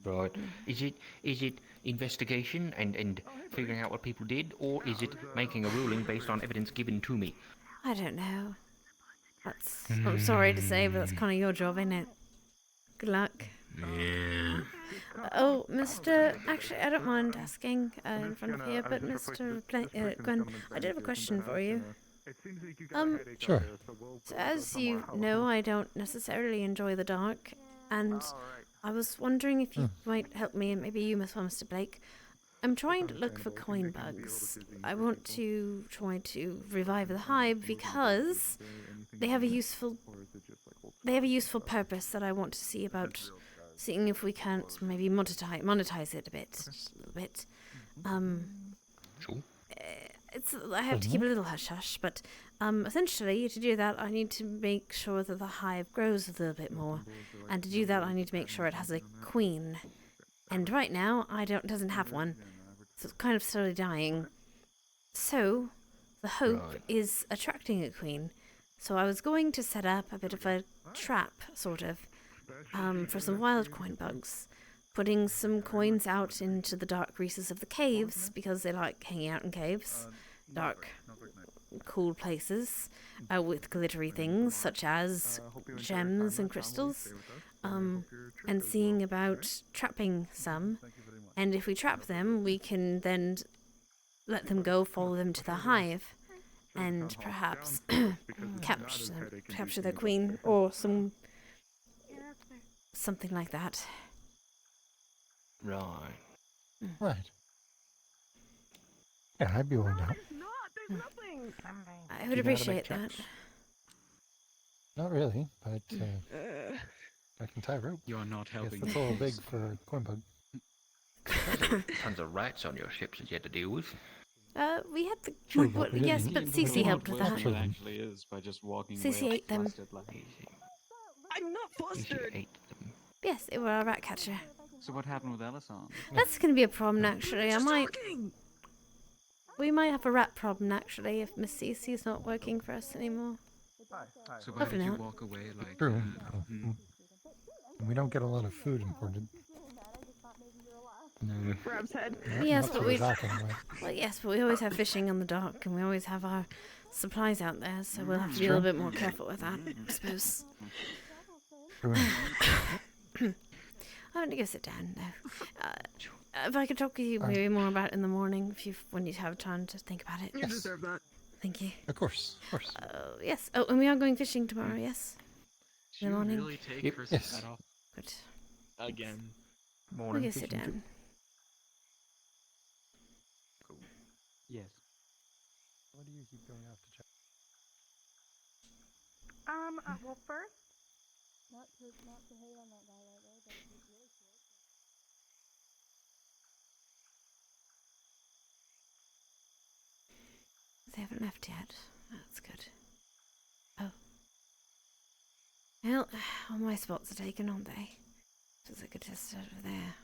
Right. Is it investigation and figuring out what people did, or is it making a ruling based on evidence given to me? I don't know. I'm sorry to say, but that's kind of your job, isn't it? Good luck. Yeah. Oh, Mr. Actually, I don't mind asking in front of here, but Mr. Gwen, I did have a question for you. Sure. So as you know, I don't necessarily enjoy the dark, and I was wondering if you might help me, and maybe you, Mr. Blake. I'm trying to look for coin bugs. I want to try to revive the hive because they have a useful purpose that I want to see about seeing if we can't maybe monetize it a little bit. Sure. I have to keep a little hush hush, but essentially to do that I need to make sure that the hive grows a little bit more, and to do that I need to make sure it has a queen. And right now it doesn't have one, so it's kind of slowly dying. So the hope is attracting a queen, So I was going to set up a bit of a trap, sort of, for some wild coin bugs. Putting some coins out into the dark recesses of the caves, because they like hanging out in caves. Dark, cool places, with glittery things, such as gems and crystals. And seeing about trapping some. And if we trap them, we can then let them go, follow them to the hive, and perhaps capture their queen, or something like that. Right. Right. Yeah, I'd be willing to help. I would appreciate that. Not really, but I can tie rope. You're not helping. That's a little big for a coin bug. Tons of rats on your ships that you had to deal with. We had the... True, but yes, but Cece helped with that. It actually is by just walking Cece away ate them. I'm not flustered! Yes, it were a rat catcher. So what happened with Ellison? That's going to be a problem, actually. We might have a rat problem, actually, if Miss Cece's not working for us anymore. So why Hopefully did you not. walk away like True. We We don't get a lot of food imported. No. Rob's head. Yes, Not but through we... the dock anyway. Well, yes, but we always have fishing on the dock, and we always have our supplies out there, so we'll have to be a little bit more careful with that, I suppose. True. I'm going to go sit down now. If I could talk with you maybe more about it in the morning, when you have time to think about it. You deserve that. Thank you. Of course, of course. Yes. Oh, and we are going fishing tomorrow, yes? Did In the you morning? really take Yep. Chris's Yes. hat off? Good. Again. We'll go sit down. Yes. What do you keep going off to check? Well, first, not to hate on that guy right there, but he's really short. They haven't left yet. That's good. Oh. Well, all my spots are taken, aren't they? So I could test over there.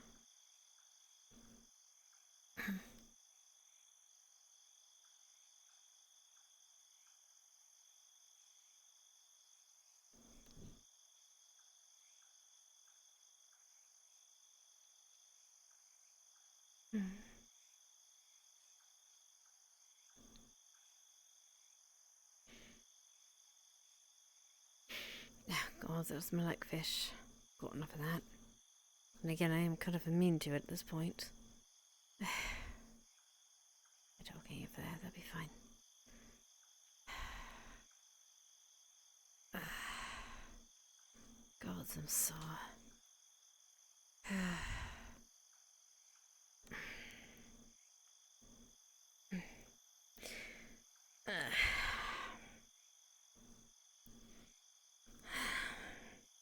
God, those smell like fish. Got enough of that. And again, I am kind of immune to it at this point. We're talking over there, that'll be fine. God, I'm sore.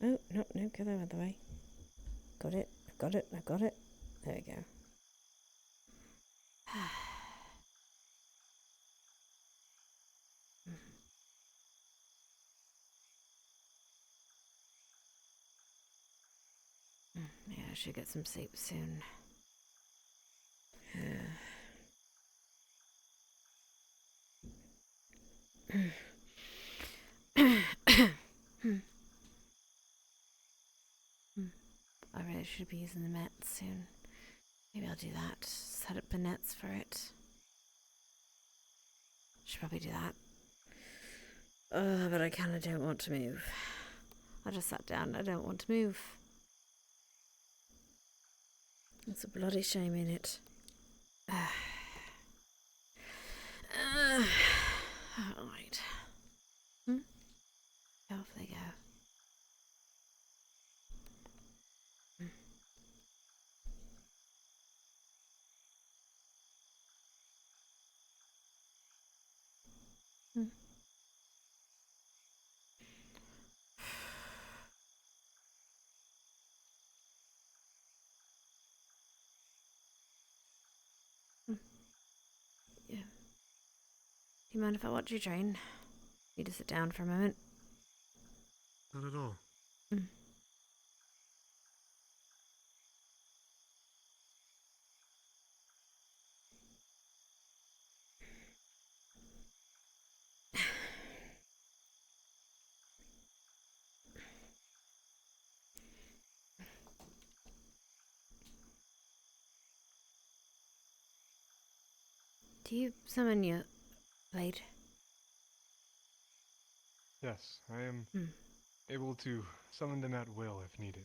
Oh, no, go the other way. Got it, I got it. There we go. Yeah, I should get some sleep soon. I really should be using the nets soon. Maybe I'll do that. Set up the nets for it. Should probably do that. But I kinda don't want to move. I just sat down, I don't want to move. There's a bloody shame in it. Alright. Off they go. Yeah. Do you mind if I watch you train? Need to sit down for a moment. Not at all. Do you summon your blade? Yes, I am able to summon them at will if needed.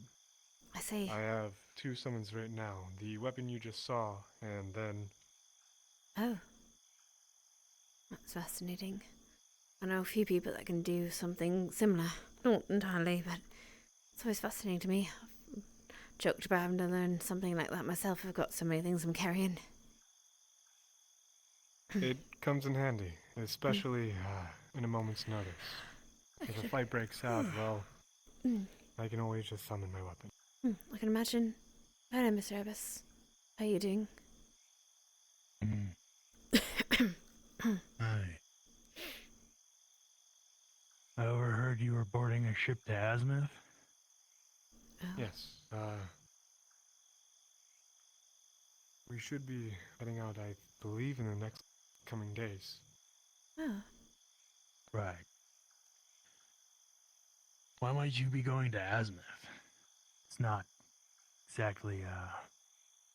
I see. I have 2 summons right now. The weapon you just saw, and then... Oh. That's fascinating. I know a few people that can do something similar. Not entirely, but it's always fascinating to me. I've joked about having to learn something like that myself. I've got so many things I'm carrying. It comes in handy, especially in a moment's notice. If a fight breaks out, well, I can always just summon my weapon. I can imagine. Hello, Mr. Abbas. How are you doing? Hi. I overheard you were boarding a ship to Azimuth? Yes, we should be heading out, I believe, in the next coming days. Oh. Right. Why might you be going to Azimuth? It's not exactly,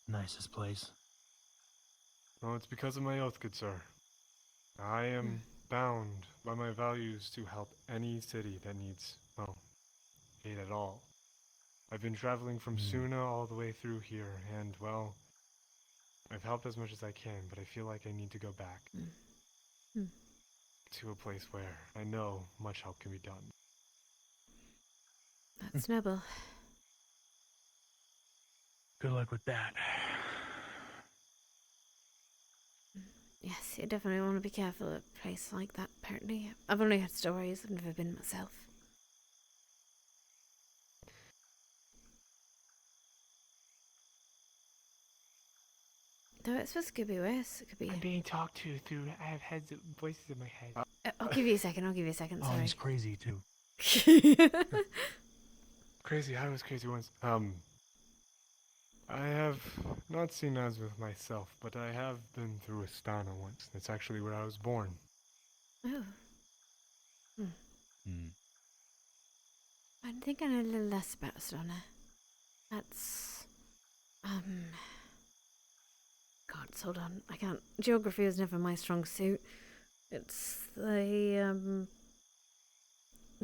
nicest place. Well, it's because of my oath, good sir. I am bound by my values to help any city that needs, well, aid at all. I've been traveling from Suna all the way through here, and, well, I've helped as much as I can, but I feel like I need to go back to a place where I know much help can be done. That's noble. Good luck with that. Yes, you definitely want to be careful at a place like that, apparently. I've only heard stories, I've never been myself. No, it's supposed to be worse. It could be. I'm being talked to through. I have voices in my head. I'll give you a second. Sorry. Oh, he's crazy too. Crazy, I was crazy once. I have not seen Azimuth myself, but I have been through Astana once. That's actually where I was born. Oh. I think I know a little less about Astana. That's God, hold on. I can't. Geography was never my strong suit. It's the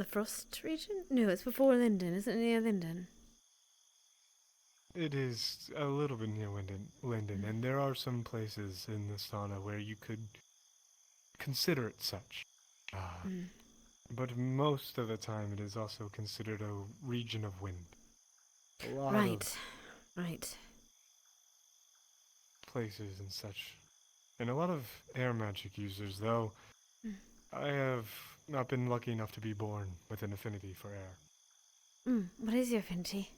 Frost region? No, it's before Linden. Isn't it near Linden? It is a little bit near Linden, and there are some places in Astana where you could consider it such. But most of the time it is also considered a region of wind. A lot of Right. places and such. And a lot of air magic users, though I have not been lucky enough to be born with an affinity for air. What is your affinity?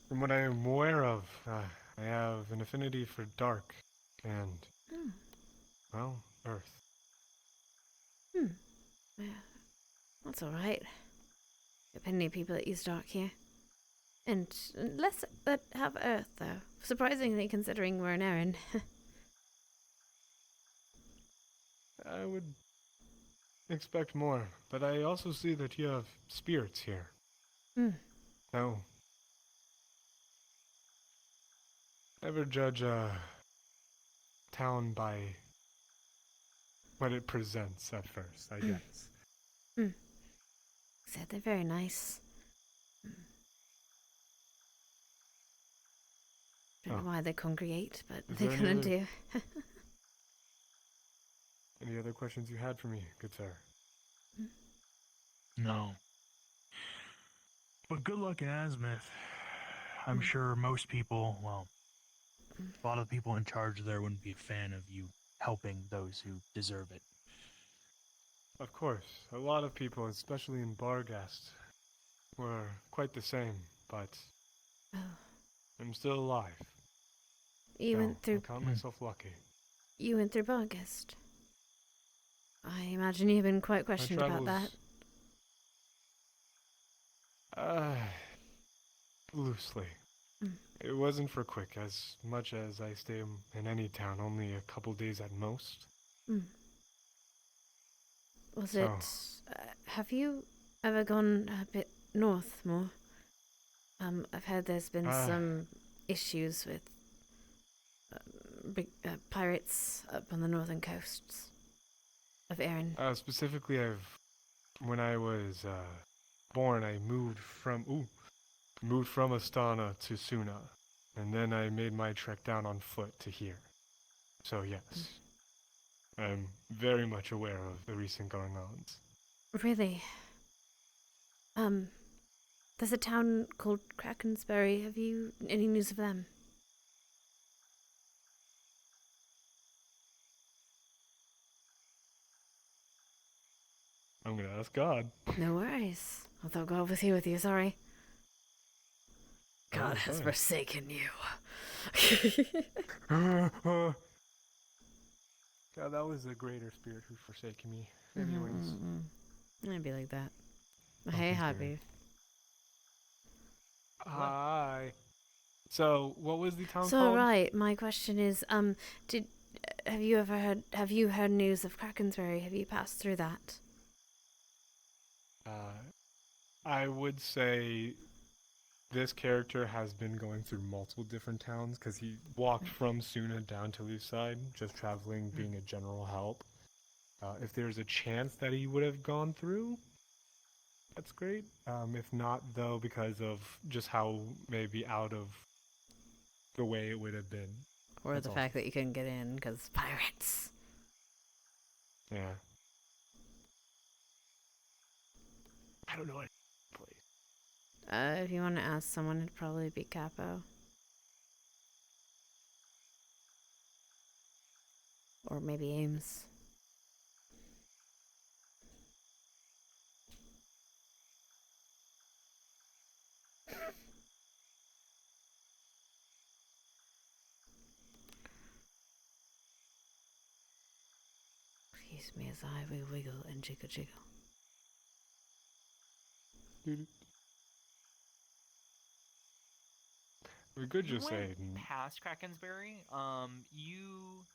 From what I am aware of, I have an affinity for dark and, well, earth. Yeah, that's alright. There are plenty of people that use dark here. And less that have earth, though. Surprisingly, considering we're an Erin. I would expect more, but I also see that you have spirits here. No. Never judge a town by what it presents at first, I guess. Said they're very nice. Don't know why they congregate, but they're gonna do. Any other questions you had for me, good sir? No. But good luck in Azimuth. I'm sure most people, well, a lot of the people in charge there wouldn't be a fan of you helping those who deserve it. Of course, a lot of people, especially in Barghast, were quite the same, but I'm still alive. You went through. I count myself lucky. You went through Barghast. I imagine you've been quite questioned about that. Loosely. It wasn't for quick, as much as I stay in any town, only a couple days at most. Was it... have you ever gone a bit north more? I've heard there's been some issues with big pirates up on the northern coasts of Erin? Specifically, when I was born, I moved from Astana to Suna, and then I made my trek down on foot to here. So yes, I'm very much aware of the recent going-ons. Really? There's a town called Krakensbury. Have you any news of them? I'm gonna ask God. No worries. I thought God was here with you, sorry. God has forsaken you. God, that was a greater spirit who forsaken me. Anyways. I'd be like that. Hey, Happy. Hi. So, what was the town So, called? right, my question is, have you heard news of Krakensbury? Have you passed through that? I would say this character has been going through multiple different towns because he walked from Suna down to Lucide, just traveling, being a general help. If there's a chance that he would have gone through, that's great. If not, though, because of just how maybe out of the way it would have been. Or the fact that you couldn't get in because pirates. Yeah. I don't know what place. If you want to ask someone, it'd probably be Capo. Or maybe Ames. Excuse me as I wiggle and jiggle jiggle. We could just say past Krakensbury. You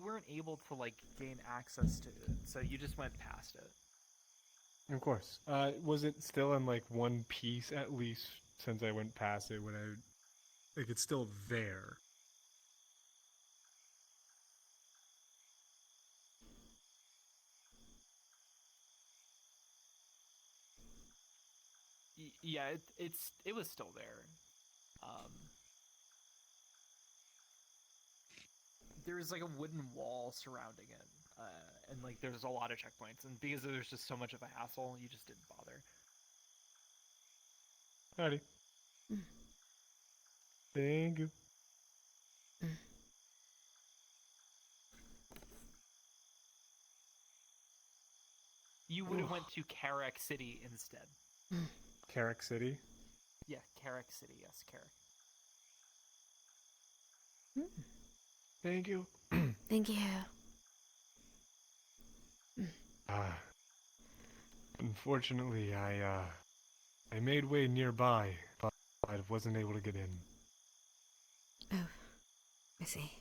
weren't able to like gain access to it, so you just went past it. Of course. Was it still in like one piece at least since I went past it when like it's still there? Yeah, it was still there. There's like a wooden wall surrounding it, and like there's a lot of checkpoints, and because there's just so much of a hassle, you just didn't bother. Alrighty. Thank you. You would have went to Carrack City instead. Carrack City? Yeah, Carrack City, yes, Carrack. Thank you. Thank you. Unfortunately, I made way nearby, but I wasn't able to get in. Oh, I see.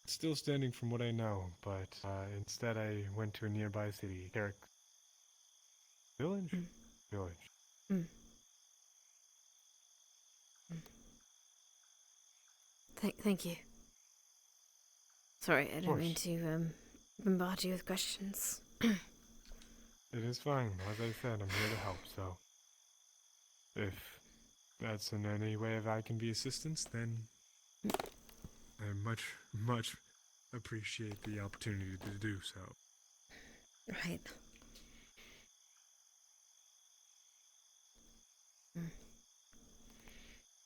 Still standing from what I know, but instead I went to a nearby city, Carrack Village? Village. Thank you. Sorry, I don't mean to bombard you with questions. It is fine. As I said, I'm here to help, so if that's in any way if I can be assistance, then I much appreciate the opportunity to do so. Right.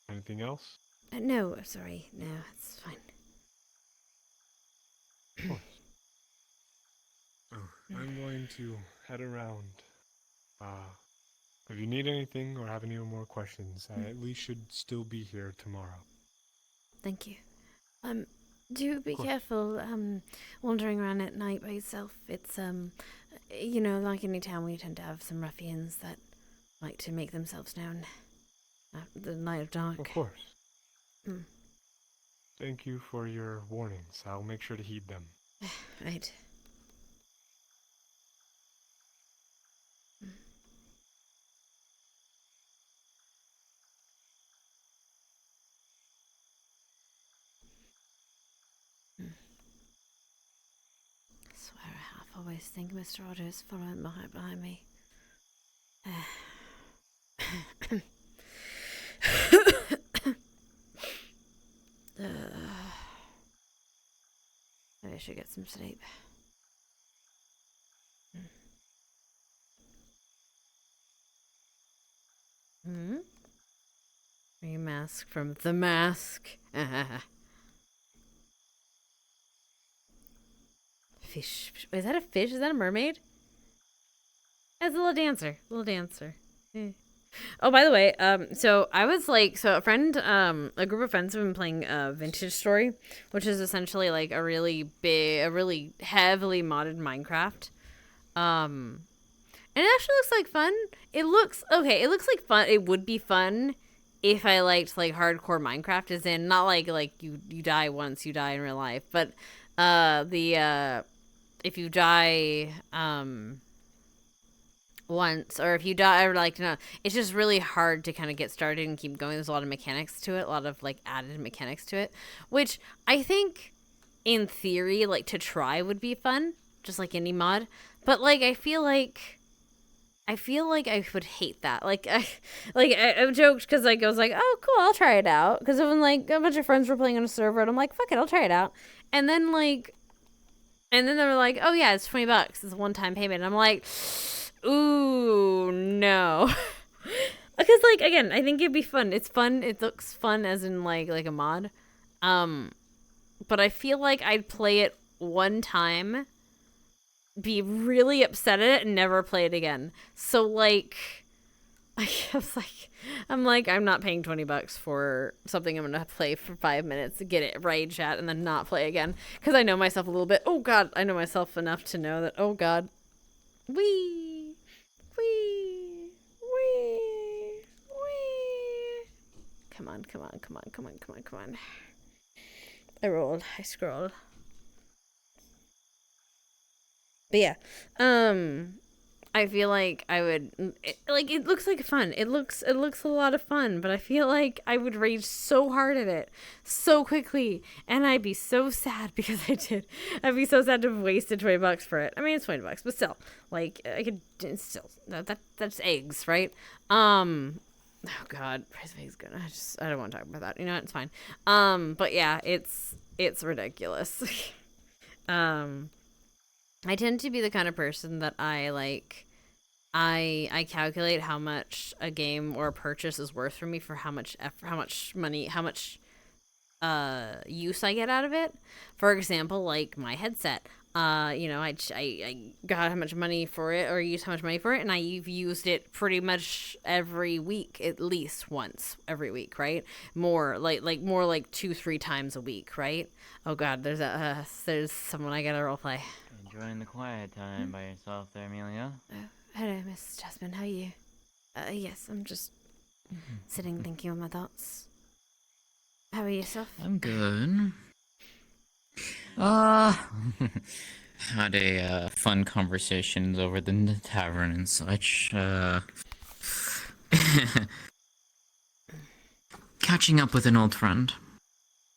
Anything else? No, sorry. No, it's fine. Of course. I'm going to head around. If you need anything or have any more questions, I at least should still be here tomorrow. Thank you. Do be careful, wandering around at night by yourself. It's, like any town, we tend to have some ruffians that like to make themselves known at the light of dark. Of course. Thank you for your warnings. I'll make sure to heed them. Right. always think Mr. Otter is following behind me. Maybe I should get some sleep. Hmm? Are you Mask from The Mask? Fish. Is that a fish? Is that a mermaid? That's a little dancer. Little dancer. Oh, by the way, so I was like, so a group of friends have been playing Vintage Story, which is essentially like a really heavily modded Minecraft. And it actually looks like fun. It looks like fun. It would be fun if I liked like hardcore Minecraft, as in not like you die once, you die in real life, but if you die once, or if you die, or like, no, it's just really hard to kind of get started and keep going. There's a lot of mechanics to it, a lot of like added mechanics to it, which I think in theory, like, to try would be fun, just like any mod. But like I feel like I would hate that. Like I joked because like I was like, oh cool, I'll try it out, because when like a bunch of friends were playing on a server and I'm like, fuck it, I'll try it out. And then they were like, oh yeah, it's $20, it's a one-time payment. And I'm like, ooh no. Because like, again, I think it'd be fun. It's fun. It looks fun as in like a mod. But I feel like I'd play it one time, be really upset at it, and never play it again. So like, I'm not paying $20 for something I'm gonna play for 5 minutes to get it rage at and then not play again, because I know myself a little bit. Oh god, I know myself enough to know that, oh god, wee. Come on. I rolled. I scrolled. But yeah, I feel like I would, it looks like fun. It looks a lot of fun, but I feel like I would rage so hard at it so quickly, and I'd be so sad because I did. I'd be so sad to have wasted $20 for it. I mean, it's $20, but still, like, I could still, that's eggs, right? Oh god, price of eggs good. I don't want to talk about that. You know, it's fine. But yeah, it's ridiculous. I tend to be the kind of person that I calculate how much a game or a purchase is worth for me for how much money, how much use I get out of it. For example, like my headset. You know, I got how much money for it, or used how much money for it, and I've used it pretty much every week, at least once every week, right? More like 2-3 times a week, right? Oh god, there's someone I gotta roleplay. Enjoying the quiet time by yourself there, Amelia? Hello, Miss Jasmine. How are you? Yes, I'm just sitting thinking on my thoughts. How are you yourself? I'm good. Had a fun conversations over the tavern and such. Catching up with an old friend.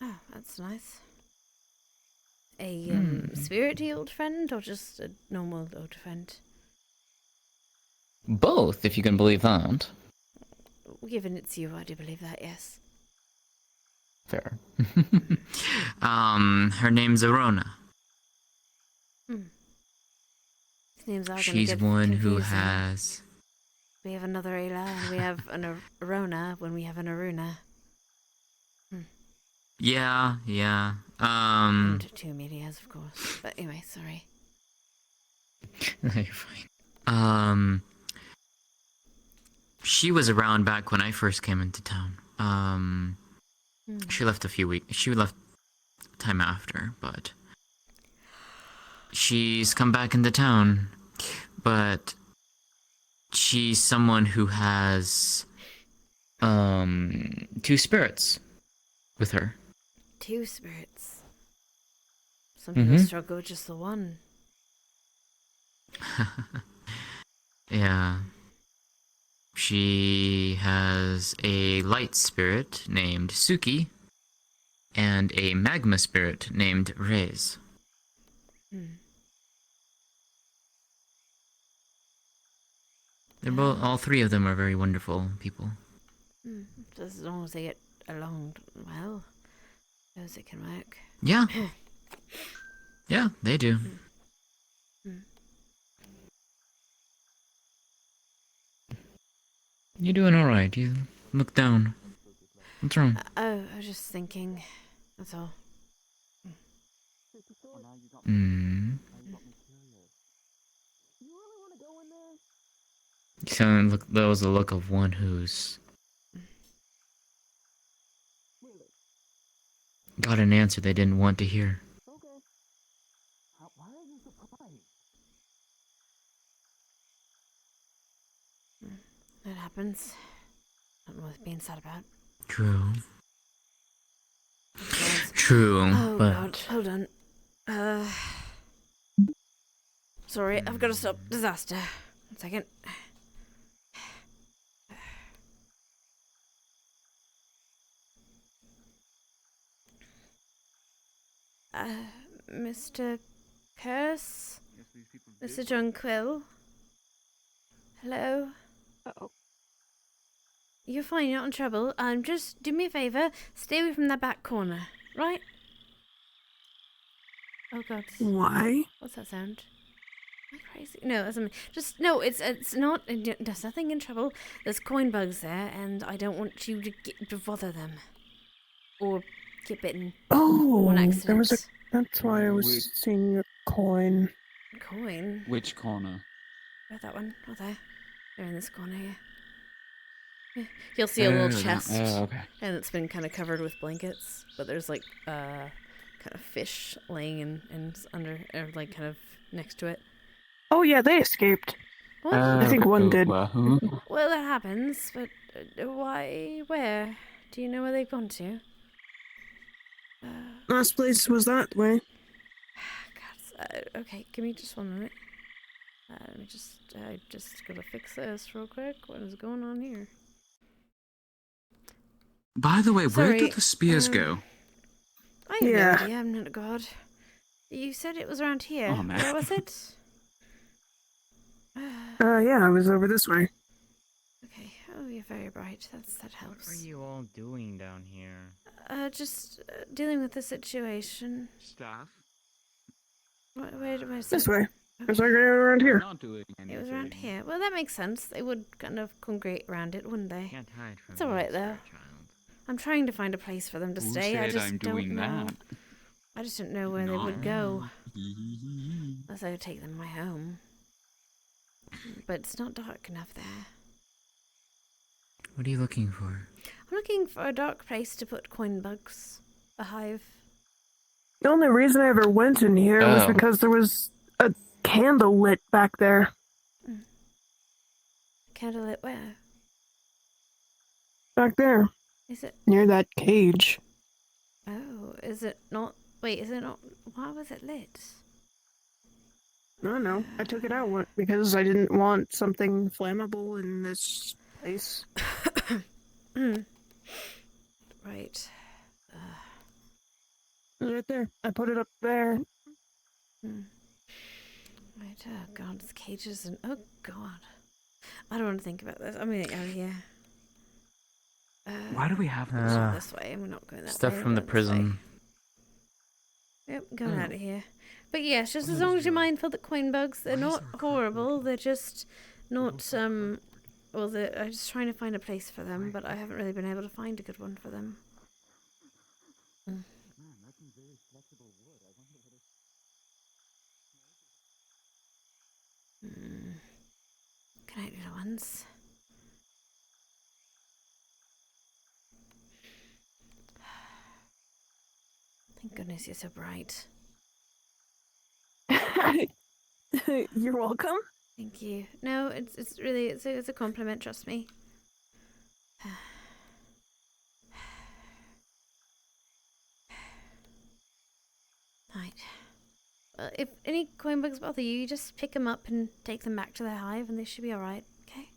Oh, that's nice. A spirity old friend, or just a normal old friend? Both, if you can believe that. Given it's you, I do believe that, yes. Fair. Her name's Arona. She's one who has... We have another Ayla, and we have an Arona when we have an Aruna. Yeah. And 2 Amelias, of course. But anyway, sorry. You're fine. She was around back when I first came into town. She left she left time after, but she's come back into town. But she's someone who has 2 spirits with her. 2 spirits. Some people struggle with just the one. Yeah. She has a light spirit named Suki and a magma spirit named Rez. They're both. All three of them are very wonderful people. Just as long as they get along well, as it can work. Yeah. Yeah, they do. You're doing all right. You look down. What's wrong? Oh, I was just thinking. That's all. Hmm. You sound look. That was the look of one who's got an answer they didn't want to hear. That happens. Not worth being sad about. True. True, Oh but God, hold on. Sorry, I've got to stop. Disaster. 1 second. Mr. Curse? Mr. Jonquill? Hello? Uh-oh. You're fine, you're not in trouble. Just do me a favour. Stay away from that back corner, right? Oh God. Why? What's that sound? Am I crazy? No, that's just no. It's not. There's nothing in trouble. There's coin bugs there, and I don't want you to bother them or get bitten. Oh, on accident. there was a. That's why I was seeing a coin. Coin. Which corner? Oh, that one. Oh, there. They're in this corner here. Yeah. You'll see a little chest, okay. and it's been kind of covered with blankets, but there's like kind of fish laying in under, or like kind of next to it. Oh yeah, they escaped. What? I think one did. Well, that happens, but why? Where? Do you know where they've gone to? Last place was that way. Okay, give me just 1 minute. Let me I just gotta fix this real quick. What is going on here? By the way, where Sorry, did the spears go? I have no idea, I'm not a god. You said it was around here. Oh, man. Where was it? Yeah, I was over this way. Okay. Oh, you're very bright. That helps. What are you all doing down here? Just dealing with the situation. Staff? Where's This it? way. Okay. It's like around here. Not doing anything. It was around here. Well, that makes sense. They would kind of congregate around it, wouldn't they? Can't hide from It's all right though. I'm trying to find a place for them to Who stay. I said just I'm don't doing know. that? I just don't know where they would go. Unless I would take them to my home. But it's not dark enough there. what are you looking for? I'm looking for a dark place to put coin bugs. A hive. The only reason I ever went in here was because there was a candle lit back there. Candlelit where? Back there. Is it? Near that cage. Oh, is it not? Wait, is it not? Why was it lit? No. I took it out because I didn't want something flammable in this place. Right. It was right there. I put it up there. Right, oh god, it's cages and oh god. I don't want to think about this. I'm gonna get out of here. Why do we have this? Not this way. I'm not going that Stuff way. from the This way. prison. Yep, going out of here. But yes, just as long as you're mindful that coin bugs, they're not horrible. They're just not well, I'm just trying to find a place for them, but I haven't really been able to find a good one for them. Good night, little ones. Thank goodness you're so bright. You're welcome. Thank you. No, it's really it's a compliment. Trust me. Right. Well, if any coin bugs bother you, you just pick them up and take them back to their hive, and they should be all right. Okay.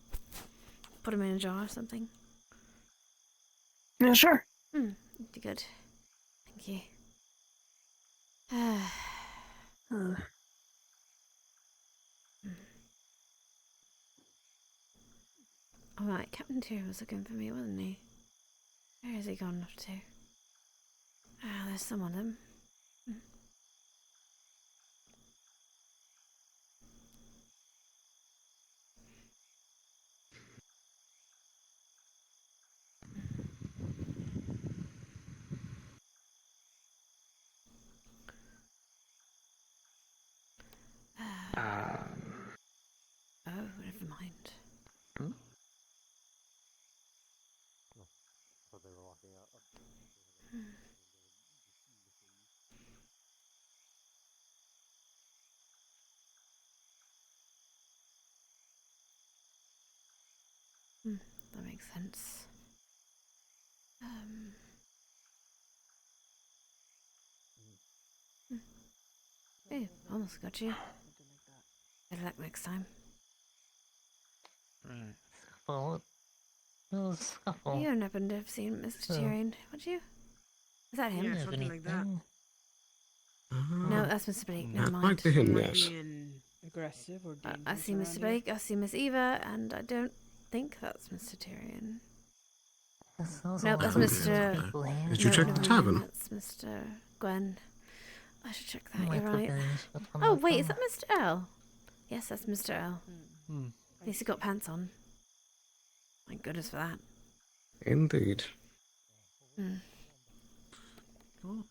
Put them in a jar or something. Yeah, sure. Be good. Thank you. Oh right, Captain Tyrion was looking for me, wasn't he? Where has he gone off to? Ah, there's some of them. Oh, never mind. So they were walking out. That makes sense. Hey, almost got you. Better luck next time. Right. Scuffle. No scuffle. You don't happen to have seen Mr. Tyrion, would you? Is that him? Yeah, something like that. No, that's Mr. Blake. Never That mind. might be him, Someone yes. being aggressive or dangerous I see Mr. Blake, I see Miss Eva, and I don't think that's Mr. Tyrion. Nope, that's Mr. Did you check the tavern? That's Mr. Gwen. I should check that, you're right. Oh, wait, is that Mr. Earl? Yes, that's Mr. Earl. At least he got pants on. Thank goodness for that. Indeed. Well,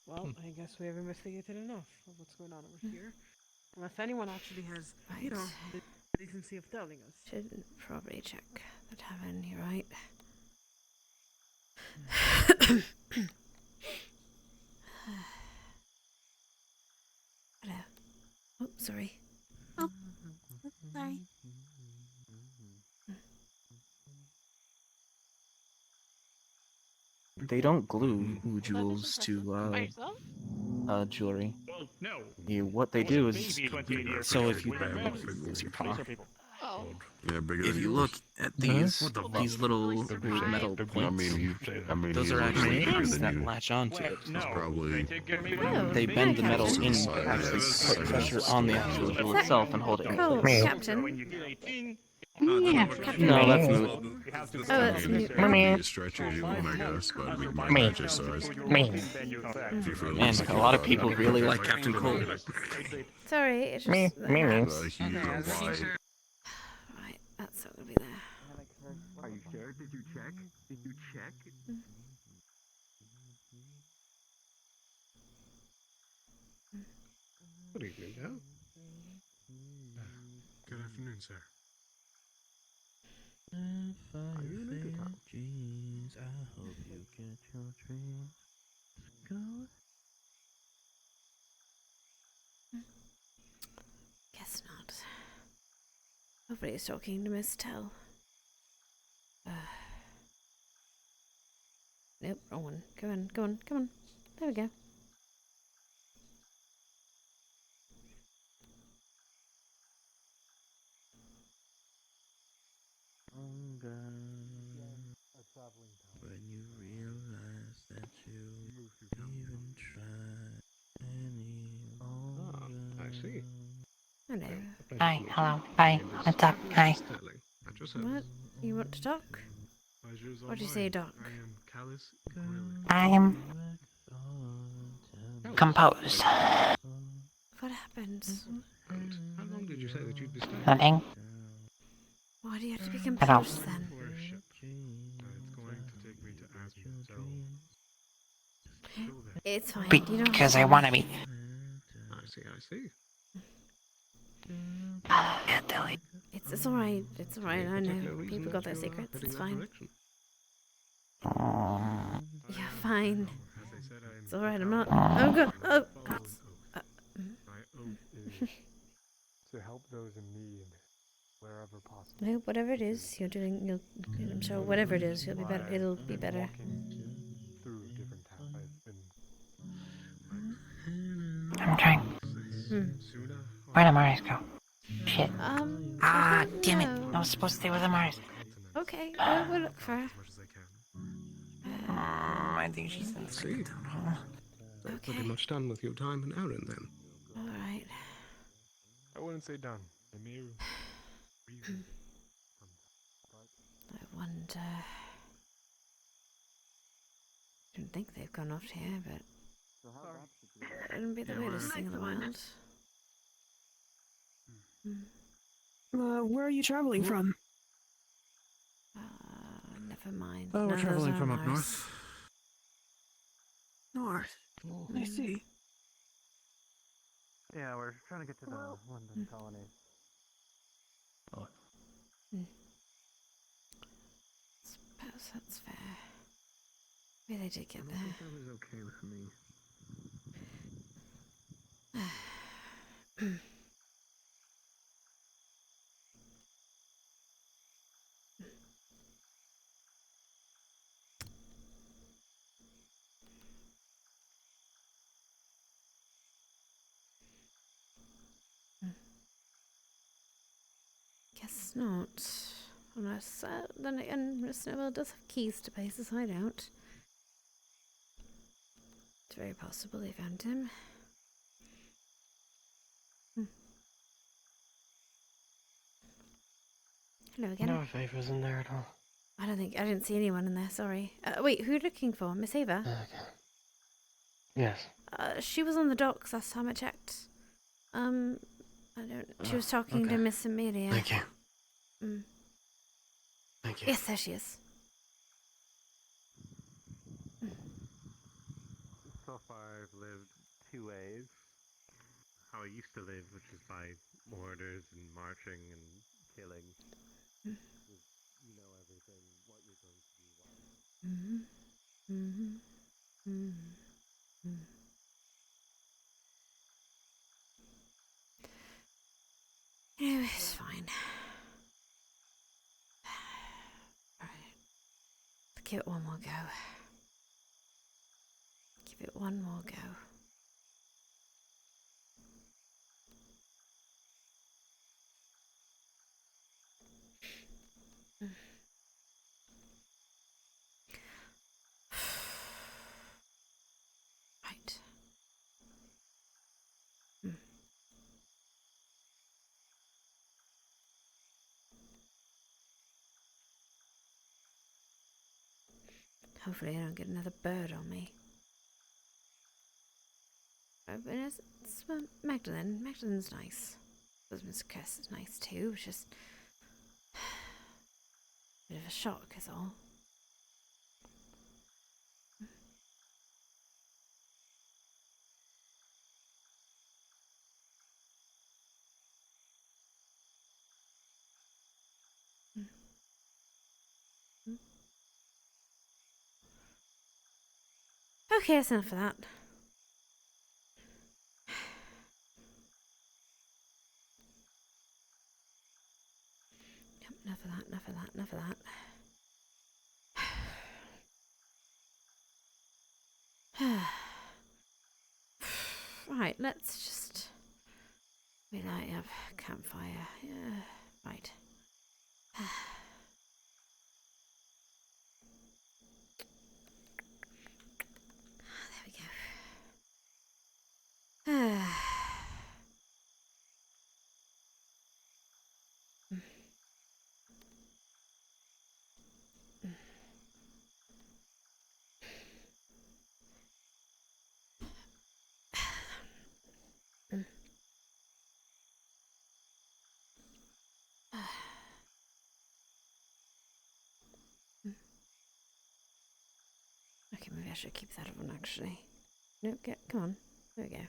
I guess we have investigated enough of what's going on over here. Unless anyone actually has, you know, the decency of telling us. Should probably check the tavern, you're right. Hello. Oh, sorry. Oh, sorry. They don't glue jewels to jewelry. Well, no. What they do is, so if you Oh. Yeah, bigger if than you yours. look at these little metal points, those are actually pins that latch onto it. Probably. They bend the metal in to actually put pressure on the actual jewel itself and hold it in place. Captain. Yeah, Captain. no, that's moot. Oh, that's moot. Be as stretchy as you want, I guess, but we might match your size. If you feel And a lot of people really like Captain Cole. Sorry, it's just... Huge and wide. Right, that's not gonna be there. Are you sure? Did you check? Did you check? Good evening, Dale. Good afternoon, sir. Are you jeans, I hope you get your dreams. Go. Guess not. Hopefully he's talking to Miss Tell. Nope, wrong one. Go on, go on, come on. There we go. When you realize that you even try any longer. I see. Hello. Hi, hello, hi, what's up, hi. What? You want to talk? What do you say, Doc? I'm composed. What happened? How long did you say that you'd be staying? Nothing. Why do you have to be I don't. composed then? It's fine. You don't Because I want to be. I see. It's alright. It's alright. I know. People got their secrets. It's fine. Yeah, fine. It's alright. I'm not. Oh god. Oh god. My oath is to help those in need wherever possible. No, whatever it is you're doing, I'm sure whatever it is, you'll be better. It'll be better. Through different towns, I've been. I'm trying. Where'd Amaris go? Shit. Damn it. I was supposed to stay with Amaris. Okay, we'll look for her. I think she's in the second town hall. Pretty much done with your time in Aaron then. Alright. I wouldn't say done. They may revisit I wonder. I don't think they've gone off here, but it wouldn't be the weirdest thing in the world. Where are you traveling from? Never mind. Oh, we're No, traveling those from aren't up ours. North. I see. Yeah, we're trying to get to the London colony. Oh. Suppose that's fair. Maybe they did get there. That was okay with me. Guess not. Unless, then again, Miss Snowball does have keys to Pace's hideout. It's very possible they found him. Hello again. No favors in there at all. I didn't see anyone in there, sorry. Wait, who are you looking for? Miss Ava? Okay. Yes. She was on the docks last time I checked. She was talking to Miss Amelia. Thank you. Thank you. Yes, there she is. So far, I've lived two ways. How I used to live, which is by orders and marching and killing. You know everything, what you're going to do, why. Anyway, it's fine. Alright. Let's give it one more go. Give it one more go. Right. Hopefully I don't get another bird on me. But it's Magdalene. Magdalene's nice. Mr. Curse is nice too. It's just a bit of a shock is all. Okay, that's enough of that. Yep, enough of that, enough of that, enough of that. Right, let's just relight up campfire. Yeah, right. There we go. Okay, maybe I should keep that on actually. No, come on. There we go.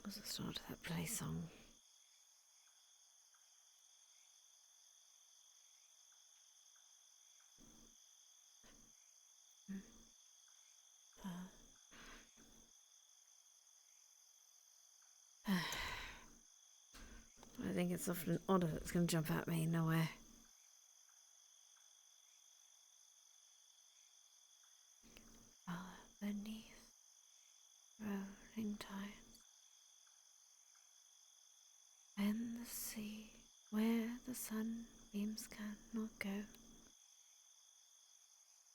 What's the start of that play song? I think it's often odd if it's going to jump at me. Nowhere. Beneath rolling tides, when the sea where the sunbeams cannot go,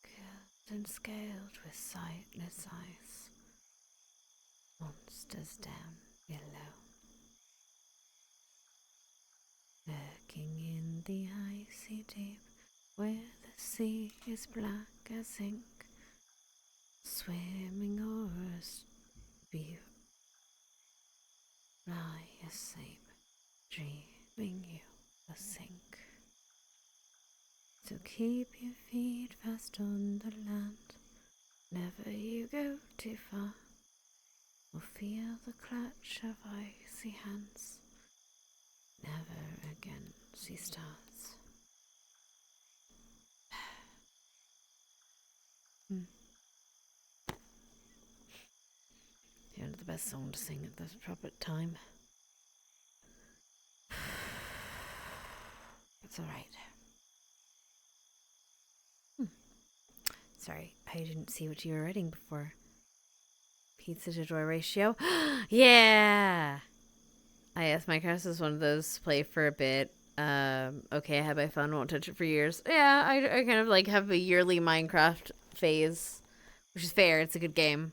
curved and scaled with sightless eyes, monsters down below, lurking in the icy deep, where the sea is black as ink, swimming horrors view, lie asleep, dreaming you will sink. So keep your feet fast on the land, never you go too far, or feel the clutch of icy hands, never again see stars. You're the best song to sing at this proper time. It's alright. Sorry, I didn't see what you were writing before. Pizza to joy ratio? Yeah! Minecraft is one of those play for a bit. Okay, I had my fun, won't touch it for years. Yeah, I kind of like have a yearly Minecraft phase, which is fair, it's a good game.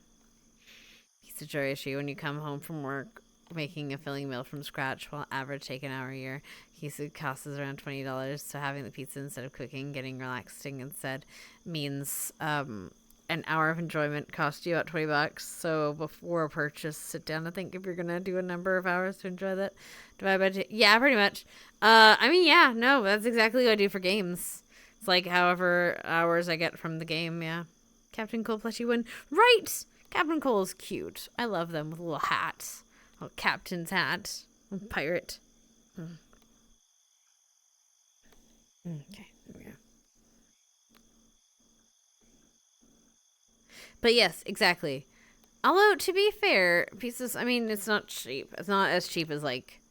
Pizza joy issue when you come home from work making a filling meal from scratch while average take an hour a year. He said costs around $20, so having the pizza instead of cooking, getting relaxing instead means an hour of enjoyment cost you about $20. So before purchase, sit down and think if you're gonna do a number of hours to enjoy that. Divide by two. Yeah, pretty much. I mean, yeah, no, that's exactly what I do for games. It's like however hours I get from the game. Yeah, Captain Cole plushie win. Right, Captain Cole is cute. I love them with a little hat, a captain's hat, a pirate. Okay, there we go. But yes, exactly. Although, to be fair, pizzas, I mean, it's not cheap. It's not as cheap as, like...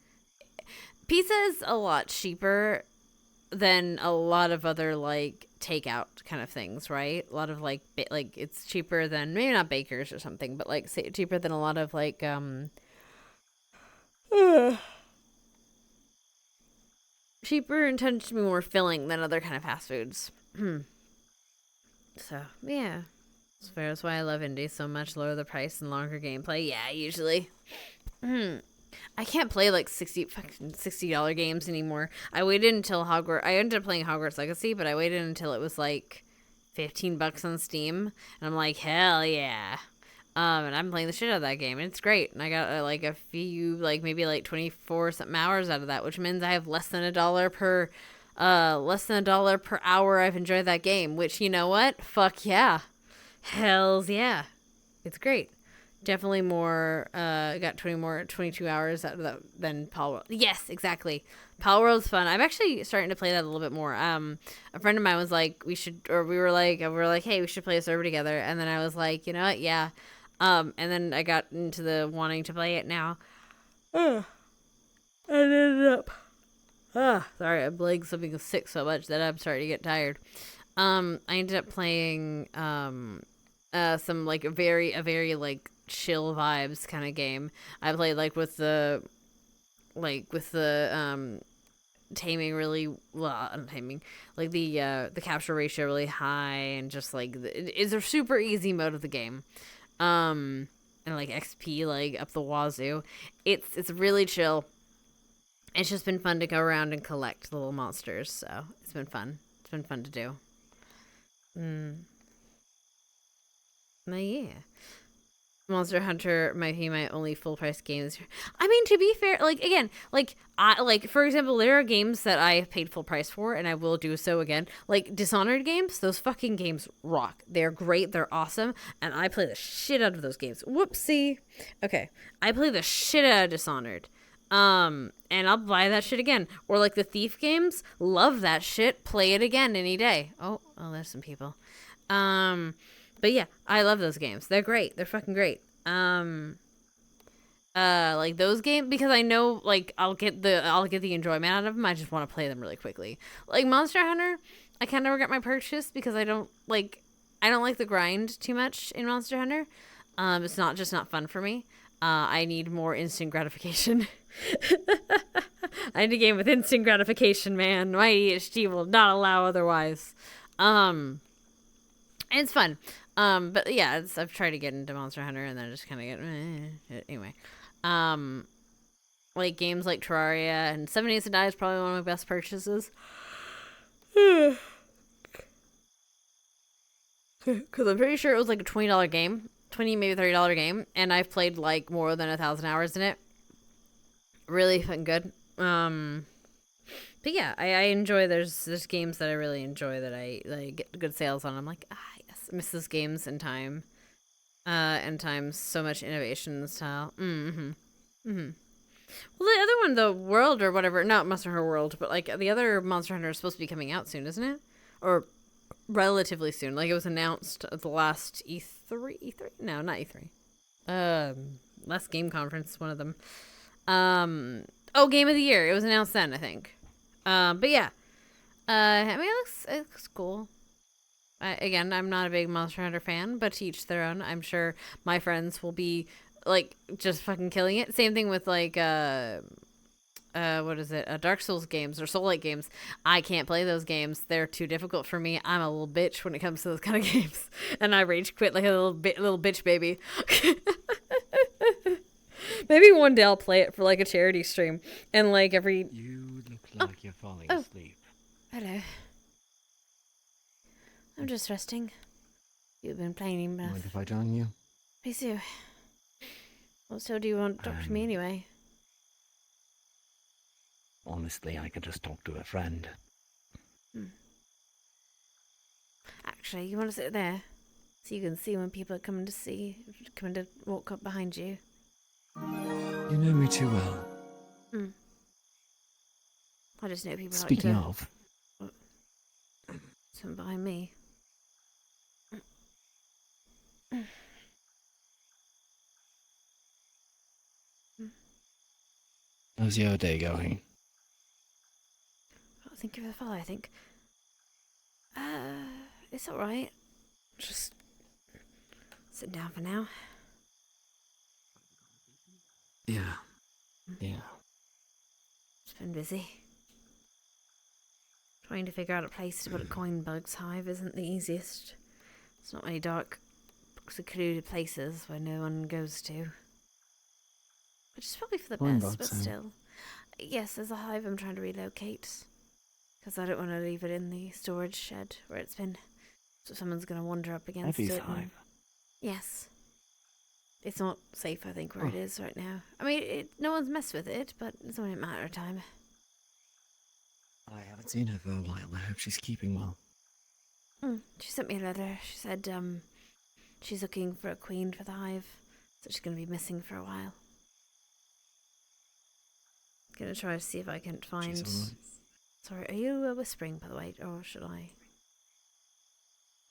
Pizza is a lot cheaper than a lot of other, like, takeout kind of things, right? A lot of, like, it's cheaper than, maybe not Baker's or something, but, like, say, cheaper than a lot of, like, cheaper and tends to be more filling than other kind of fast foods. So, yeah. As fair as why I love indie so much. Lower the price and longer gameplay. Yeah, usually. I can't play like $60 games anymore. I waited until Hogwarts. I ended up playing Hogwarts Legacy, but I waited until it was like $15 on Steam, and I'm like, hell yeah. And I'm playing the shit out of that game, and it's great. And I got like a few, like maybe like 24 something hours out of that, which means I have less than $1 per hour I've enjoyed that game. Which, you know what? Fuck yeah. Hells yeah. It's great. Definitely more, got 22 hours out of that than Palworld. Yes, exactly. Palworld's fun. I'm actually starting to play that a little bit more. A friend of mine was like, we were like, hey, we should play a server together. And then I was like, you know what? Yeah. And then I got into the wanting to play it now. I ended up, sorry, I'm like something sick so much that I'm starting to get tired. I ended up playing, some like a very like chill vibes kind of game. I played like with the taming really taming, like the capture ratio really high, and just like it's a super easy mode of the game, and like XP like up the wazoo. It's really chill. It's just been fun to go around and collect the little monsters, so it's been fun. It's been fun to do. But yeah, Monster Hunter might be my only full price games. I mean, to be fair, like again, like for example, there are games that I have paid full price for, and I will do so again. Like Dishonored games, those fucking games rock. They're great, they're awesome, and I play the shit out of those games. Whoopsie. Okay, I play the shit out of Dishonored. And I'll buy that shit again. Or like the Thief games, love that shit. Play it again any day. Oh, there's some people. But yeah, I love those games. They're great. They're fucking great. Like those games, because I know like I'll get the enjoyment out of them. I just want to play them really quickly. Like Monster Hunter, I kind of regret my purchase because I don't like the grind too much in Monster Hunter. It's not fun for me. I need more instant gratification. I need a game with instant gratification, man. My ADHD will not allow otherwise. And it's fun. But yeah, I've tried to get into Monster Hunter and then just kind of get anyway. Like games like Terraria and 7 Days to Die is probably one of my best purchases. Because I'm pretty sure it was like a $20 game, $20 maybe $30 game, and I've played like more than 1,000 hours in it. Really fucking good. But yeah, I enjoy. There's games that I really enjoy that I like get good sales on. I'm like, yes, I miss those games in time. So much innovation and style. Well, the other one, the World or whatever, not Monster Hunter World, but like the other Monster Hunter is supposed to be coming out soon, isn't it? Or relatively soon. Like it was announced at the last E3? No, not E3. Last game conference, one of them. Game of the Year. It was announced then, I think. But yeah. I mean, it looks cool. Again, I'm not a big Monster Hunter fan, but to each their own. I'm sure my friends will be like just fucking killing it. Same thing with like what is it? Dark Souls games or Soul-like games. I can't play those games. They're too difficult for me. I'm a little bitch when it comes to those kind of games, and I rage quit like a little bitch baby. Maybe one day I'll play it for like a charity stream, and like every. You look like you're falling asleep. Hello. I'm just resting. You've been playing enough. Mind if I join you? Please do. What still do you want to talk to me anyway? Honestly, I could just talk to a friend. Actually, you want to sit there? So you can see when people are coming to walk up behind you. You know me too well. I just know people Speaking like of, someone behind me. how's your day going? Thank you for the follow, I think. It's alright. Just sit down for now. Yeah. It's been busy. Trying to figure out a place to put a coin bug's hive isn't the easiest. There's not many dark, secluded places where no one goes to. Which is probably for the Coin best, bugs, but still. Yes, there's a hive I'm trying to relocate. Because I don't want to leave it in the storage shed where it's been. So someone's going to wander up against Effie's it. hive. Yes. It's not safe, I think, where it is right now. I mean, no one's messed with it, but it's only a matter of time. I haven't seen her for a while. I hope she's keeping well. She sent me a letter. She said she's looking for a queen for the hive, so she's going to be missing for a while. Gonna try to see if I can find... She's all right. Sorry, are you whispering, by the way, or should I?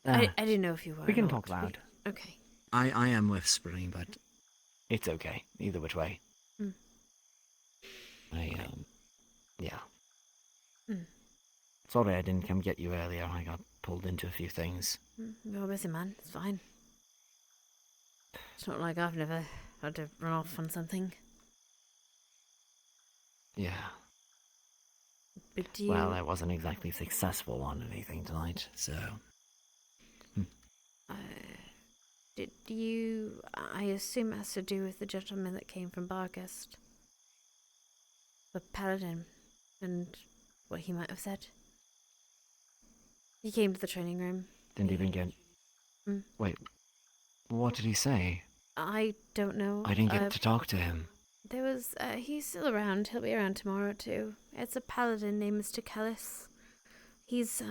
I didn't know if you were. We can or talk not. loud. Okay. I am whispering, but it's okay. Either which way. Yeah. Sorry I didn't come get you earlier. I got pulled into a few things. You're busy, man. It's fine. It's not like I've never had to run off on something. Yeah. But do you... Well, I wasn't exactly successful on anything tonight, so... Did you... I assume it has to do with the gentleman that came from Bargest. The paladin. And what he might have said. He came to the training room. Didn't even get... Wait, what did he say? I don't know. I didn't get to talk to him. There was... he's still around. He'll be around tomorrow, too. It's a paladin named Mr. Kellis. He's,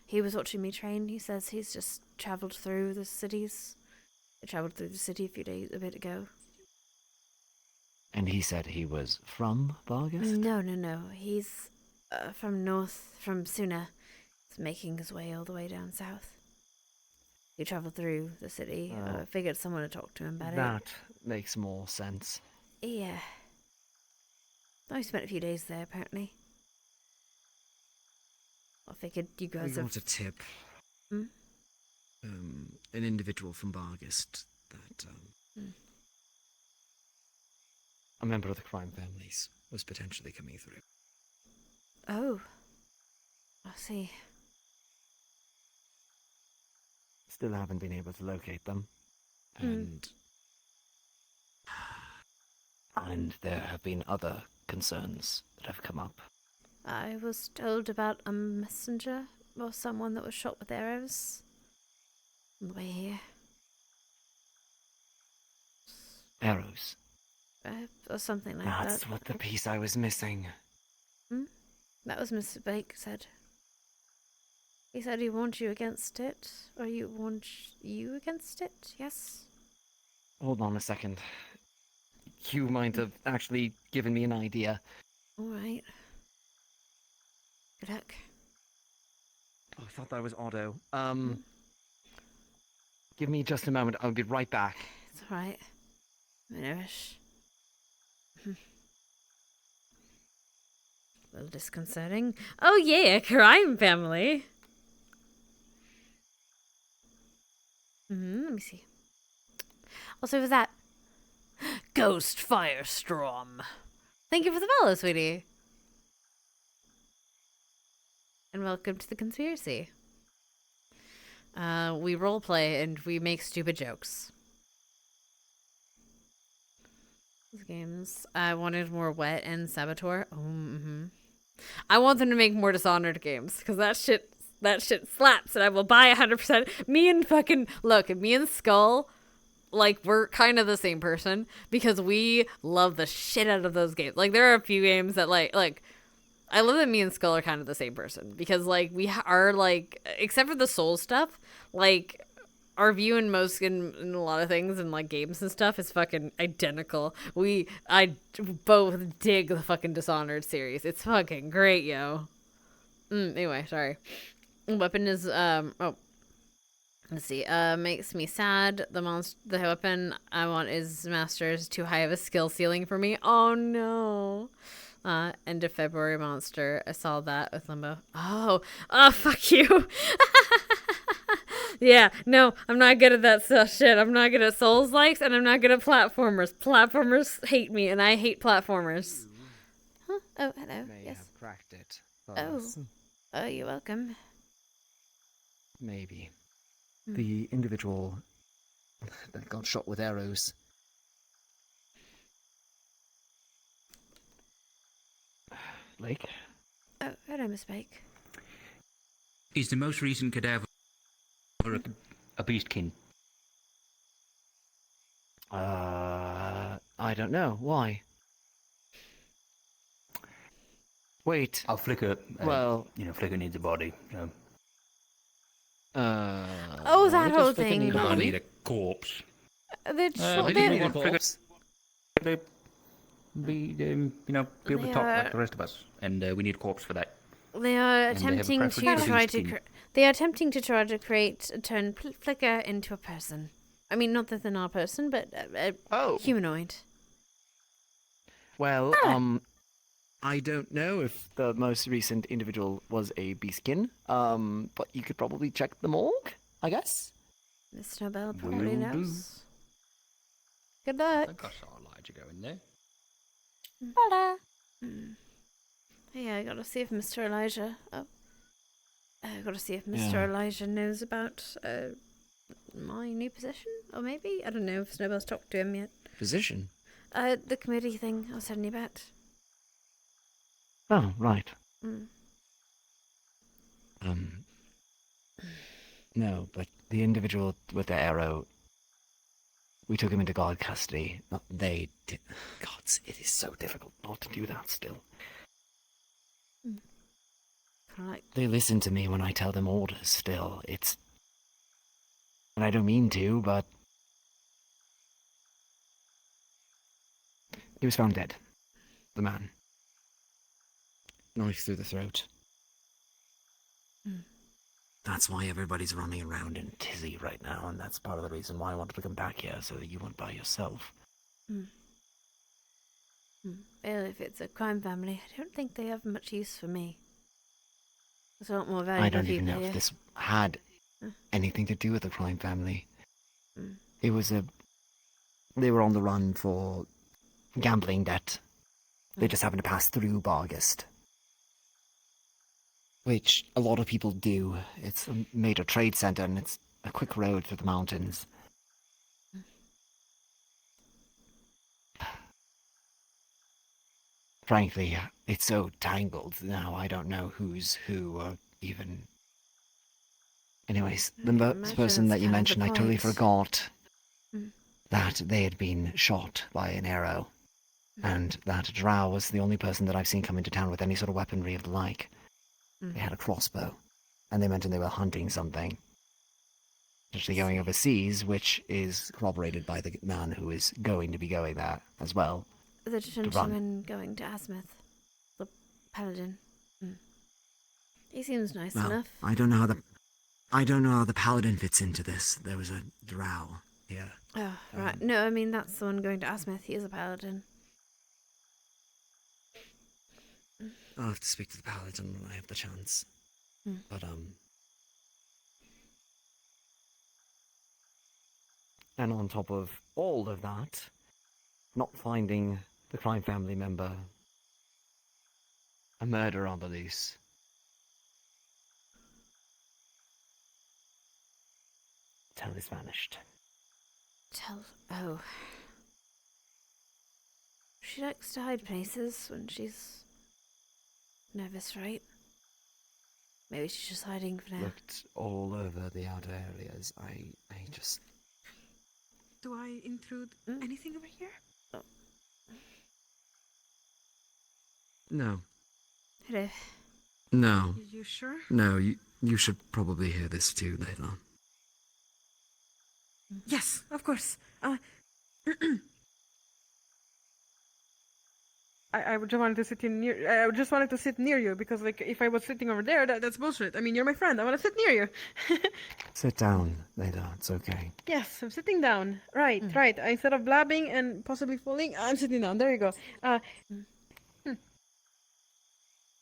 he was watching me train. He says he's just travelled through the cities. He travelled through the city a bit ago. And he said he was from Bargest? No. He's from Suna. He's making his way all the way down south. He travelled through the city. I figured someone would talk to him about it. That makes more sense. Yeah. I spent a few days there, apparently. I figured you guys We got a tip. An individual from Bargest that a member of the crime families was potentially coming through. Oh. I see. Still haven't been able to locate them. Hmm. And there have been other concerns that have come up. I was told about a messenger or someone that was shot with arrows on the way here. Arrows. Or something like that. That's what the piece I was missing. That was Mr. Blake said. He said he warned you against it, or you warned you against it, yes? Hold on a second. You might have actually given me an idea. Alright. Good luck. Oh, I thought that was Otto. Give me just a moment. I'll be right back. It's alright. I'm in a rush. A little disconcerting. Oh yeah, crime family! Let me see. Also, was that Ghost Firestorm? Thank you for the follow, sweetie. And welcome to the conspiracy. We roleplay and we make stupid jokes. These games. I wanted more Wet and Saboteur. I want them to make more Dishonored games, because that shit slaps, and I will buy 100%. Me and Skull, like, we're kind of the same person, because we love the shit out of those games. Like, there are a few games that, like, I love that me and Skull are kind of the same person, because, like, we are, like, except for the soul stuff, like, our view in a lot of things and, like, games and stuff is fucking identical. I both dig the fucking Dishonored series. It's fucking great, yo. Anyway, sorry. Weapon is, let's see, makes me sad. The weapon I want is Master's too high of a skill ceiling for me. Oh, no. End of February monster. I saw that with Limbo. Oh, fuck you. Yeah, no, I'm not good at that shit. I'm not good at Souls-likes, and I'm not good at platformers. Platformers hate me, and I hate platformers. Huh? Oh, hello. May Yes. have cracked it. Oh, you're welcome. Maybe. The individual that got shot with arrows. Blake? Oh, hello, Miss Blake. Is the most recent cadaver a beastkin? I don't know. Why? Wait. I'll Flicker. Well, Flicker needs a body. Oh, that whole thing. I need a corpse. They're We didn't need a corpse. They be able to talk like the rest of us, and we need a corpse for that. They are And they have a attempting to preference for try to. beastskin. They are attempting to try to turn Flicker into a person. I mean, not that they're not a person, but humanoid. Well, I don't know if the most recent individual was a beastkin, but you could probably check the morgue, I guess. Miss Nobel probably knows. Good luck. I saw Elijah go in there. Hola. Yeah, I gotta see if Mr. Elijah. I gotta see if Mr. Elijah knows about my new position, or maybe I don't know if Snowball's talked to him yet. Position? The committee thing I was telling you about. Oh, right. Mm. No, but the individual with the arrow, we took him into guard custody. Not they did. Gods, it is so difficult not to do that still. Like... They listen to me when I tell them orders still. It's... And I don't mean to, but... He was found dead. The man. Knife through the throat. That's why everybody's running around in tizzy right now, and that's part of the reason why I wanted to come back here, so that you weren't by yourself. Well, if it's a crime family, I don't think they have much use for me. There's a lot more valuable I don't even people know here. if this had anything to do with the crime family. It was a... They were on the run for gambling debt. They just happen to pass through Bargast. Which a lot of people do. It's a major trade center and it's a quick road through the mountains. Frankly, it's so tangled now, I don't know who's who or even... Anyways, the person that you mentioned, I totally forgot that they had been shot by an arrow. And that Drow was the only person that I've seen come into town with any sort of weaponry of the like. They had a crossbow. And they mentioned they were hunting something. Actually going overseas, which is corroborated by the man who is going to be going there as well. The gentleman going to Asmith. The paladin. He seems nice enough. I don't know how the paladin fits into this. There was a Drow here. Oh, right. No, I mean, that's the one going to Asmith. He is a paladin. I'll have to speak to the paladin when I have the chance. But, and on top of all of that, not finding the crime family member, a murder on the loose. Tell is vanished. Oh. She likes to hide places when she's nervous, right? Maybe she's just hiding for now. Looked all over the outer areas. I just... Do I intrude anything over here? No. Hello. No. You sure? No, you should probably hear this too later. Yes, of course. I just wanted to sit I just wanted to sit near you because, like, if I was sitting over there, that's bullshit. I mean, you're my friend. I want to sit near you. Sit down, Leda. It's okay. Yes, I'm sitting down. Right. Instead of blabbing and possibly falling, I'm sitting down. There you go.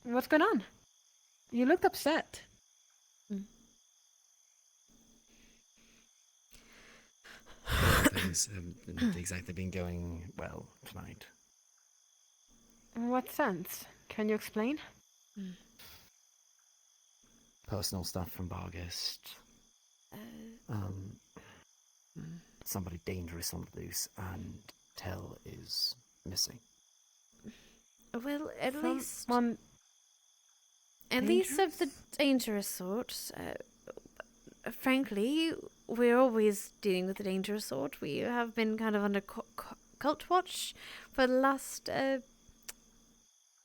What's going on? You looked upset. Things haven't exactly been going well tonight. In what sense? Can you explain? Personal stuff from Bargast. Somebody dangerous on the loose, and Tell is missing. Well, at least dangerous? of the dangerous sort. Frankly, we're always dealing with the dangerous sort. We have been kind of under cult watch for the last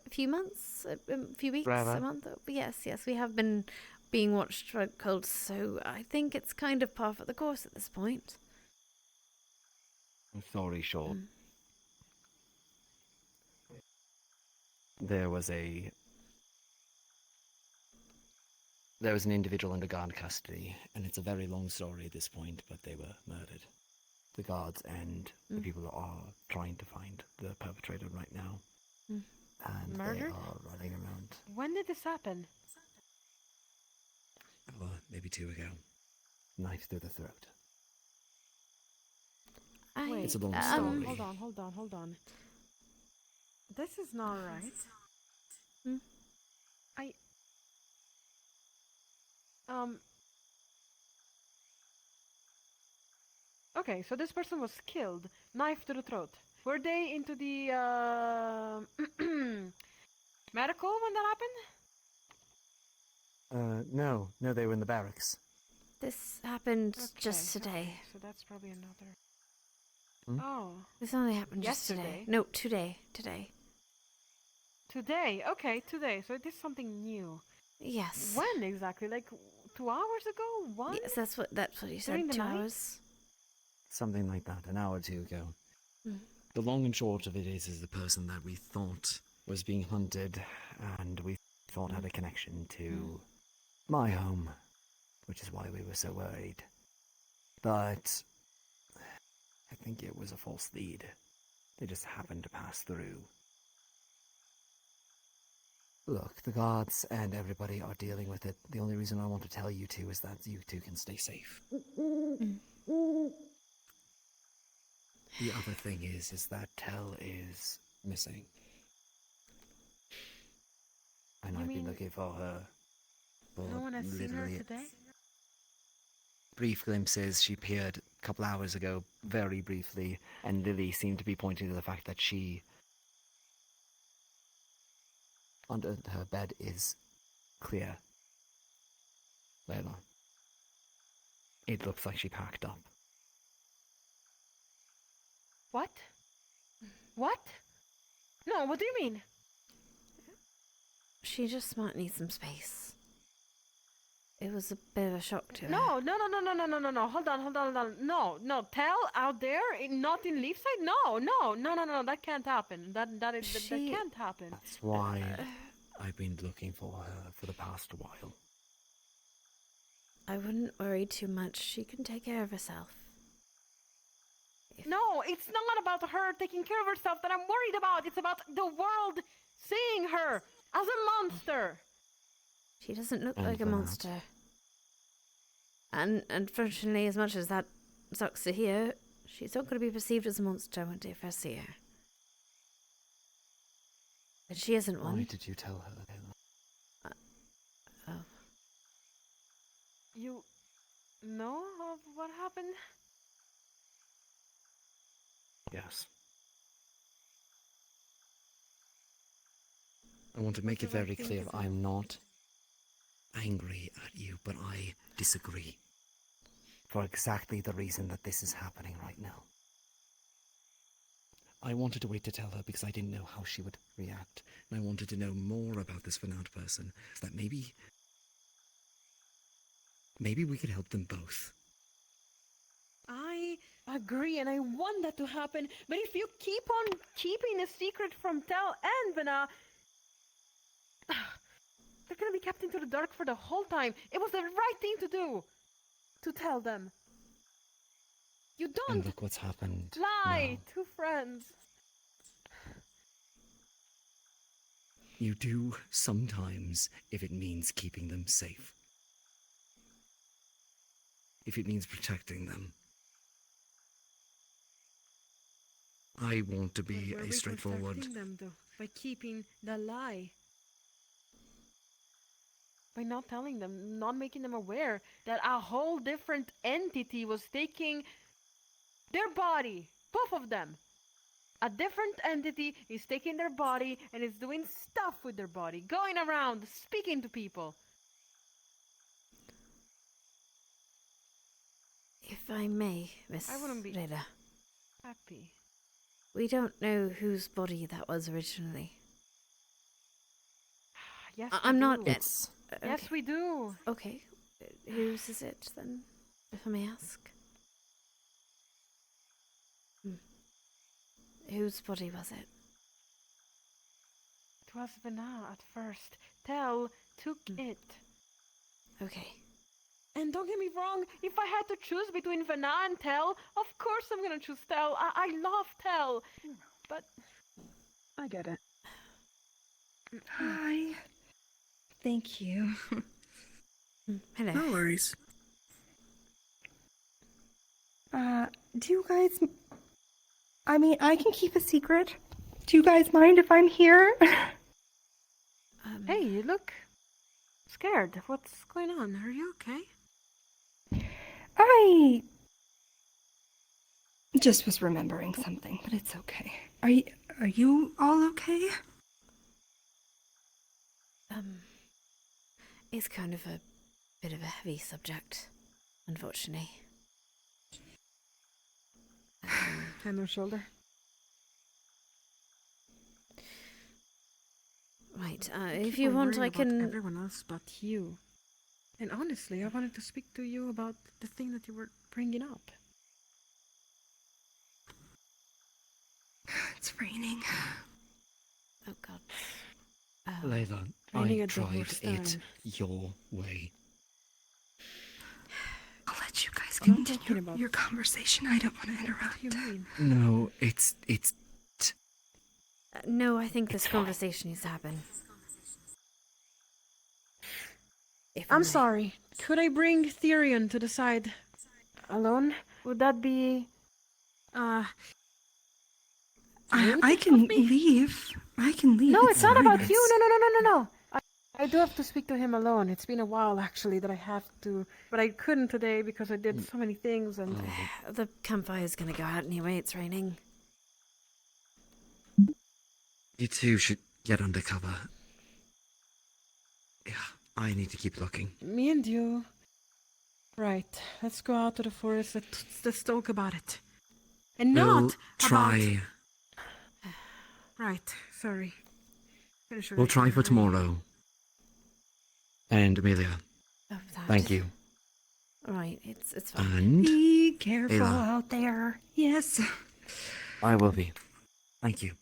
few months, a few weeks, Forever. a month. Yes, we have been being watched by cults, so I think it's kind of par for the course at this point. Story short, there was an individual under guard custody, and it's a very long story at this point, but they were murdered. The guards and the people are trying to find the perpetrator right now. And Murdered? they are running around. When did this happen? Maybe 2 ago. Knife through the throat. Wait, It's a long story. Hold on. This is not right. Okay, so this person was killed, knife to the throat. Were they into the medical when that happened? No, they were in the barracks. This happened just today. So that's probably another. Hmm? Oh, This only happened just today. Yesterday? No, today. today. Okay, today. So it is something new. Yes. When exactly? Like 2 hours ago? 1? Yes, that's what you said. During the 2 night? hours. Something like that, an hour or 2 ago. Mm. The long and short of it is the person that we thought was being hunted, and we thought had a connection to my home, which is why we were so worried. But I think it was a false lead. They just happened to pass through. Look, the guards and everybody are dealing with it. The only reason I want to tell you two is that you two can stay safe. The other thing is that Tell is missing. And I've been looking for her for No one has seen her literally today? brief glimpses. She appeared a couple hours ago, very briefly, and Lily seemed to be pointing to the fact that she, under her bed, is clear. Layla. It looks like she packed up. What? What? No, what do you mean? She just might need some space. It was a bit of a shock to her. No. Hold on. No. Tell out there, not in Leafside? No. That can't happen. That can't happen. That's why I've been looking for her for the past while. I wouldn't worry too much. She can take care of herself. No, it's not about her taking care of herself that I'm worried about. It's about the world seeing her as a monster. She doesn't look like a monster. And unfortunately, as much as that sucks to hear, she's not going to be perceived as a monster when they first see her. And she isn't one. Why did you tell her, Layla? Oh. You know of what happened? Yes. I want to make it very clear, I'm not angry at you, but I disagree. For exactly the reason that this is happening right now. I wanted to wait to tell her because I didn't know how she would react. And I wanted to know more about this Fernand person, so that maybe we could help them both. I agree, and I want that to happen. But if you keep on keeping a secret from Tell and Vena, they're gonna be kept into the dark for the whole time. It was the right thing to do, to tell them. You don't And look what's happened lie now. to friends. You do sometimes if it means keeping them safe. If it means protecting them. I want to be But we're a straightforward... reconstructing them, though, by keeping the lie. By not telling them, not making them aware that a whole different entity was taking their body, both of them. A different entity is taking their body and is doing stuff with their body, going around, speaking to people. If I may, Miss I wouldn't be Layla. happy. We don't know whose body that was originally. Yes, I'm we not... do. Yes, Yes, we do. Okay. Whose is it, then, if I may ask? Whose body was it? It was Vena at first. Tell took it. Okay. And don't get me wrong, if I had to choose between Vena and Tell, of course I'm gonna choose Tell. I love Tell. But I get it. Hi. Thank you. Hello. No worries. Do you guys... I mean, I can keep a secret. Do you guys mind if I'm here? Hey, you look scared. What's going on? Are you okay? I just was remembering something, but it's okay. Are you all okay? It's kind of a bit of a heavy subject, unfortunately. Hand on shoulder. Right, if you want, I can... Everyone else but you. And honestly, I wanted to speak to you about the thing that you were bringing up. It's raining. Oh, God. Layla, Raining I at the drive worst it time. your way. I'll let you guys I'm not talking continue about- your conversation. I don't want to interrupt. What do you mean? No, it's... no, I think this conversation needs to happen. If I I'm may. sorry. Could I bring Therion to the side alone? Would that be I can leave. I can leave. No, it's not fine. about you. No. I do have to speak to him alone. It's been a while, actually, that I have to. But I couldn't today because I did so many things and... The campfire's gonna go out anyway, it's raining. You two should get under cover. Yeah, I need to keep looking. Me and you. Right, let's go out to the forest. Let's talk about it. And We'll not try. Right, sorry. Finish your We'll try for hurry. tomorrow. And Amelia, Oh, that. thank you. Right, it's fine. And Be careful Ayla. out there. Yes. I will be. Thank you.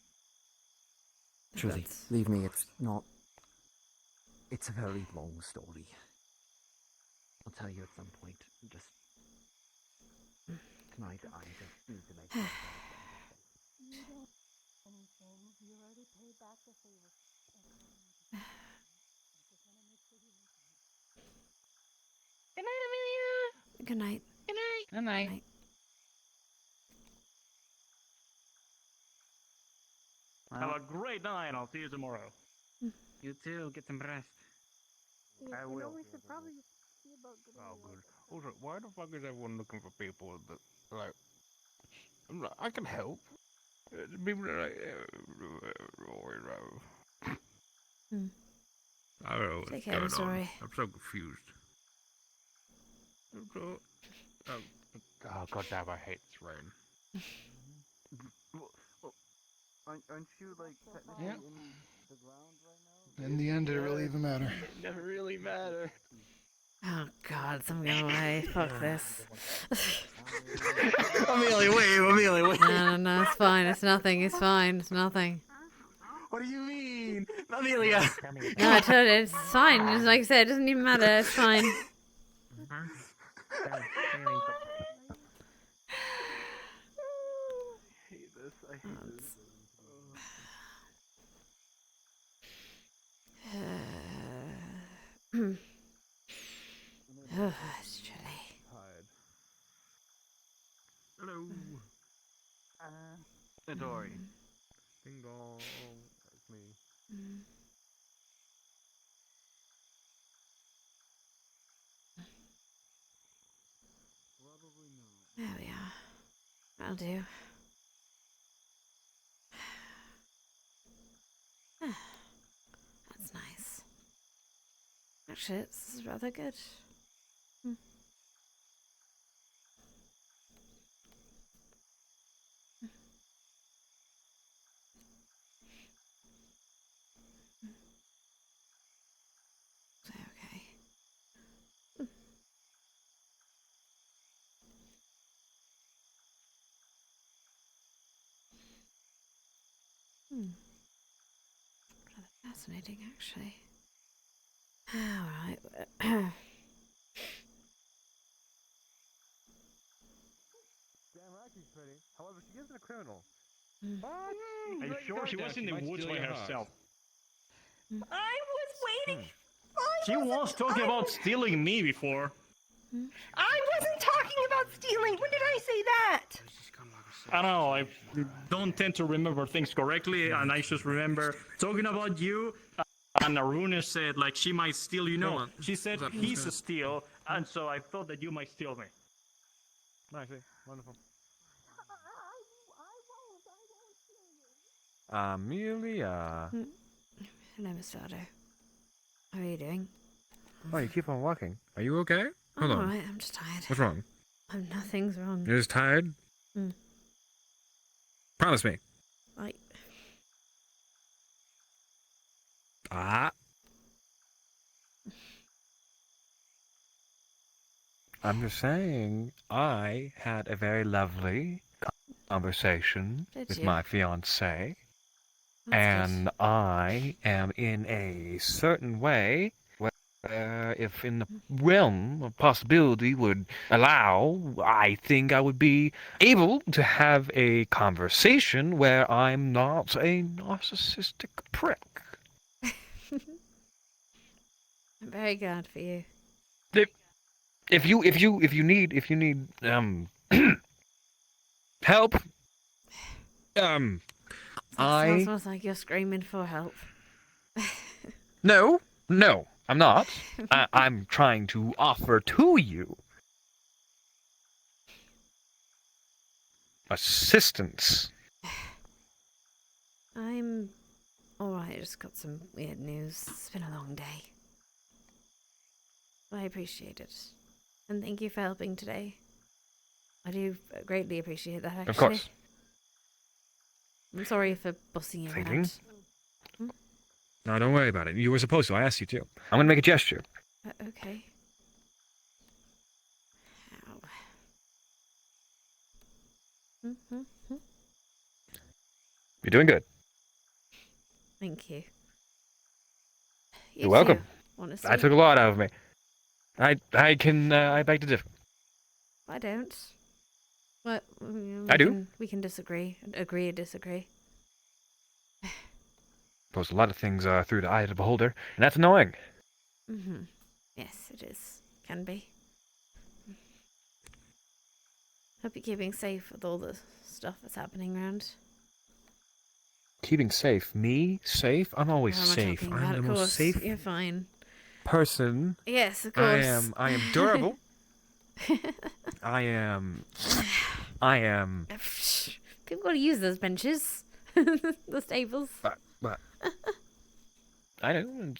Truly, That's- leave me. It's not. It's a very long story. I'll tell you at some point. Just tonight, I just need to make. Good night, Amelia. Good night. Good night. Good night. Have a great night, and I'll see you tomorrow. You too. Get some rest. I will. We should probably see about getting Oh, good. Also, why the fuck is everyone looking for people that, like, I can help. People are like, I don't know what's Take care, I'm going on. sorry. I'm so confused. Oh, goddamn, I hate this rain. Aren't you like technically Yeah. in the ground right now? In the end, did it really even matter? It never really mattered. Oh god, I'm going away. Fuck this. Amelia, wait, Amelia, wait. No, it's fine. It's nothing. It's fine. It's nothing. What do you mean? Amelia! No, I told you, it's fine. Just like I said, it doesn't even matter. It's fine. Oh, it's chilly. Hello. Dory. Ding dong. That's me. There we are. That'll do. That's nice. Actually, this is rather good. Okay. Rather fascinating, actually. Alright. Damn right she's pretty. However, she isn't a criminal. What? Are you sure she was in the woods by herself? I was waiting. She was talking about stealing me before. I wasn't talking about stealing. When did I say that? I don't know, I don't tend to remember things correctly, and I just remember talking about you, and Aruna said, like, she might steal you. No, she said he's a steal, and so I thought that you might steal me. I see. Wonderful. Amelia. Hello, Mr. Otto. How are you doing? Oh, you keep on walking. Are you okay? Hold I'm on. alright, I'm just tired. What's wrong? Nothing's wrong. You're just tired? Promise me. Like, Ah. I'm just saying, I had a very lovely conversation Did with you? my fiancée, That's and I am in a certain way where, if in the realm of possibility would allow, I think I would be able to have a conversation where I'm not a narcissistic prick. I'm very glad for you. If you need help, Sounds like you're screaming for help. No, I'm not. I'm trying to offer to you assistance. I'm alright, I just got some weird news. It's been a long day. But I appreciate it. And thank you for helping today. I do greatly appreciate that, actually. Of course. I'm sorry for bossing you Thinking? around. No, don't worry about it. You were supposed to. I asked you to. I'm gonna make a gesture. Okay. Ow. You're doing good. Thank you. You're welcome. Honestly. That took a lot out of me. I beg to differ. I don't. What? I do. We can disagree. Agree or disagree. Suppose a lot of things are through the eye of the beholder, and that's annoying. Yes, it is. Can be. Hope you're keeping safe with all the stuff that's happening around. Keeping safe? Me? Safe? I'm always What am I safe. talking I'm about? the Of most course, safe you're fine. person. Yes, of course. I am durable. I am. People gotta use those benches. Those tables. But I don't.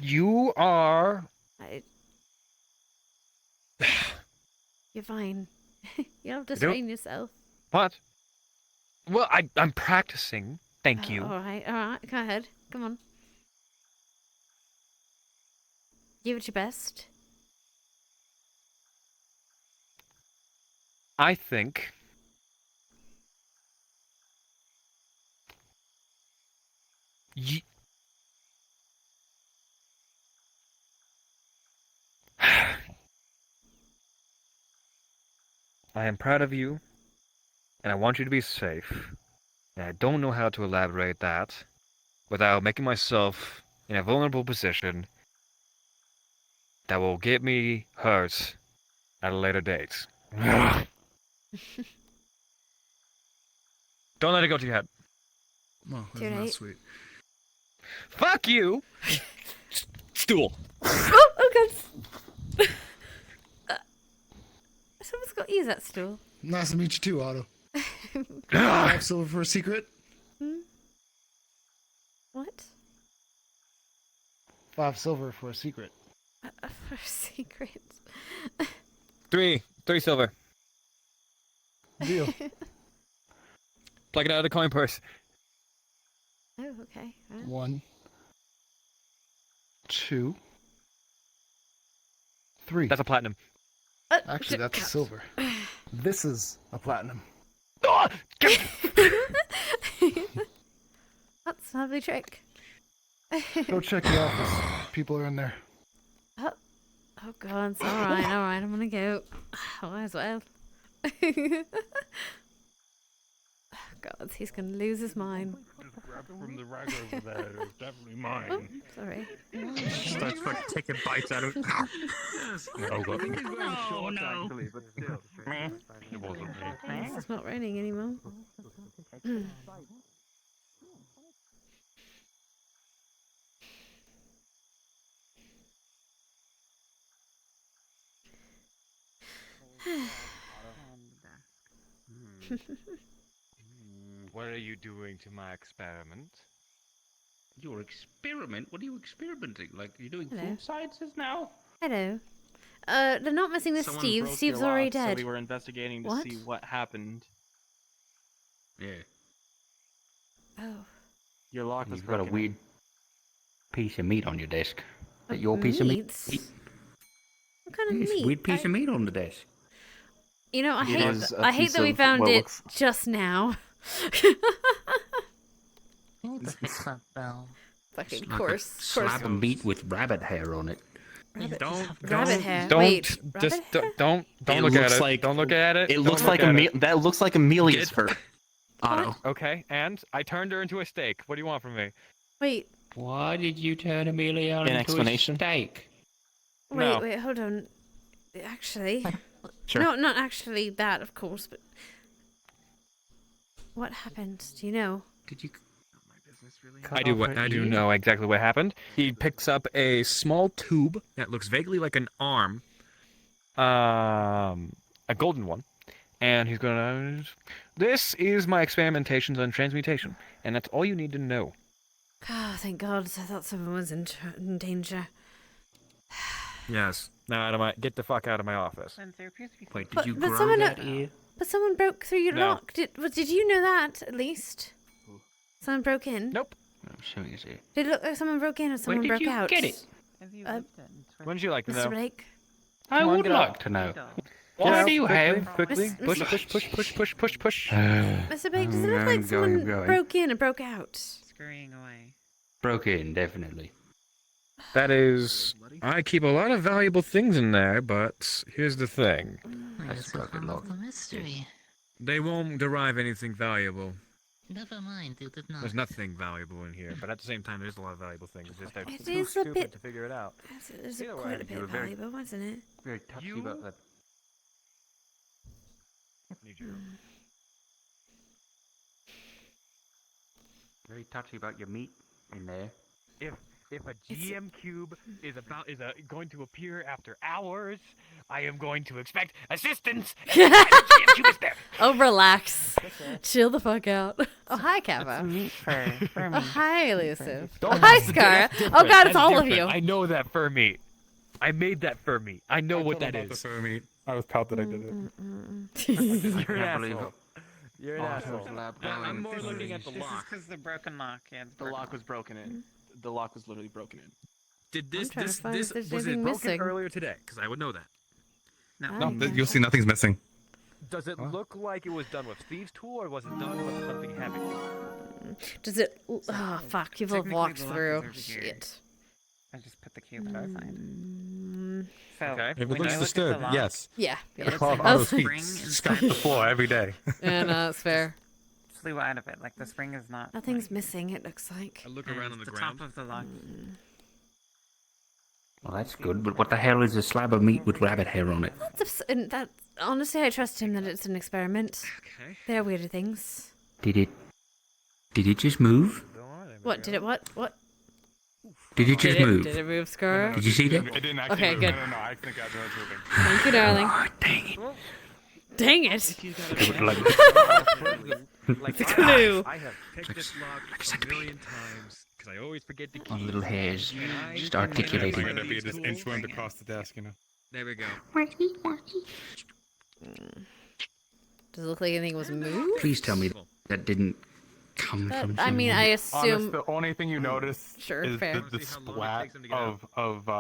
You are. You're fine. You don't have to You don't- strain yourself. What? Well, I'm practicing. Thank you. Alright, go ahead. Come on. Give it your best. I think. I am proud of you, and I want you to be safe. And I don't know how to elaborate that without making myself in a vulnerable position that will get me hurt at a later date. Don't let it go to your head. Oh, Too isn't that late. sweet? Fuck you! Stool. Oh god. Someone's got to use that stool. Nice to meet you too, Otto. 5 silver for a secret. What? 5 silver for a secret. For a secret. 3 silver. Deal. Plug it out of the coin purse. Oh, okay. Right. 1, 2, 3. That's a platinum. Actually, that's a silver. This is a platinum. That's a lovely trick. Go check the office. People are in there. Oh god, it's alright, I'm gonna go. Might as well. God, he's gonna lose his mind. Grab from the rag over there. It's definitely mine. Oh, sorry. Starts fucking taking bites out of it. Oh, God. No. Actually, but still. It wasn't me. It's not raining anymore. What are you doing to my experiment? Your experiment? What are you experimenting? Like, you're doing Hello. food sciences now? Hello. They're not messing with Someone Steve. broke Steve's your already lock, dead. So we were investigating to What? see what happened. Yeah. Oh. Your lock was You've got a broken. weird piece of meat on your desk. Is that your piece of meat? What kind of Yes, meat? weird piece of meat on the desk. You know, I It is a hate piece that we of found what it looks- just now. Fucking Like course. a slab of meat with rabbit hair on it. Rabbit hair. Don't Wait, just rabbit hair? don't It look at looks it. like- Don't look at it. It Don't looks look like at it. that looks like Amelia's fur. Otto. Okay, and I turned her into a steak. What do you want from me? Wait, Why did you turn Amelia An into explanation? a steak? No. wait, hold on. Actually, Sure. no, not actually that, of course, but What happened? Do you know? Did you? I do know exactly what happened. He picks up a small tube that looks vaguely like an arm, a golden one, and he's gonna. This is my experimentations on transmutation, and that's all you need to know. Oh, thank God! I thought someone was in danger. Yes. Now get the fuck out of my office. Wait, did you But grow someone, that ear? but someone broke through your No. lock. Did you know that at least? Someone broke in. Nope. I'm showing his ear. Did it look like someone broke in or someone did broke you out? get it? Wouldn't you like to Mr. know? Blake. I would like to know. Why do you have... Quickly, Miss- push. Mr. Blake, does it look like someone broke in or broke out? Scurrying away. Broke in, definitely. That is... I keep a lot of valuable things in there, but here's the thing. That's broken lock. Mystery. They won't derive anything valuable. Never mind, you did not. There's nothing valuable in here, but at the same time, there's a lot of valuable things. It's just they're It too is a stupid bit- to figure it out. It's Either way, quite a bit you were very- valuable, wasn't it? Very touchy about that. Very touchy about your meat in there. If a GM cube is going to appear after hours, I am going to expect assistance. GM cube is there. Oh, relax. Chill the fuck out. Oh, hi, Kappa. Meat fur. Fur Oh, meat. hi, Elusive. Don't- Oh, hi, that's Scar. different. Oh, God, it's That's all of different. you. I know that fur meat. I made that fur meat. I know what that is. fur meat. I was proud that I did it. You're an asshole. You're an asshole. I'm more looking at the This is lock. because the broken lock. Yeah, The lock was broken in. The lock was literally broken in. Did I'm trying to find if there's was it anything broken missing. earlier today? Because I would know that. No, you'll see nothing's missing. Does it look like it was done with thieves' tool, or was it done with something heavy? Does it... Oh, fuck. You've all Technically, walked the lock through. is over here. Shit. I just put the cube aside. So, Okay. If it when looks I look at the disturbed, lock, yes. Yeah. It The looks claw of like Otto's the feet spring is scratch the floor every day. Yeah, no, that's fair. flew out of it. Like the spring is not. Nothing's missing, it looks like. I look around on the the ground. top of the lock. Well, that's good, but what the hell is a slab of meat with rabbit hair on it? That honestly, I trust him that it's an experiment. Okay. There are weirder things. Did it just move? What did it? What? Did it just move? Did it move, Scar? Did you see that? It didn't actually Okay, move. good. No, I think I know it's moving. Thank you, darling. Oh, dang it. Dang it! It was like, The clue. I have picked this lock a million times because I always forget the key. on little hairs, And I- just articulating. It's gonna be just inchwormed across the desk, you know. There we go. Does it look like anything was moved? Please tell me that didn't come That- from I mean, someone. I assume. Honest, the only thing you notice Sure, is fair. the splat of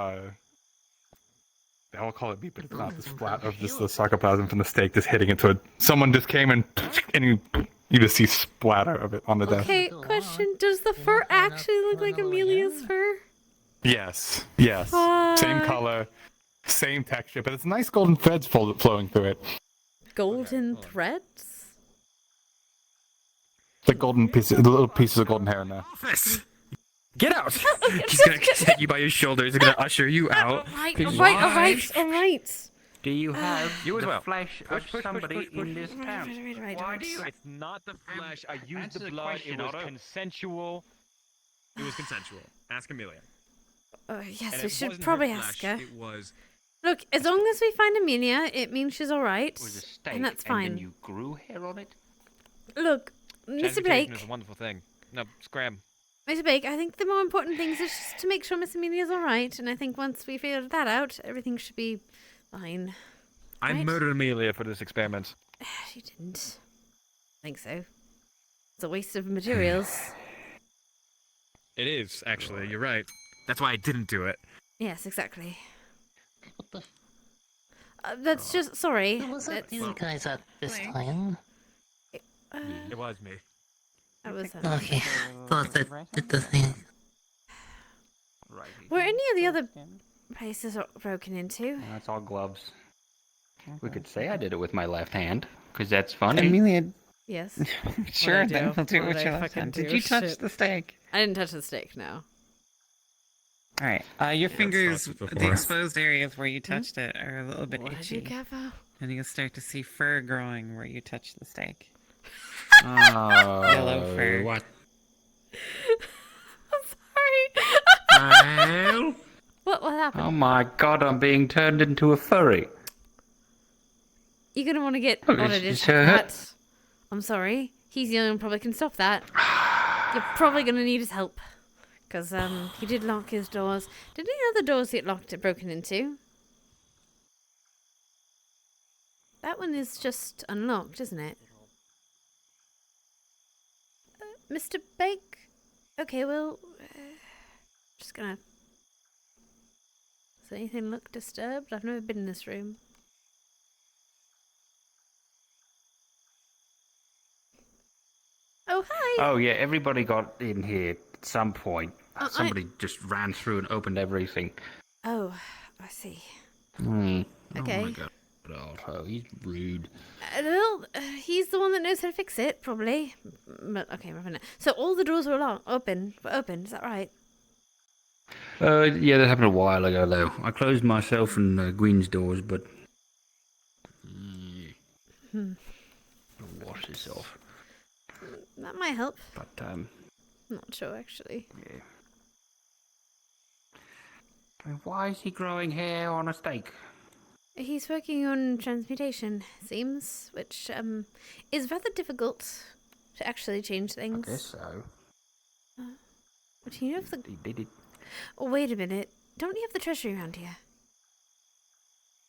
I'll call it meat, but it's not the splat of just the sarcoplasm from the steak just hitting into it. Someone just came and you just see splatter of it on the desk. Okay, question: does the fur actually look like Amelia's fur? Yes, yes. Same Fuck. color, same texture, but it's nice golden threads flowing through it. Golden threads? The little pieces of golden hair in there. Office! Get out! He's gonna take you by your shoulders. He's gonna usher you out. Alright. Do you have You as the well. flesh of somebody in this town? Why do you? It's not the flesh. I used Answer the the blood. question, It was Otto. consensual. It was consensual. Ask Amelia. Yes, And we it should wasn't probably her ask flesh, her. It was. Look, as long as we find Amelia, it means she's alright. It was a steak, And that's and fine. then you grew hair on it? Look, Mr. Transmutation Blake. is a wonderful thing. No, scram. Mr. Blake, I think the more important thing is just to make sure Miss Amelia's alright, and I think once we figured that out, everything should be fine. I Right? murdered Amelia for this experiment. You didn't. I think so. It's a waste of materials. It is, actually. You're right. That's why I didn't do it. Yes, exactly. That's just sorry. Was it That's, you guys at this time? It was me. that was Okay. Thought that did the thing. Were any of the other places broken into? That's all gloves. We could say I did it with my left hand, because that's funny. Amelia. Yes. Sure, What'd I then do? I'll do it What with did your I left fucking hand. Did do? you touch Shit. the steak? I didn't touch the steak, no. Alright, your fingers, touched it the before. exposed areas where you touched it are a little bit What did itchy. you, Gavo? And you'll start to see fur growing where you touch the steak. Oh, Yellow fur. What? I'm sorry. What happened? Oh my god, I'm being turned into a furry. You're gonna want to get Oh, audited it's for her. that. I'm sorry. He's the only one who probably can stop that. You're probably gonna need his help. Because he did lock his doors. Did any other doors get locked or broken into? That one is just unlocked, isn't it? Mr. Bake? Okay, well... just gonna... Does anything look disturbed? I've never been in this room. Oh, hi! Oh yeah, everybody got in here at some point. Somebody just ran through and opened everything. Oh, I see. Hmm. Okay. Oh my god. Oh, he's rude. Well, he's the one that knows how to fix it, probably. But, okay, so all the doors were open, is that right? Yeah, that happened a while ago, though. I closed myself and Gwyn's doors, but... Wash this off. That might help. But, Not sure, actually. Yeah. Why is he growing hair on a stake? He's working on transmutation, seems, which, is rather difficult to actually change things. I guess so. But you know if the... He did it. Oh, wait a minute. Don't you have the treasury around here?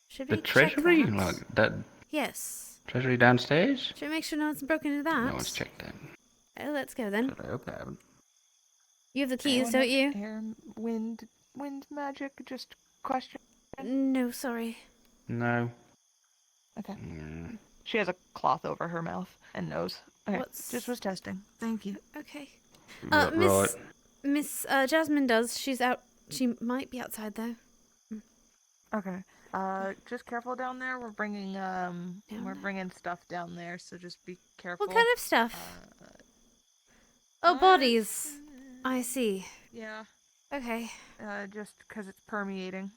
Should The we check treasury? that? Like, that... Yes. Treasury downstairs? Should we make sure no one's broken into that? No one's checked that. Oh, let's go then. I hope they haven't. You have the keys, don't you? Air, wind magic, just question. No, sorry. No. Okay. She has a cloth over her mouth and nose. Okay. Just was testing. Thank you. Okay. Right. Miss Jasmine does. She's out. She might be outside though. Okay. Just careful down there. We're bringing stuff down there, so just be careful. What kind of stuff? Bodies. I see. Yeah. Okay. Just because it's permeating.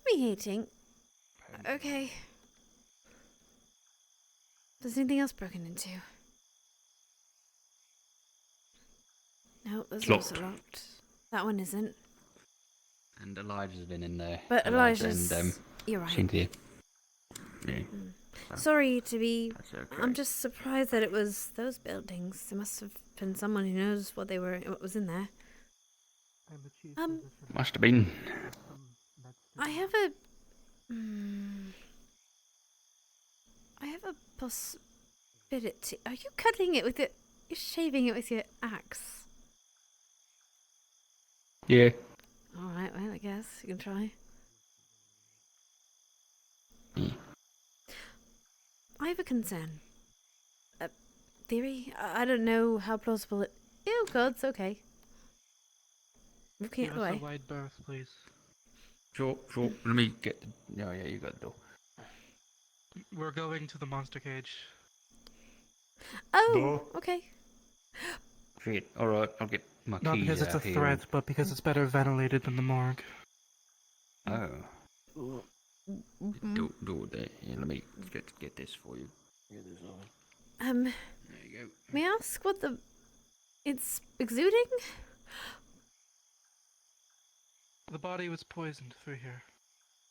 Permeating? Okay. Is anything else broken into? No, those doors are locked. That one isn't. And Elijah's been in there. But Elijah's... and, You're right. Cynthia. Yeah. Sorry to be... That's okay. I'm just surprised that it was those buildings. There must have been someone who knows what was in there. Must have been. I have a... I have a possibility. Are you cutting it with it? You're shaving it with your axe. Yeah. Alright, well, I guess you can try. I have a concern. A theory? I don't know how plausible it... Oh god, it's okay. Looking at the Give us way. a wide berth, please. Sure. Let me get the... Oh, yeah, you got the door. We're going to the monster cage. Oh, okay. Shit. Alright, I'll get my keys Not because it's a out here. threat, but because it's better ventilated than the morgue. Oh. Door there. Yeah, let me get this for you. Get this on. There you go. May I ask what it's exuding? The body was poisoned through here.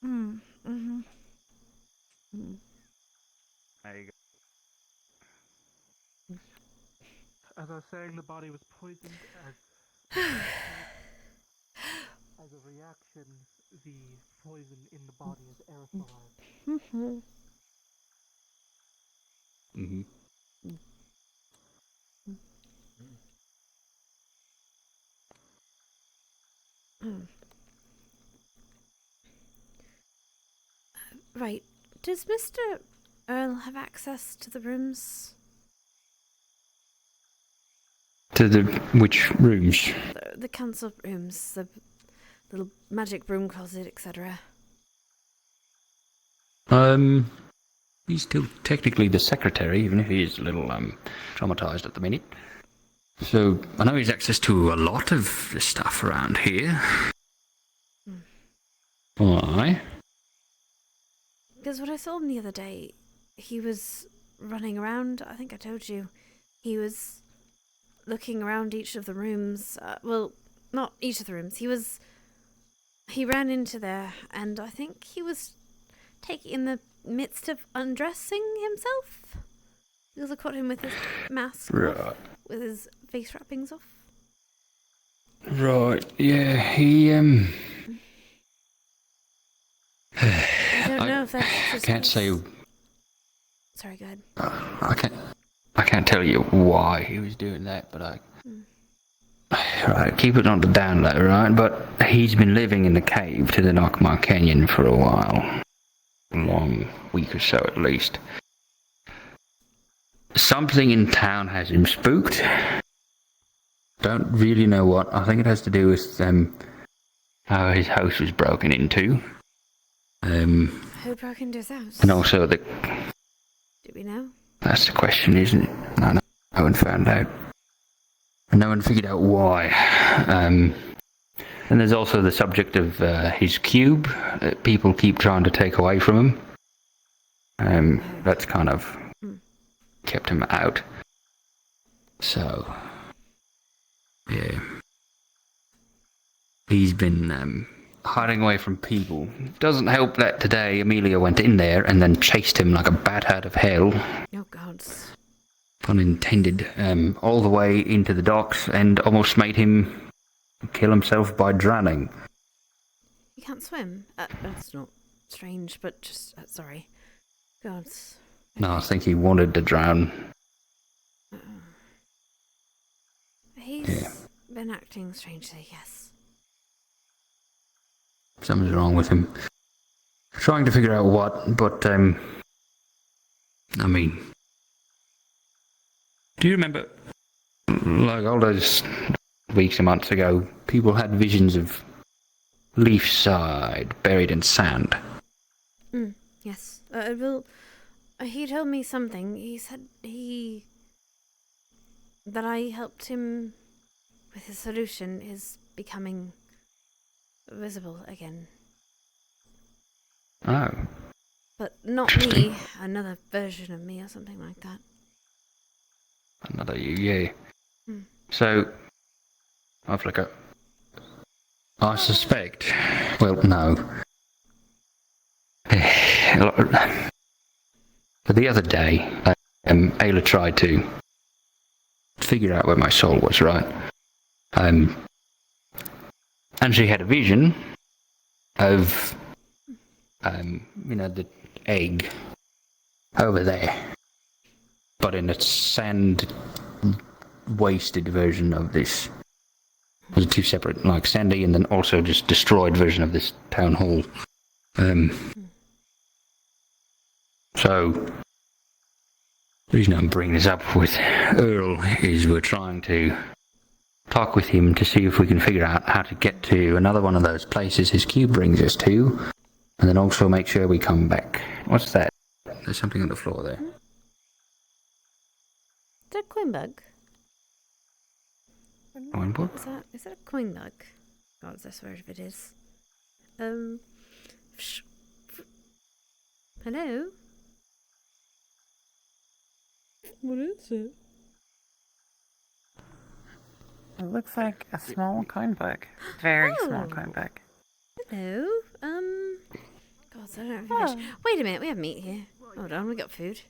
Mm-hmm. There you go. As I was saying, the body was poisoned as a reaction. The poison in the body is aerosolized. Right. Does Mr. Earl have access to the rooms? To the... which rooms? The council rooms, the little magic broom closet, etc. He's still technically the secretary, even if he is a little, traumatized at the minute. So, I know he's access to a lot of the stuff around here. Why? Because when I saw him the other day, he was running around. I think I told you. he was looking around each of the rooms. Well, not each of the rooms. He ran into there, and I think he was in the midst of undressing himself. Because I caught him with his mask off, with his face wrappings off. Right, yeah, he, I don't know if that's just can't say. Sorry, go ahead. I can't tell you why he was doing that, but right, keep it on the down low, right? But he's been living in the cave to the Knockmar Canyon for a while. A long week or so at least. Something in town has him spooked. Don't really know what. I think it has to do with how his house was broken into. Who broke into his house? And also do we know? That's the question, isn't it? No one found out. And no one figured out why. And there's also the subject of his cube that people keep trying to take away from him. That's kind of kept him out. So, yeah. He's been hiding away from people. Doesn't help that today Amelia went in there and then chased him like a bat out of hell. Oh, gods. Pun intended. All the way into the docks and almost made him kill himself by drowning. You can't swim? That's not strange, but just, sorry. Gods. No, I think he wanted to drown. He's been acting strangely, yes. Something's wrong with him. Trying to figure out what, but, I mean... Do you remember, like all those weeks and months ago, people had visions of Leafside buried in sand? Yes. He told me something. He said that I helped him with his solution is becoming visible again. Oh. But not me. Another version of me or something like that. Another you, yeah. Hmm. So, I suspect. Well, no. But the other day, Ayla tried to figure out where my soul was, right? And she had a vision of, the egg over there, but in a sand-wasted version of this. There's two separate, like sandy and then also just destroyed version of this town hall. So, the reason I'm bringing this up with Earl is we're trying to talk with him to see if we can figure out how to get to another one of those places his cube brings us to, and then also make sure we come back. What's that? There's something on the floor there. Is that a coin bug? Coin bug? Is that a coin bug? God, I swear if it is. Hello? What is it? It looks like a small coin bug. Very small coin bug. Hello? God, I don't have fish. Wait a minute, we have meat here. Hold on, we got food.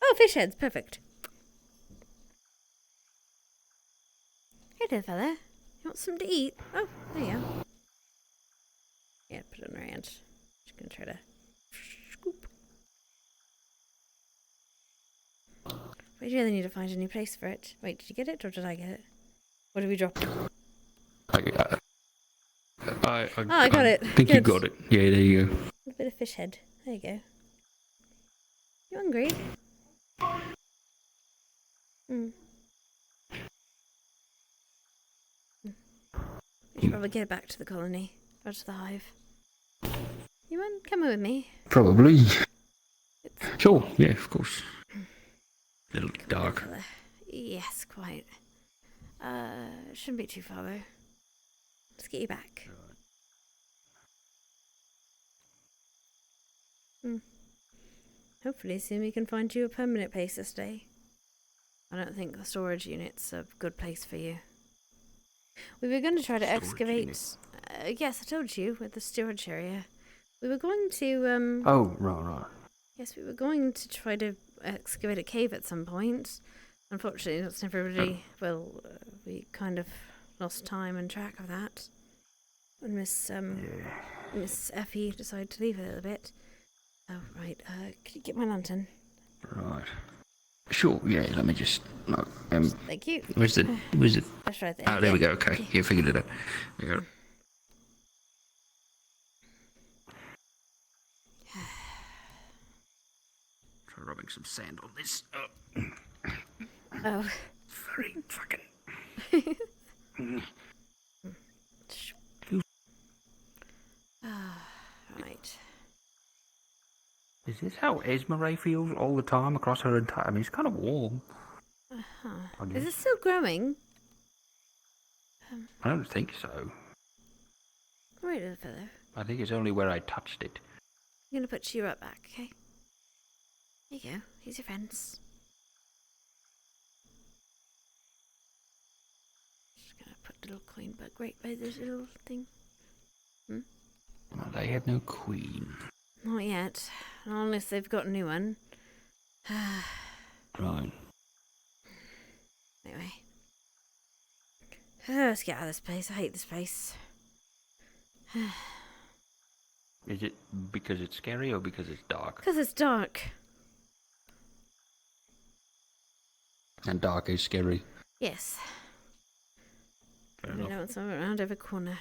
Oh, fish heads, perfect. Hey there, fella. You want something to eat? Oh, there you go. Yeah, put it on our hand. Just gonna try to scoop. We really need to find a new place for it. Wait, did you get it or did I get it? What did we drop? I got it. I think you got it. Yeah, there you go. A bit of fish head. There you go. You hungry? We should probably get back to the colony. Or to the hive. You want to come with me? Probably. Sure, yeah, of course. A little dark. Yes, quite. Shouldn't be too far though. Let's get you back. Hopefully soon we can find you a permanent place to stay. I don't think the storage unit's a good place for you. We were going to try to excavate. Yes, I told you, with the storage area. We were going to, Oh, right. Yes, we were going to try to excavate a cave at some point. Unfortunately, that's never really... Well, we kind of lost time and track of that. When Miss Effie decided to leave a little bit. Oh, right. Could you get my lantern? Right. Sure, yeah, let me just... No, Thank you. Where's it? That's right there. Oh, there we go, okay. You figured it out. There you go. Try rubbing some sand on this. Oh. Very fucking... Right. Is this how Esmeralda feels all the time across her entire... I mean, it's kind of warm. Uh-huh. Is it still growing? I don't think so. Wait a fellow. I think it's only where I touched it. I'm gonna put you right back, okay? There you go. Here's your friends. Just gonna put a little coin bug right by this little thing. Well, they have no queen. Not yet. Not unless they've got a new one. Right. Anyway. Let's get out of this place. I hate this place. Is it because it's scary or because it's dark? Because it's dark. And dark is scary. Yes. Fair We enough. know somewhere around every corner.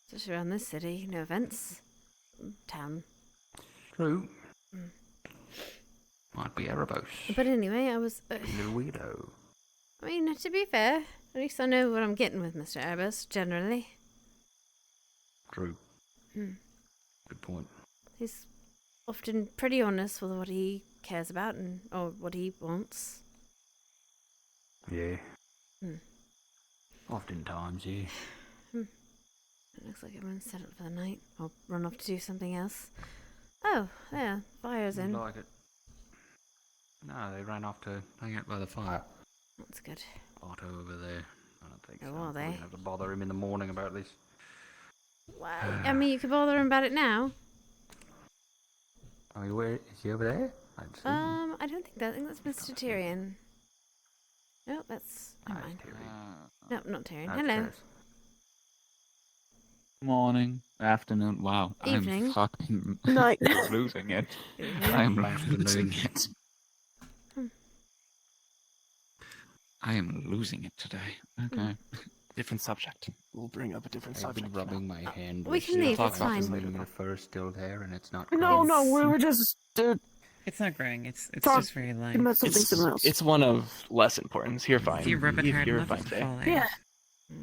Especially around this city. No events. Town. True. Might be Erebos. But anyway, I was... Little weirdo. I mean, to be fair, at least I know what I'm getting with Mr. Erebus, generally. True. Good point. He's often pretty honest with what he cares about and or what he wants. Yeah. Oftentimes, yeah. It looks like everyone's set up for the night. I'll run off to do something else. Oh, there. Fire's in. Like it. No, they ran off to hang out by the fire. That's good. Otto over there. I don't think Oh, so. are I'm they? probably gonna have to bother him in the morning about this. Well, I mean, you could bother him about it now. I mean, where is he over there? I'd see him. I don't think that. I think that's Mr. Tyrion. No, that's... Never mind. No, not Tyrion. Hello. Morning, afternoon, wow. Evening. I'm fucking Night. losing it. Evening. I'm losing it. I am losing it today. Okay. Different subject. We'll bring up a different I've subject. been rubbing my hand. We with can leave, talk it's about fine. Moving your fur still there, and it's not. No, growing. we were just It's not growing. It's talk- just very light. about something similar else. It's one of less importance. You're fine. If you rub it hard You're enough, fine it's today. falling. Yeah.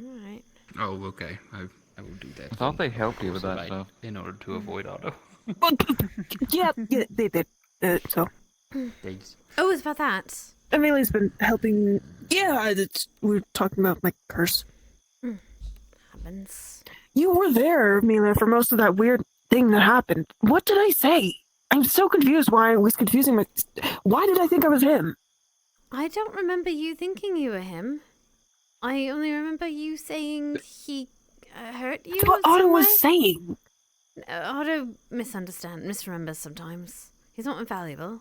Alright. Oh, okay. I will do that. I thought they helped you with Course, that I- stuff. in order to avoid Otto. yeah, they did. So Thanks. Oh, it's about that. Amelia's been helping. Yeah, we were talking about my curse. Happens. You were there, Amelia, for most of that weird thing that happened. What did I say? I'm so confused why I was confusing my... Why did I think I was him? I don't remember you thinking you were him. I only remember you saying he hurt you. That's what some Otto way. was saying. Otto misremembers sometimes. He's not infallible.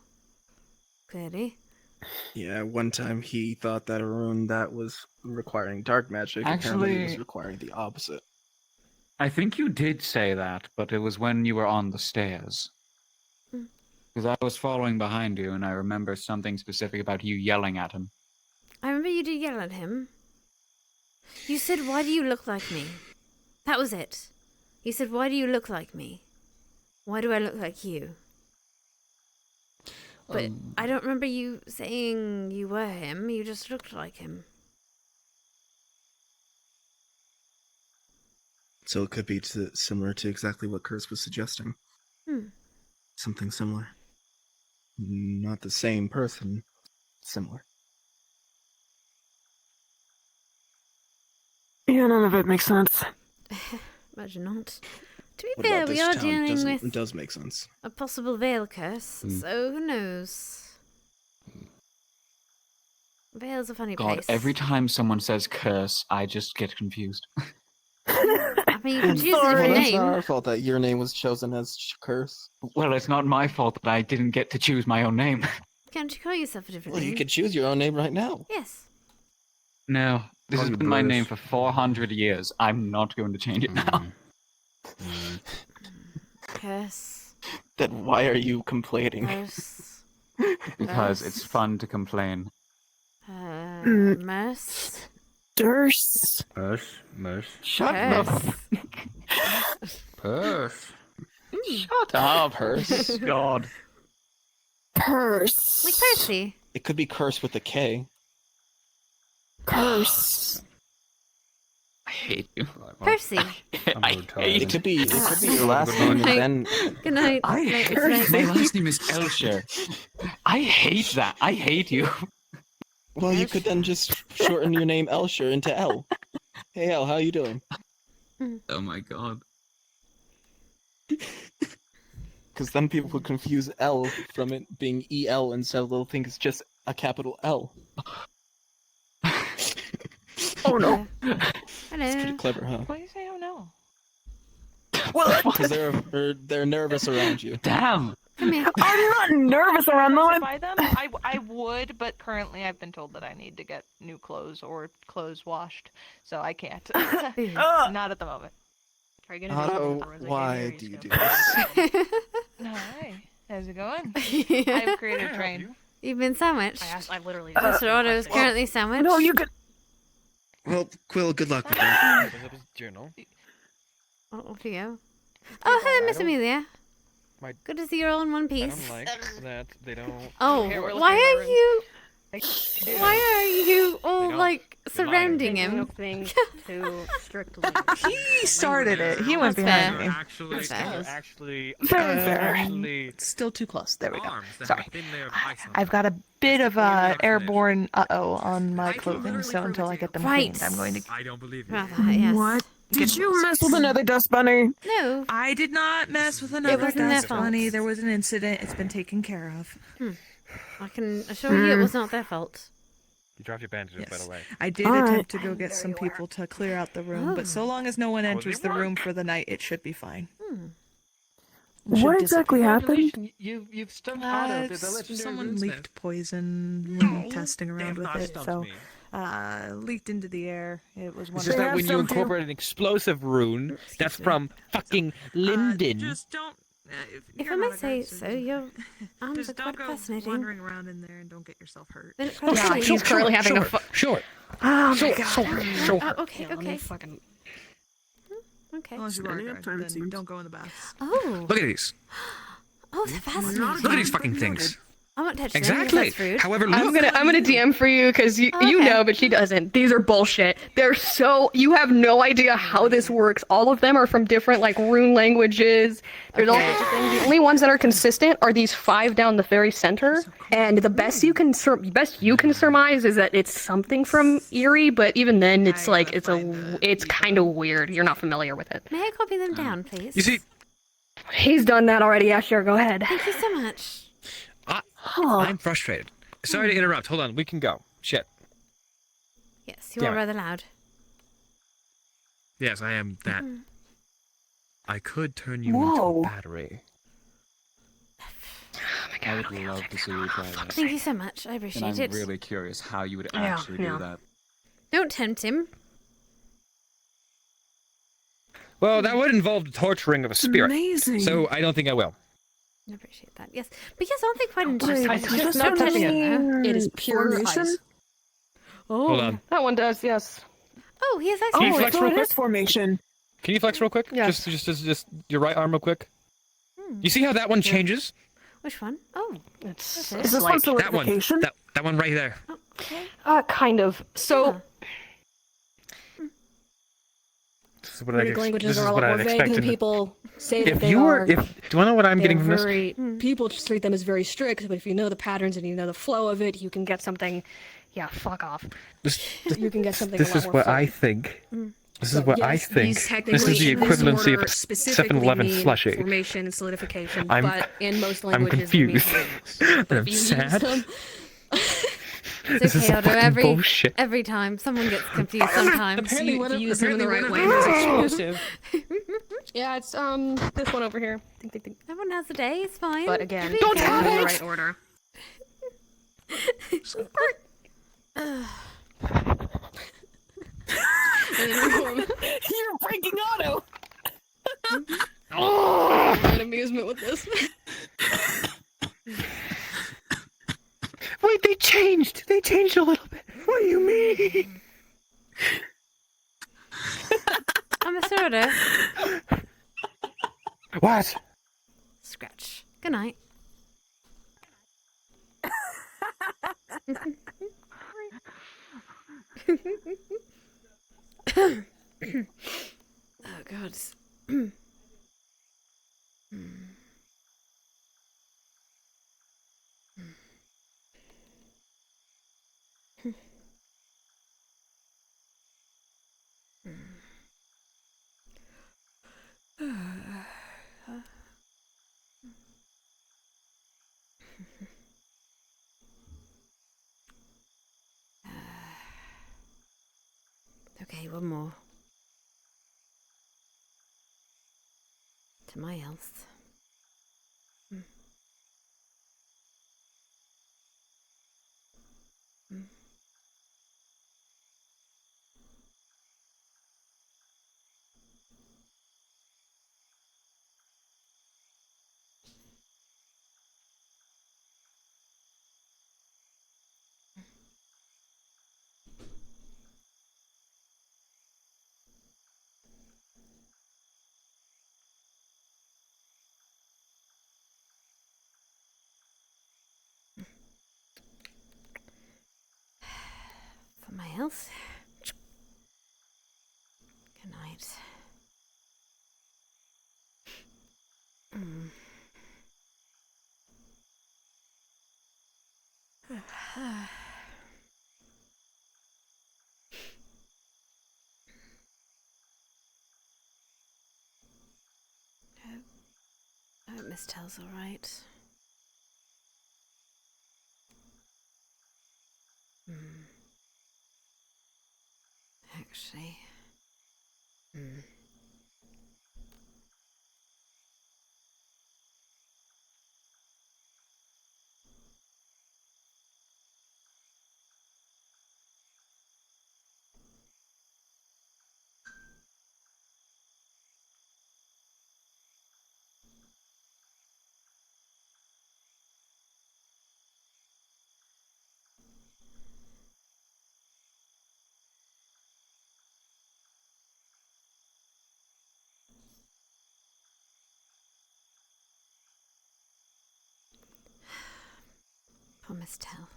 Clearly. Yeah, one time he thought that a rune that was requiring dark magic apparently Actually- was requiring the opposite. I think you did say that, but it was when you were on the stairs. Because I was following behind you, and I remember something specific about you yelling at him. I remember you did yell at him. You said, "Why do you look like me?" That was it. You said, "Why do you look like me? Why do I look like you?" But I don't remember you saying you were him. You just looked like him. So it could be similar to exactly what Kurtz was suggesting. Something similar. Not the same person. Similar. Yeah, none of it makes sense. Imagine not. To be What fair, about we this are town? dealing with It does make sense. a possible veil curse, so who knows? Vale's a funny God, place. every time someone says curse, I just get confused. I mean, you can choose a Well, different that's name. not our fault that your name was chosen as curse. Well, it's not my fault that I didn't get to choose my own name. Can't you call yourself a different Well, name? you could choose your own name right now. Yes. No, this has you been my Bruce. name for 400 years. I'm not going to change it now. Curse. Then why are you complaining? Curse. Because it's fun to complain. Mess. Durse. Merce. Shut up. Purse. Shut up, Purse. God. Purse. Like Percy. It could be curse with a K. Curse. I hate you. Percy. I hate It could be your last name, and then Good night. I Good night, hate good night. my last name is Elsher. I hate that. I hate you. well, you could then just shorten your name Elsher into L. Hey L, how you doing? Oh my god. Because then people would confuse L from it being EL instead of they'll think it's just a capital L. Oh no. It's pretty Hello. clever, huh? Why do you say oh no? Well, because they're nervous around you. Damn. Come here. I'm not nervous around them. By them, I would, but currently I've been told that I need to get new clothes or clothes washed, so I can't. Not at the moment. Are you gonna Otto, why do you do this? Hi, how's it going? I'm creative trained. You've been sandwiched. I literally. Mr. Otto is currently sandwiched. No, you could. Well, Quill, good luck with that. Opens up his journal. Oh, off you go. Oh, hello, Miss Amelia. My- Good to see you're all in one I piece. don't like that they don't. Oh, Here, we're why looking are at you? rooms. Why are you all don't. like They're surrounding Thinking him? of things too strictly. He started it. He went That's behind fair. me. Actually, That's fair. actually, Very fair. actually, Still too close. There we go. arms that Sorry. have been there by some- I've got a bit of airborne on my I can clothing, literally so prove until it I to get them Right. cleaned, I'm going to. I don't believe you. Rather, yes. What? Did you mess with another dust bunny? No. I did not mess with another wasn't their dust fault. bunny. There was an incident. It's been taken care of. I can assure you it was not their fault. You dropped your bandages, by the way. I did All attempt right. to go get some people to clear out the room, Oh. but so long as no one they enters the work. room for the night, it should be fine. What exactly happened? You've stumped Otto to the It's- legendary someone runesmith. leaked poison when testing around They've with not it, stumped so me. leaked into the air. It was one It's of just They that have when you some too. incorporate an explosive rune, that's me. from fucking Linden. Just don't. If you're I may not say aggressive, so, your arms just are don't quite go fascinating. wandering around in there and don't get yourself hurt. Then Yeah, probably- he's currently having a Sure. Oh my Sure, god. sure. Oh, okay, Yeah, let me okay. fucking. Okay. As long as you are Standing up guard, time, it then seems. don't go in the baths. Oh. Look at these. Oh, they're fascinating. Look at these fucking things. I won't touch them. Exactly. That's rude. However, I'm look. gonna DM for you because you Okay. know, but she doesn't. These are bullshit. They're so you have no idea how this works. All of them are from different like rune languages. There's all sorts of things. The only ones that are consistent are these 5 down the very center. And the best you can surmise is that it's something from Erie, but even then, it's like it's kind of weird. You're not familiar with it. May I copy them down, please? You see, He's done that already. Yeah, sure. Go ahead. Thank you so much. I'm frustrated. Sorry to interrupt. Hold on. We can go. Shit. Yes, you Damn are it. rather loud. Yes, I am that. Mhm. I could turn you Whoa. into a battery. I would love to see you try that. Thank you so much. I And appreciate I'm it. really curious how you would Yeah, actually yeah. do that. Don't tempt him. Well, that would involve the torturing of a spirit. Amazing. So I don't think I will. I appreciate that. Yes, but yes, aren't they quite interesting? I just not touching it. It is pure Formation? ice. Oh. Hold on. That one does, yes. Oh, he has Can actually. you Oh, flex so real it quick? is formation. Can you flex real quick? Yes. Just your right arm real quick. You see how that one changes? Which one? Oh, It's Is Is this like one That one. solidification? That one right there. okay. kind of. So This is what I Runic languages this is are a what lot I'd more vague expect. than people say that If they you were, are. do you want to know what I'm getting from this? very, People just treat them as very strict, but if you know the patterns and you know the flow of it, you can get something. Yeah, fuck off. you can get something. This a lot is more what fun. I think. This is But what I yes, think. these This is the technically in this equivalency of order a specifically 7-Eleven mean slushy. Formation and solidification, I'm- but in most I'm languages they mean confused. rings. But I'm if you use sad. them- It's okay, Otto. Every time someone gets confused sometimes. Apparently, if you use them in the right way, it's it's explosive. Yeah, it's this one over here. Think, think, think. Everyone has a day. It's fine. But again, Be don't okay. have in the right order. You're breaking Otto. Oh, an amusement with this. Wait, they changed. They changed a little bit. What do you mean? I'm a soda. What? Scratch. Good night. Oh God. Okay, one more. To my health. For my health. Good night. I hope Miss Tell's alright. Actually. Poor Miss Tell.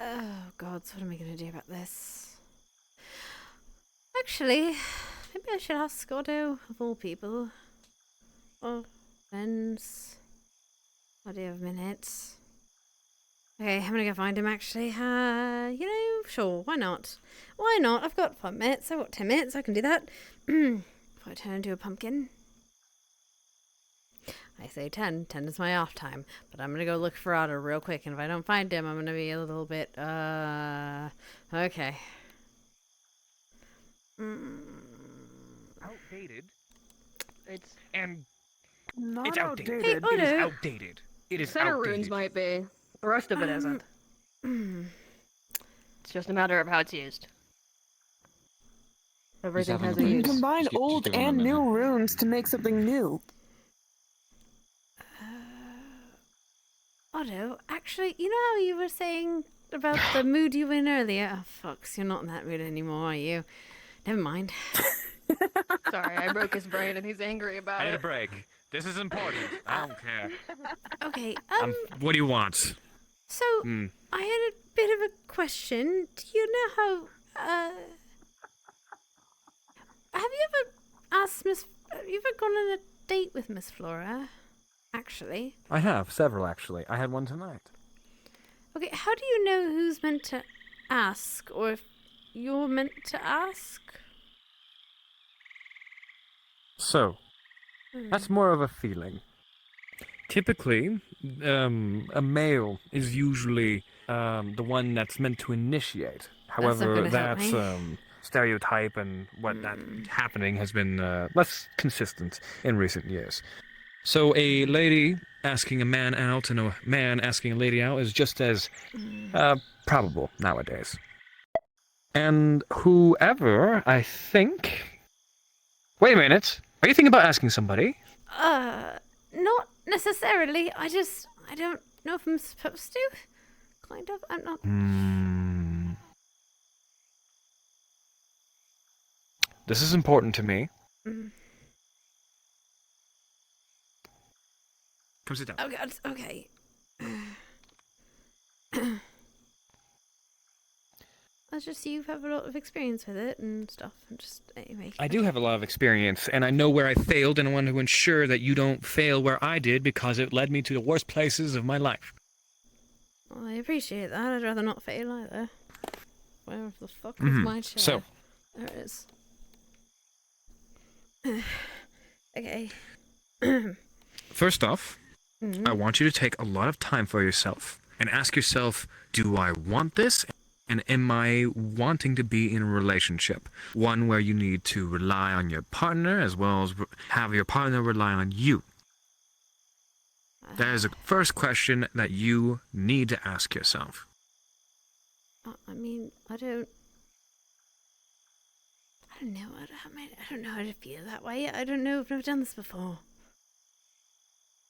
Oh God, so what am I going to do about this? Actually, maybe I should ask Otto, of all people. Or friends. What do you have a minute? Okay, I'm gonna go find him actually. Sure, why not? Why not? I've got 5 minutes, I've got 10 minutes, I can do that. If I turn into a pumpkin. I say 10 is my off time, but I'm gonna go look for Otto real quick, and if I don't find him, I'm gonna be a little bit, okay. Outdated. It's Not outdated. Hey, It is Otto. outdated. It is Center outdated. runes might be. The rest of it isn't. It's just a matter of how it's used. Everything has a You use. combine Just old give him a and minute. new runes to make something new. Otto, actually, you know how you were saying about the mood you were in earlier? Oh, fuck, you're not in that mood anymore, are you? Never mind. Sorry, I broke his brain and he's angry about I need it. a break. This is important. I don't care. Okay, What do you want? so, Hmm. I had a bit of a question. Do you know how, have you ever gone on a date with Miss Flora? Actually? I have several, actually. I had one tonight. Okay, how do you know who's meant to ask, or if you're meant to ask? So, that's more of a feeling. Typically, a male is usually the one that's meant to initiate. However, That's stereotype and what that happening has been less consistent in recent years. So a lady asking a man out and a man asking a lady out is just as probable nowadays. And whoever, I think... Wait a minute. Are you thinking about asking somebody? Not necessarily. I don't know if I'm supposed to. Kind of. I'm not. This is important to me. Come sit down. Oh God. Okay. That's just you have a lot of experience with it and stuff. And just anyway. I do have a lot of experience, and I know where I failed, and I want to ensure that you don't fail where I did, because it led me to the worst places of my life. Well, I appreciate that. I'd rather not fail either. Where the fuck is my chair? So. There it is. Okay. First off, I want you to take a lot of time for yourself and ask yourself, do I want this? And am I wanting to be in a relationship? One where you need to rely on your partner as well as have your partner rely on you. That is the first question that you need to ask yourself. I mean, I don't know. I don't know how to feel that way. I don't know. I've never done this before.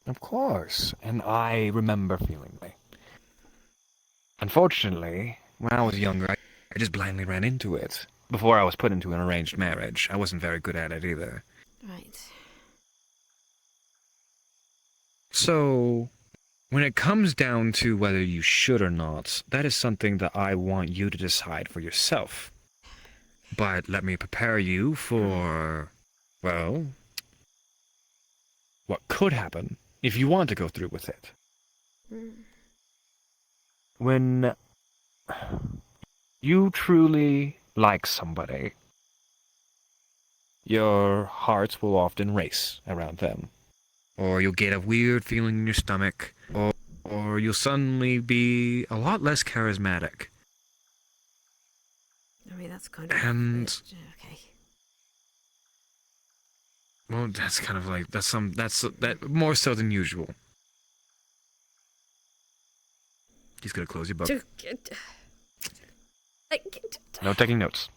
Of course, and I remember feeling that. Unfortunately, when I was younger, I just blindly ran into it. Before I was put into an arranged marriage, I wasn't very good at it either. Right. So, when it comes down to whether you should or not, that is something that I want you to decide for yourself. But let me prepare you for, well, what could happen if you want to go through with it. When you truly like somebody, your heart will often race around them. Or you'll get a weird feeling in your stomach, or you'll suddenly be a lot less charismatic. I mean, that's kind of... And... Okay. Well, that's kind of like, that more so than usual. He's gonna close your book. No taking notes.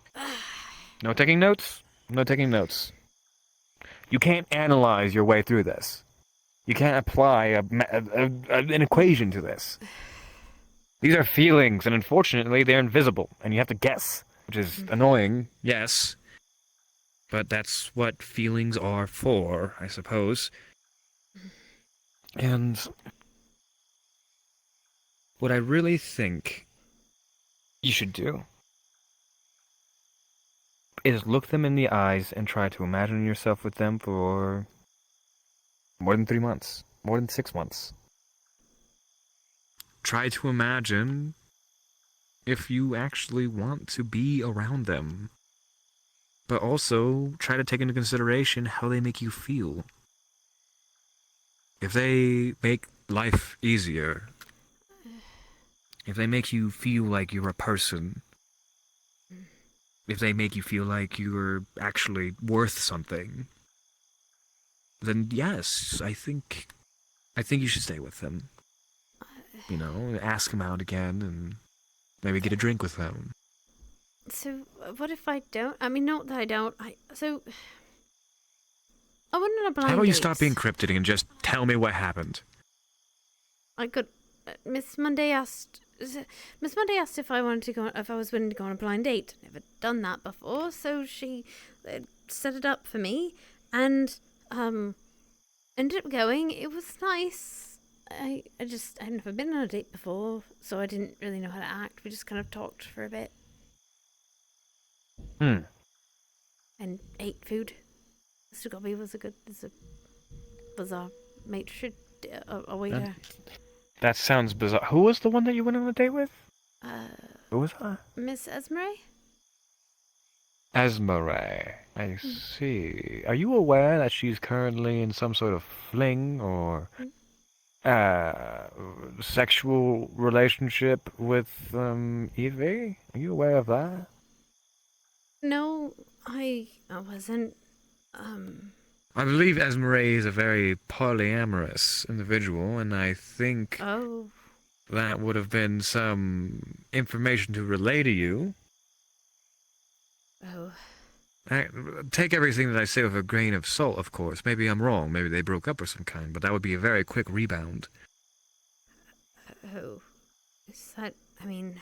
No taking notes. No taking notes. You can't analyze your way through this. You can't apply an equation to this. These are feelings, and unfortunately, they're invisible, and you have to guess, which is annoying, yes. But that's what feelings are for, I suppose. And what I really think you should do is look them in the eyes and try to imagine yourself with them for more than 3 months, more than 6 months. Try to imagine if you actually want to be around them. But also, try to take into consideration how they make you feel. If they make life easier, if they make you feel like you're a person, if they make you feel like you're actually worth something, then yes, I think you should stay with them. You know, ask them out again and maybe get a drink with them. So, what if I don't? I mean, not that I don't. I went on a blind How about you date. stop being cryptic and just tell me what happened? I got Miss Monday asked if I wanted to go, if I was willing to go on a blind date. Never done that before, so she set it up for me, and ended up going. It was nice. I'd never been on a date before, so I didn't really know how to act. We just kind of talked for a bit. And ate food. Mr. Gobby was our maitre a waiter. That sounds bizarre. Who was the one that you went on a date with? Who was that? Miss Esmeray? Esmeray. I see. Are you aware that she's currently in some sort of fling or sexual relationship with Evie? Are you aware of that? No, I wasn't. I believe Esmeray is a very polyamorous individual, and I think that would have been some information to relay to you. Oh. Take everything that I say with a grain of salt, of course. Maybe I'm wrong. Maybe they broke up or some kind, but that would be a very quick rebound. Oh. Is that, I mean...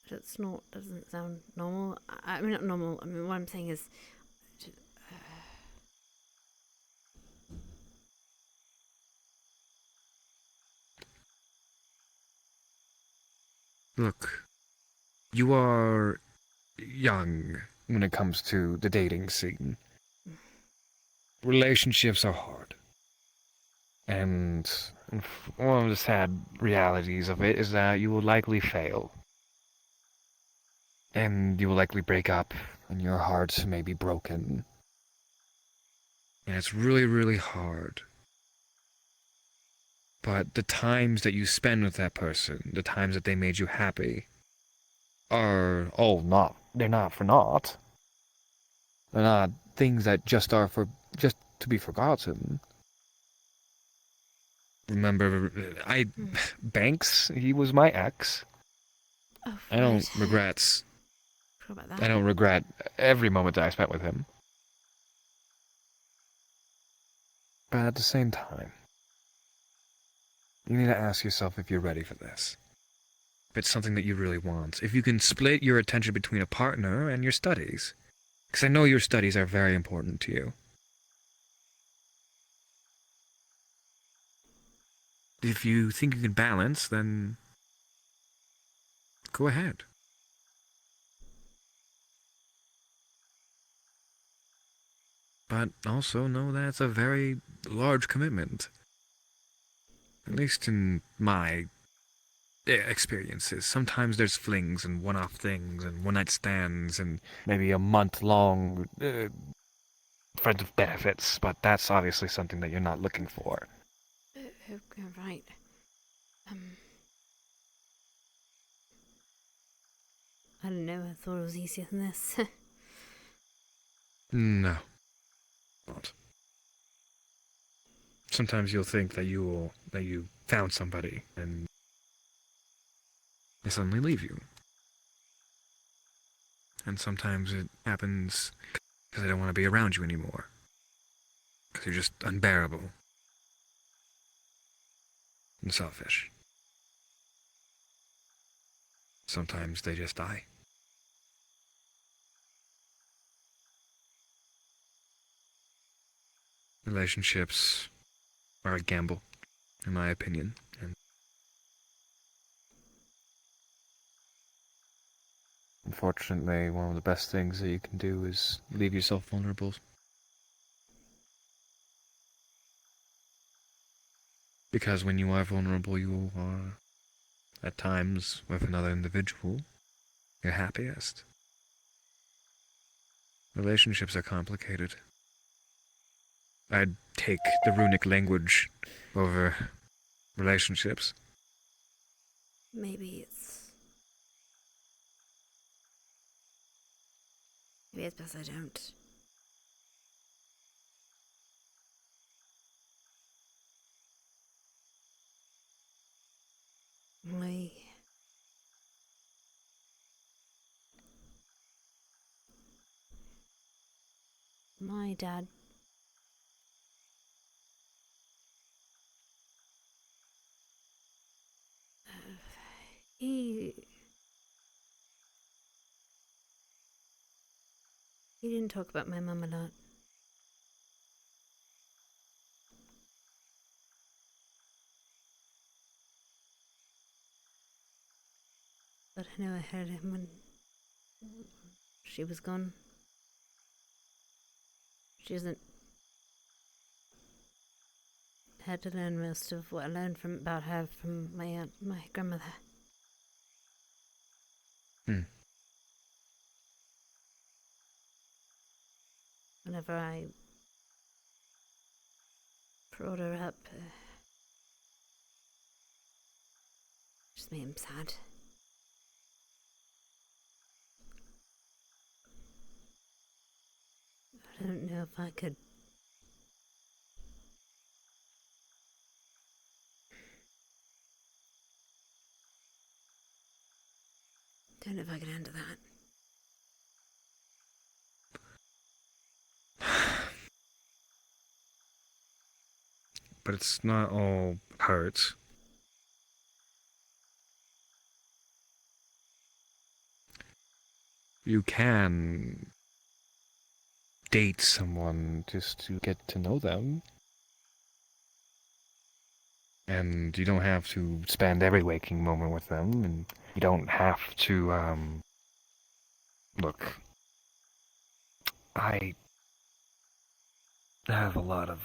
doesn't sound normal. I mean, not normal. I mean, what I'm saying is... Look, you are young when it comes to the dating scene. Relationships are hard. And one of the sad realities of it is that you will likely fail. And you will likely break up, and your heart may be broken. And it's really, really hard. But the times that you spend with that person, the times that they made you happy, are they're not for naught. They're not things that just to be forgotten. Remember, Banks, he was my ex. Oh, I don't regret every moment that I spent with him. But at the same time, you need to ask yourself if you're ready for this. If it's something that you really want. If you can split your attention between a partner and your studies. Because I know your studies are very important to you. If you think you can balance, then go ahead. But also know that it's a very large commitment. At least in my experiences. Sometimes there's flings and one-off things and one-night stands and maybe a month-long friends with benefits, but that's obviously something that you're not looking for. Right. I don't know, I thought it was easier than this. No. Not. Sometimes you'll think that you found somebody, and they suddenly leave you. And sometimes it happens because they don't want to be around you anymore. Because you're just unbearable. And selfish. Sometimes they just die. Relationships are a gamble, in my opinion, and unfortunately, one of the best things that you can do is leave yourself vulnerable. Because when you are vulnerable, you are, at times, with another individual, your happiest. Relationships are complicated. I'd take the runic language over relationships. Maybe it's best I don't. My dad He didn't talk about my mum a lot. But I know I heard him when she was gone. She hasn't had to learn most of what I learned about her from my grandmother. Whenever I brought her up, just made him sad. I don't know if I could. Don't know if I could handle that. But it's not all hurt. You can date someone just to get to know them. And you don't have to spend every waking moment with them, and you don't have to, look, I have a lot of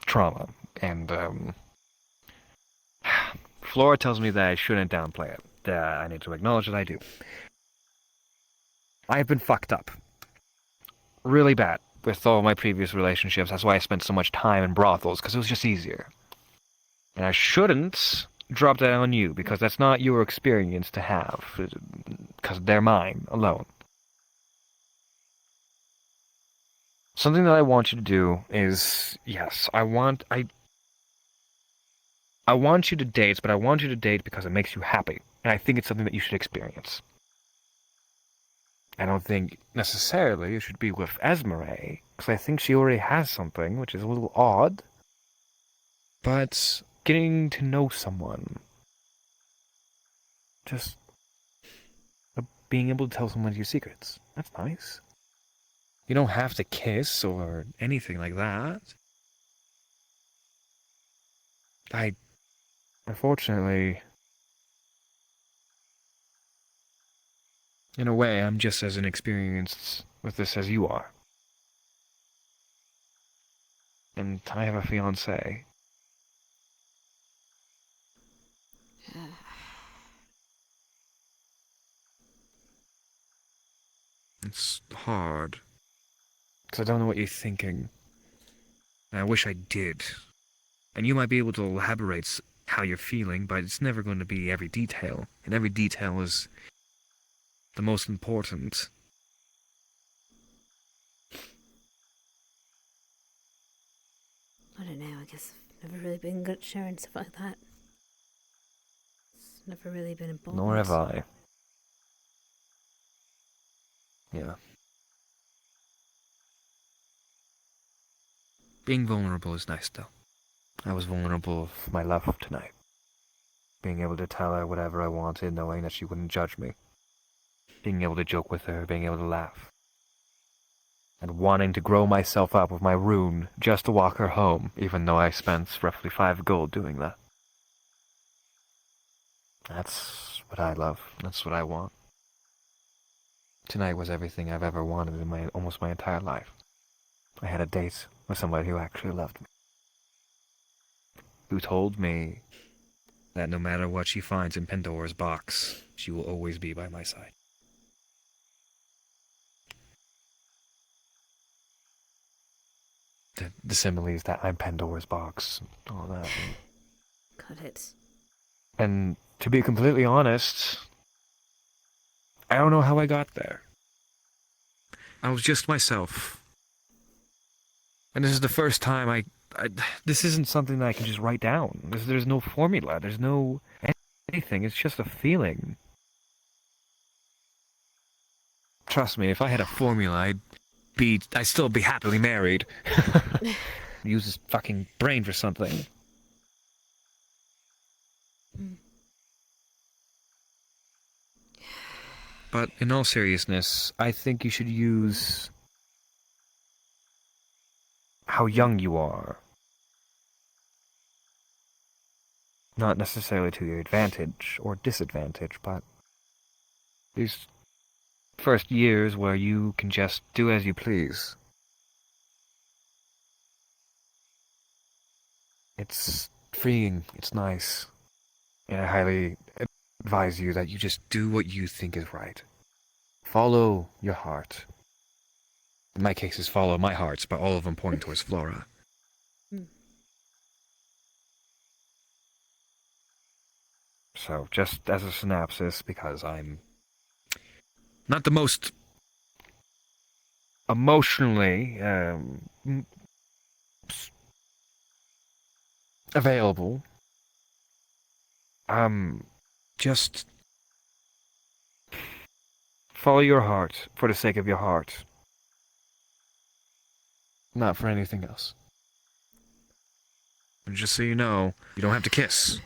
trauma, and, Flora tells me that I shouldn't downplay it. That I need to acknowledge that I do. I've been fucked up. Really bad with all my previous relationships. That's why I spent so much time in brothels, because it was just easier. And I shouldn't drop that on you, because that's not your experience to have, because they're mine alone. Something that I want you to do is, yes, I want you to date, but I want you to date because it makes you happy. And I think it's something that you should experience. I don't think necessarily it should be with Esmeralda, because I think she already has something, which is a little odd. But getting to know someone, just being able to tell someone your secrets, that's nice. You don't have to kiss or anything like that. Unfortunately, in a way, I'm just as inexperienced with this as you are. And I have a fiancé. It's hard. Because I don't know what you're thinking. And I wish I did. And you might be able to elaborate how you're feeling, but it's never going to be every detail. And every detail is the most important. I don't know, I guess I've never really been good at sharing stuff like that. It's never really been important. Nor have I. Yeah. Being vulnerable is nice, though. I was vulnerable with my love tonight. Being able to tell her whatever I wanted, knowing that she wouldn't judge me. Being able to joke with her, being able to laugh. And wanting to grow myself up with my rune just to walk her home, even though I spent roughly 5 gold doing that. That's what I love. That's what I want. Tonight was everything I've ever wanted in almost my entire life. I had a date with somebody who actually loved me. Who told me that no matter what she finds in Pandora's box, she will always be by my side. The similes that I'm Pandora's box, all that. Got it. And to be completely honest, I don't know how I got there. I was just myself. And this is the first time this isn't something that I can just write down. There's no formula. There's no anything. It's just a feeling. Trust me, if I had a formula, I'd still be happily married. Use his fucking brain for something. But in all seriousness, I think you should use how young you are. Not necessarily to your advantage or disadvantage, but these first years where you can just do as you please. It's freeing, it's nice, and I highly advise you that you just do what you think is right. Follow your heart. In my case, is follow my hearts, but all of them point towards Flora. So, just as a synopsis, because I'm not the most emotionally available, just follow your heart for the sake of your heart. Not for anything else. And just so you know, you don't have to kiss.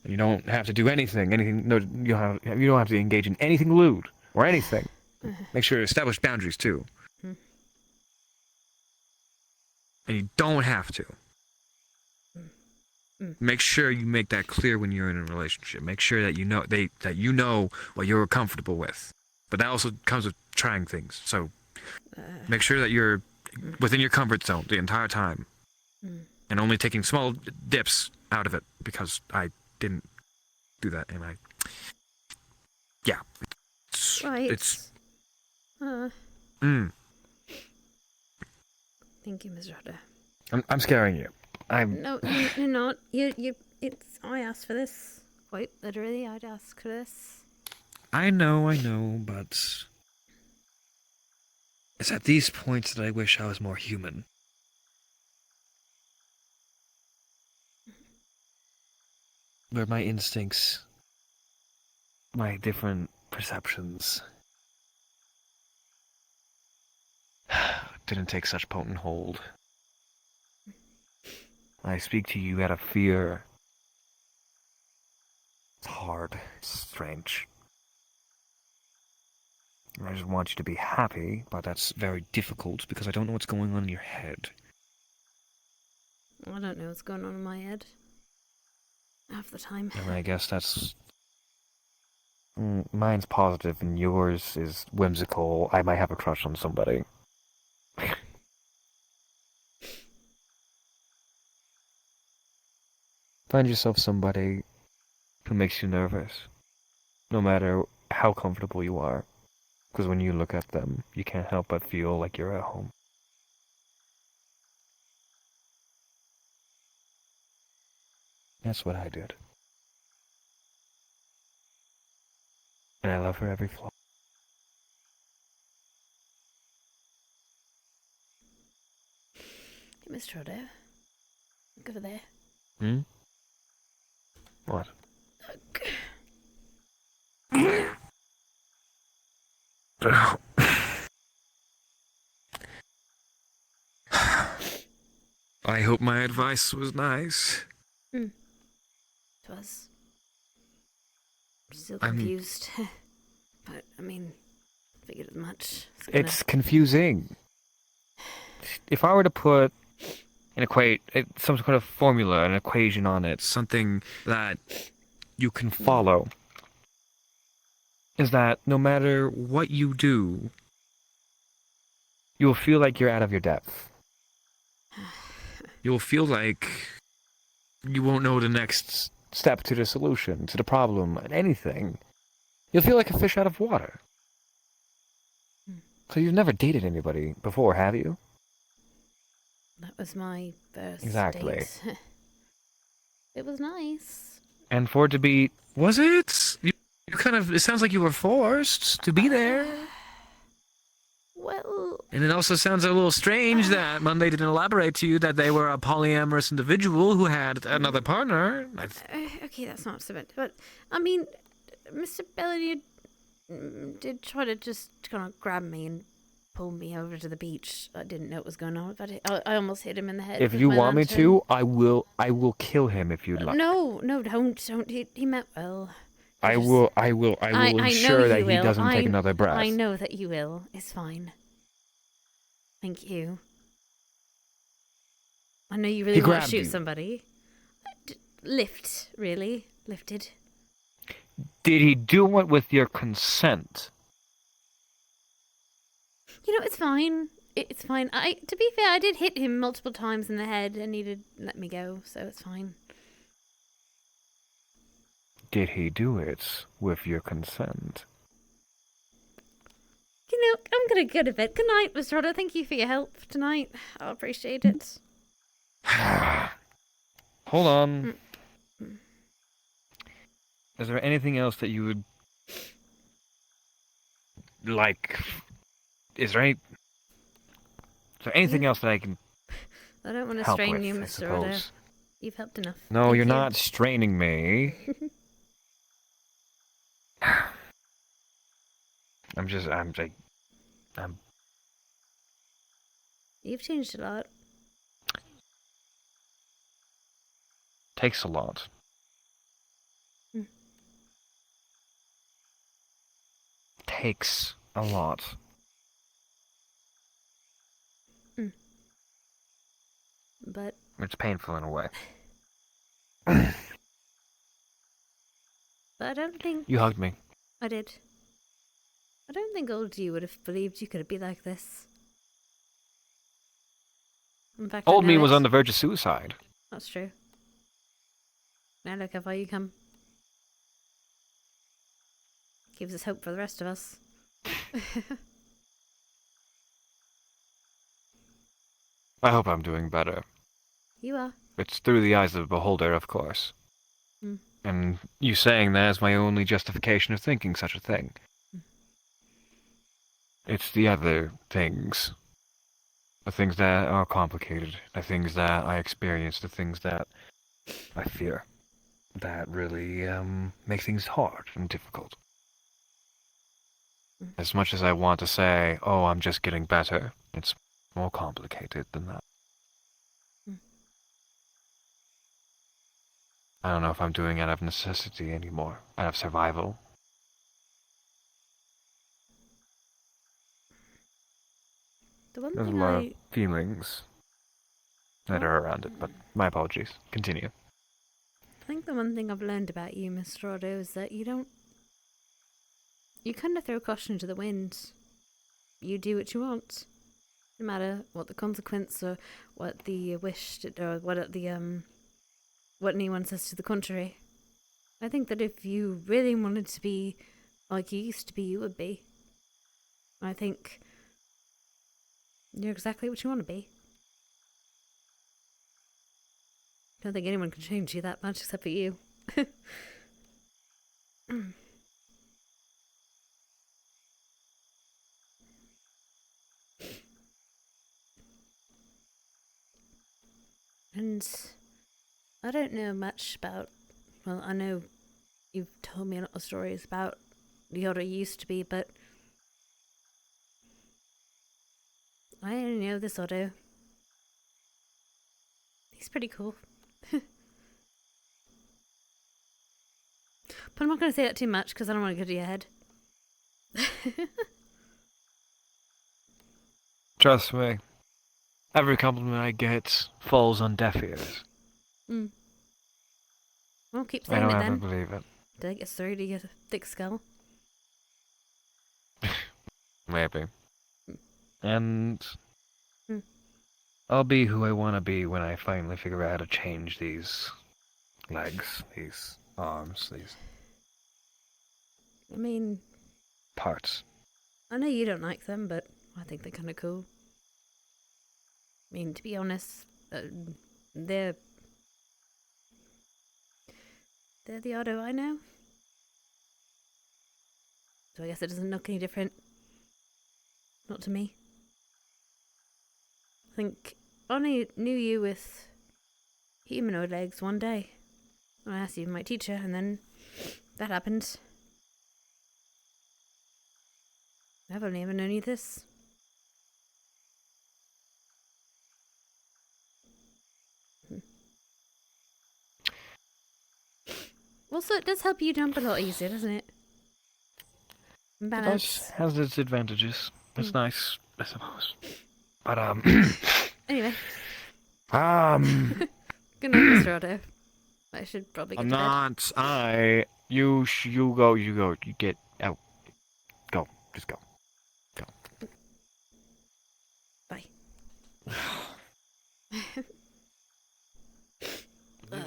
You don't have to do anything. No, you don't have to engage in anything lewd or anything. Make sure to establish boundaries too. And you don't have to. Make sure you make that clear when you're in a relationship. Make sure that you know what you're comfortable with. But that also comes with trying things. So make sure that you're within your comfort zone the entire time, and only taking small dips out of it, because I didn't do that, and Thank you, Mr. Hodder. I'm scaring you. No, you're not. I asked for this. Quite literally, I'd ask for this. I know, but it's at these points that I wish I was more human. Where my instincts, my different perceptions, didn't take such potent hold. I speak to you out of fear. It's hard. It's strange. I just want you to be happy, but that's very difficult because I don't know what's going on in your head. I don't know what's going on in my head. Half the time. And I guess that's... mine's positive and yours is whimsical. I might have a crush on somebody. Find yourself somebody who makes you nervous, no matter how comfortable you are, because when you look at them, you can't help but feel like you're at home. That's what I did. And I love her every flaw. Hey, Mr. Hodder. Look over there. What? Look. I hope my advice was nice. It was. I'm still confused. But, I mean, figured as much. It's confusing. If I were to put some kind of formula, an equation on it, something that you can follow, is that no matter what you do, you'll feel like you're out of your depth. You'll feel like you won't know the next step to the solution, to the problem, anything. You'll feel like a fish out of water. So you've never dated anybody before, have you? That was my first Exactly. date. It was nice. And for it to be... Was it? You kind of... It sounds like you were forced to be there. Well... And it also sounds a little strange that Monday didn't elaborate to you that they were a polyamorous individual who had another partner. Okay, that's not so bad. But, I mean, Mr. Belly did try to just kind of grab me and pull me over to the beach. I didn't know what was going on, but I almost hit him in the head. If with you my want me lantern. to, I will kill him if you'd like. No, don't. He meant well. I Just- will I know ensure you that he will. doesn't take another breath. I know that you will. It's fine. Thank you. I know you really want to grabbed shoot you. somebody. Really. Lifted. Did he do it with your consent? You know, it's fine. It's fine. To be fair, I did hit him multiple times in the head and he did let me go, so it's fine. Did he do it with your consent? You know, I'm gonna go to bed. Good night, Mr. Otto. Thank you for your help tonight. I appreciate it. Hold on. Is there anything else that you would like? Is there anything else that I can I don't want to help strain with, you, I Mr. Otto. suppose? You've helped enough. No, Thank you're you. not straining me. I'm You've changed a lot. takes a lot. Hmm. Takes a lot. But It's painful in a way. but I don't think You hugged me. I did. I don't think old you would have believed you could be like this. In fact, I Old me know was it. on the verge of suicide. That's true. Now look how far you come. Gives us hope for the rest of us. I hope I'm doing better. You are. It's through the eyes of the beholder, of course. Mm. And you saying that is my only justification of thinking such a thing. It's the other things. The things that are complicated. The things that I experience. The things that I fear. That really make things hard and difficult. As much as I want to say, oh, I'm just getting better, it's more complicated than that. I don't know if I'm doing it out of necessity anymore. Out of survival. The one There's a thing lot of feelings that Oh. are around it, but my apologies. Continue. I think the one thing I've learned about you, Mr. Otto, is that you don't. You kind of throw caution to the wind. You do what you want, no matter what the consequence or what the wish or what anyone says to the contrary. I think that if you really wanted to be like you used to be, you would be. I think you're exactly what you want to be. I don't think anyone can change you that much except for you. And I don't know much about. Well, I know you've told me a lot of stories about the Otto used to be, but I only know this Otto. He's pretty cool. But I'm not going to say that too much because I don't want to go to your head. Trust me. Every compliment I get falls on deaf ears. Well, keep I saying don't it ever then. believe it. Did it get through to your thick skull? Maybe. And Hmm. I'll be who I want to be when I finally figure out how to change these legs, these arms, these I mean, parts. I know you don't like them, but I think they're kind of cool. I mean, to be honest, they're the Otto I know. So I guess it doesn't look any different. Not to me. I think I only knew you with humanoid legs one day. I asked you, my teacher, and then that happened. I've only ever known you this. Also, it does help you jump a little easier, doesn't it? It Balance. does, has its advantages. It's nice, I suppose. But, Anyway. Good night, Mr. Otto. I should probably get I'm to bed. not, you go, you get out. Go, just go. Go. Bye. Oh,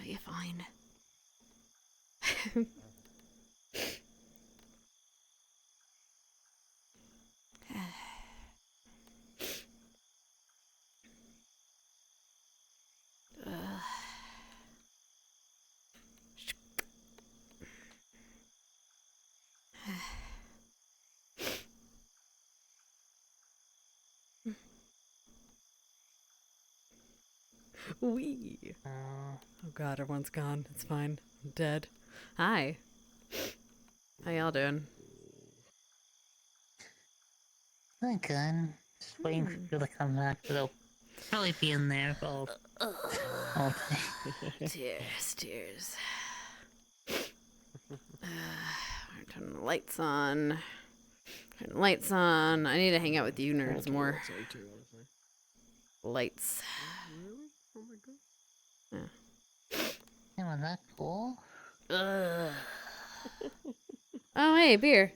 you're fine. Wee. Oh god, everyone's gone. It's fine. I'm dead. Hi. How y'all doing? I'm good. Just waiting for you to come back, but I'll probably be in there for all day. Tears. Turn the lights on. Turn the lights on. I need to hang out with you nerds more. Lights. Really? Oh my god. Yeah, was that cool? Oh, hey, beer.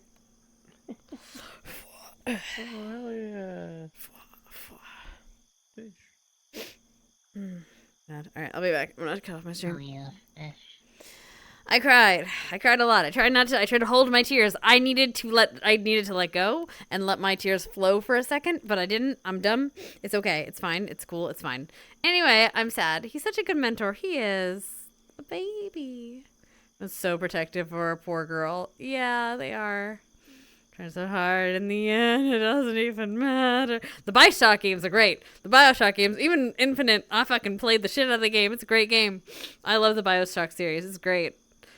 Oh, hell yeah. God. Alright, I'll be back. I'm gonna cut off my stream. Oh, yeah, fish. I cried a lot. I tried to hold my tears. I needed to let go and let my tears flow for a second, but I didn't. I'm dumb. It's okay. It's fine. It's cool. It's fine. Anyway, I'm sad. He's such a good mentor. He is a baby. I'm so protective for a poor girl. Yeah, they are. Trying so hard. In the end, it doesn't even matter. The Bioshock games are great. The Bioshock games, even Infinite, I fucking played the shit out of the game. It's a great game. I love the Bioshock series. It's great.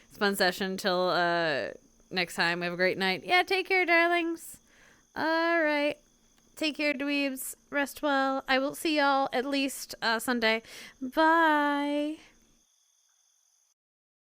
It's a fun session. Till next time. Have a great night. Yeah, take care, darlings. All right. Take care, dweebs. Rest well. I will see y'all at least Sunday. Bye.